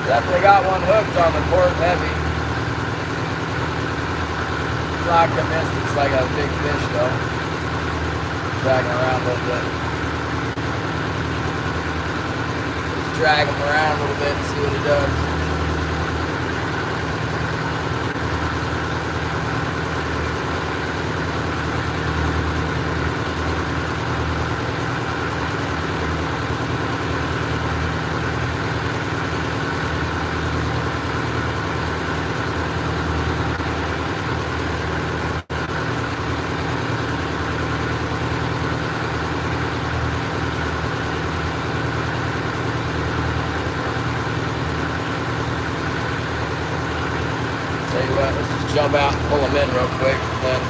Definitely got one hooked on the port heavy. Black mist, it's like a big fish though. Dragging around a little bit. Just drag him around a little bit and see what he does. Jump out and pull them in real quick. Then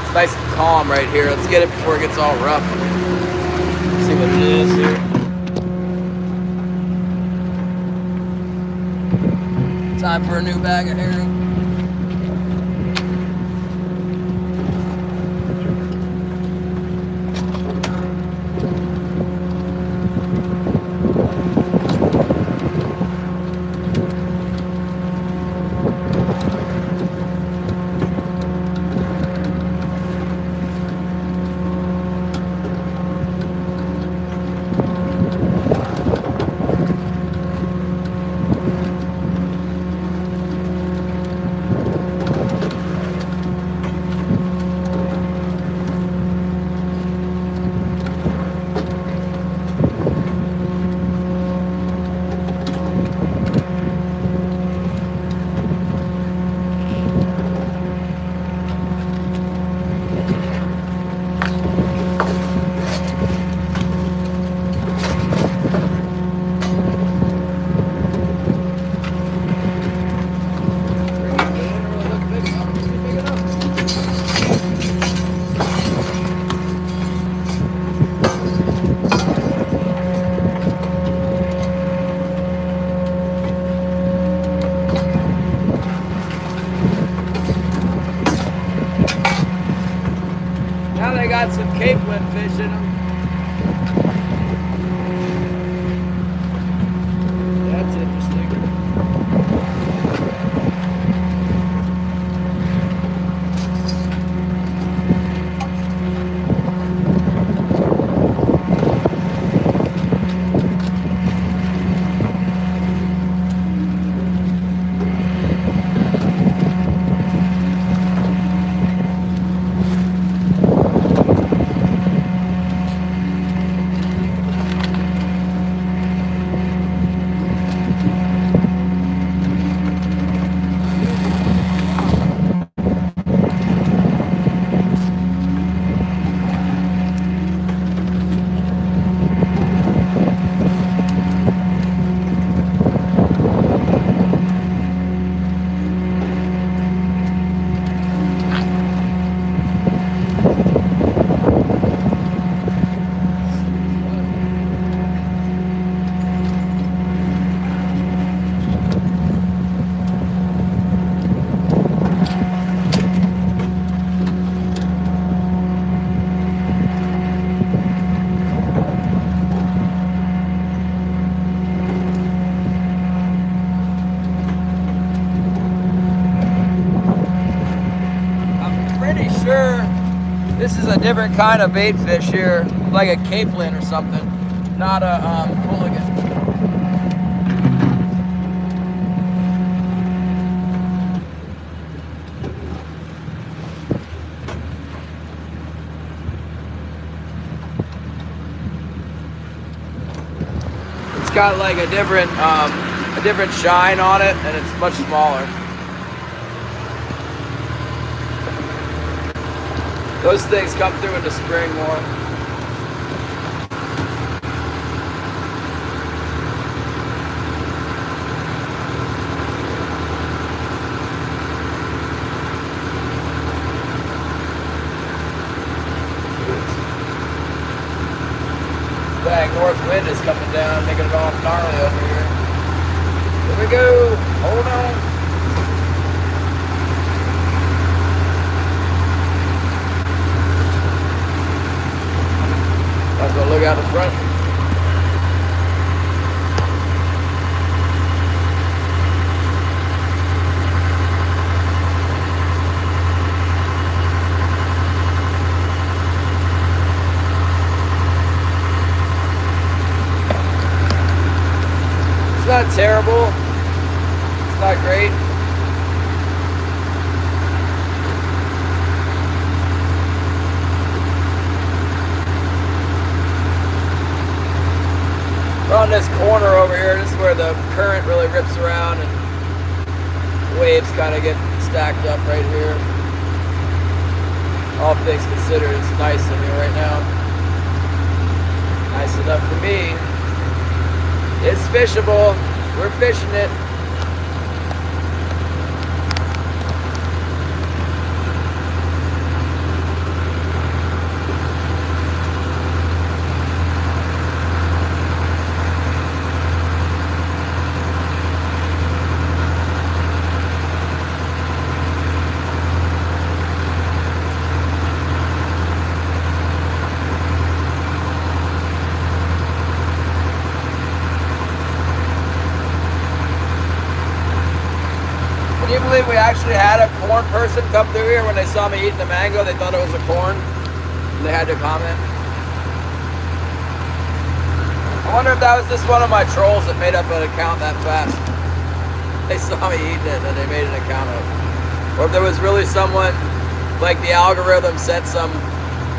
it's nice and calm right here. Let's get it before it gets all rough. See what it is here. Time for a new bag of herring. Got some Cape Wind fish in them. That's interesting. a different kind of bait fish here, like a capelin or something, not a hooligan. It's got like a different shine on it, and it's much smaller. Those things come through in the spring more. Dang, north wind is coming down, making it all gnarly over here. Here we go. Hold on. Might as well look out the front. It's not terrible. It's not great. We're on this corner over here. This is where the current really rips around and waves kind of get stacked up right here. All things considered, it's nice in here right now. Nice enough for me. It's fishable. We're fishing it. Can you believe we actually had a corn person come through here when they saw me eating the mango? They thought it was a corn, and they had to comment. I wonder if that was just one of my trolls that made up an account that fast. They saw me eating it and they made an account of it. Or if there was really someone, like the algorithm sent some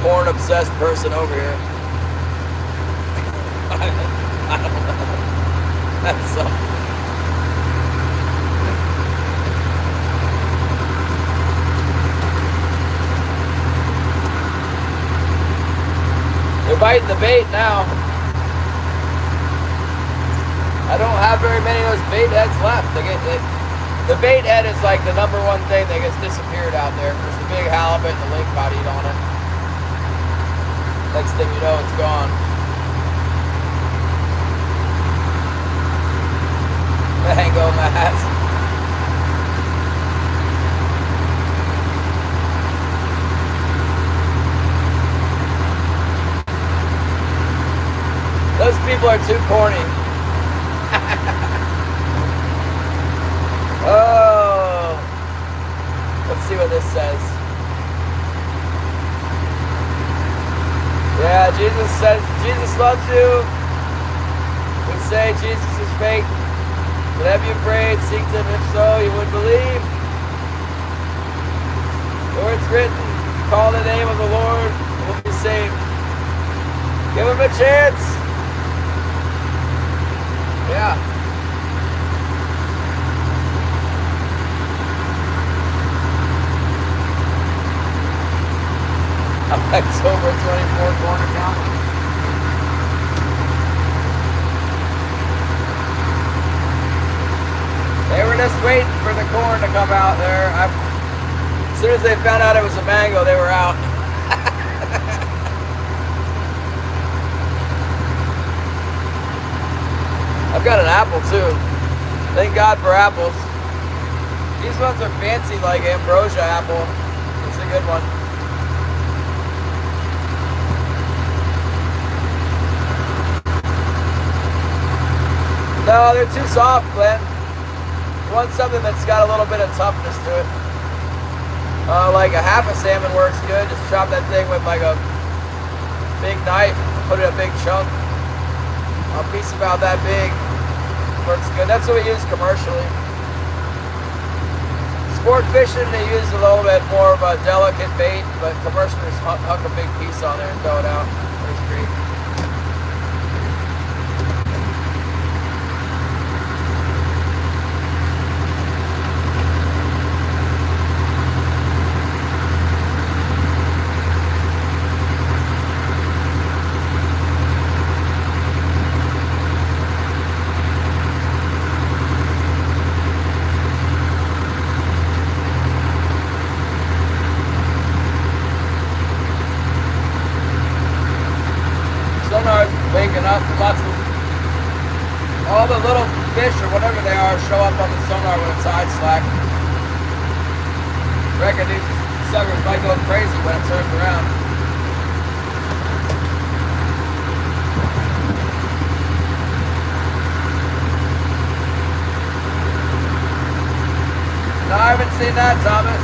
corn-obsessed person over here. I don't know. That's something. They're biting the bait now. I don't have very many of those bait heads left. The bait head is like the number one thing that gets disappeared out there. There's the big halibut and the lingcod eat on it. Next thing you know, it's gone. Mango mask. Those people are too corny. Oh. Let's see what this says. Yeah, Jesus says, Jesus loves you. We say Jesus is fake. But have you prayed, seek him? If so, you would believe. For it's written, call the name of the Lord, and will be saved. Give him a chance. Yeah. October 24 corner count. They were just waiting for the corn to come out there. As soon as they found out it was a mango, they were out. I've got an apple too. Thank God for apples. These ones are fancy, like ambrosia apple. It's a good one. No, they're too soft, Glenn. You want something that's got a little bit of toughness to it. Like a half a salmon works good. Just chop that thing with like a big knife, put it in a big chunk. A piece about that big works good. That's what we use commercially. Sport fishing, they use a little bit more of a delicate bait, but commercially just huck a big piece on there and throw it out. It's great. Sonar's waking up. All the little fish or whatever they are show up on the sonar when it's side slack. Reckon these suckers might go crazy when it turns around. No, I haven't seen that, Thomas.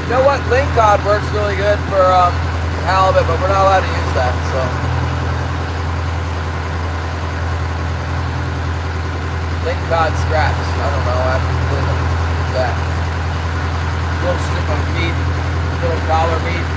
You know what? Lingcod works really good for halibut, but we're not allowed to use that, so. Lingcod scraps. I don't know. I have to clean them. Use that. Little strip of meat, little collar meat.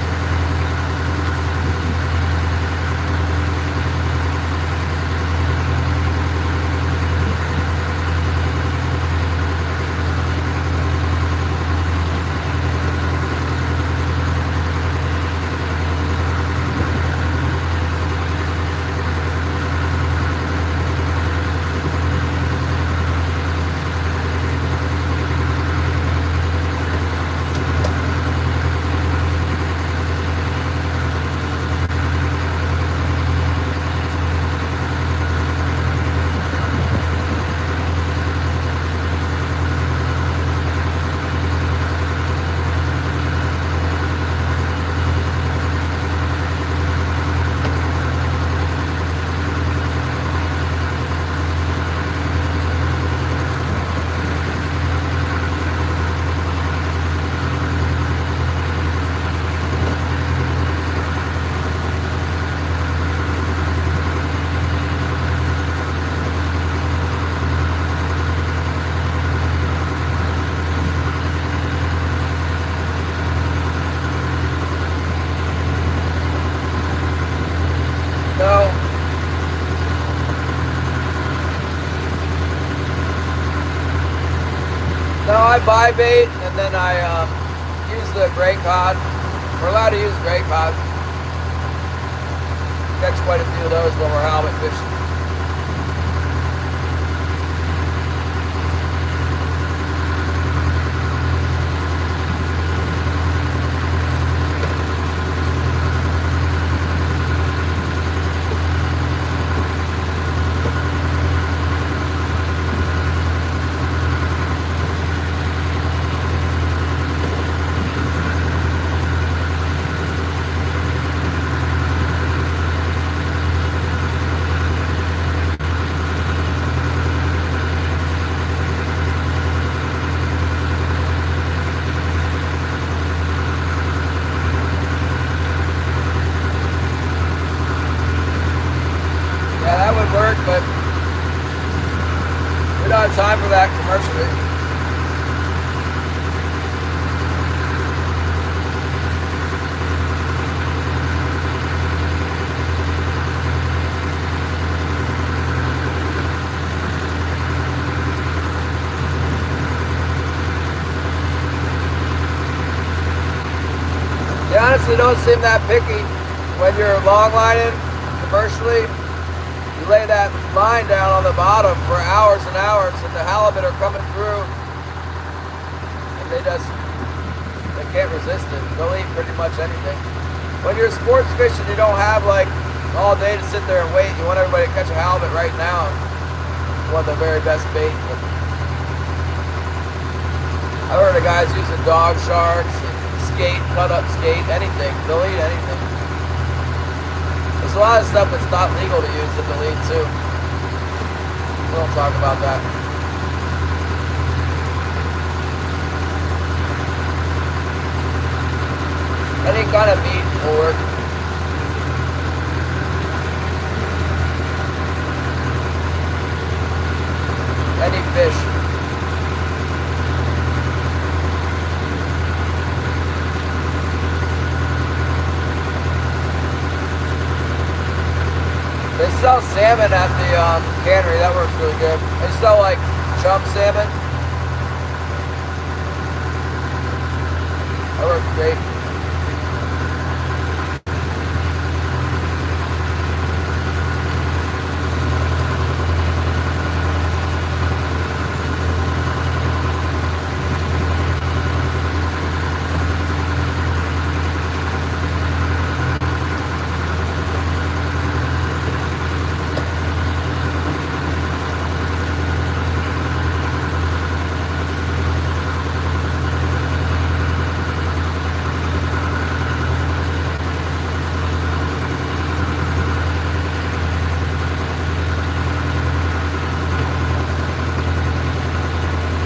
No. No, I buy bait and then I use the gray cod. We're allowed to use gray cod. Catch quite a few of those when we're halibut fishing. Yeah, that would work, but we don't have time for that commercially. They honestly don't seem that picky when you're long lining commercially. You lay that line down on the bottom for hours and hours, and the halibut are coming through, and they can't resist it. They'll eat pretty much anything. When you're sports fishing, you don't have like all day to sit there and wait. You want everybody to catch a halibut right now. You want the very best bait. But I've heard of guys using dog sharks, skate, cut up skate, anything, delete anything. There's a lot of stuff that's not legal to use to delete too. We don't talk about that. Any kind of meat will work. Any fish. They sell salmon at the cannery. That works really good. They sell like chum salmon. That works great.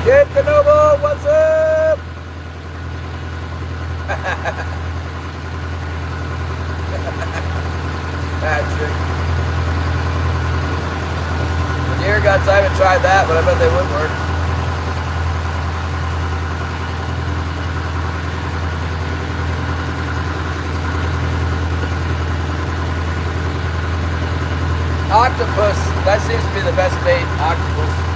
Get the Noble, what's up? Patrick. The deer guts, I haven't tried that, but I bet they would work. Octopus, that seems to be the best bait, octopus.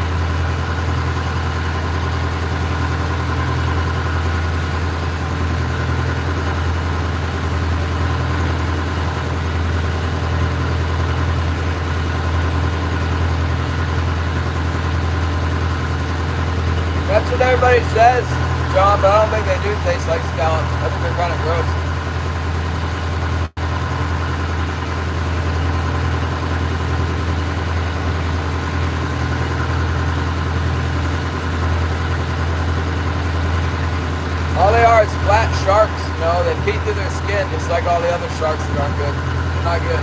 That's what everybody says, John, but I don't think they do taste like scallops. I think they're kind of gross. All they are is flat sharks, you know, they peek through their skin just like all the other sharks that aren't good. They're not good.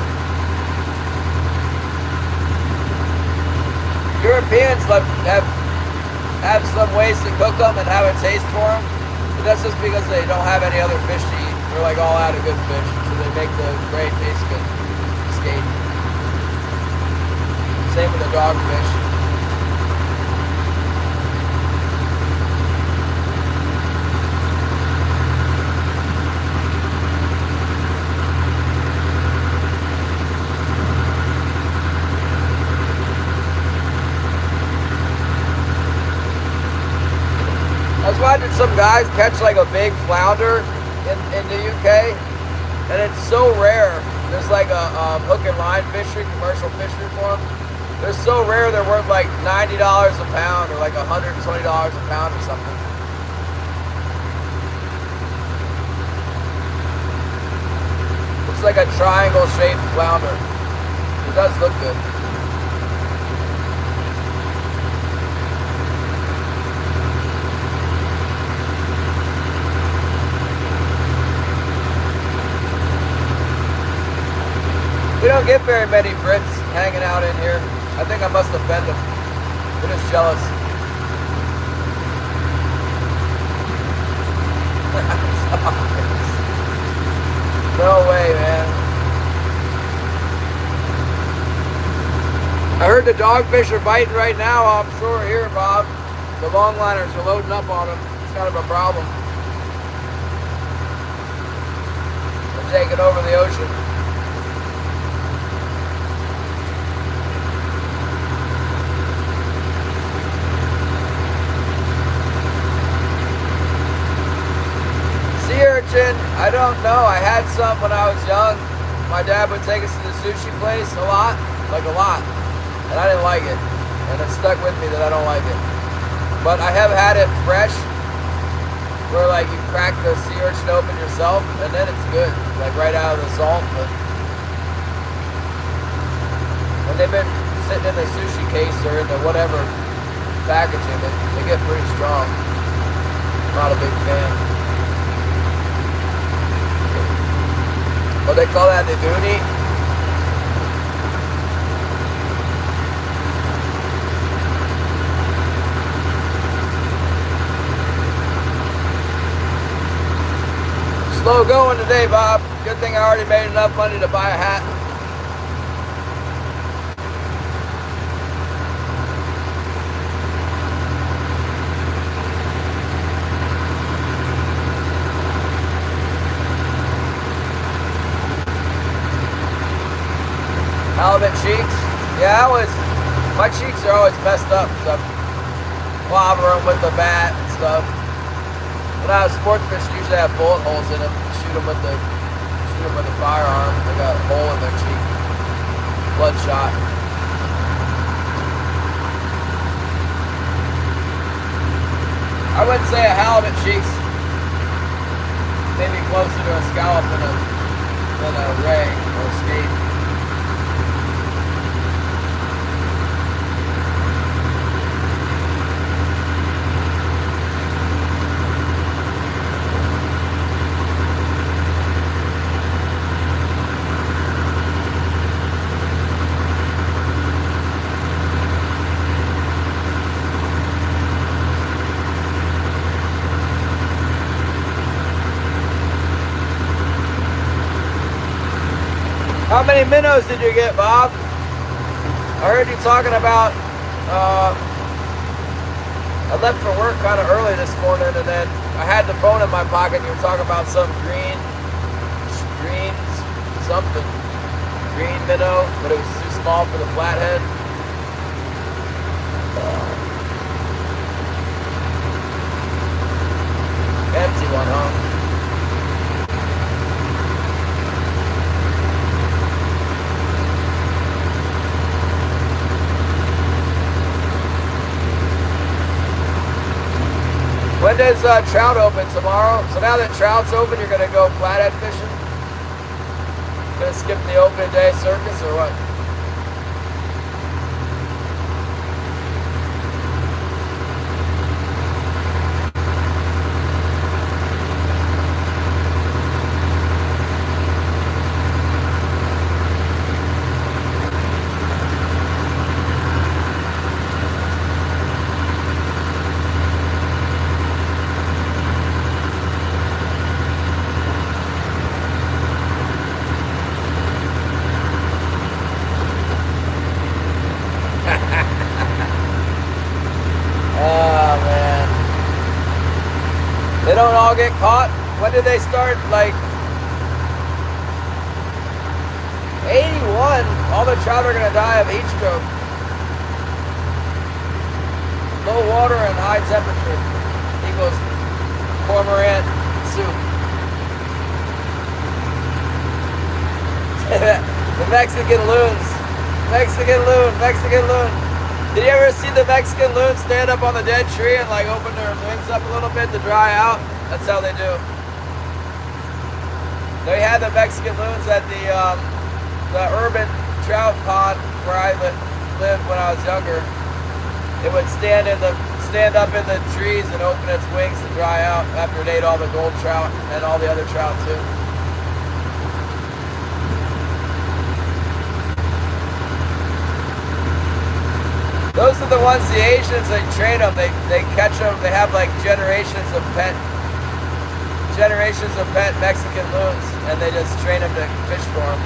Europeans have some ways to cook them and have a taste for them, but that's just because they don't have any other fish to eat. They're like all out of good fish, so they make the gray taste good. Skate. Same with the dogfish. I was watching some guys catch like a big flounder in the UK, and it's so rare. There's like a hook and line fishery, commercial fishery for them. They're so rare they're worth like $90 a pound or like $120 a pound or something. Looks like a triangle-shaped flounder. It does look good. We don't get very many Brits hanging out in here. I think I must offend them. They're just jealous. No way, man. I heard the dogfish are biting right now offshore here, Bob. The longliners are loading up on them. It's kind of a problem. They're taking over the ocean. Sea urchin, I don't know. I had some when I was young. My dad would take us to the sushi place a lot, and I didn't like it. And it stuck with me that I don't like it. But I have had it fresh, where like you crack the sea urchin open yourself, and then it's good, like right out of the salt. But when they've been sitting in the sushi case or in the whatever packaging, they get pretty strong. Not a big fan. What they call that, the goonie? Slow going today, Bob. Good thing I already made enough money to buy a hat. Halibut cheeks? Yeah, my cheeks are always messed up because I'm clobbering them with the bat and stuff. When I was sports fishing, usually have bullet holes in them. Shoot them with the firearm. They got a hole in their cheek. Bloodshot. I wouldn't say a halibut cheeks. Maybe closer to a scallop than a ray or a skate. How many minnows did you get, Bob? I heard you talking about, I left for work kind of early this morning and then I had the phone in my pocket and you were talking about some green minnow, but it was too small for the flathead. Empty one, huh? When does trout open? Tomorrow? So now that trout's open, you're going to go flathead fishing? Going to skip the open day circus or what? They don't all get caught? When did they start? Like 81. All the trout are gonna die of heat stroke. Low water and high temperature equals cormorant soup. The Mexican loons. Mexican loon. Did you ever see the Mexican loons stand up on the dead tree and like open their wings up a little bit to dry out? That's how they do. They had the Mexican loons at the urban trout pond where I lived when I was younger. It would stand up in the trees and open its wings to dry out after it ate all the gold trout and all the other trout too. Those are the ones, the Asians, they train them, they catch them, they have like generations of pet Mexican loons, and they just train them to fish for them.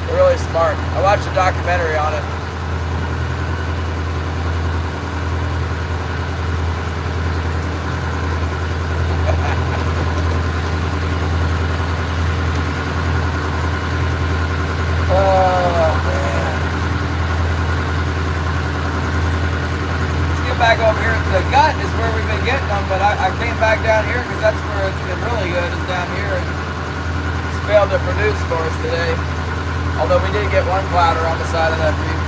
They're really smart. I watched a documentary on it. Back over here, the gut is where we've been getting them, but I came back down here because that's where it's been really good, is down here, and it's failed to produce for us today. Although we did get one clouder on the side of that reef.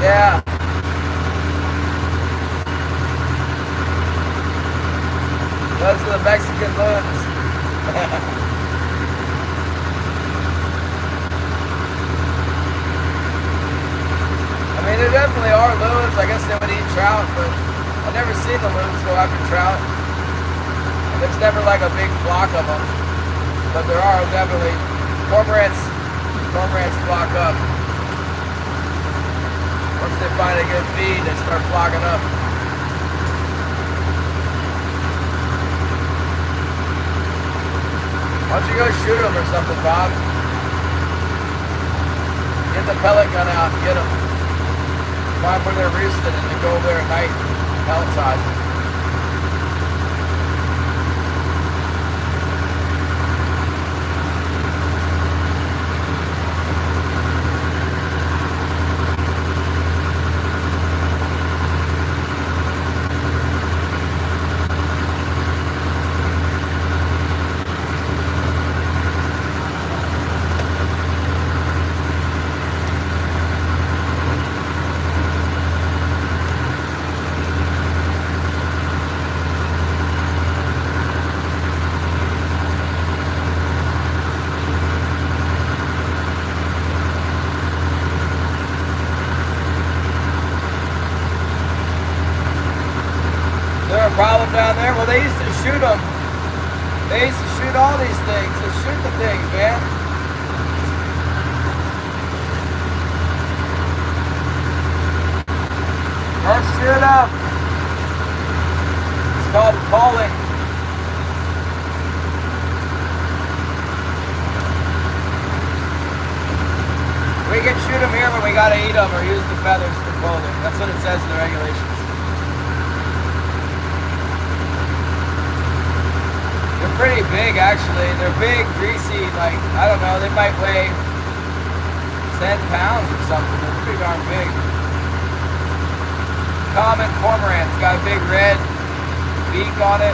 Yeah. Those are the Mexican loons. I mean, there definitely are loons. I guess they would eat trout, but I've never seen the loons go after trout. And there's never like a big flock of them. But there are definitely cormorants flock up. Once they find a good feed, they start flocking up. Why don't you go shoot them or something, Bob? Get the pellet gun out and get them. Find where they're roosted and then go over there at night and pelletize them. Problem down there? Well, they used to shoot them. They used to shoot all these things. They shoot the things, man. Let's shoot them. It's called calling. We can shoot them here, but we gotta eat them or use the feathers for clothing. That's what it says in the regulations. Pretty big, actually. They're big, greasy, like, I don't know, they might weigh 10 pounds or something. They're pretty darn big. Common cormorant. It's got a big red beak on it,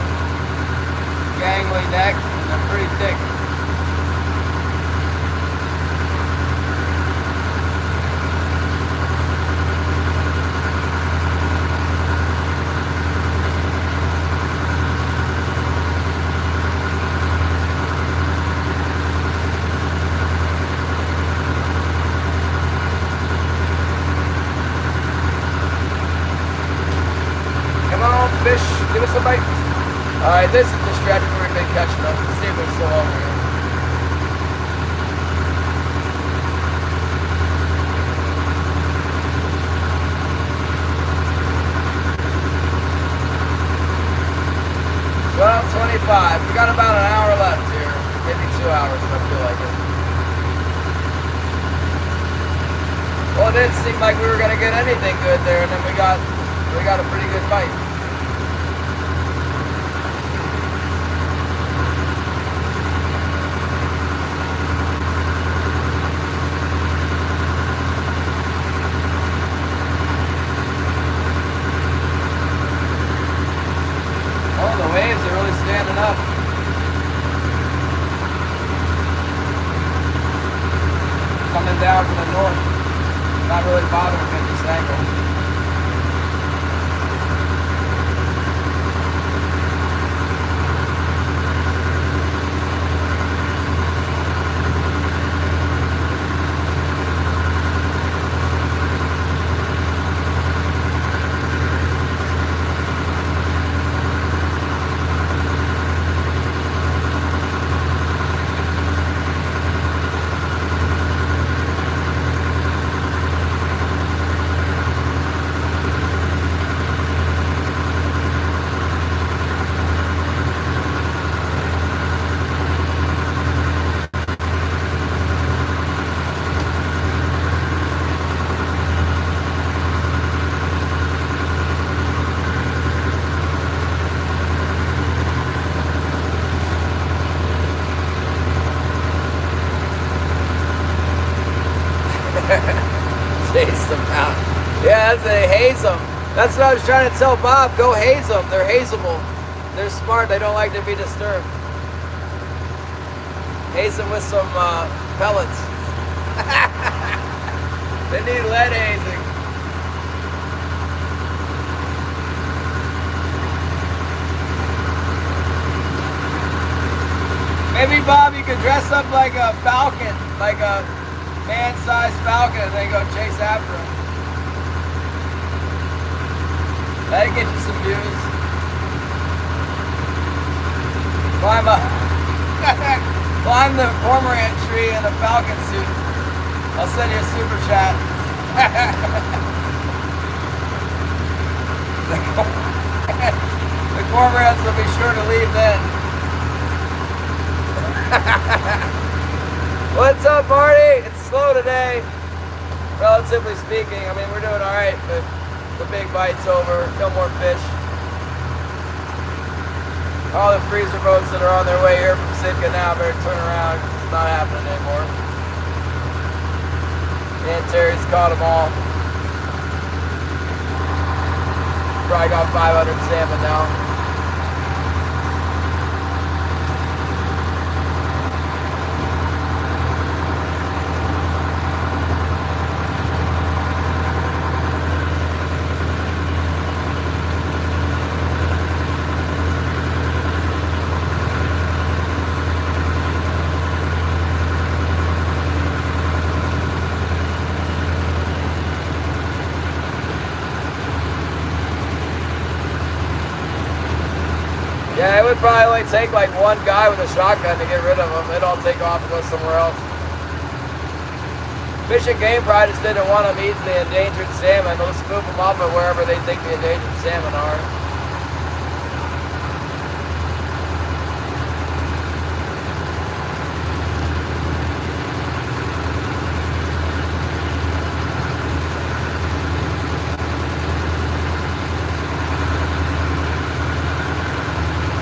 gangly neck, and they're pretty thick. Fish, give us a bite. Alright, this is the stretch where we've been catching them. Let's see if they're still over here. Well, 25. We got about an hour left here. Maybe 2 hours, if I feel like it. Well, it didn't seem like we were going to get anything good there, and then we got a pretty good bite. Standing up. Coming down from the north. Not really bothering me at this angle. Chase them out. Yeah, they haze them. That's what I was trying to tell Bob. Go haze them. They're hazeable. They're smart. They don't like to be disturbed. Haze them with some pellets. They need lead hazing. dress up like a falcon, like a man-sized falcon, and then go chase after him. That'd get you some views. Climb up. Climb the cormorant tree in a falcon suit. I'll send you a super chat. The cormorants will be sure to leave then. What's up, Marty? It's slow today, relatively speaking. I mean, we're doing all right, but the big bite's over. No more fish. All the freezer boats that are on their way here from Sitka now better turn around. It's not happening anymore. Me and Terry's caught them all. Probably got 500 salmon now. Yeah, it would probably only take like one guy with a shotgun to get rid of them. They'd all take off and go somewhere else. Fish and Game probably just didn't want them eating the endangered salmon. They'll just move them off of wherever they think the endangered salmon are.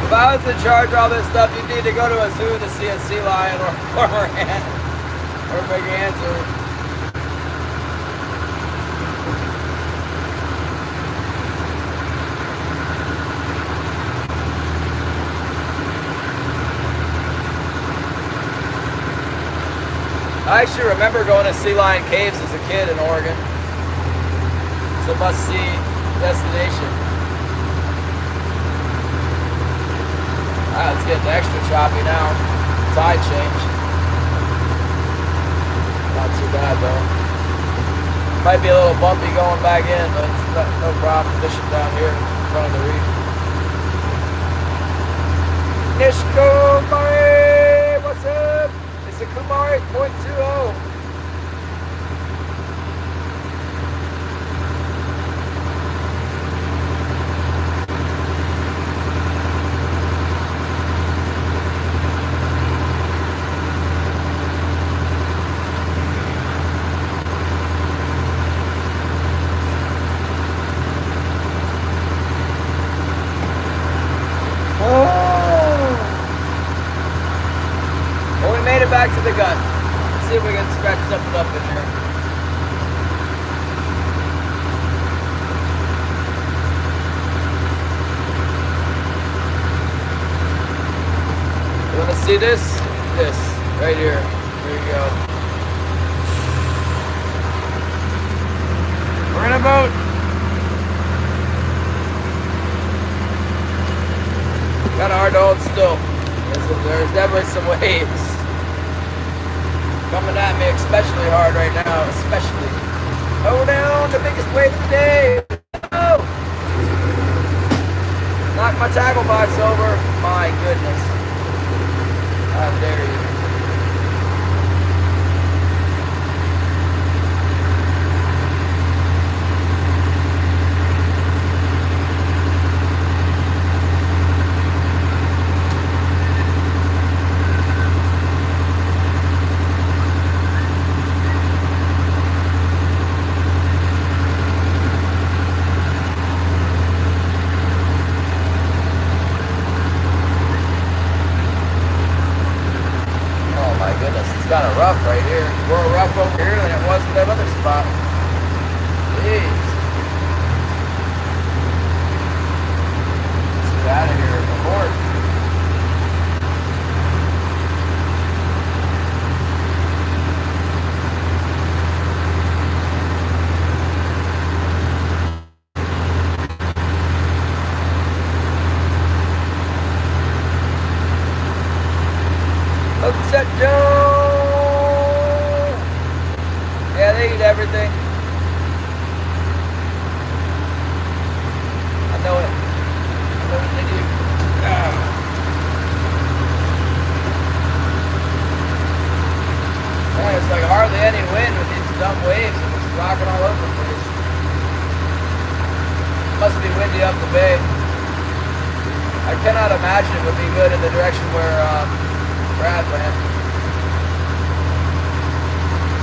If I was in charge of all this stuff, you'd need to go to a zoo to see a sea lion or a cormorant or a big answer. I actually remember going to sea lion caves as a kid in Oregon. It's a must-see destination. It's getting extra choppy now. Tide change. Not too bad though. Might be a little bumpy going back in, but it's no problem fishing down here in front of the reef. Nishko Mare! What's up? It's a Kumari 0.20. Back to the gut. Let's see if we can scratch something up in here. You want to see this? This right here. There you go. We're in a boat. Kind of hard to hold still. There's definitely some waves coming at me especially hard right now, especially. Oh, down, the biggest wave of the day. Oh! Knock my tackle box over. My goodness. How dare you. Kind of rough right here. More rough over here than it was in that other spot. Jeez. Let's get out of here. Report. Upset They eat everything. I know it. I know what they do. Man, it's like hardly any wind with these dumb waves and it's rocking all over the place. Must be windy up the bay. I cannot imagine it would be good in the direction where Brad went.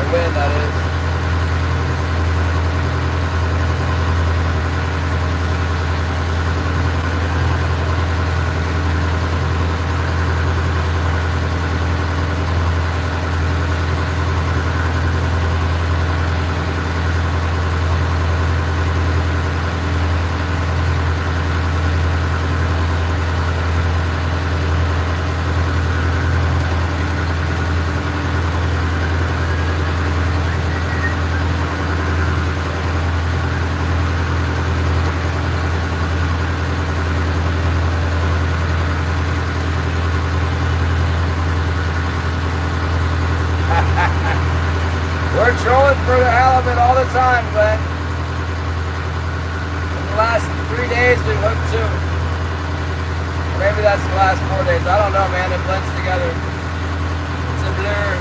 The wind, that is. We're trolling for the halibut all the time, Glenn. In the last 3 days, we've hooked 2. Or maybe that's the last 4 days. I don't know, man. It blends together. It's a blur.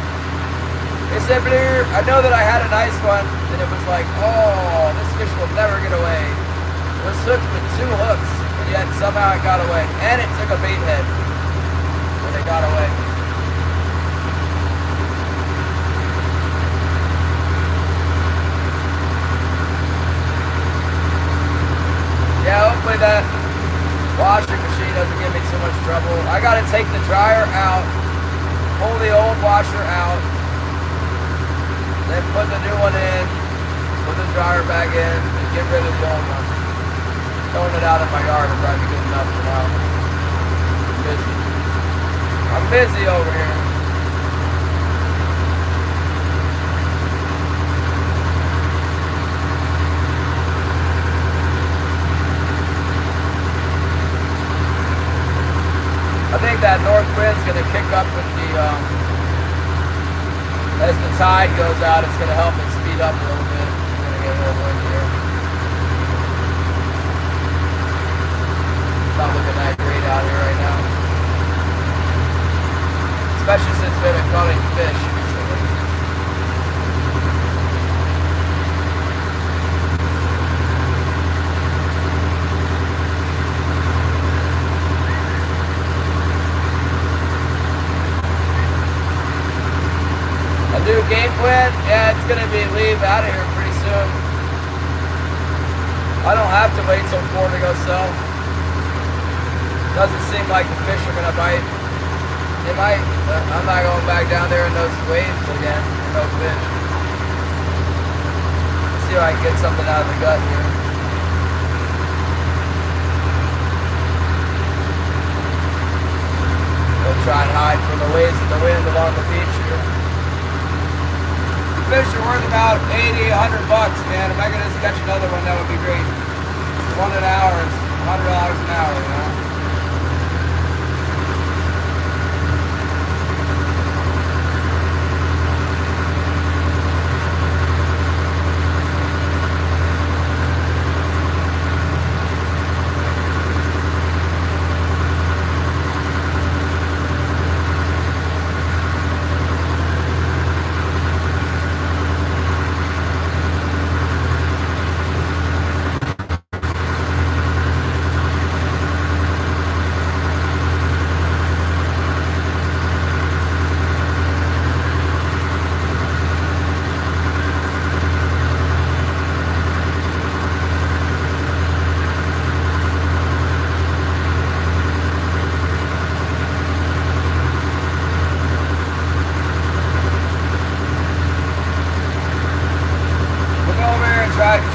It's a blur. I know that I had a nice one, and it was like, oh, this fish will never get away. It was hooked with 2 hooks, and yet somehow it got away. And it took a bait head when it got away. Yeah, hopefully that washing machine doesn't give me too much trouble. I gotta take the dryer out, pull the old washer out, then put the new one in, put the dryer back in, and get rid of the old one. Throwing it out in my yard will probably be good enough for now. I'm busy. I'm busy over here. I think that north wind's going to kick up with the, as the tide goes out, it's going to help it speed up a little bit. We're going to get a little wind here. It's not looking that great out here right now. Especially since we've been caught fish recently. A new game plan? Yeah, it's gonna be leave out of here pretty soon. I don't have to wait till 4 to go sell. Doesn't seem like the fish are gonna bite. They might, but I'm not going back down there in those waves again. No fish. Let's see if I can get something out of the gut here. We'll try and hide from the waves and the wind along the beach here. Fish are worth about 80, 100 bucks, man. If I could just catch another one, that would be great. One an hour is $100 an hour, you know.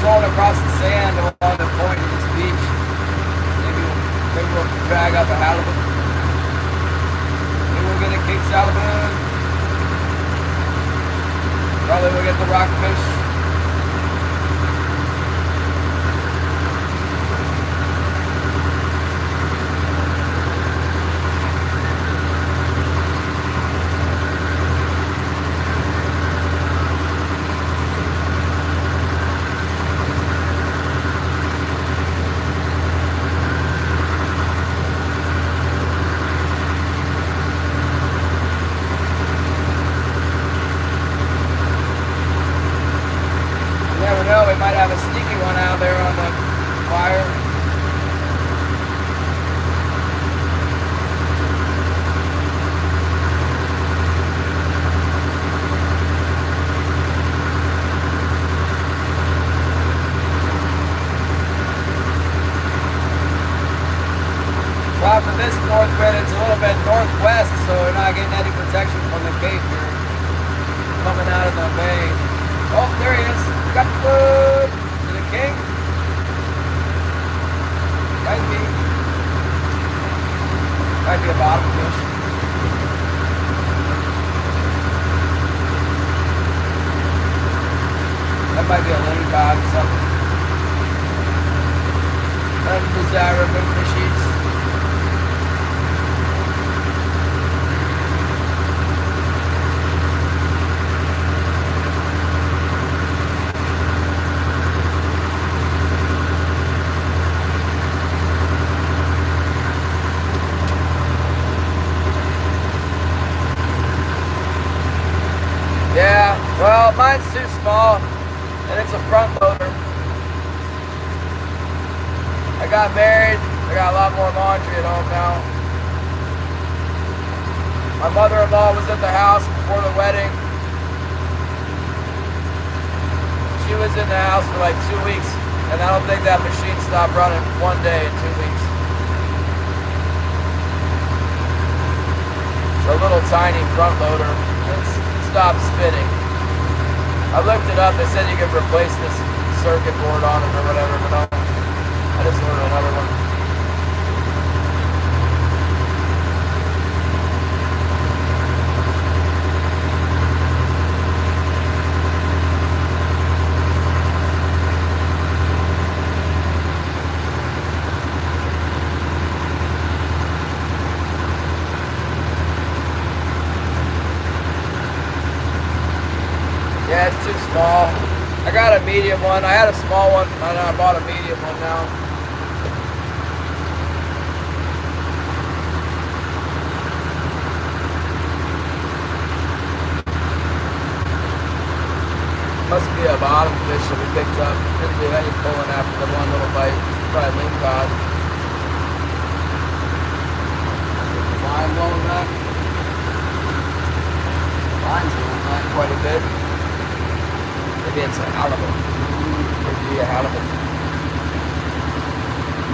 Trolling across the sand along the point of this beach. Maybe we'll drag up a halibut. Maybe we'll get a king salmon. Probably we'll get the rockfish. You never know, we might have a sneaky one out there on the wire. Problem with this north wind, it's a little bit northwest, so we're not getting any protection from the cape here. Coming out of the bay. Oh, there he is. Got the wood. To the king. Might be. Might be a bottom fish. That might be a lingcod or something. Undesirable fishies. Yeah, well, mine's too small, and it's a front loader. I got married, I got a lot more laundry at home now. My mother-in-law was at the house before the wedding. She was in the house for like 2 weeks, and I don't think that machine stopped running one day in 2 weeks. It's a little tiny front loader. Stop spinning. I looked it up, they said you could replace this circuit board on it or whatever, but no. I just ordered another one. Yeah, it's too small. I got a medium one. I had a small one, and I bought a medium one now. Must be a bottom fish that we picked up. Didn't do any pulling after the one little bite. Probably lingcod. Line blowing back. Line's blowing back quite a bit. Maybe it's a halibut. Could be a halibut.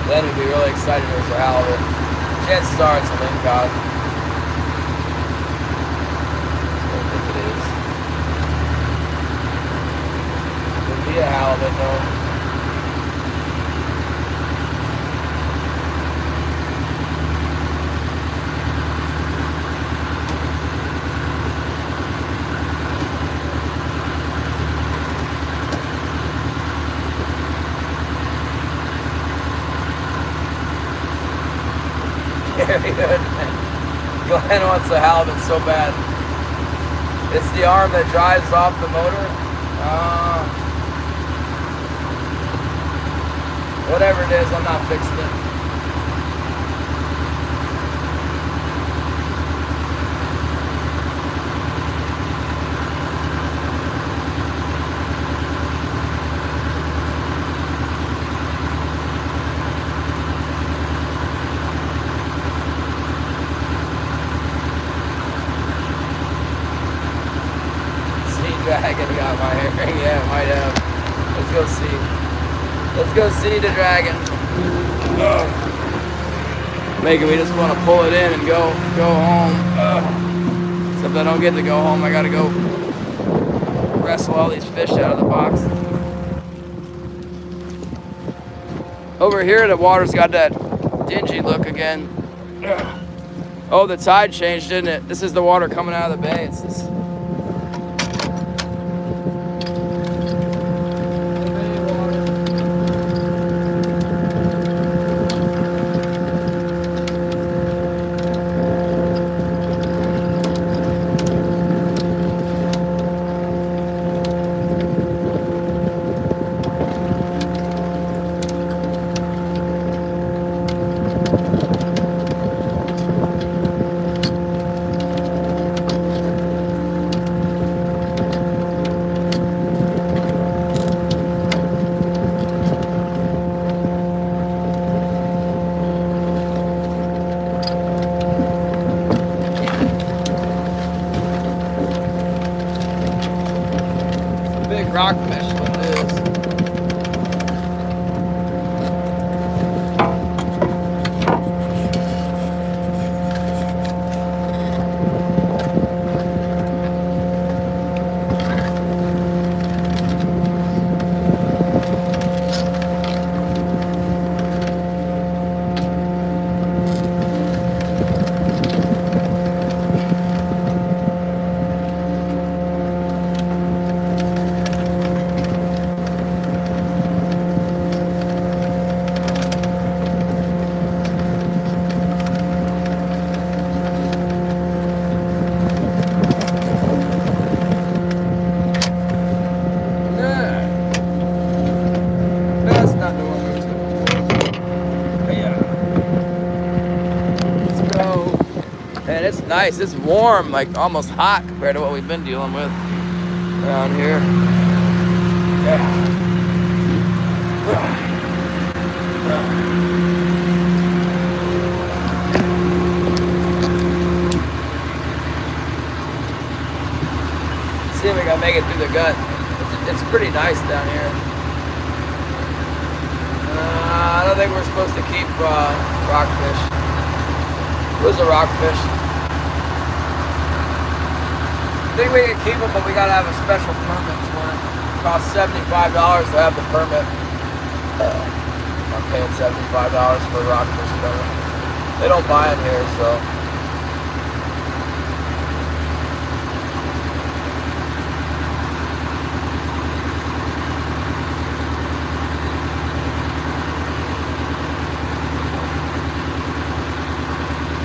Then we'd be really excited if it was a halibut. Chances are it's a lingcod. I don't think it is. Could be a halibut though. Very good. Glenn wants the halibut so bad. It's the arm that drives off the motor. Whatever it is, I'm not fixing it. Dragon got my herring. Yeah, might have. Let's go see. Let's go see the dragon. Making me just want to pull it in and go home. Except I don't get to go home. I gotta go wrestle all these fish out of the box. Over here, the water's got that dingy look again. Oh, the tide changed, didn't it? This is the water coming out of the bay. It's this. Big rockfish, what it is. And it's nice, it's warm, like almost hot compared to what we've been dealing with around here. Yeah. See if we can make it through the gut. It's pretty nice down here. I don't think we're supposed to keep rockfish. It was a rockfish. I think we can keep them, but we gotta have a special permit for it. It costs $75 to have the permit. I'm paying $75 for a rockfish permit. They don't buy them here, so.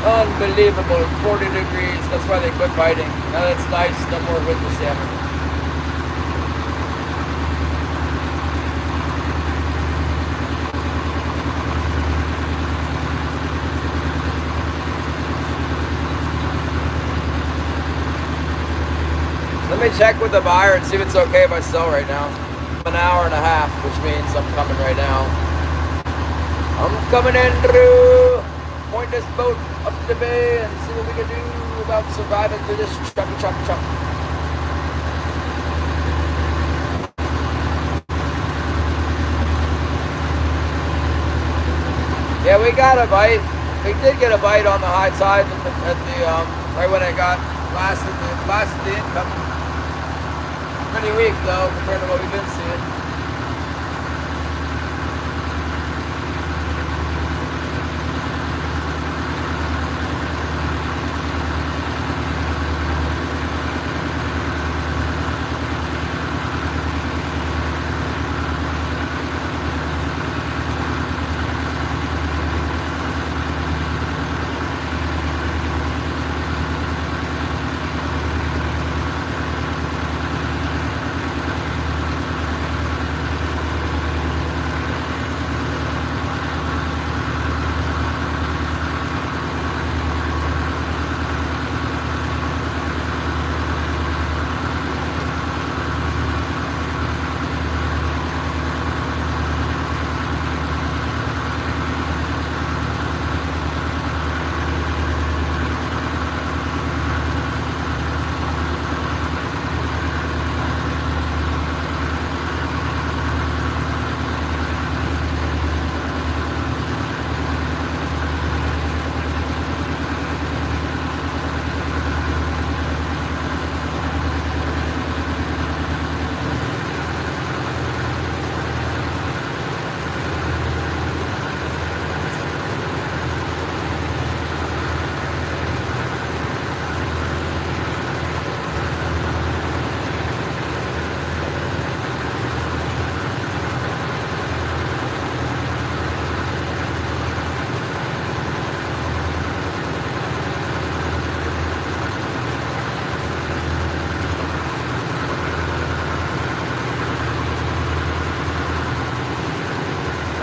Unbelievable, 40 degrees, that's why they quit biting. Now that's nice, no more winter salmon. Let me check with the buyer and see if it's okay if I sell right now. An hour and a half, which means I'm coming right now. I'm coming in through. Point this boat up the bay and see what we can do about surviving through this chop. Yeah, we got a bite. We did get a bite on the high side at the right when it got blasted the income. Pretty weak though compared to what we've been seeing.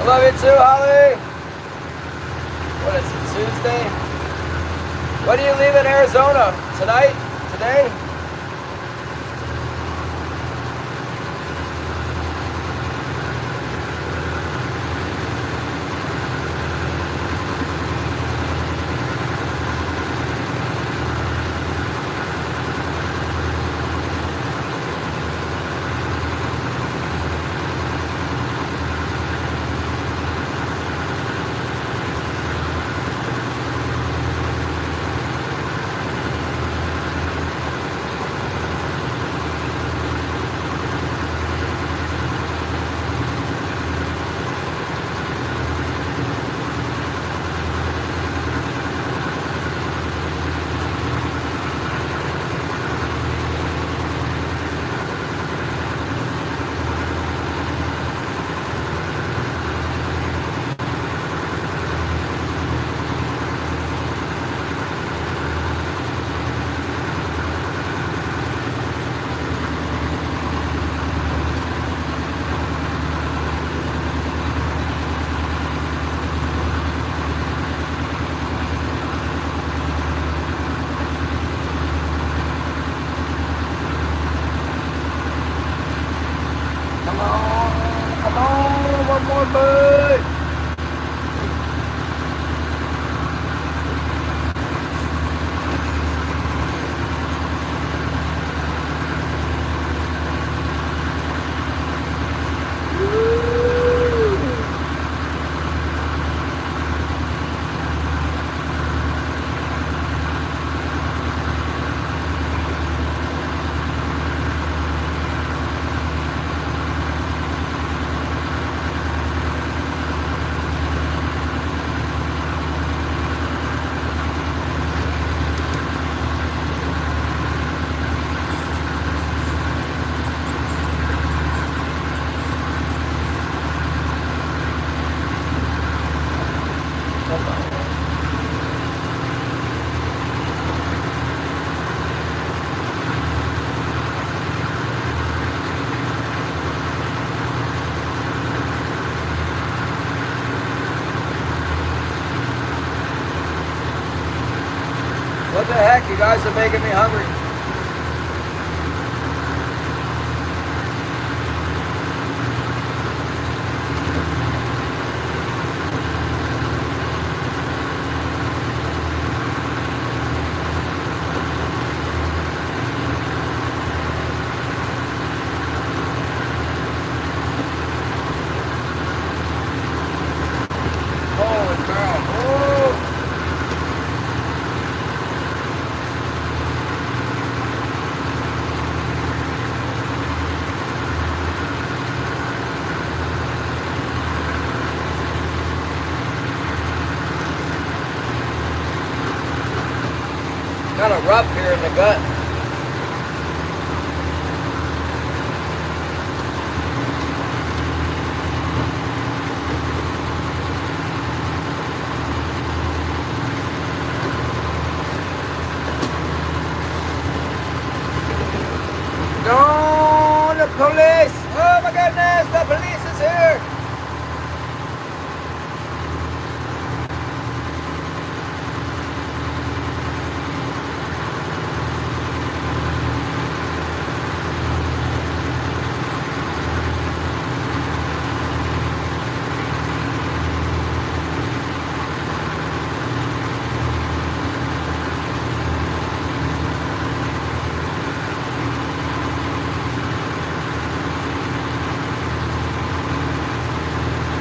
Love you too, Holly. What is it, Tuesday? When do you leave in Arizona? Tonight? Today? Come on, come on, one more bud. What the heck? You guys are making me hungry. Holy cow. Oh. Kind of rough here in the gut. No, the police! Oh my goodness, the police is here!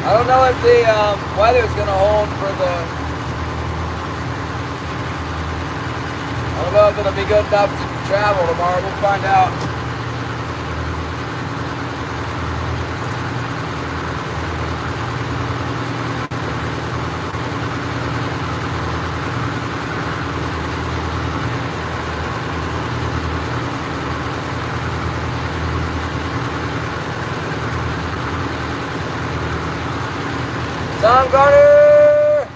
I don't know if the weather's going to hold for the... I don't know if it'll be good enough to travel tomorrow. We'll find out. Tom Garner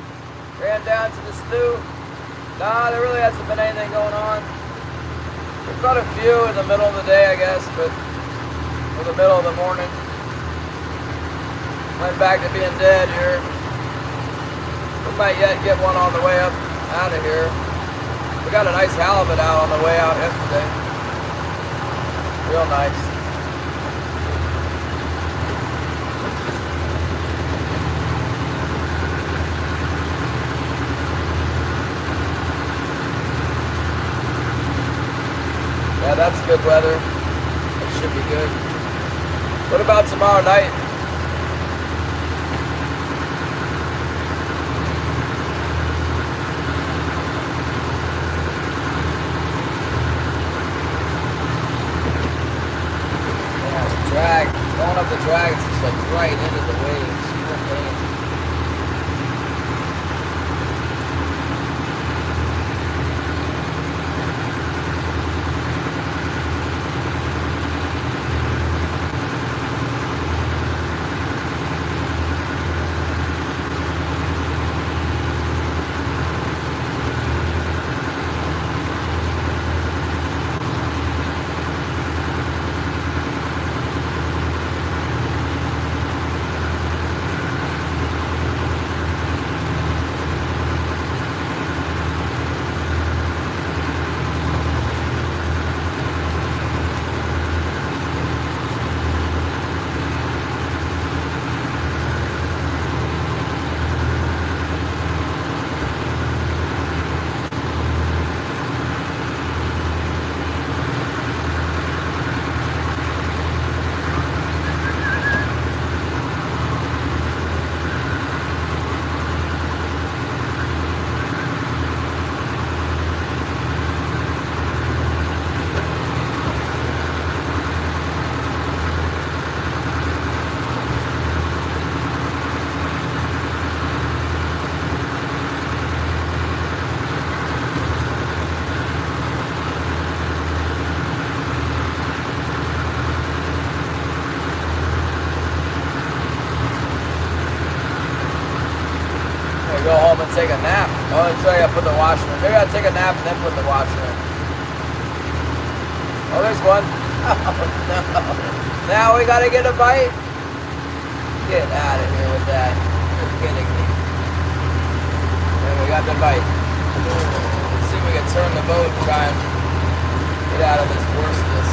ran down to the slough. Nah, there really hasn't been anything going on. We caught a few in the middle of the day, I guess, but or the middle of the morning. Went back to being dead here. We might yet get one on the way up out of here. We got a nice halibut out on the way out yesterday. Real nice. Yeah, that's good weather. It should be good. What about tomorrow night? Yeah, the drag. Going up the drag, it's just like right into the waves. take a nap. Oh, so I gotta put the washer in. Maybe I gotta take a nap and then put the washer in. Oh, there's one. Oh, no. Now we gotta get a bite? Get out of here with that. You're kidding me. And we got the bite. Let's see if we can turn the boat and try and get out of this worstness.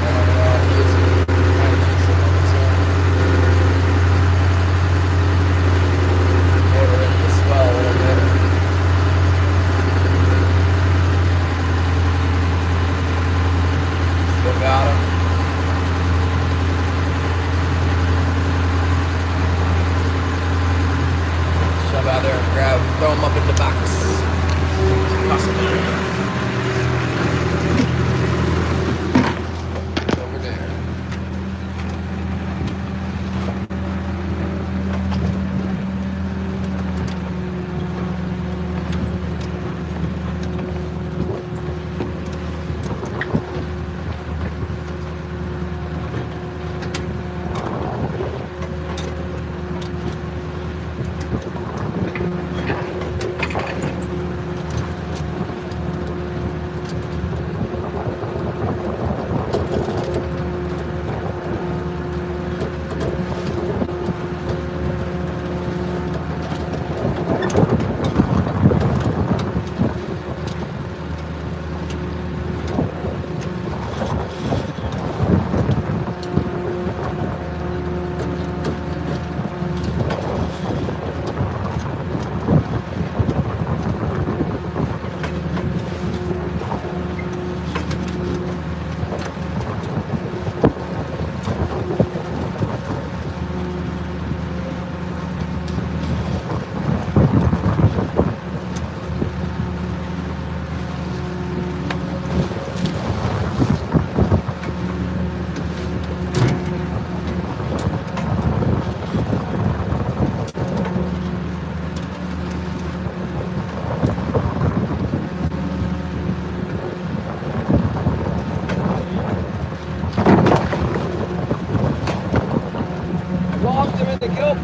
I don't know. We're into the swell a little bit. Still got him. Shove out there and grab, throw him up in the box. Possible. Over there.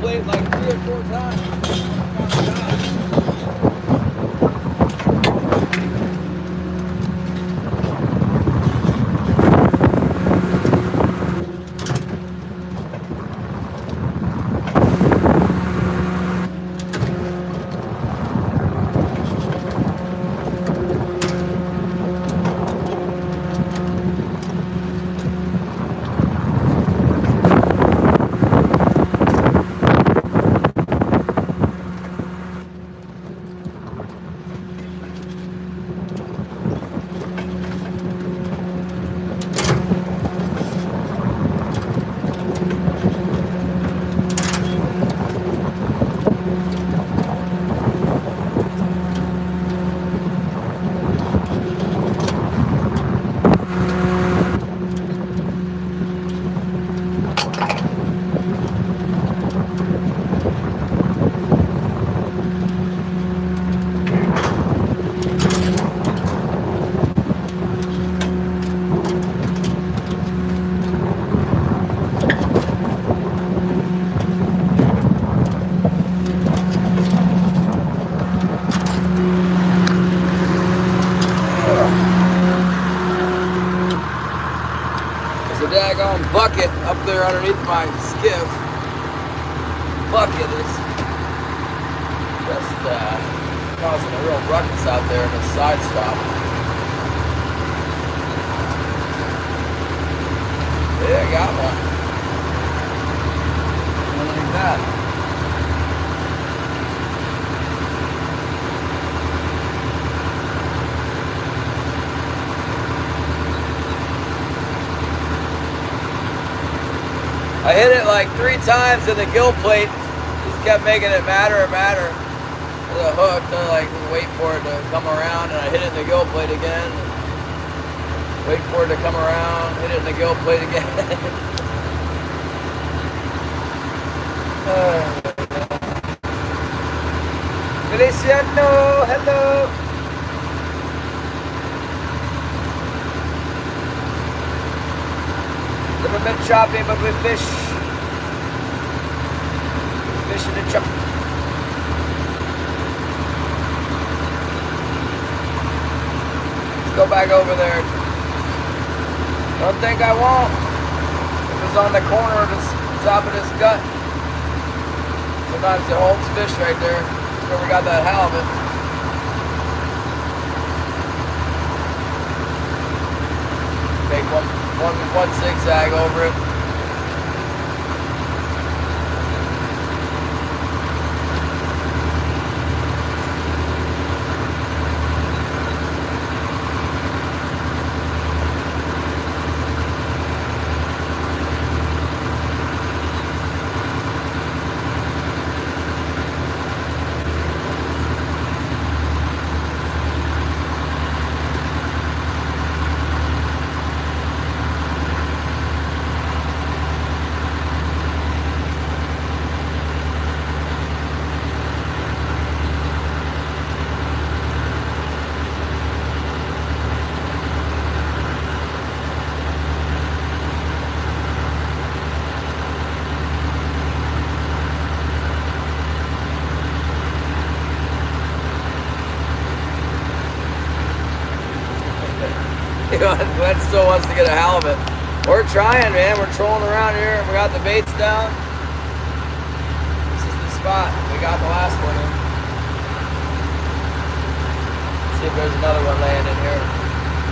Plate like 3 or 4 times. Daggone bucket up there underneath my skiff. Bucket is just causing a real ruckus out there in the side stop. Yeah, I got one. Like that. I hit it like 3 times and the gill plate just kept making it madder and madder. The hook to like wait for it to come around, and I hit it in the gill plate again. Wait for it to come around, hit it in the gill plate again. Feliciano, hello. Never been shopping, but we fish. Fish in the truck. go back over there. Don't think I won't. It was on the corner of the top of this gut. Sometimes it holds fish right there. That's where we got that halibut. Make one zigzag over it. Glenn still wants to get a halibut. We're trying, man. We're trolling around here. We got the baits down. This is the spot. We got the last one in. Let's see if there's another one laying in here.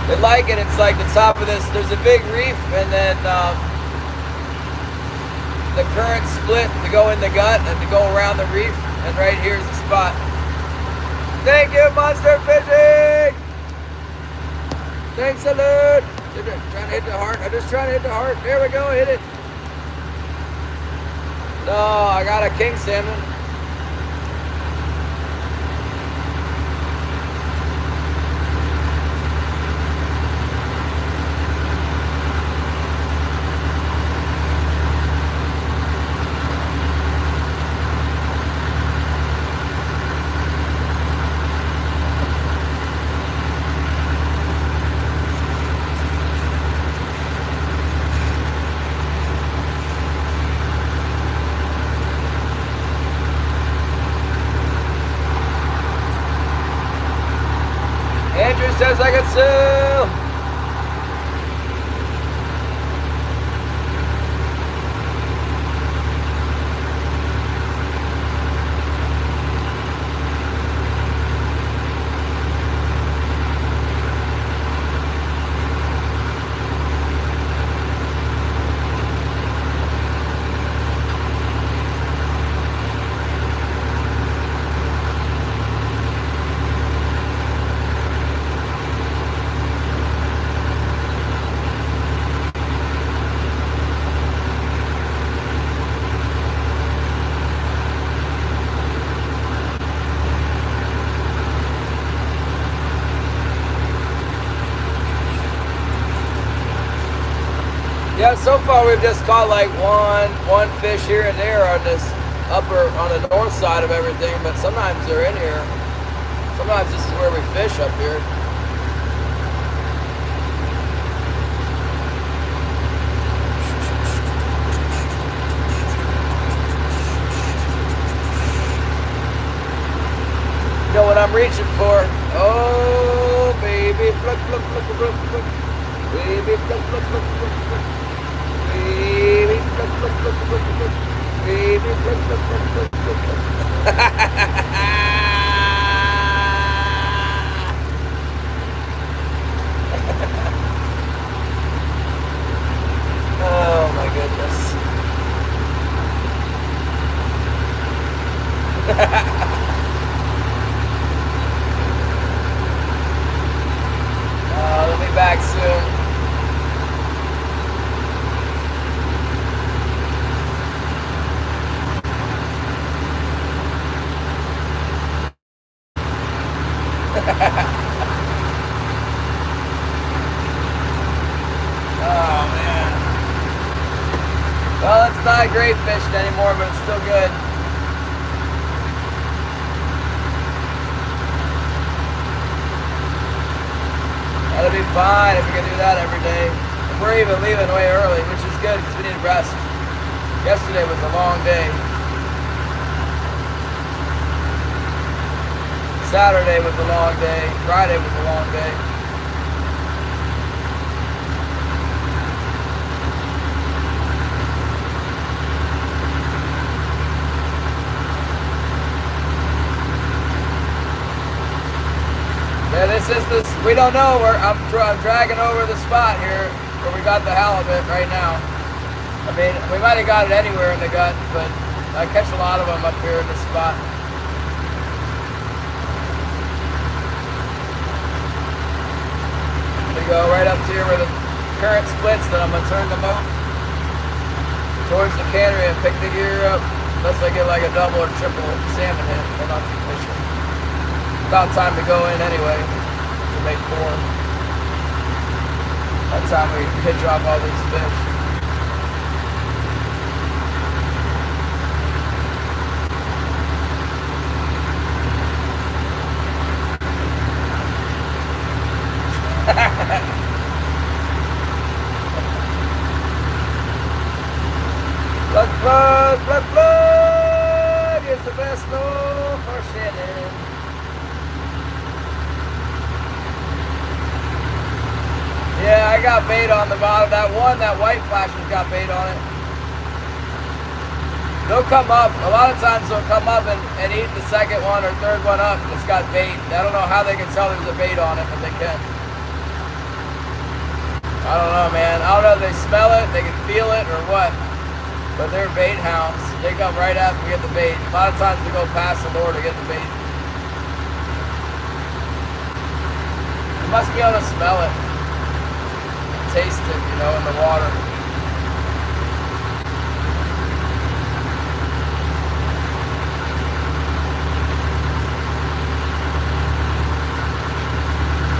They like it. It's like the top of this. There's a big reef, and then the current split to go in the gut and to go around the reef. And right here's the spot. Thank you, Monster Fishing! Thanks a lot. Trying to hit the heart. I'm just trying to hit the heart. There we go. Hit it. No, I got a king salmon. Andrew says I can sell. Yeah, so far we've just caught like one fish here and there on this on the north side of everything, but sometimes they're in here. Sometimes this is where we fish up here. You know what I'm reaching for? Oh, baby, pluck, pluck, pluck, pluck, pluck. Baby, pluck, pluck, pluck, pluck, pluck. Baby, pluck, pluck, pluck, pluck, pluck. Baby, pluck, pluck, pluck, pluck, pluck. Oh my goodness. They'll be back soon. Oh man. Well, it's not great fishing anymore, but it's still good. That'll be fine if we can do that every day. And we're even leaving way early, which is good because we need rest. Yesterday was a long day. Saturday was a long day. Friday was a long day. just this. We don't know. I'm dragging over the spot here where we got the halibut right now. I mean, we might have got it anywhere in the gut, but I catch a lot of them up here in this spot. We go right up to here where the current splits, then I'm gonna turn the boat towards the cannery and pick the gear up. Unless I get like a double or triple salmon hit, then I'll keep fishing. About time to go in anyway to make 4. By the time we pitch off all these fish. Plug is the best known for Shannon. Yeah, I got bait on the bottom. That white flasher's got bait on it. They'll come up. A lot of times they'll come up and eat the second one or third one up. It's got bait. I don't know how they can tell there's a bait on it, but they can. I don't know, man. I don't know if they smell it, they can feel it, or what. But they're bait hounds. They come right after we get the bait. A lot of times we go past the door to get the bait. You must be able to smell it. Taste it, you know, in the water.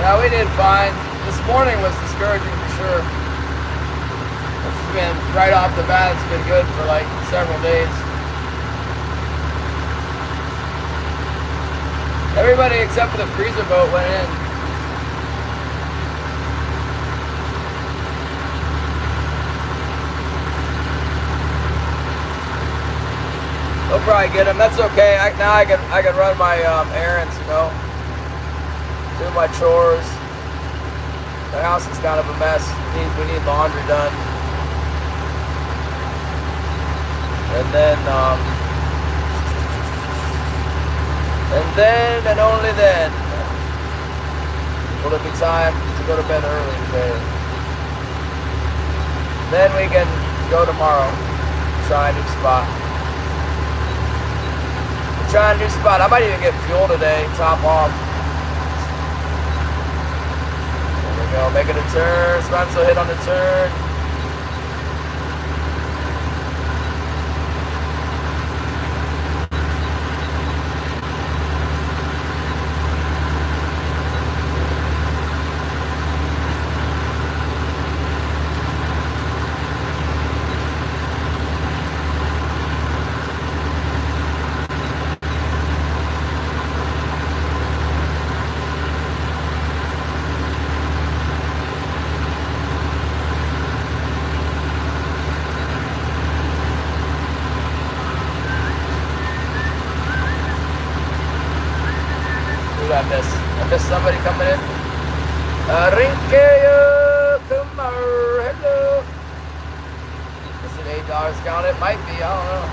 Yeah, we did fine. This morning was discouraging for sure. It's been, right off the bat, it's been good for like several days. Everybody except for the freezer boat went in. They'll probably get them. That's okay. Now I can run my errands, you know. Do my chores. The house is kind of a mess. We need laundry done. And then only then will it be time to go to bed early today. Then we can go tomorrow. Try a new spot. Try a new spot. I might even get fuel today. Top off. There we go. Making a turn. Sometimes they'll hit on the turn. I missed somebody coming in. Rinkeo Kumar, hello. Is it $8 count? It might be, I don't know.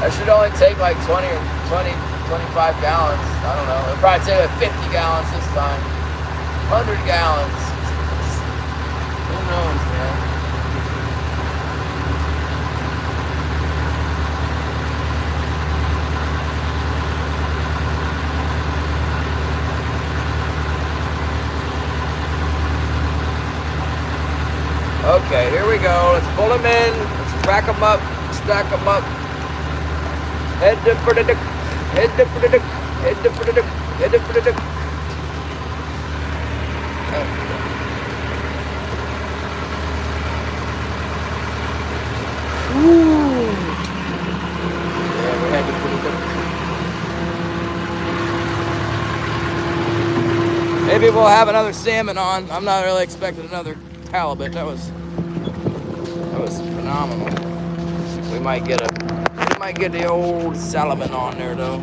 I should only take like 25 gallons. I don't know. It'll probably take like 50 gallons this time. 100 gallons. Who knows, man? Okay, here we go. Let's pull them in. Let's rack them up, stack them up. Head to for the dick. Head to for the dick. Head to for the dick. Head to for the dick. Ooh. Yeah, we're headed for the dick. Maybe we'll have another salmon on. I'm not really expecting another halibut. That was phenomenal. We might get the old salmon on there though.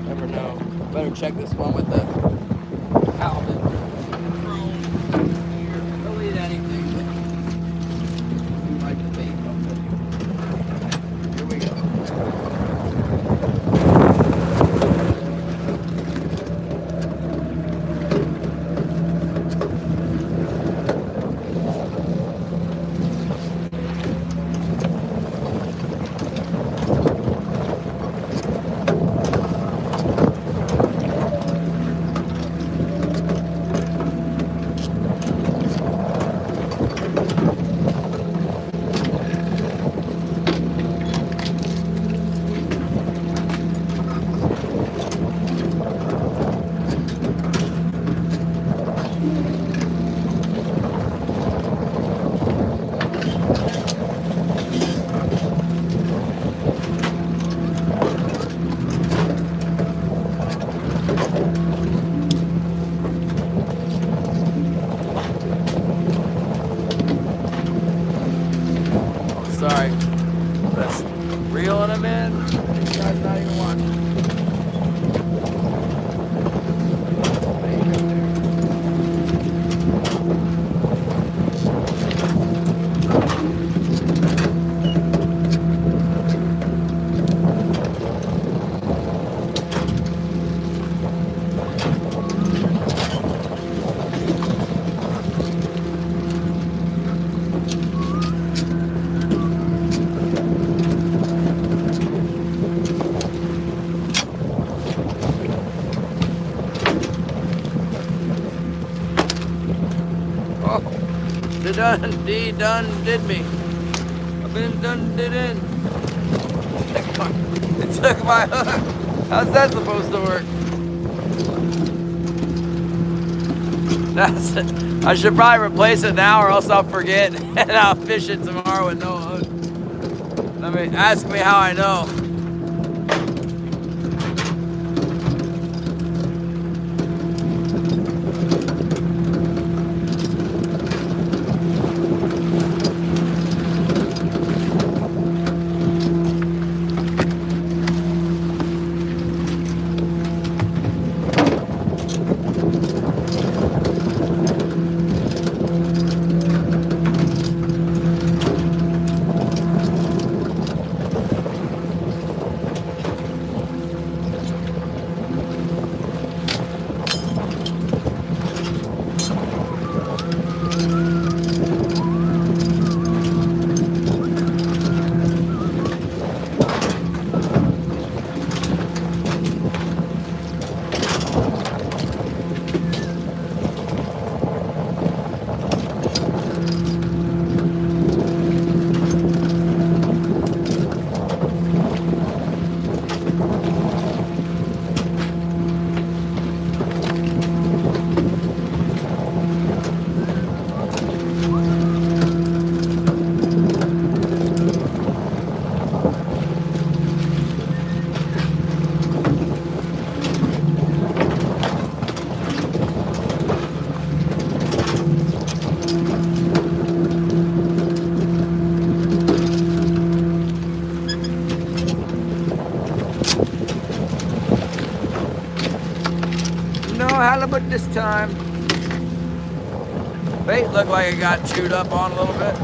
Never know. Better check this one with the halibut. Don't eat anything. Like the bait. Here we go. The done, did me. I've been done, did in. It took my hook. How's that supposed to work? That's it. I should probably replace it now or else I'll forget and I'll fish it tomorrow with no hook. Ask me how I know. No halibut this time. Bait looked like it got chewed up on a little bit.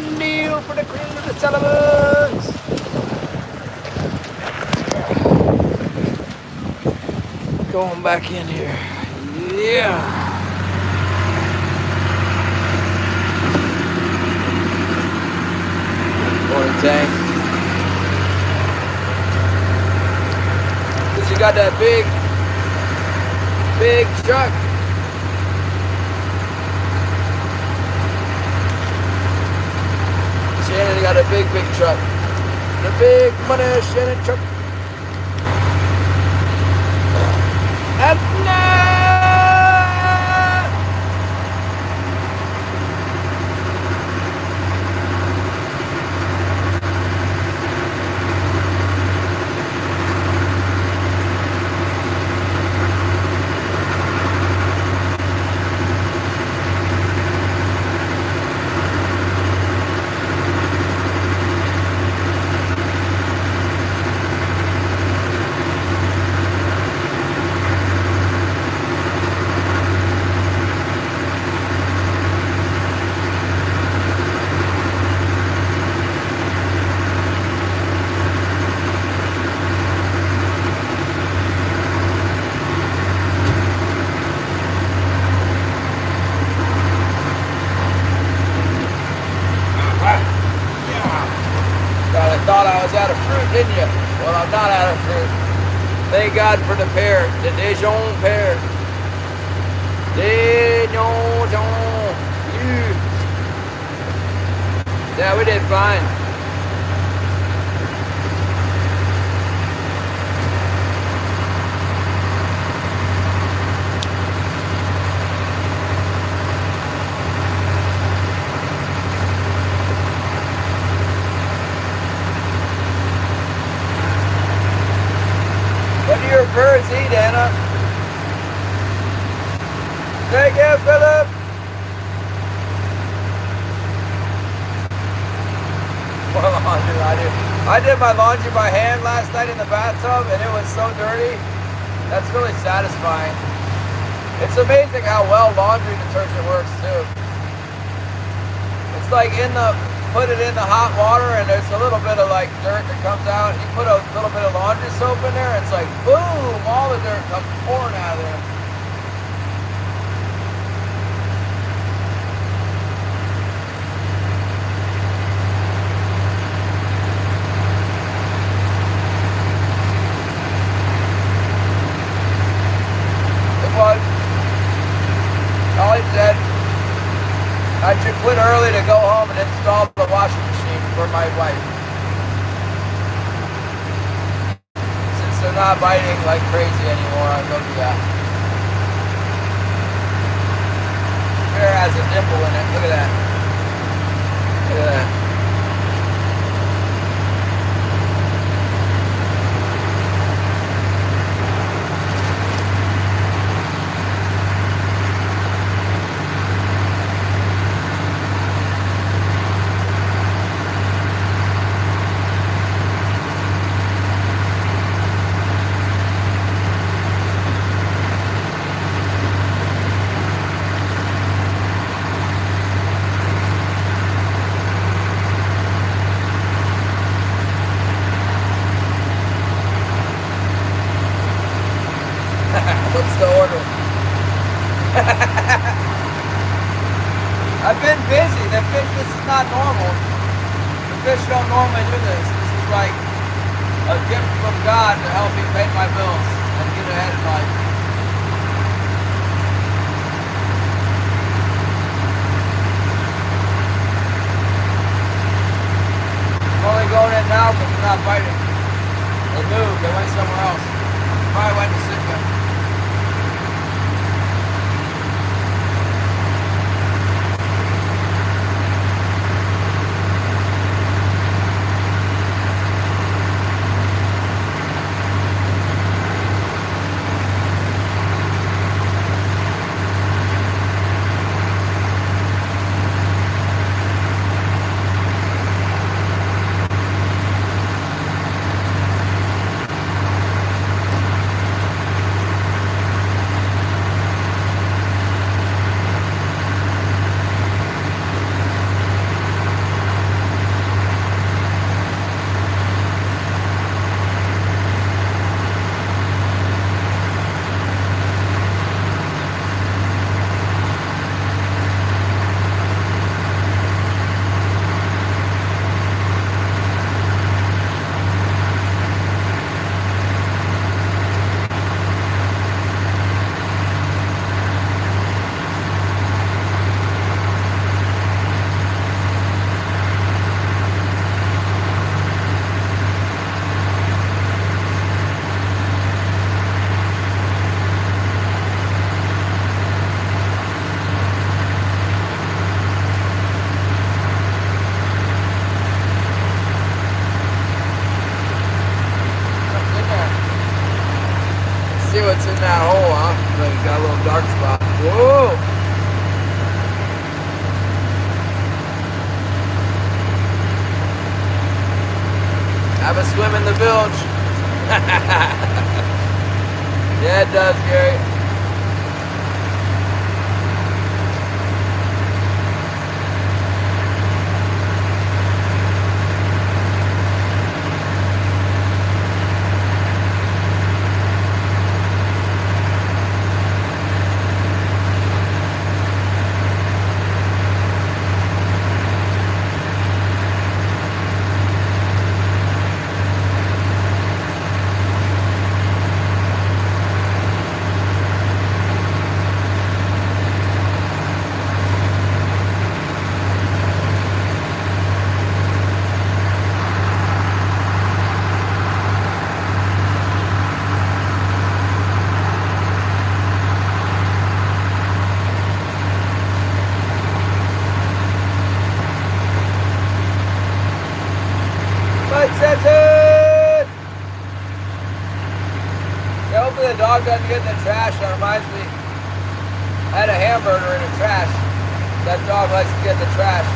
Kneel for the queen of the Solomons. Going back in here. Yeah. Water tank. Cause you got that big truck. Shannon got a big truck. The big money Shannon truck. And thought I was out of fruit, didn't you? Well, I'm not out of fruit. Thank God for the pear, the Dijon pear. Dijon. Yeah, we did fine. What do your birds eat, Anna? Thank you, Philip. What laundry I do? I did my laundry by hand last night in the bathtub, and it was so dirty. That's really satisfying. It's amazing how well laundry detergent works too. It's like put it in the hot water, and there's a little bit of like dirt that comes out. You put a little bit of laundry soap in there, and it's like boom, all the dirt comes pouring out of there. It was. Ollie said I should quit early to go home and install the washing machine for my wife. Since they're not biting like crazy anymore, I'll go do that. This bear has a dimple in it. Look at that. Look at that. What's the order? I've been busy. This is not normal. The fish don't normally do this. This is like a gift from God to help me pay my bills and get ahead in life. I'm only going in now because they're not biting. They moved. They went somewhere else. Probably went to Sitka. that hole, huh? Look, it's got a little dark spot. Whoa! Have a swim in the bilge. Yeah, it does, Gary. Yeah, hopefully the dog doesn't get in the trash. That reminds me, I had a hamburger in the trash. That dog likes to get in the trash.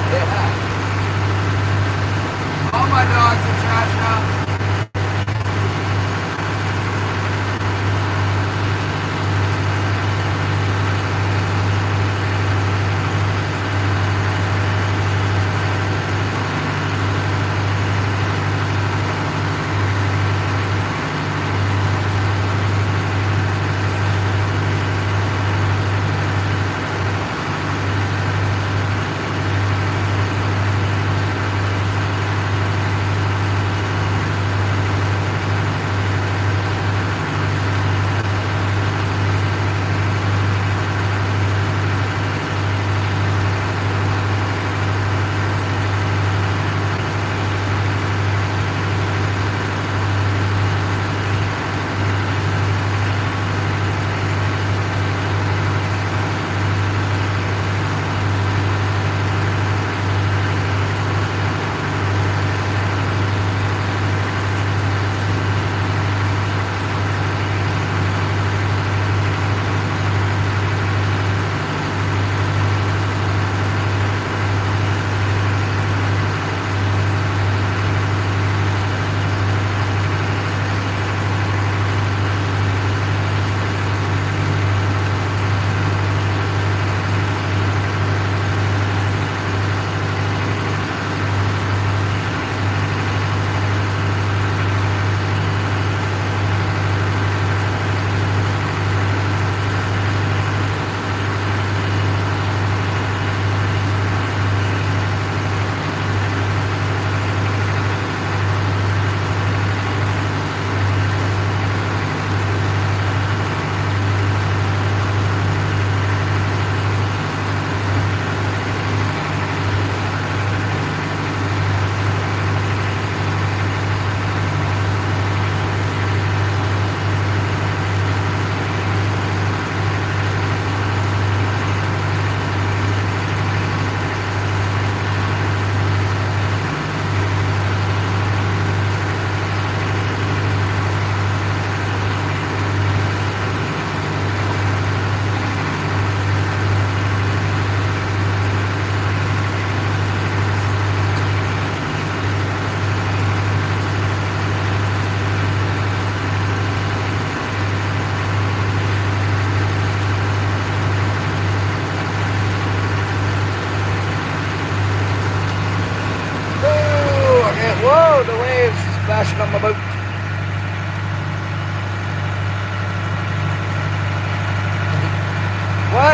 Yeah. All my dogs are trash now.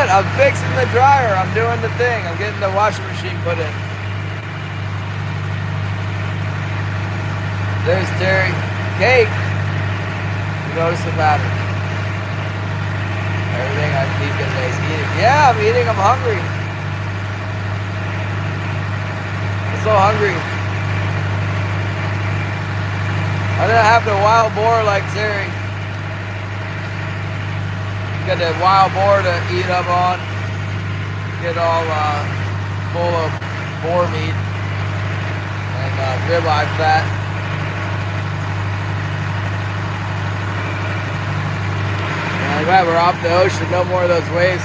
good. I'm fixing the dryer. I'm doing the thing. I'm getting the washing machine put in. There's Terry. Cake. You notice the pattern. Everything I keep getting is eating. Yeah, I'm eating. I'm hungry. I'm so hungry. I didn't have the wild boar like Terry. Got that wild boar to eat up on. Get all full of boar meat and ribeye fat. And right, we're off the ocean. No more of those waves.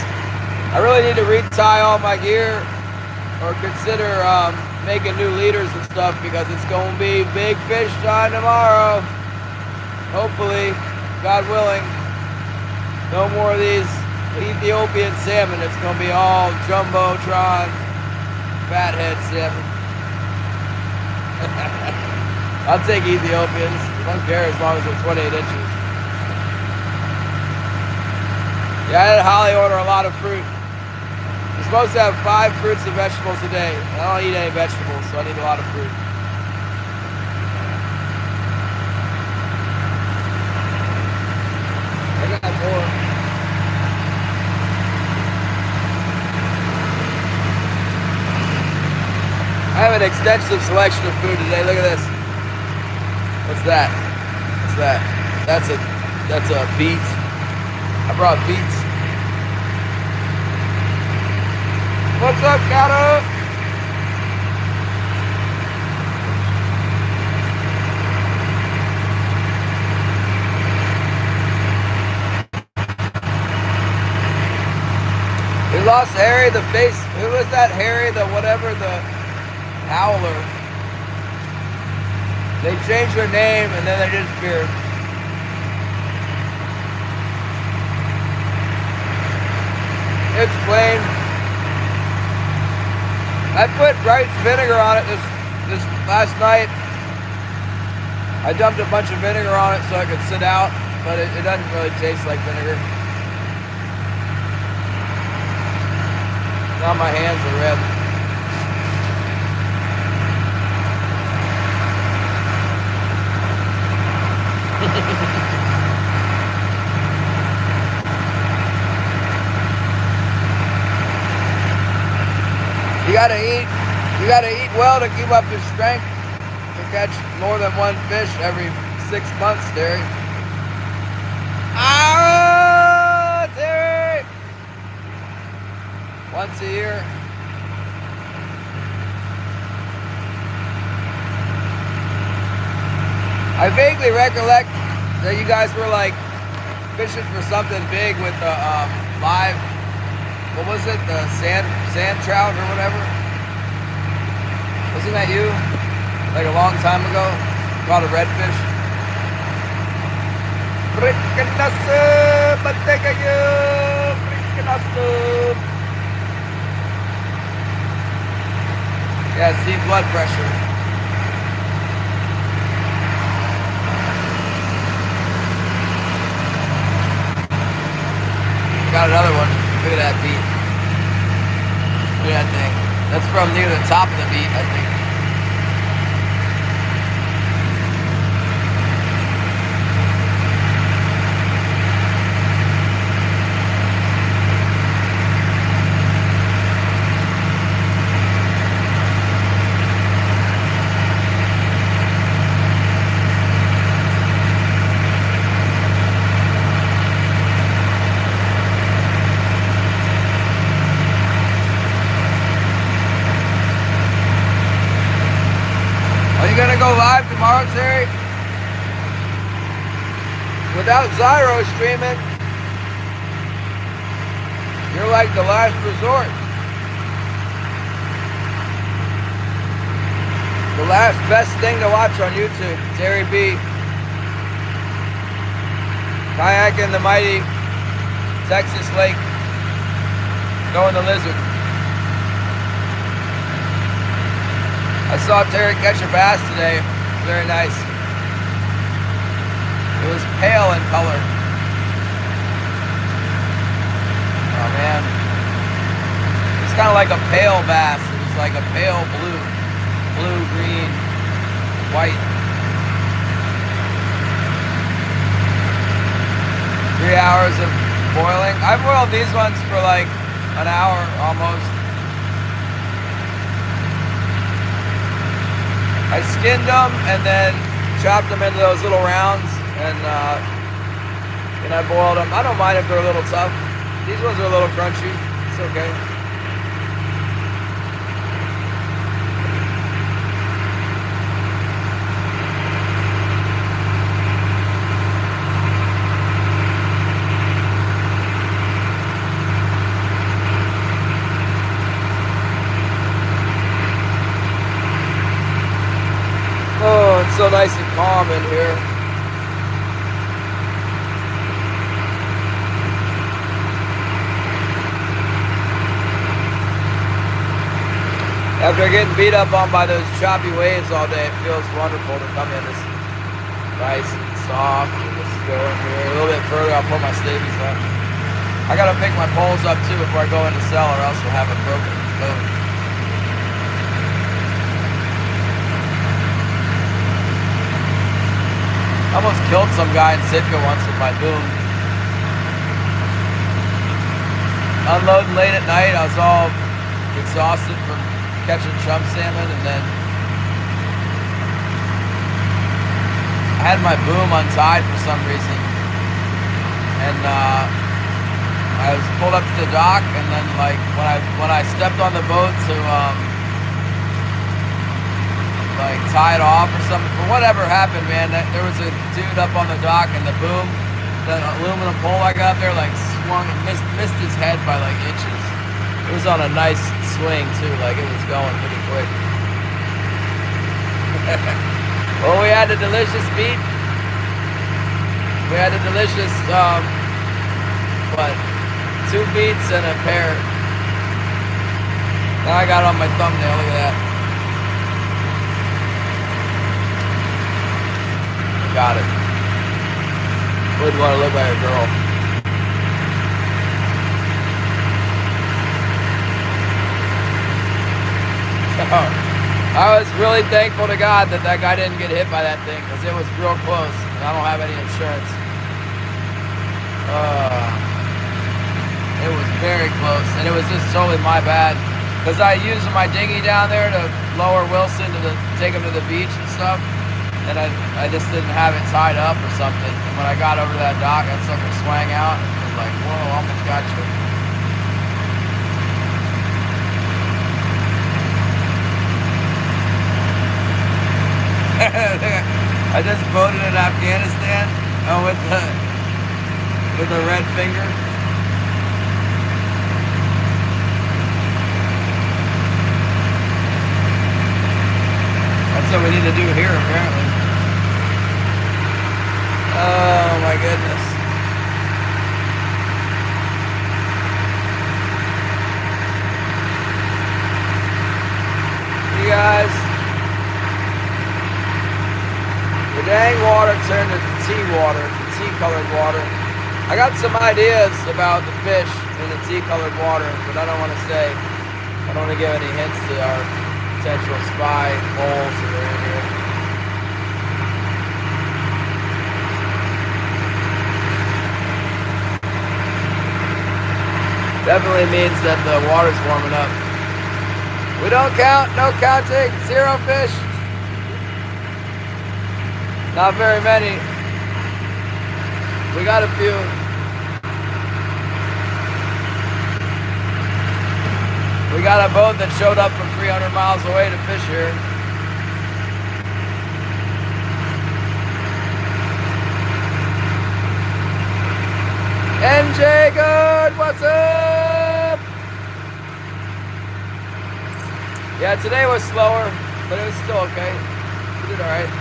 I really need to retie all my gear or consider making new leaders and stuff because it's going to be big fish time tomorrow. Hopefully, God willing. No more of these Ethiopian salmon. It's going to be all jumbotron, fathead salmon. I'll take Ethiopians. I don't care as long as they're 28 inches. Yeah, I had Holly order a lot of fruit. You're supposed to have 5 fruits and vegetables a day. I don't eat any vegetables, so I need a lot of fruit. I got more. I have an extensive selection of food today. Look at this. What's that? What's that? That's a beet. I brought beets. What's up, Gato? We lost Harry the face. Who was that? Harry the whatever, the howler. They changed their name and then they disappeared. It's plain. I put rice vinegar on it this last night. I dumped a bunch of vinegar on it so I could sit out, but it doesn't really taste like vinegar. Now my hands are red. You gotta eat well to keep up your strength to catch more than one fish every 6 months, Terry. Ah, Terry! Once a year. I vaguely recollect that you guys were like fishing for something big with the live, what was it, the sand trout or whatever? Wasn't that you? Like a long time ago? Caught a redfish? Yeah, see blood pressure. Got another one. Look at that beat. Look at that thing. That's from near the top of the beat, I think. Gonna go live tomorrow, Terry? Without Zyro streaming, you're like the last resort. The last best thing to watch on YouTube, Terry B. Kayaking the mighty Texas Lake, going the lizard. I saw Terry catch a bass today. Very nice. It was pale in color. Oh man. like a pale bass. It was like a pale blue, green, white. 3 hours of boiling. I boiled these ones for like an hour almost. I skinned them and then chopped them into those little rounds, and I boiled them. I don't mind if they're a little tough. These ones are a little crunchy. It's okay. Oh, it's so nice and calm in here. After getting beat up on by those choppy waves all day, it feels wonderful to come in. It's nice and soft. And just go in here a little bit further. I'll pull my stabies up. I gotta pick my poles up too before I go in the cell, or else we'll have a broken boat. I almost killed some guy in Sitka once with my boom. Unloading late at night, I was all exhausted from catching chum salmon, and then I had my boom untied for some reason, and I was pulled up to the dock, and then like when I stepped on the boat to like tie it off or something, for whatever happened, man, there was a dude up on the dock, and the boom, the aluminum pole I got there, like swung, missed his head by like inches. It was on a nice swing too, like it was going pretty quick. Well, we had a delicious meat. We had a delicious, 2 beets and a pear. Now I got it on my thumbnail, look at that. Got it. Wouldn't want to look like a girl. So, I was really thankful to God that guy didn't get hit by that thing, because it was real close, and I don't have any insurance. It was very close, and it was just totally my bad, because I used my dinghy down there to lower Wilson to take him to the beach and stuff. And I just didn't have it tied up or something. And when I got over to that dock, that sucker swang out. I was like, whoa, almost got you. I just voted in Afghanistan with the red finger. That's what we need to do here, apparently. Oh my goodness. You guys, the dang water turned to tea water, tea-colored water. I got some ideas about the fish in the tea-colored water, but I don't want to say. I don't want to give any hints to our potential spy holes that are in here. Definitely means that the water's warming up. We don't count, no counting, 0 fish. Not very many. We got a few. We got a boat that showed up from 300 miles away to fish here. NJ Good, what's up? Yeah, today was slower, but it was still okay. We did all right.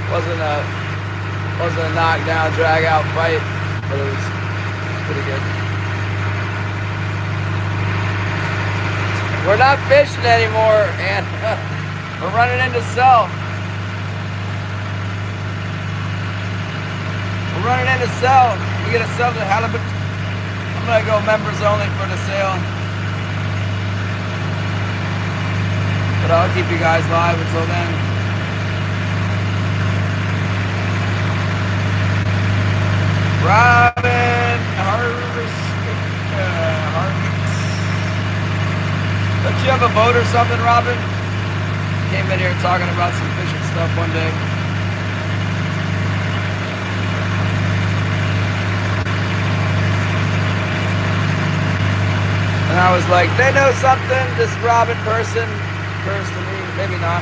Wasn't a knockdown, drag out fight, but it was pretty good. We're not fishing anymore, and we're running into cell. We're running into cell. We get a sell to Halibut. I'm gonna go members only for the sale. But I'll keep you guys live until then. Robin Harvest. Don't you have a boat or something, Robin? Came in here talking about some fishing stuff one day. And I was like, they know something, this Robin person. Cursed to me, maybe not.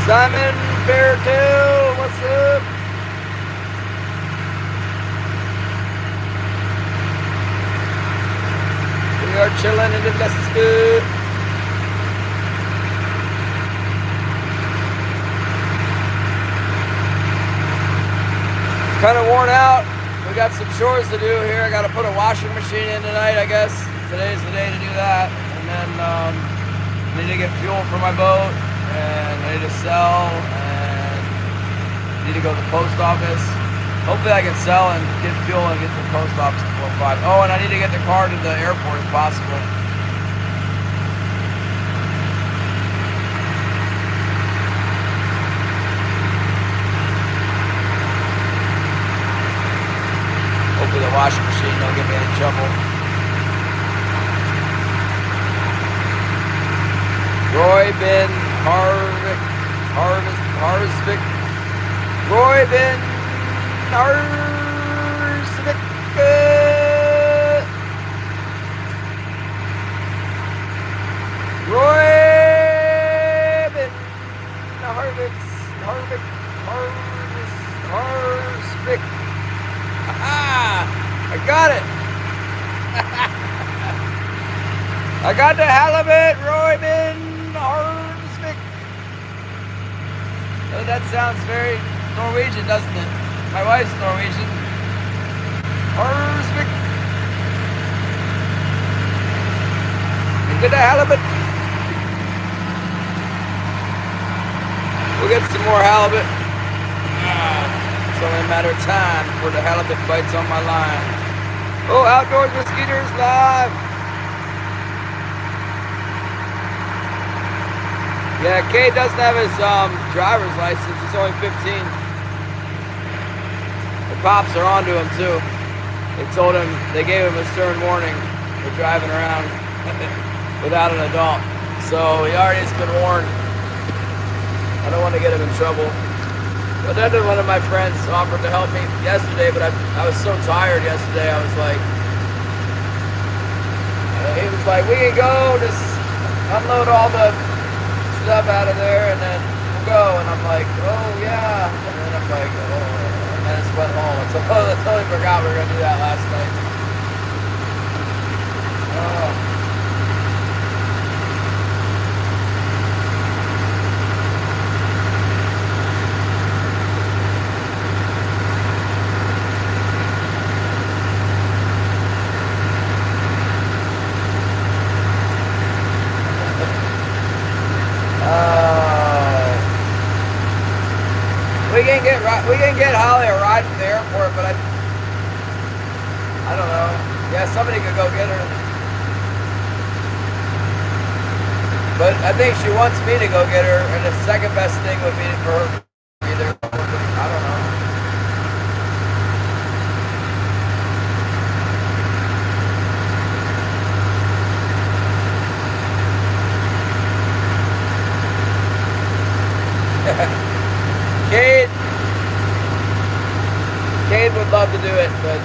Simon Fairtail, what's up? We are chilling and this is good. Kind of worn out. We got some chores to do here. I got to put a washing machine in tonight, I guess. Today's the day to do that. And then I need to get fuel for my boat. And I need to sell. And I need to go to the post office. Hopefully I can sell and get fuel and get to the post office before 5. Oh, and I need to get the car to the airport if possible. Hopefully the washing machine don't get me in trouble. Roy Ben Harvick. Roy Ben Harvick. Roy Ben Harvick. I got it. I got the halibut, Royman Arsvik. Oh, that sounds very Norwegian, doesn't it? My wife's Norwegian. Arsvik. You get the halibut. We'll get some more halibut. It's only a matter of time before the halibut bites on my line. Oh, Outdoors Mosquitoes live. Yeah, Kay doesn't have his driver's license. He's only 15. The cops are onto him too. They told him, they gave him a stern warning for driving around without an adult. So he already has been warned. I don't want to get him in trouble. But then one of my friends offered to help me yesterday, but I was so tired yesterday. I was like, he was like, we can go, just unload all the stuff out of there and then we'll go. And I'm like, oh yeah. And then I'm like, oh. And then I just went home. So I totally forgot we were going to do that last night. Oh. We can get Holly a ride from the airport, but I don't know. Yeah, somebody could go get her. But I think she wants me to go get her, and the second best thing would be for her to be there. I don't know. Cade would love to do it, but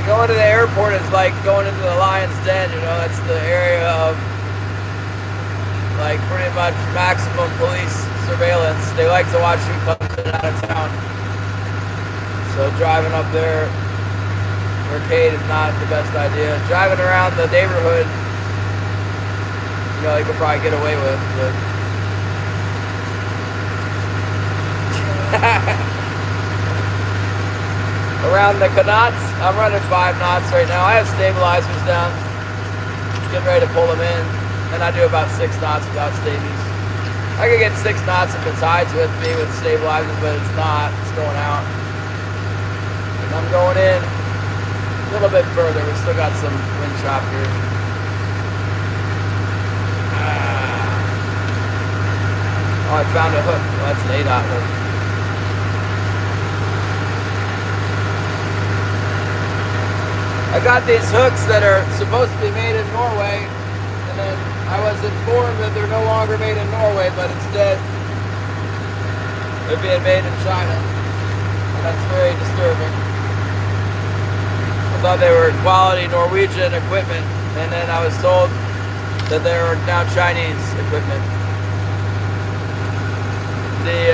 going to the airport is like going into the lion's den, you know. That's the area of like pretty much maximum police surveillance. They like to watch who comes in and out of town. So driving up there for Cade is not the best idea. Driving around the neighborhood, you know, you could probably get away with, but around the knots, I'm running 5 knots right now. I have stabilizers down, getting ready to pull them in, and I do about 6 knots without stabies. I could get 6 knots if the tide's with me with stabilizers, but it's not. It's going out. And I'm going in. A little bit further, we still got some wind chop here. Oh, I found a hook. Well, that's an 8-aught hook. I got these hooks that are supposed to be made in Norway, and then I was informed that they're no longer made in Norway, but instead they're being made in China, and that's very disturbing. I thought they were quality Norwegian equipment, and then I was told that they are now Chinese equipment. The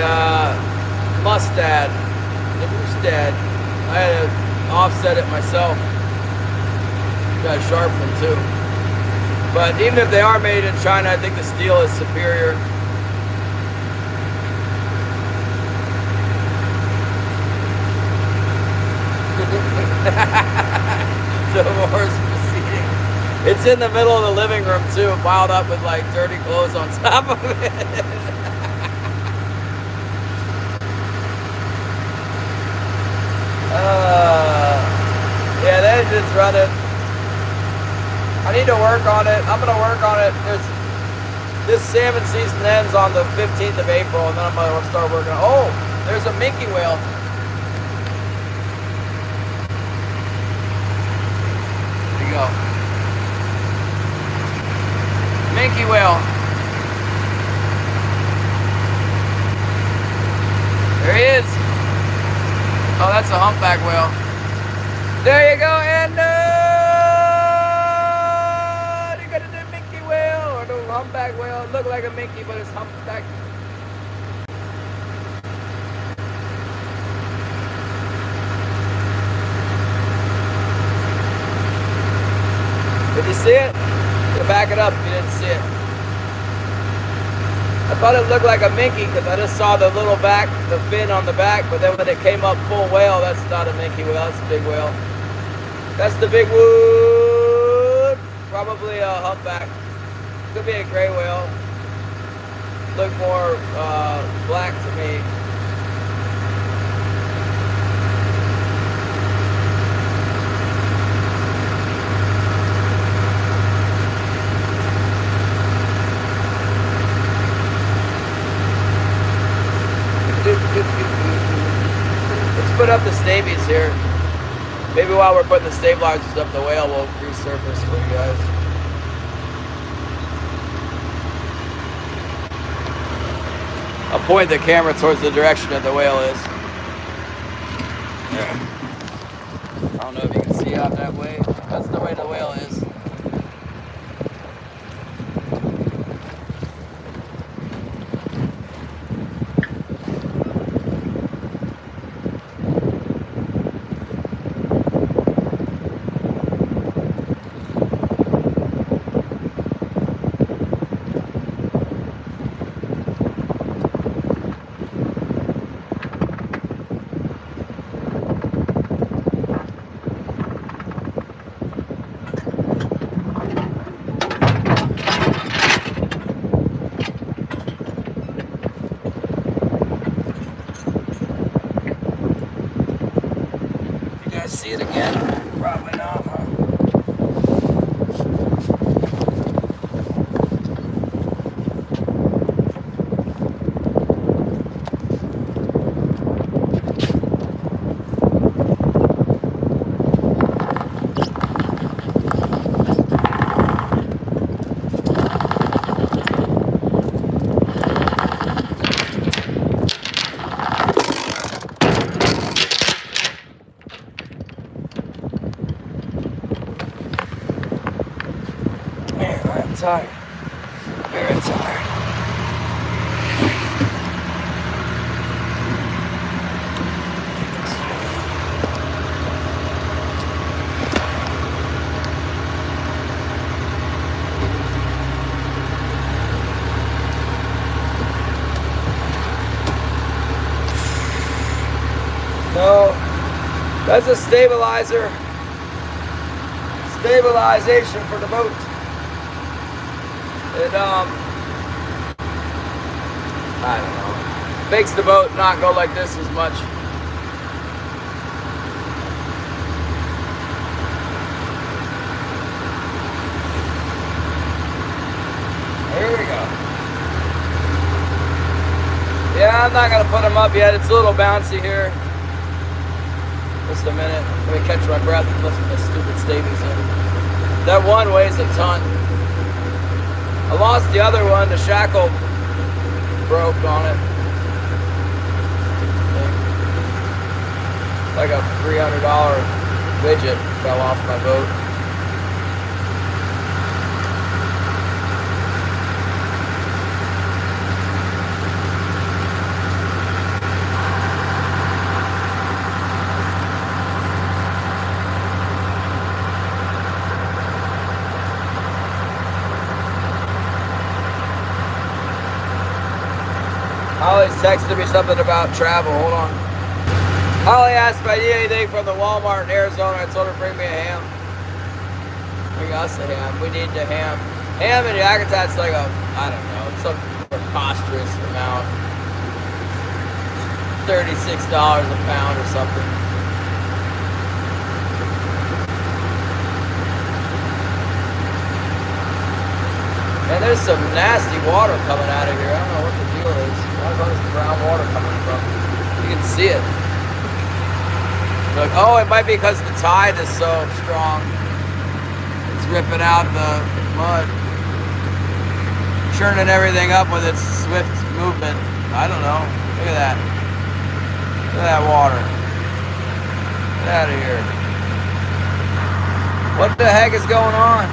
Mustad, I had to offset it myself. Got to sharpen them too. But even if they are made in China, I think the steel is superior. Divorce proceeding. It's in the middle of the living room too, piled up with like dirty clothes on top of it. Yeah, the engine's running. I need to work on it. I'm gonna work on it. This salmon season ends on the 15th of April, and then I'm gonna start working on it. Oh, there's a minke whale. There you go. Minke whale. There he is. Oh, that's a humpback whale. There you go, and you got a minke whale or the humpback whale. It looked like a minke, but it's humpback. Did you see it? You back it up if you didn't see it. I thought it looked like a minke because I just saw the little back, the fin on the back, but then when it came up full whale, that's not a minke whale, that's a big whale. That's the big wood. Probably a humpback. Could be a gray whale. Look more black to me. Let's put up the stabies here. Maybe while we're putting the stabilizers up, the whale will resurface for you guys. I'll point the camera towards the direction that the whale is. I don't know if you can see out that way. That's the way the whale is. See it again? Probably not, huh? Tired. Very tired. No, that's a stabilizer. Stabilization for the boat. It, I don't know, makes the boat not go like this as much. Yeah, I'm not gonna put them up yet. It's a little bouncy here. Just a minute. Let me catch my breath and listen to this stupid statements in. That one weighs a ton. I lost the other one. The shackle broke on it. Like a $300 widget fell off my boat. Holly's texted me something about travel. Hold on. Holly asked if I need anything from the Walmart in Arizona. I told her bring me a ham. Bring us a ham. We need the ham. Ham in Yakutat's like a, I don't know, some preposterous amount. $36 a pound or something. And there's some nasty water coming out of here. I don't know what the deal is. Why is the brown water coming from? You can see it. Like, oh, it might be because the tide is so strong. It's ripping out the mud. Churning everything up with its swift movement. I don't know. Look at that. Look at that water. Get out of here. What the heck is going on?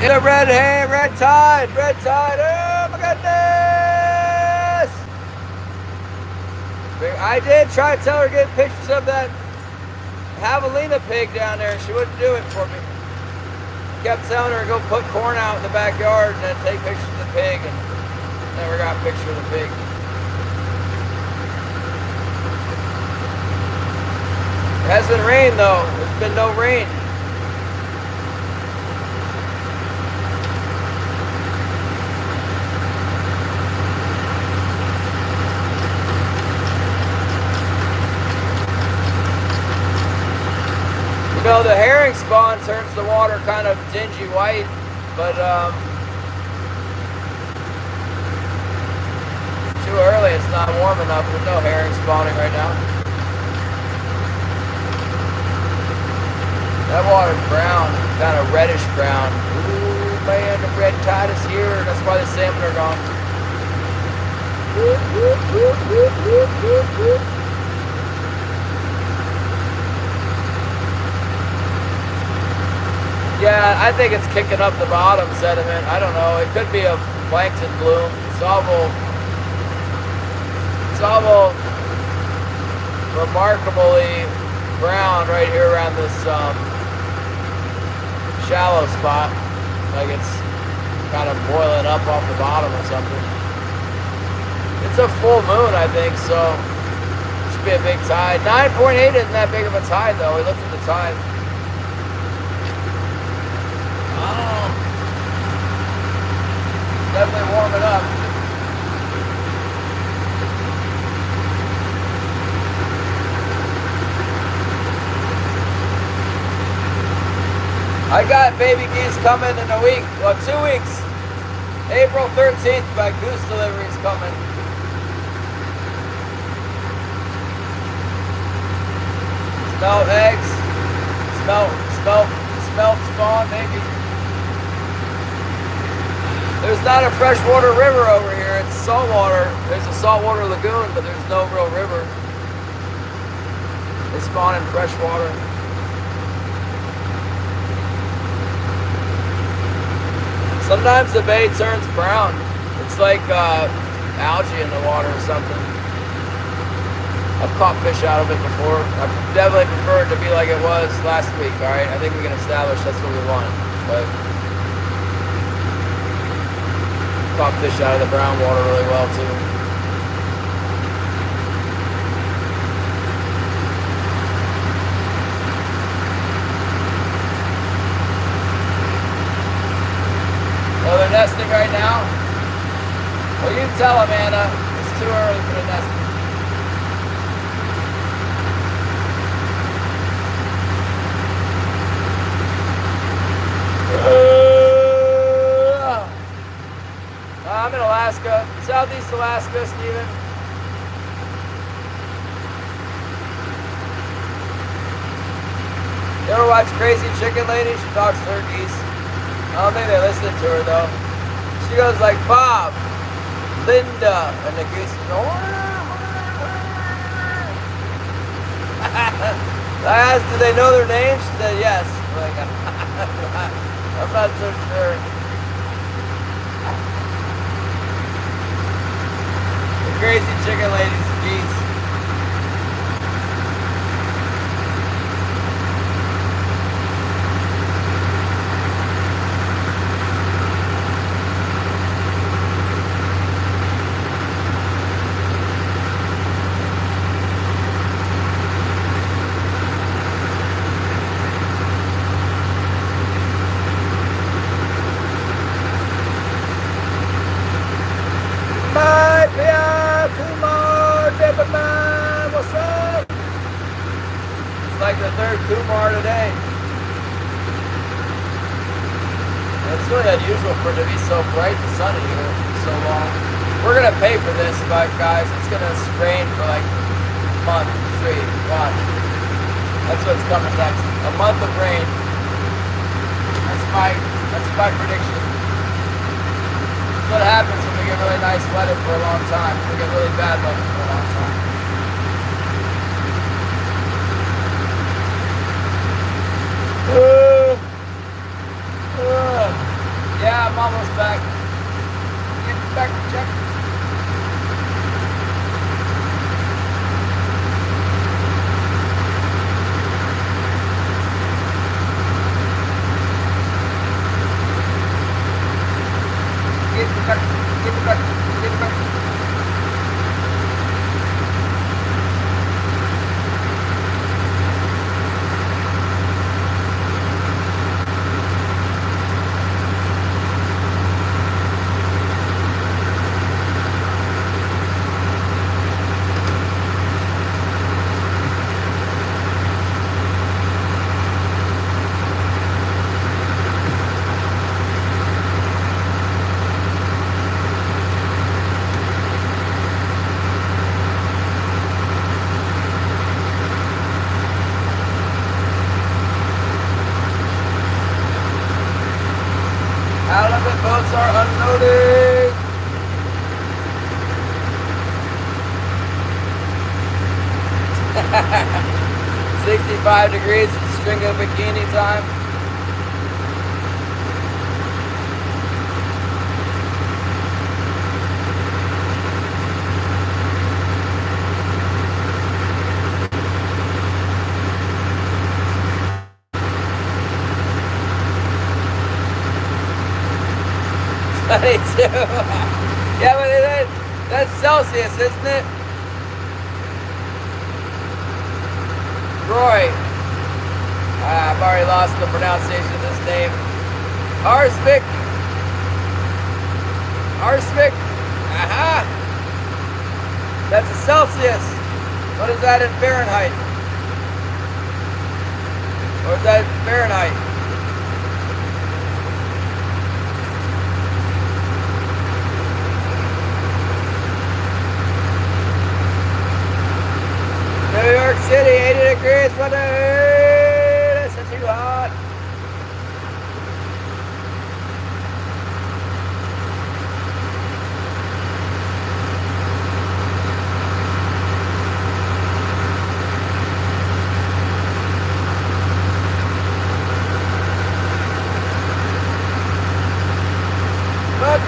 In a red tide, oh my goodness! I did try to tell her to get pictures of that javelina pig down there. She wouldn't do it for me. Kept telling her to go put corn out in the backyard and then take pictures of the pig, and never got a picture of the pig. It hasn't rained though. There's been no rain. You know, the herring spawn turns the water kind of dingy white, but it's too early. It's not warm enough. There's no herring spawning right now. That water's brown, kind of reddish brown. Ooh, man, the red tide is here. That's why the salmon are gone. Whoop, whoop, whoop, whoop, whoop, whoop, whoop. Yeah, I think it's kicking up the bottom sediment. I don't know. It could be a plankton bloom. It's all remarkably brown right here around this shallow spot. Like it's kind of boiling up off the bottom or something. It's a full moon, I think, so it should be a big tide. 9.8 isn't that big of a tide, though. We looked at the tide. Definitely warming up. I got baby geese coming in a week, well, 2 weeks. April 13th, my goose delivery's coming. Smell eggs. Smell spawn, maybe. There's not a freshwater river over here. It's saltwater. There's a saltwater lagoon, but there's no real river. They spawn in freshwater. Sometimes the bay turns brown. It's like algae in the water or something. I've caught fish out of it before. I definitely prefer it to be like it was last week, alright? I think we can establish that's what we want. But caught fish out of the brown water really well too. Oh, they're nesting right now? Well, you tell them, Anna. It's too early for the nesting. I'm in Alaska, Southeast Alaska, Steven. You ever watch Crazy Chicken Lady? She talks to her geese. I don't think they listen to her though. She goes like, Bob, Linda, and the geese go, I asked, do they know their names? She said yes. I'm like, I'm not so sure. The Crazy Chicken Lady's geese. What's up? It's like the third Kumar today. It's really unusual for it to be so bright and sunny here so long. We're gonna pay for this, but guys, it's gonna rain for like a month straight. Watch. That's what's coming next. A month of rain. That's my prediction. That's what happens when we get really nice weather for a long time. We get really bad weather for a long time. Yeah, I'm almost back. Get back to check. Get back. Halibut boats are unloading. $65 degrees, string of bikini time. Yeah, but that's Celsius, isn't it? Roy. I've already lost the pronunciation of this name. Arsvik. Aha. That's a Celsius. What is that in Fahrenheit? Or is that Fahrenheit? New York City, 80 degrees, but it's too hot. But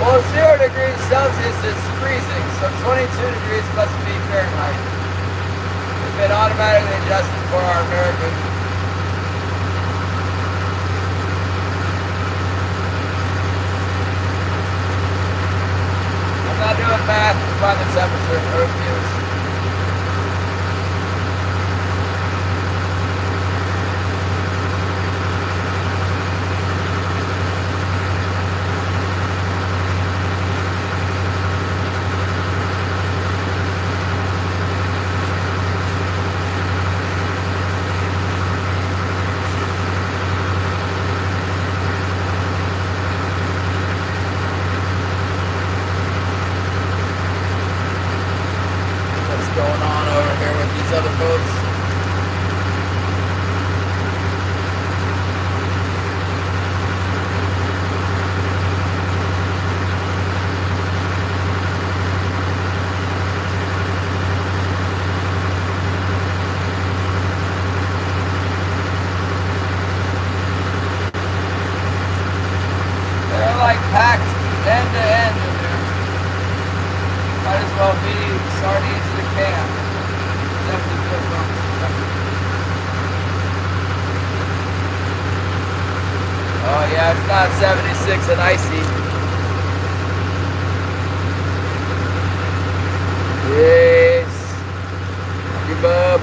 well, 0 degrees Celsius is freezing, so 22 degrees must be Fahrenheit. We've been automatically adjusted for our American. I'm not doing math to find the temperature in Earth views. going on over here with these other boats. They're like packed end to end in there. Might as well be sardines in a can. 70-foot boats. Oh yeah, it's not 76 and icy. Yes. You bub.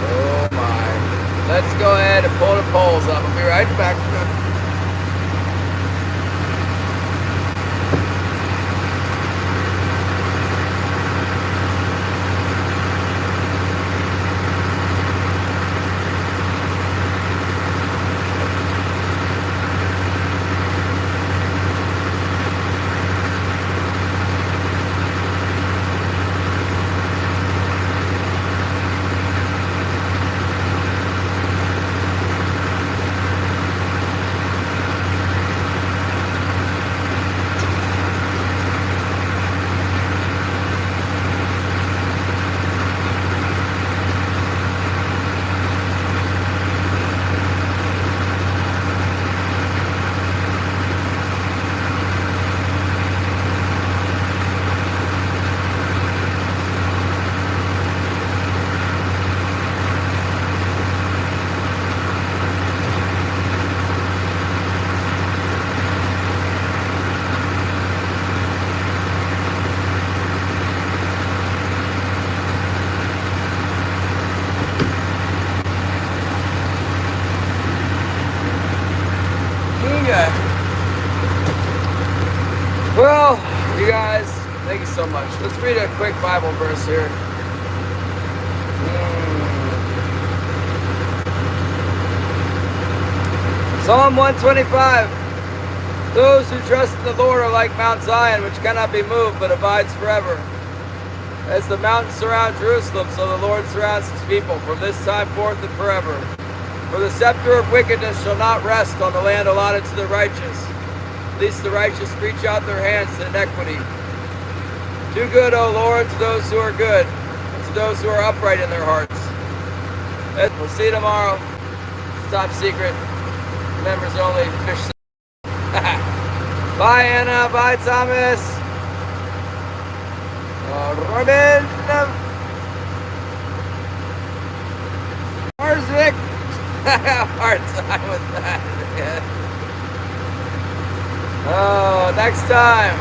Oh my. Let's go ahead and pull the poles up. I'll be right back. Well, you guys, thank you so much. Let's read a quick Bible verse here. Psalm 125. Those who trust in the Lord are like Mount Zion, which cannot be moved, but abides forever. As the mountains surround Jerusalem, so the Lord surrounds his people from this time forth and forever. For the scepter of wickedness shall not rest on the land allotted to the righteous. Lest the righteous reach out their hands to iniquity. Do good, O Lord, to those who are good, and to those who are upright in their hearts. We'll see you tomorrow. It's top secret. Members only. Fish. Bye, Anna. Bye, Thomas. Robin. Where's Vic? Hard time with that. Oh, next time.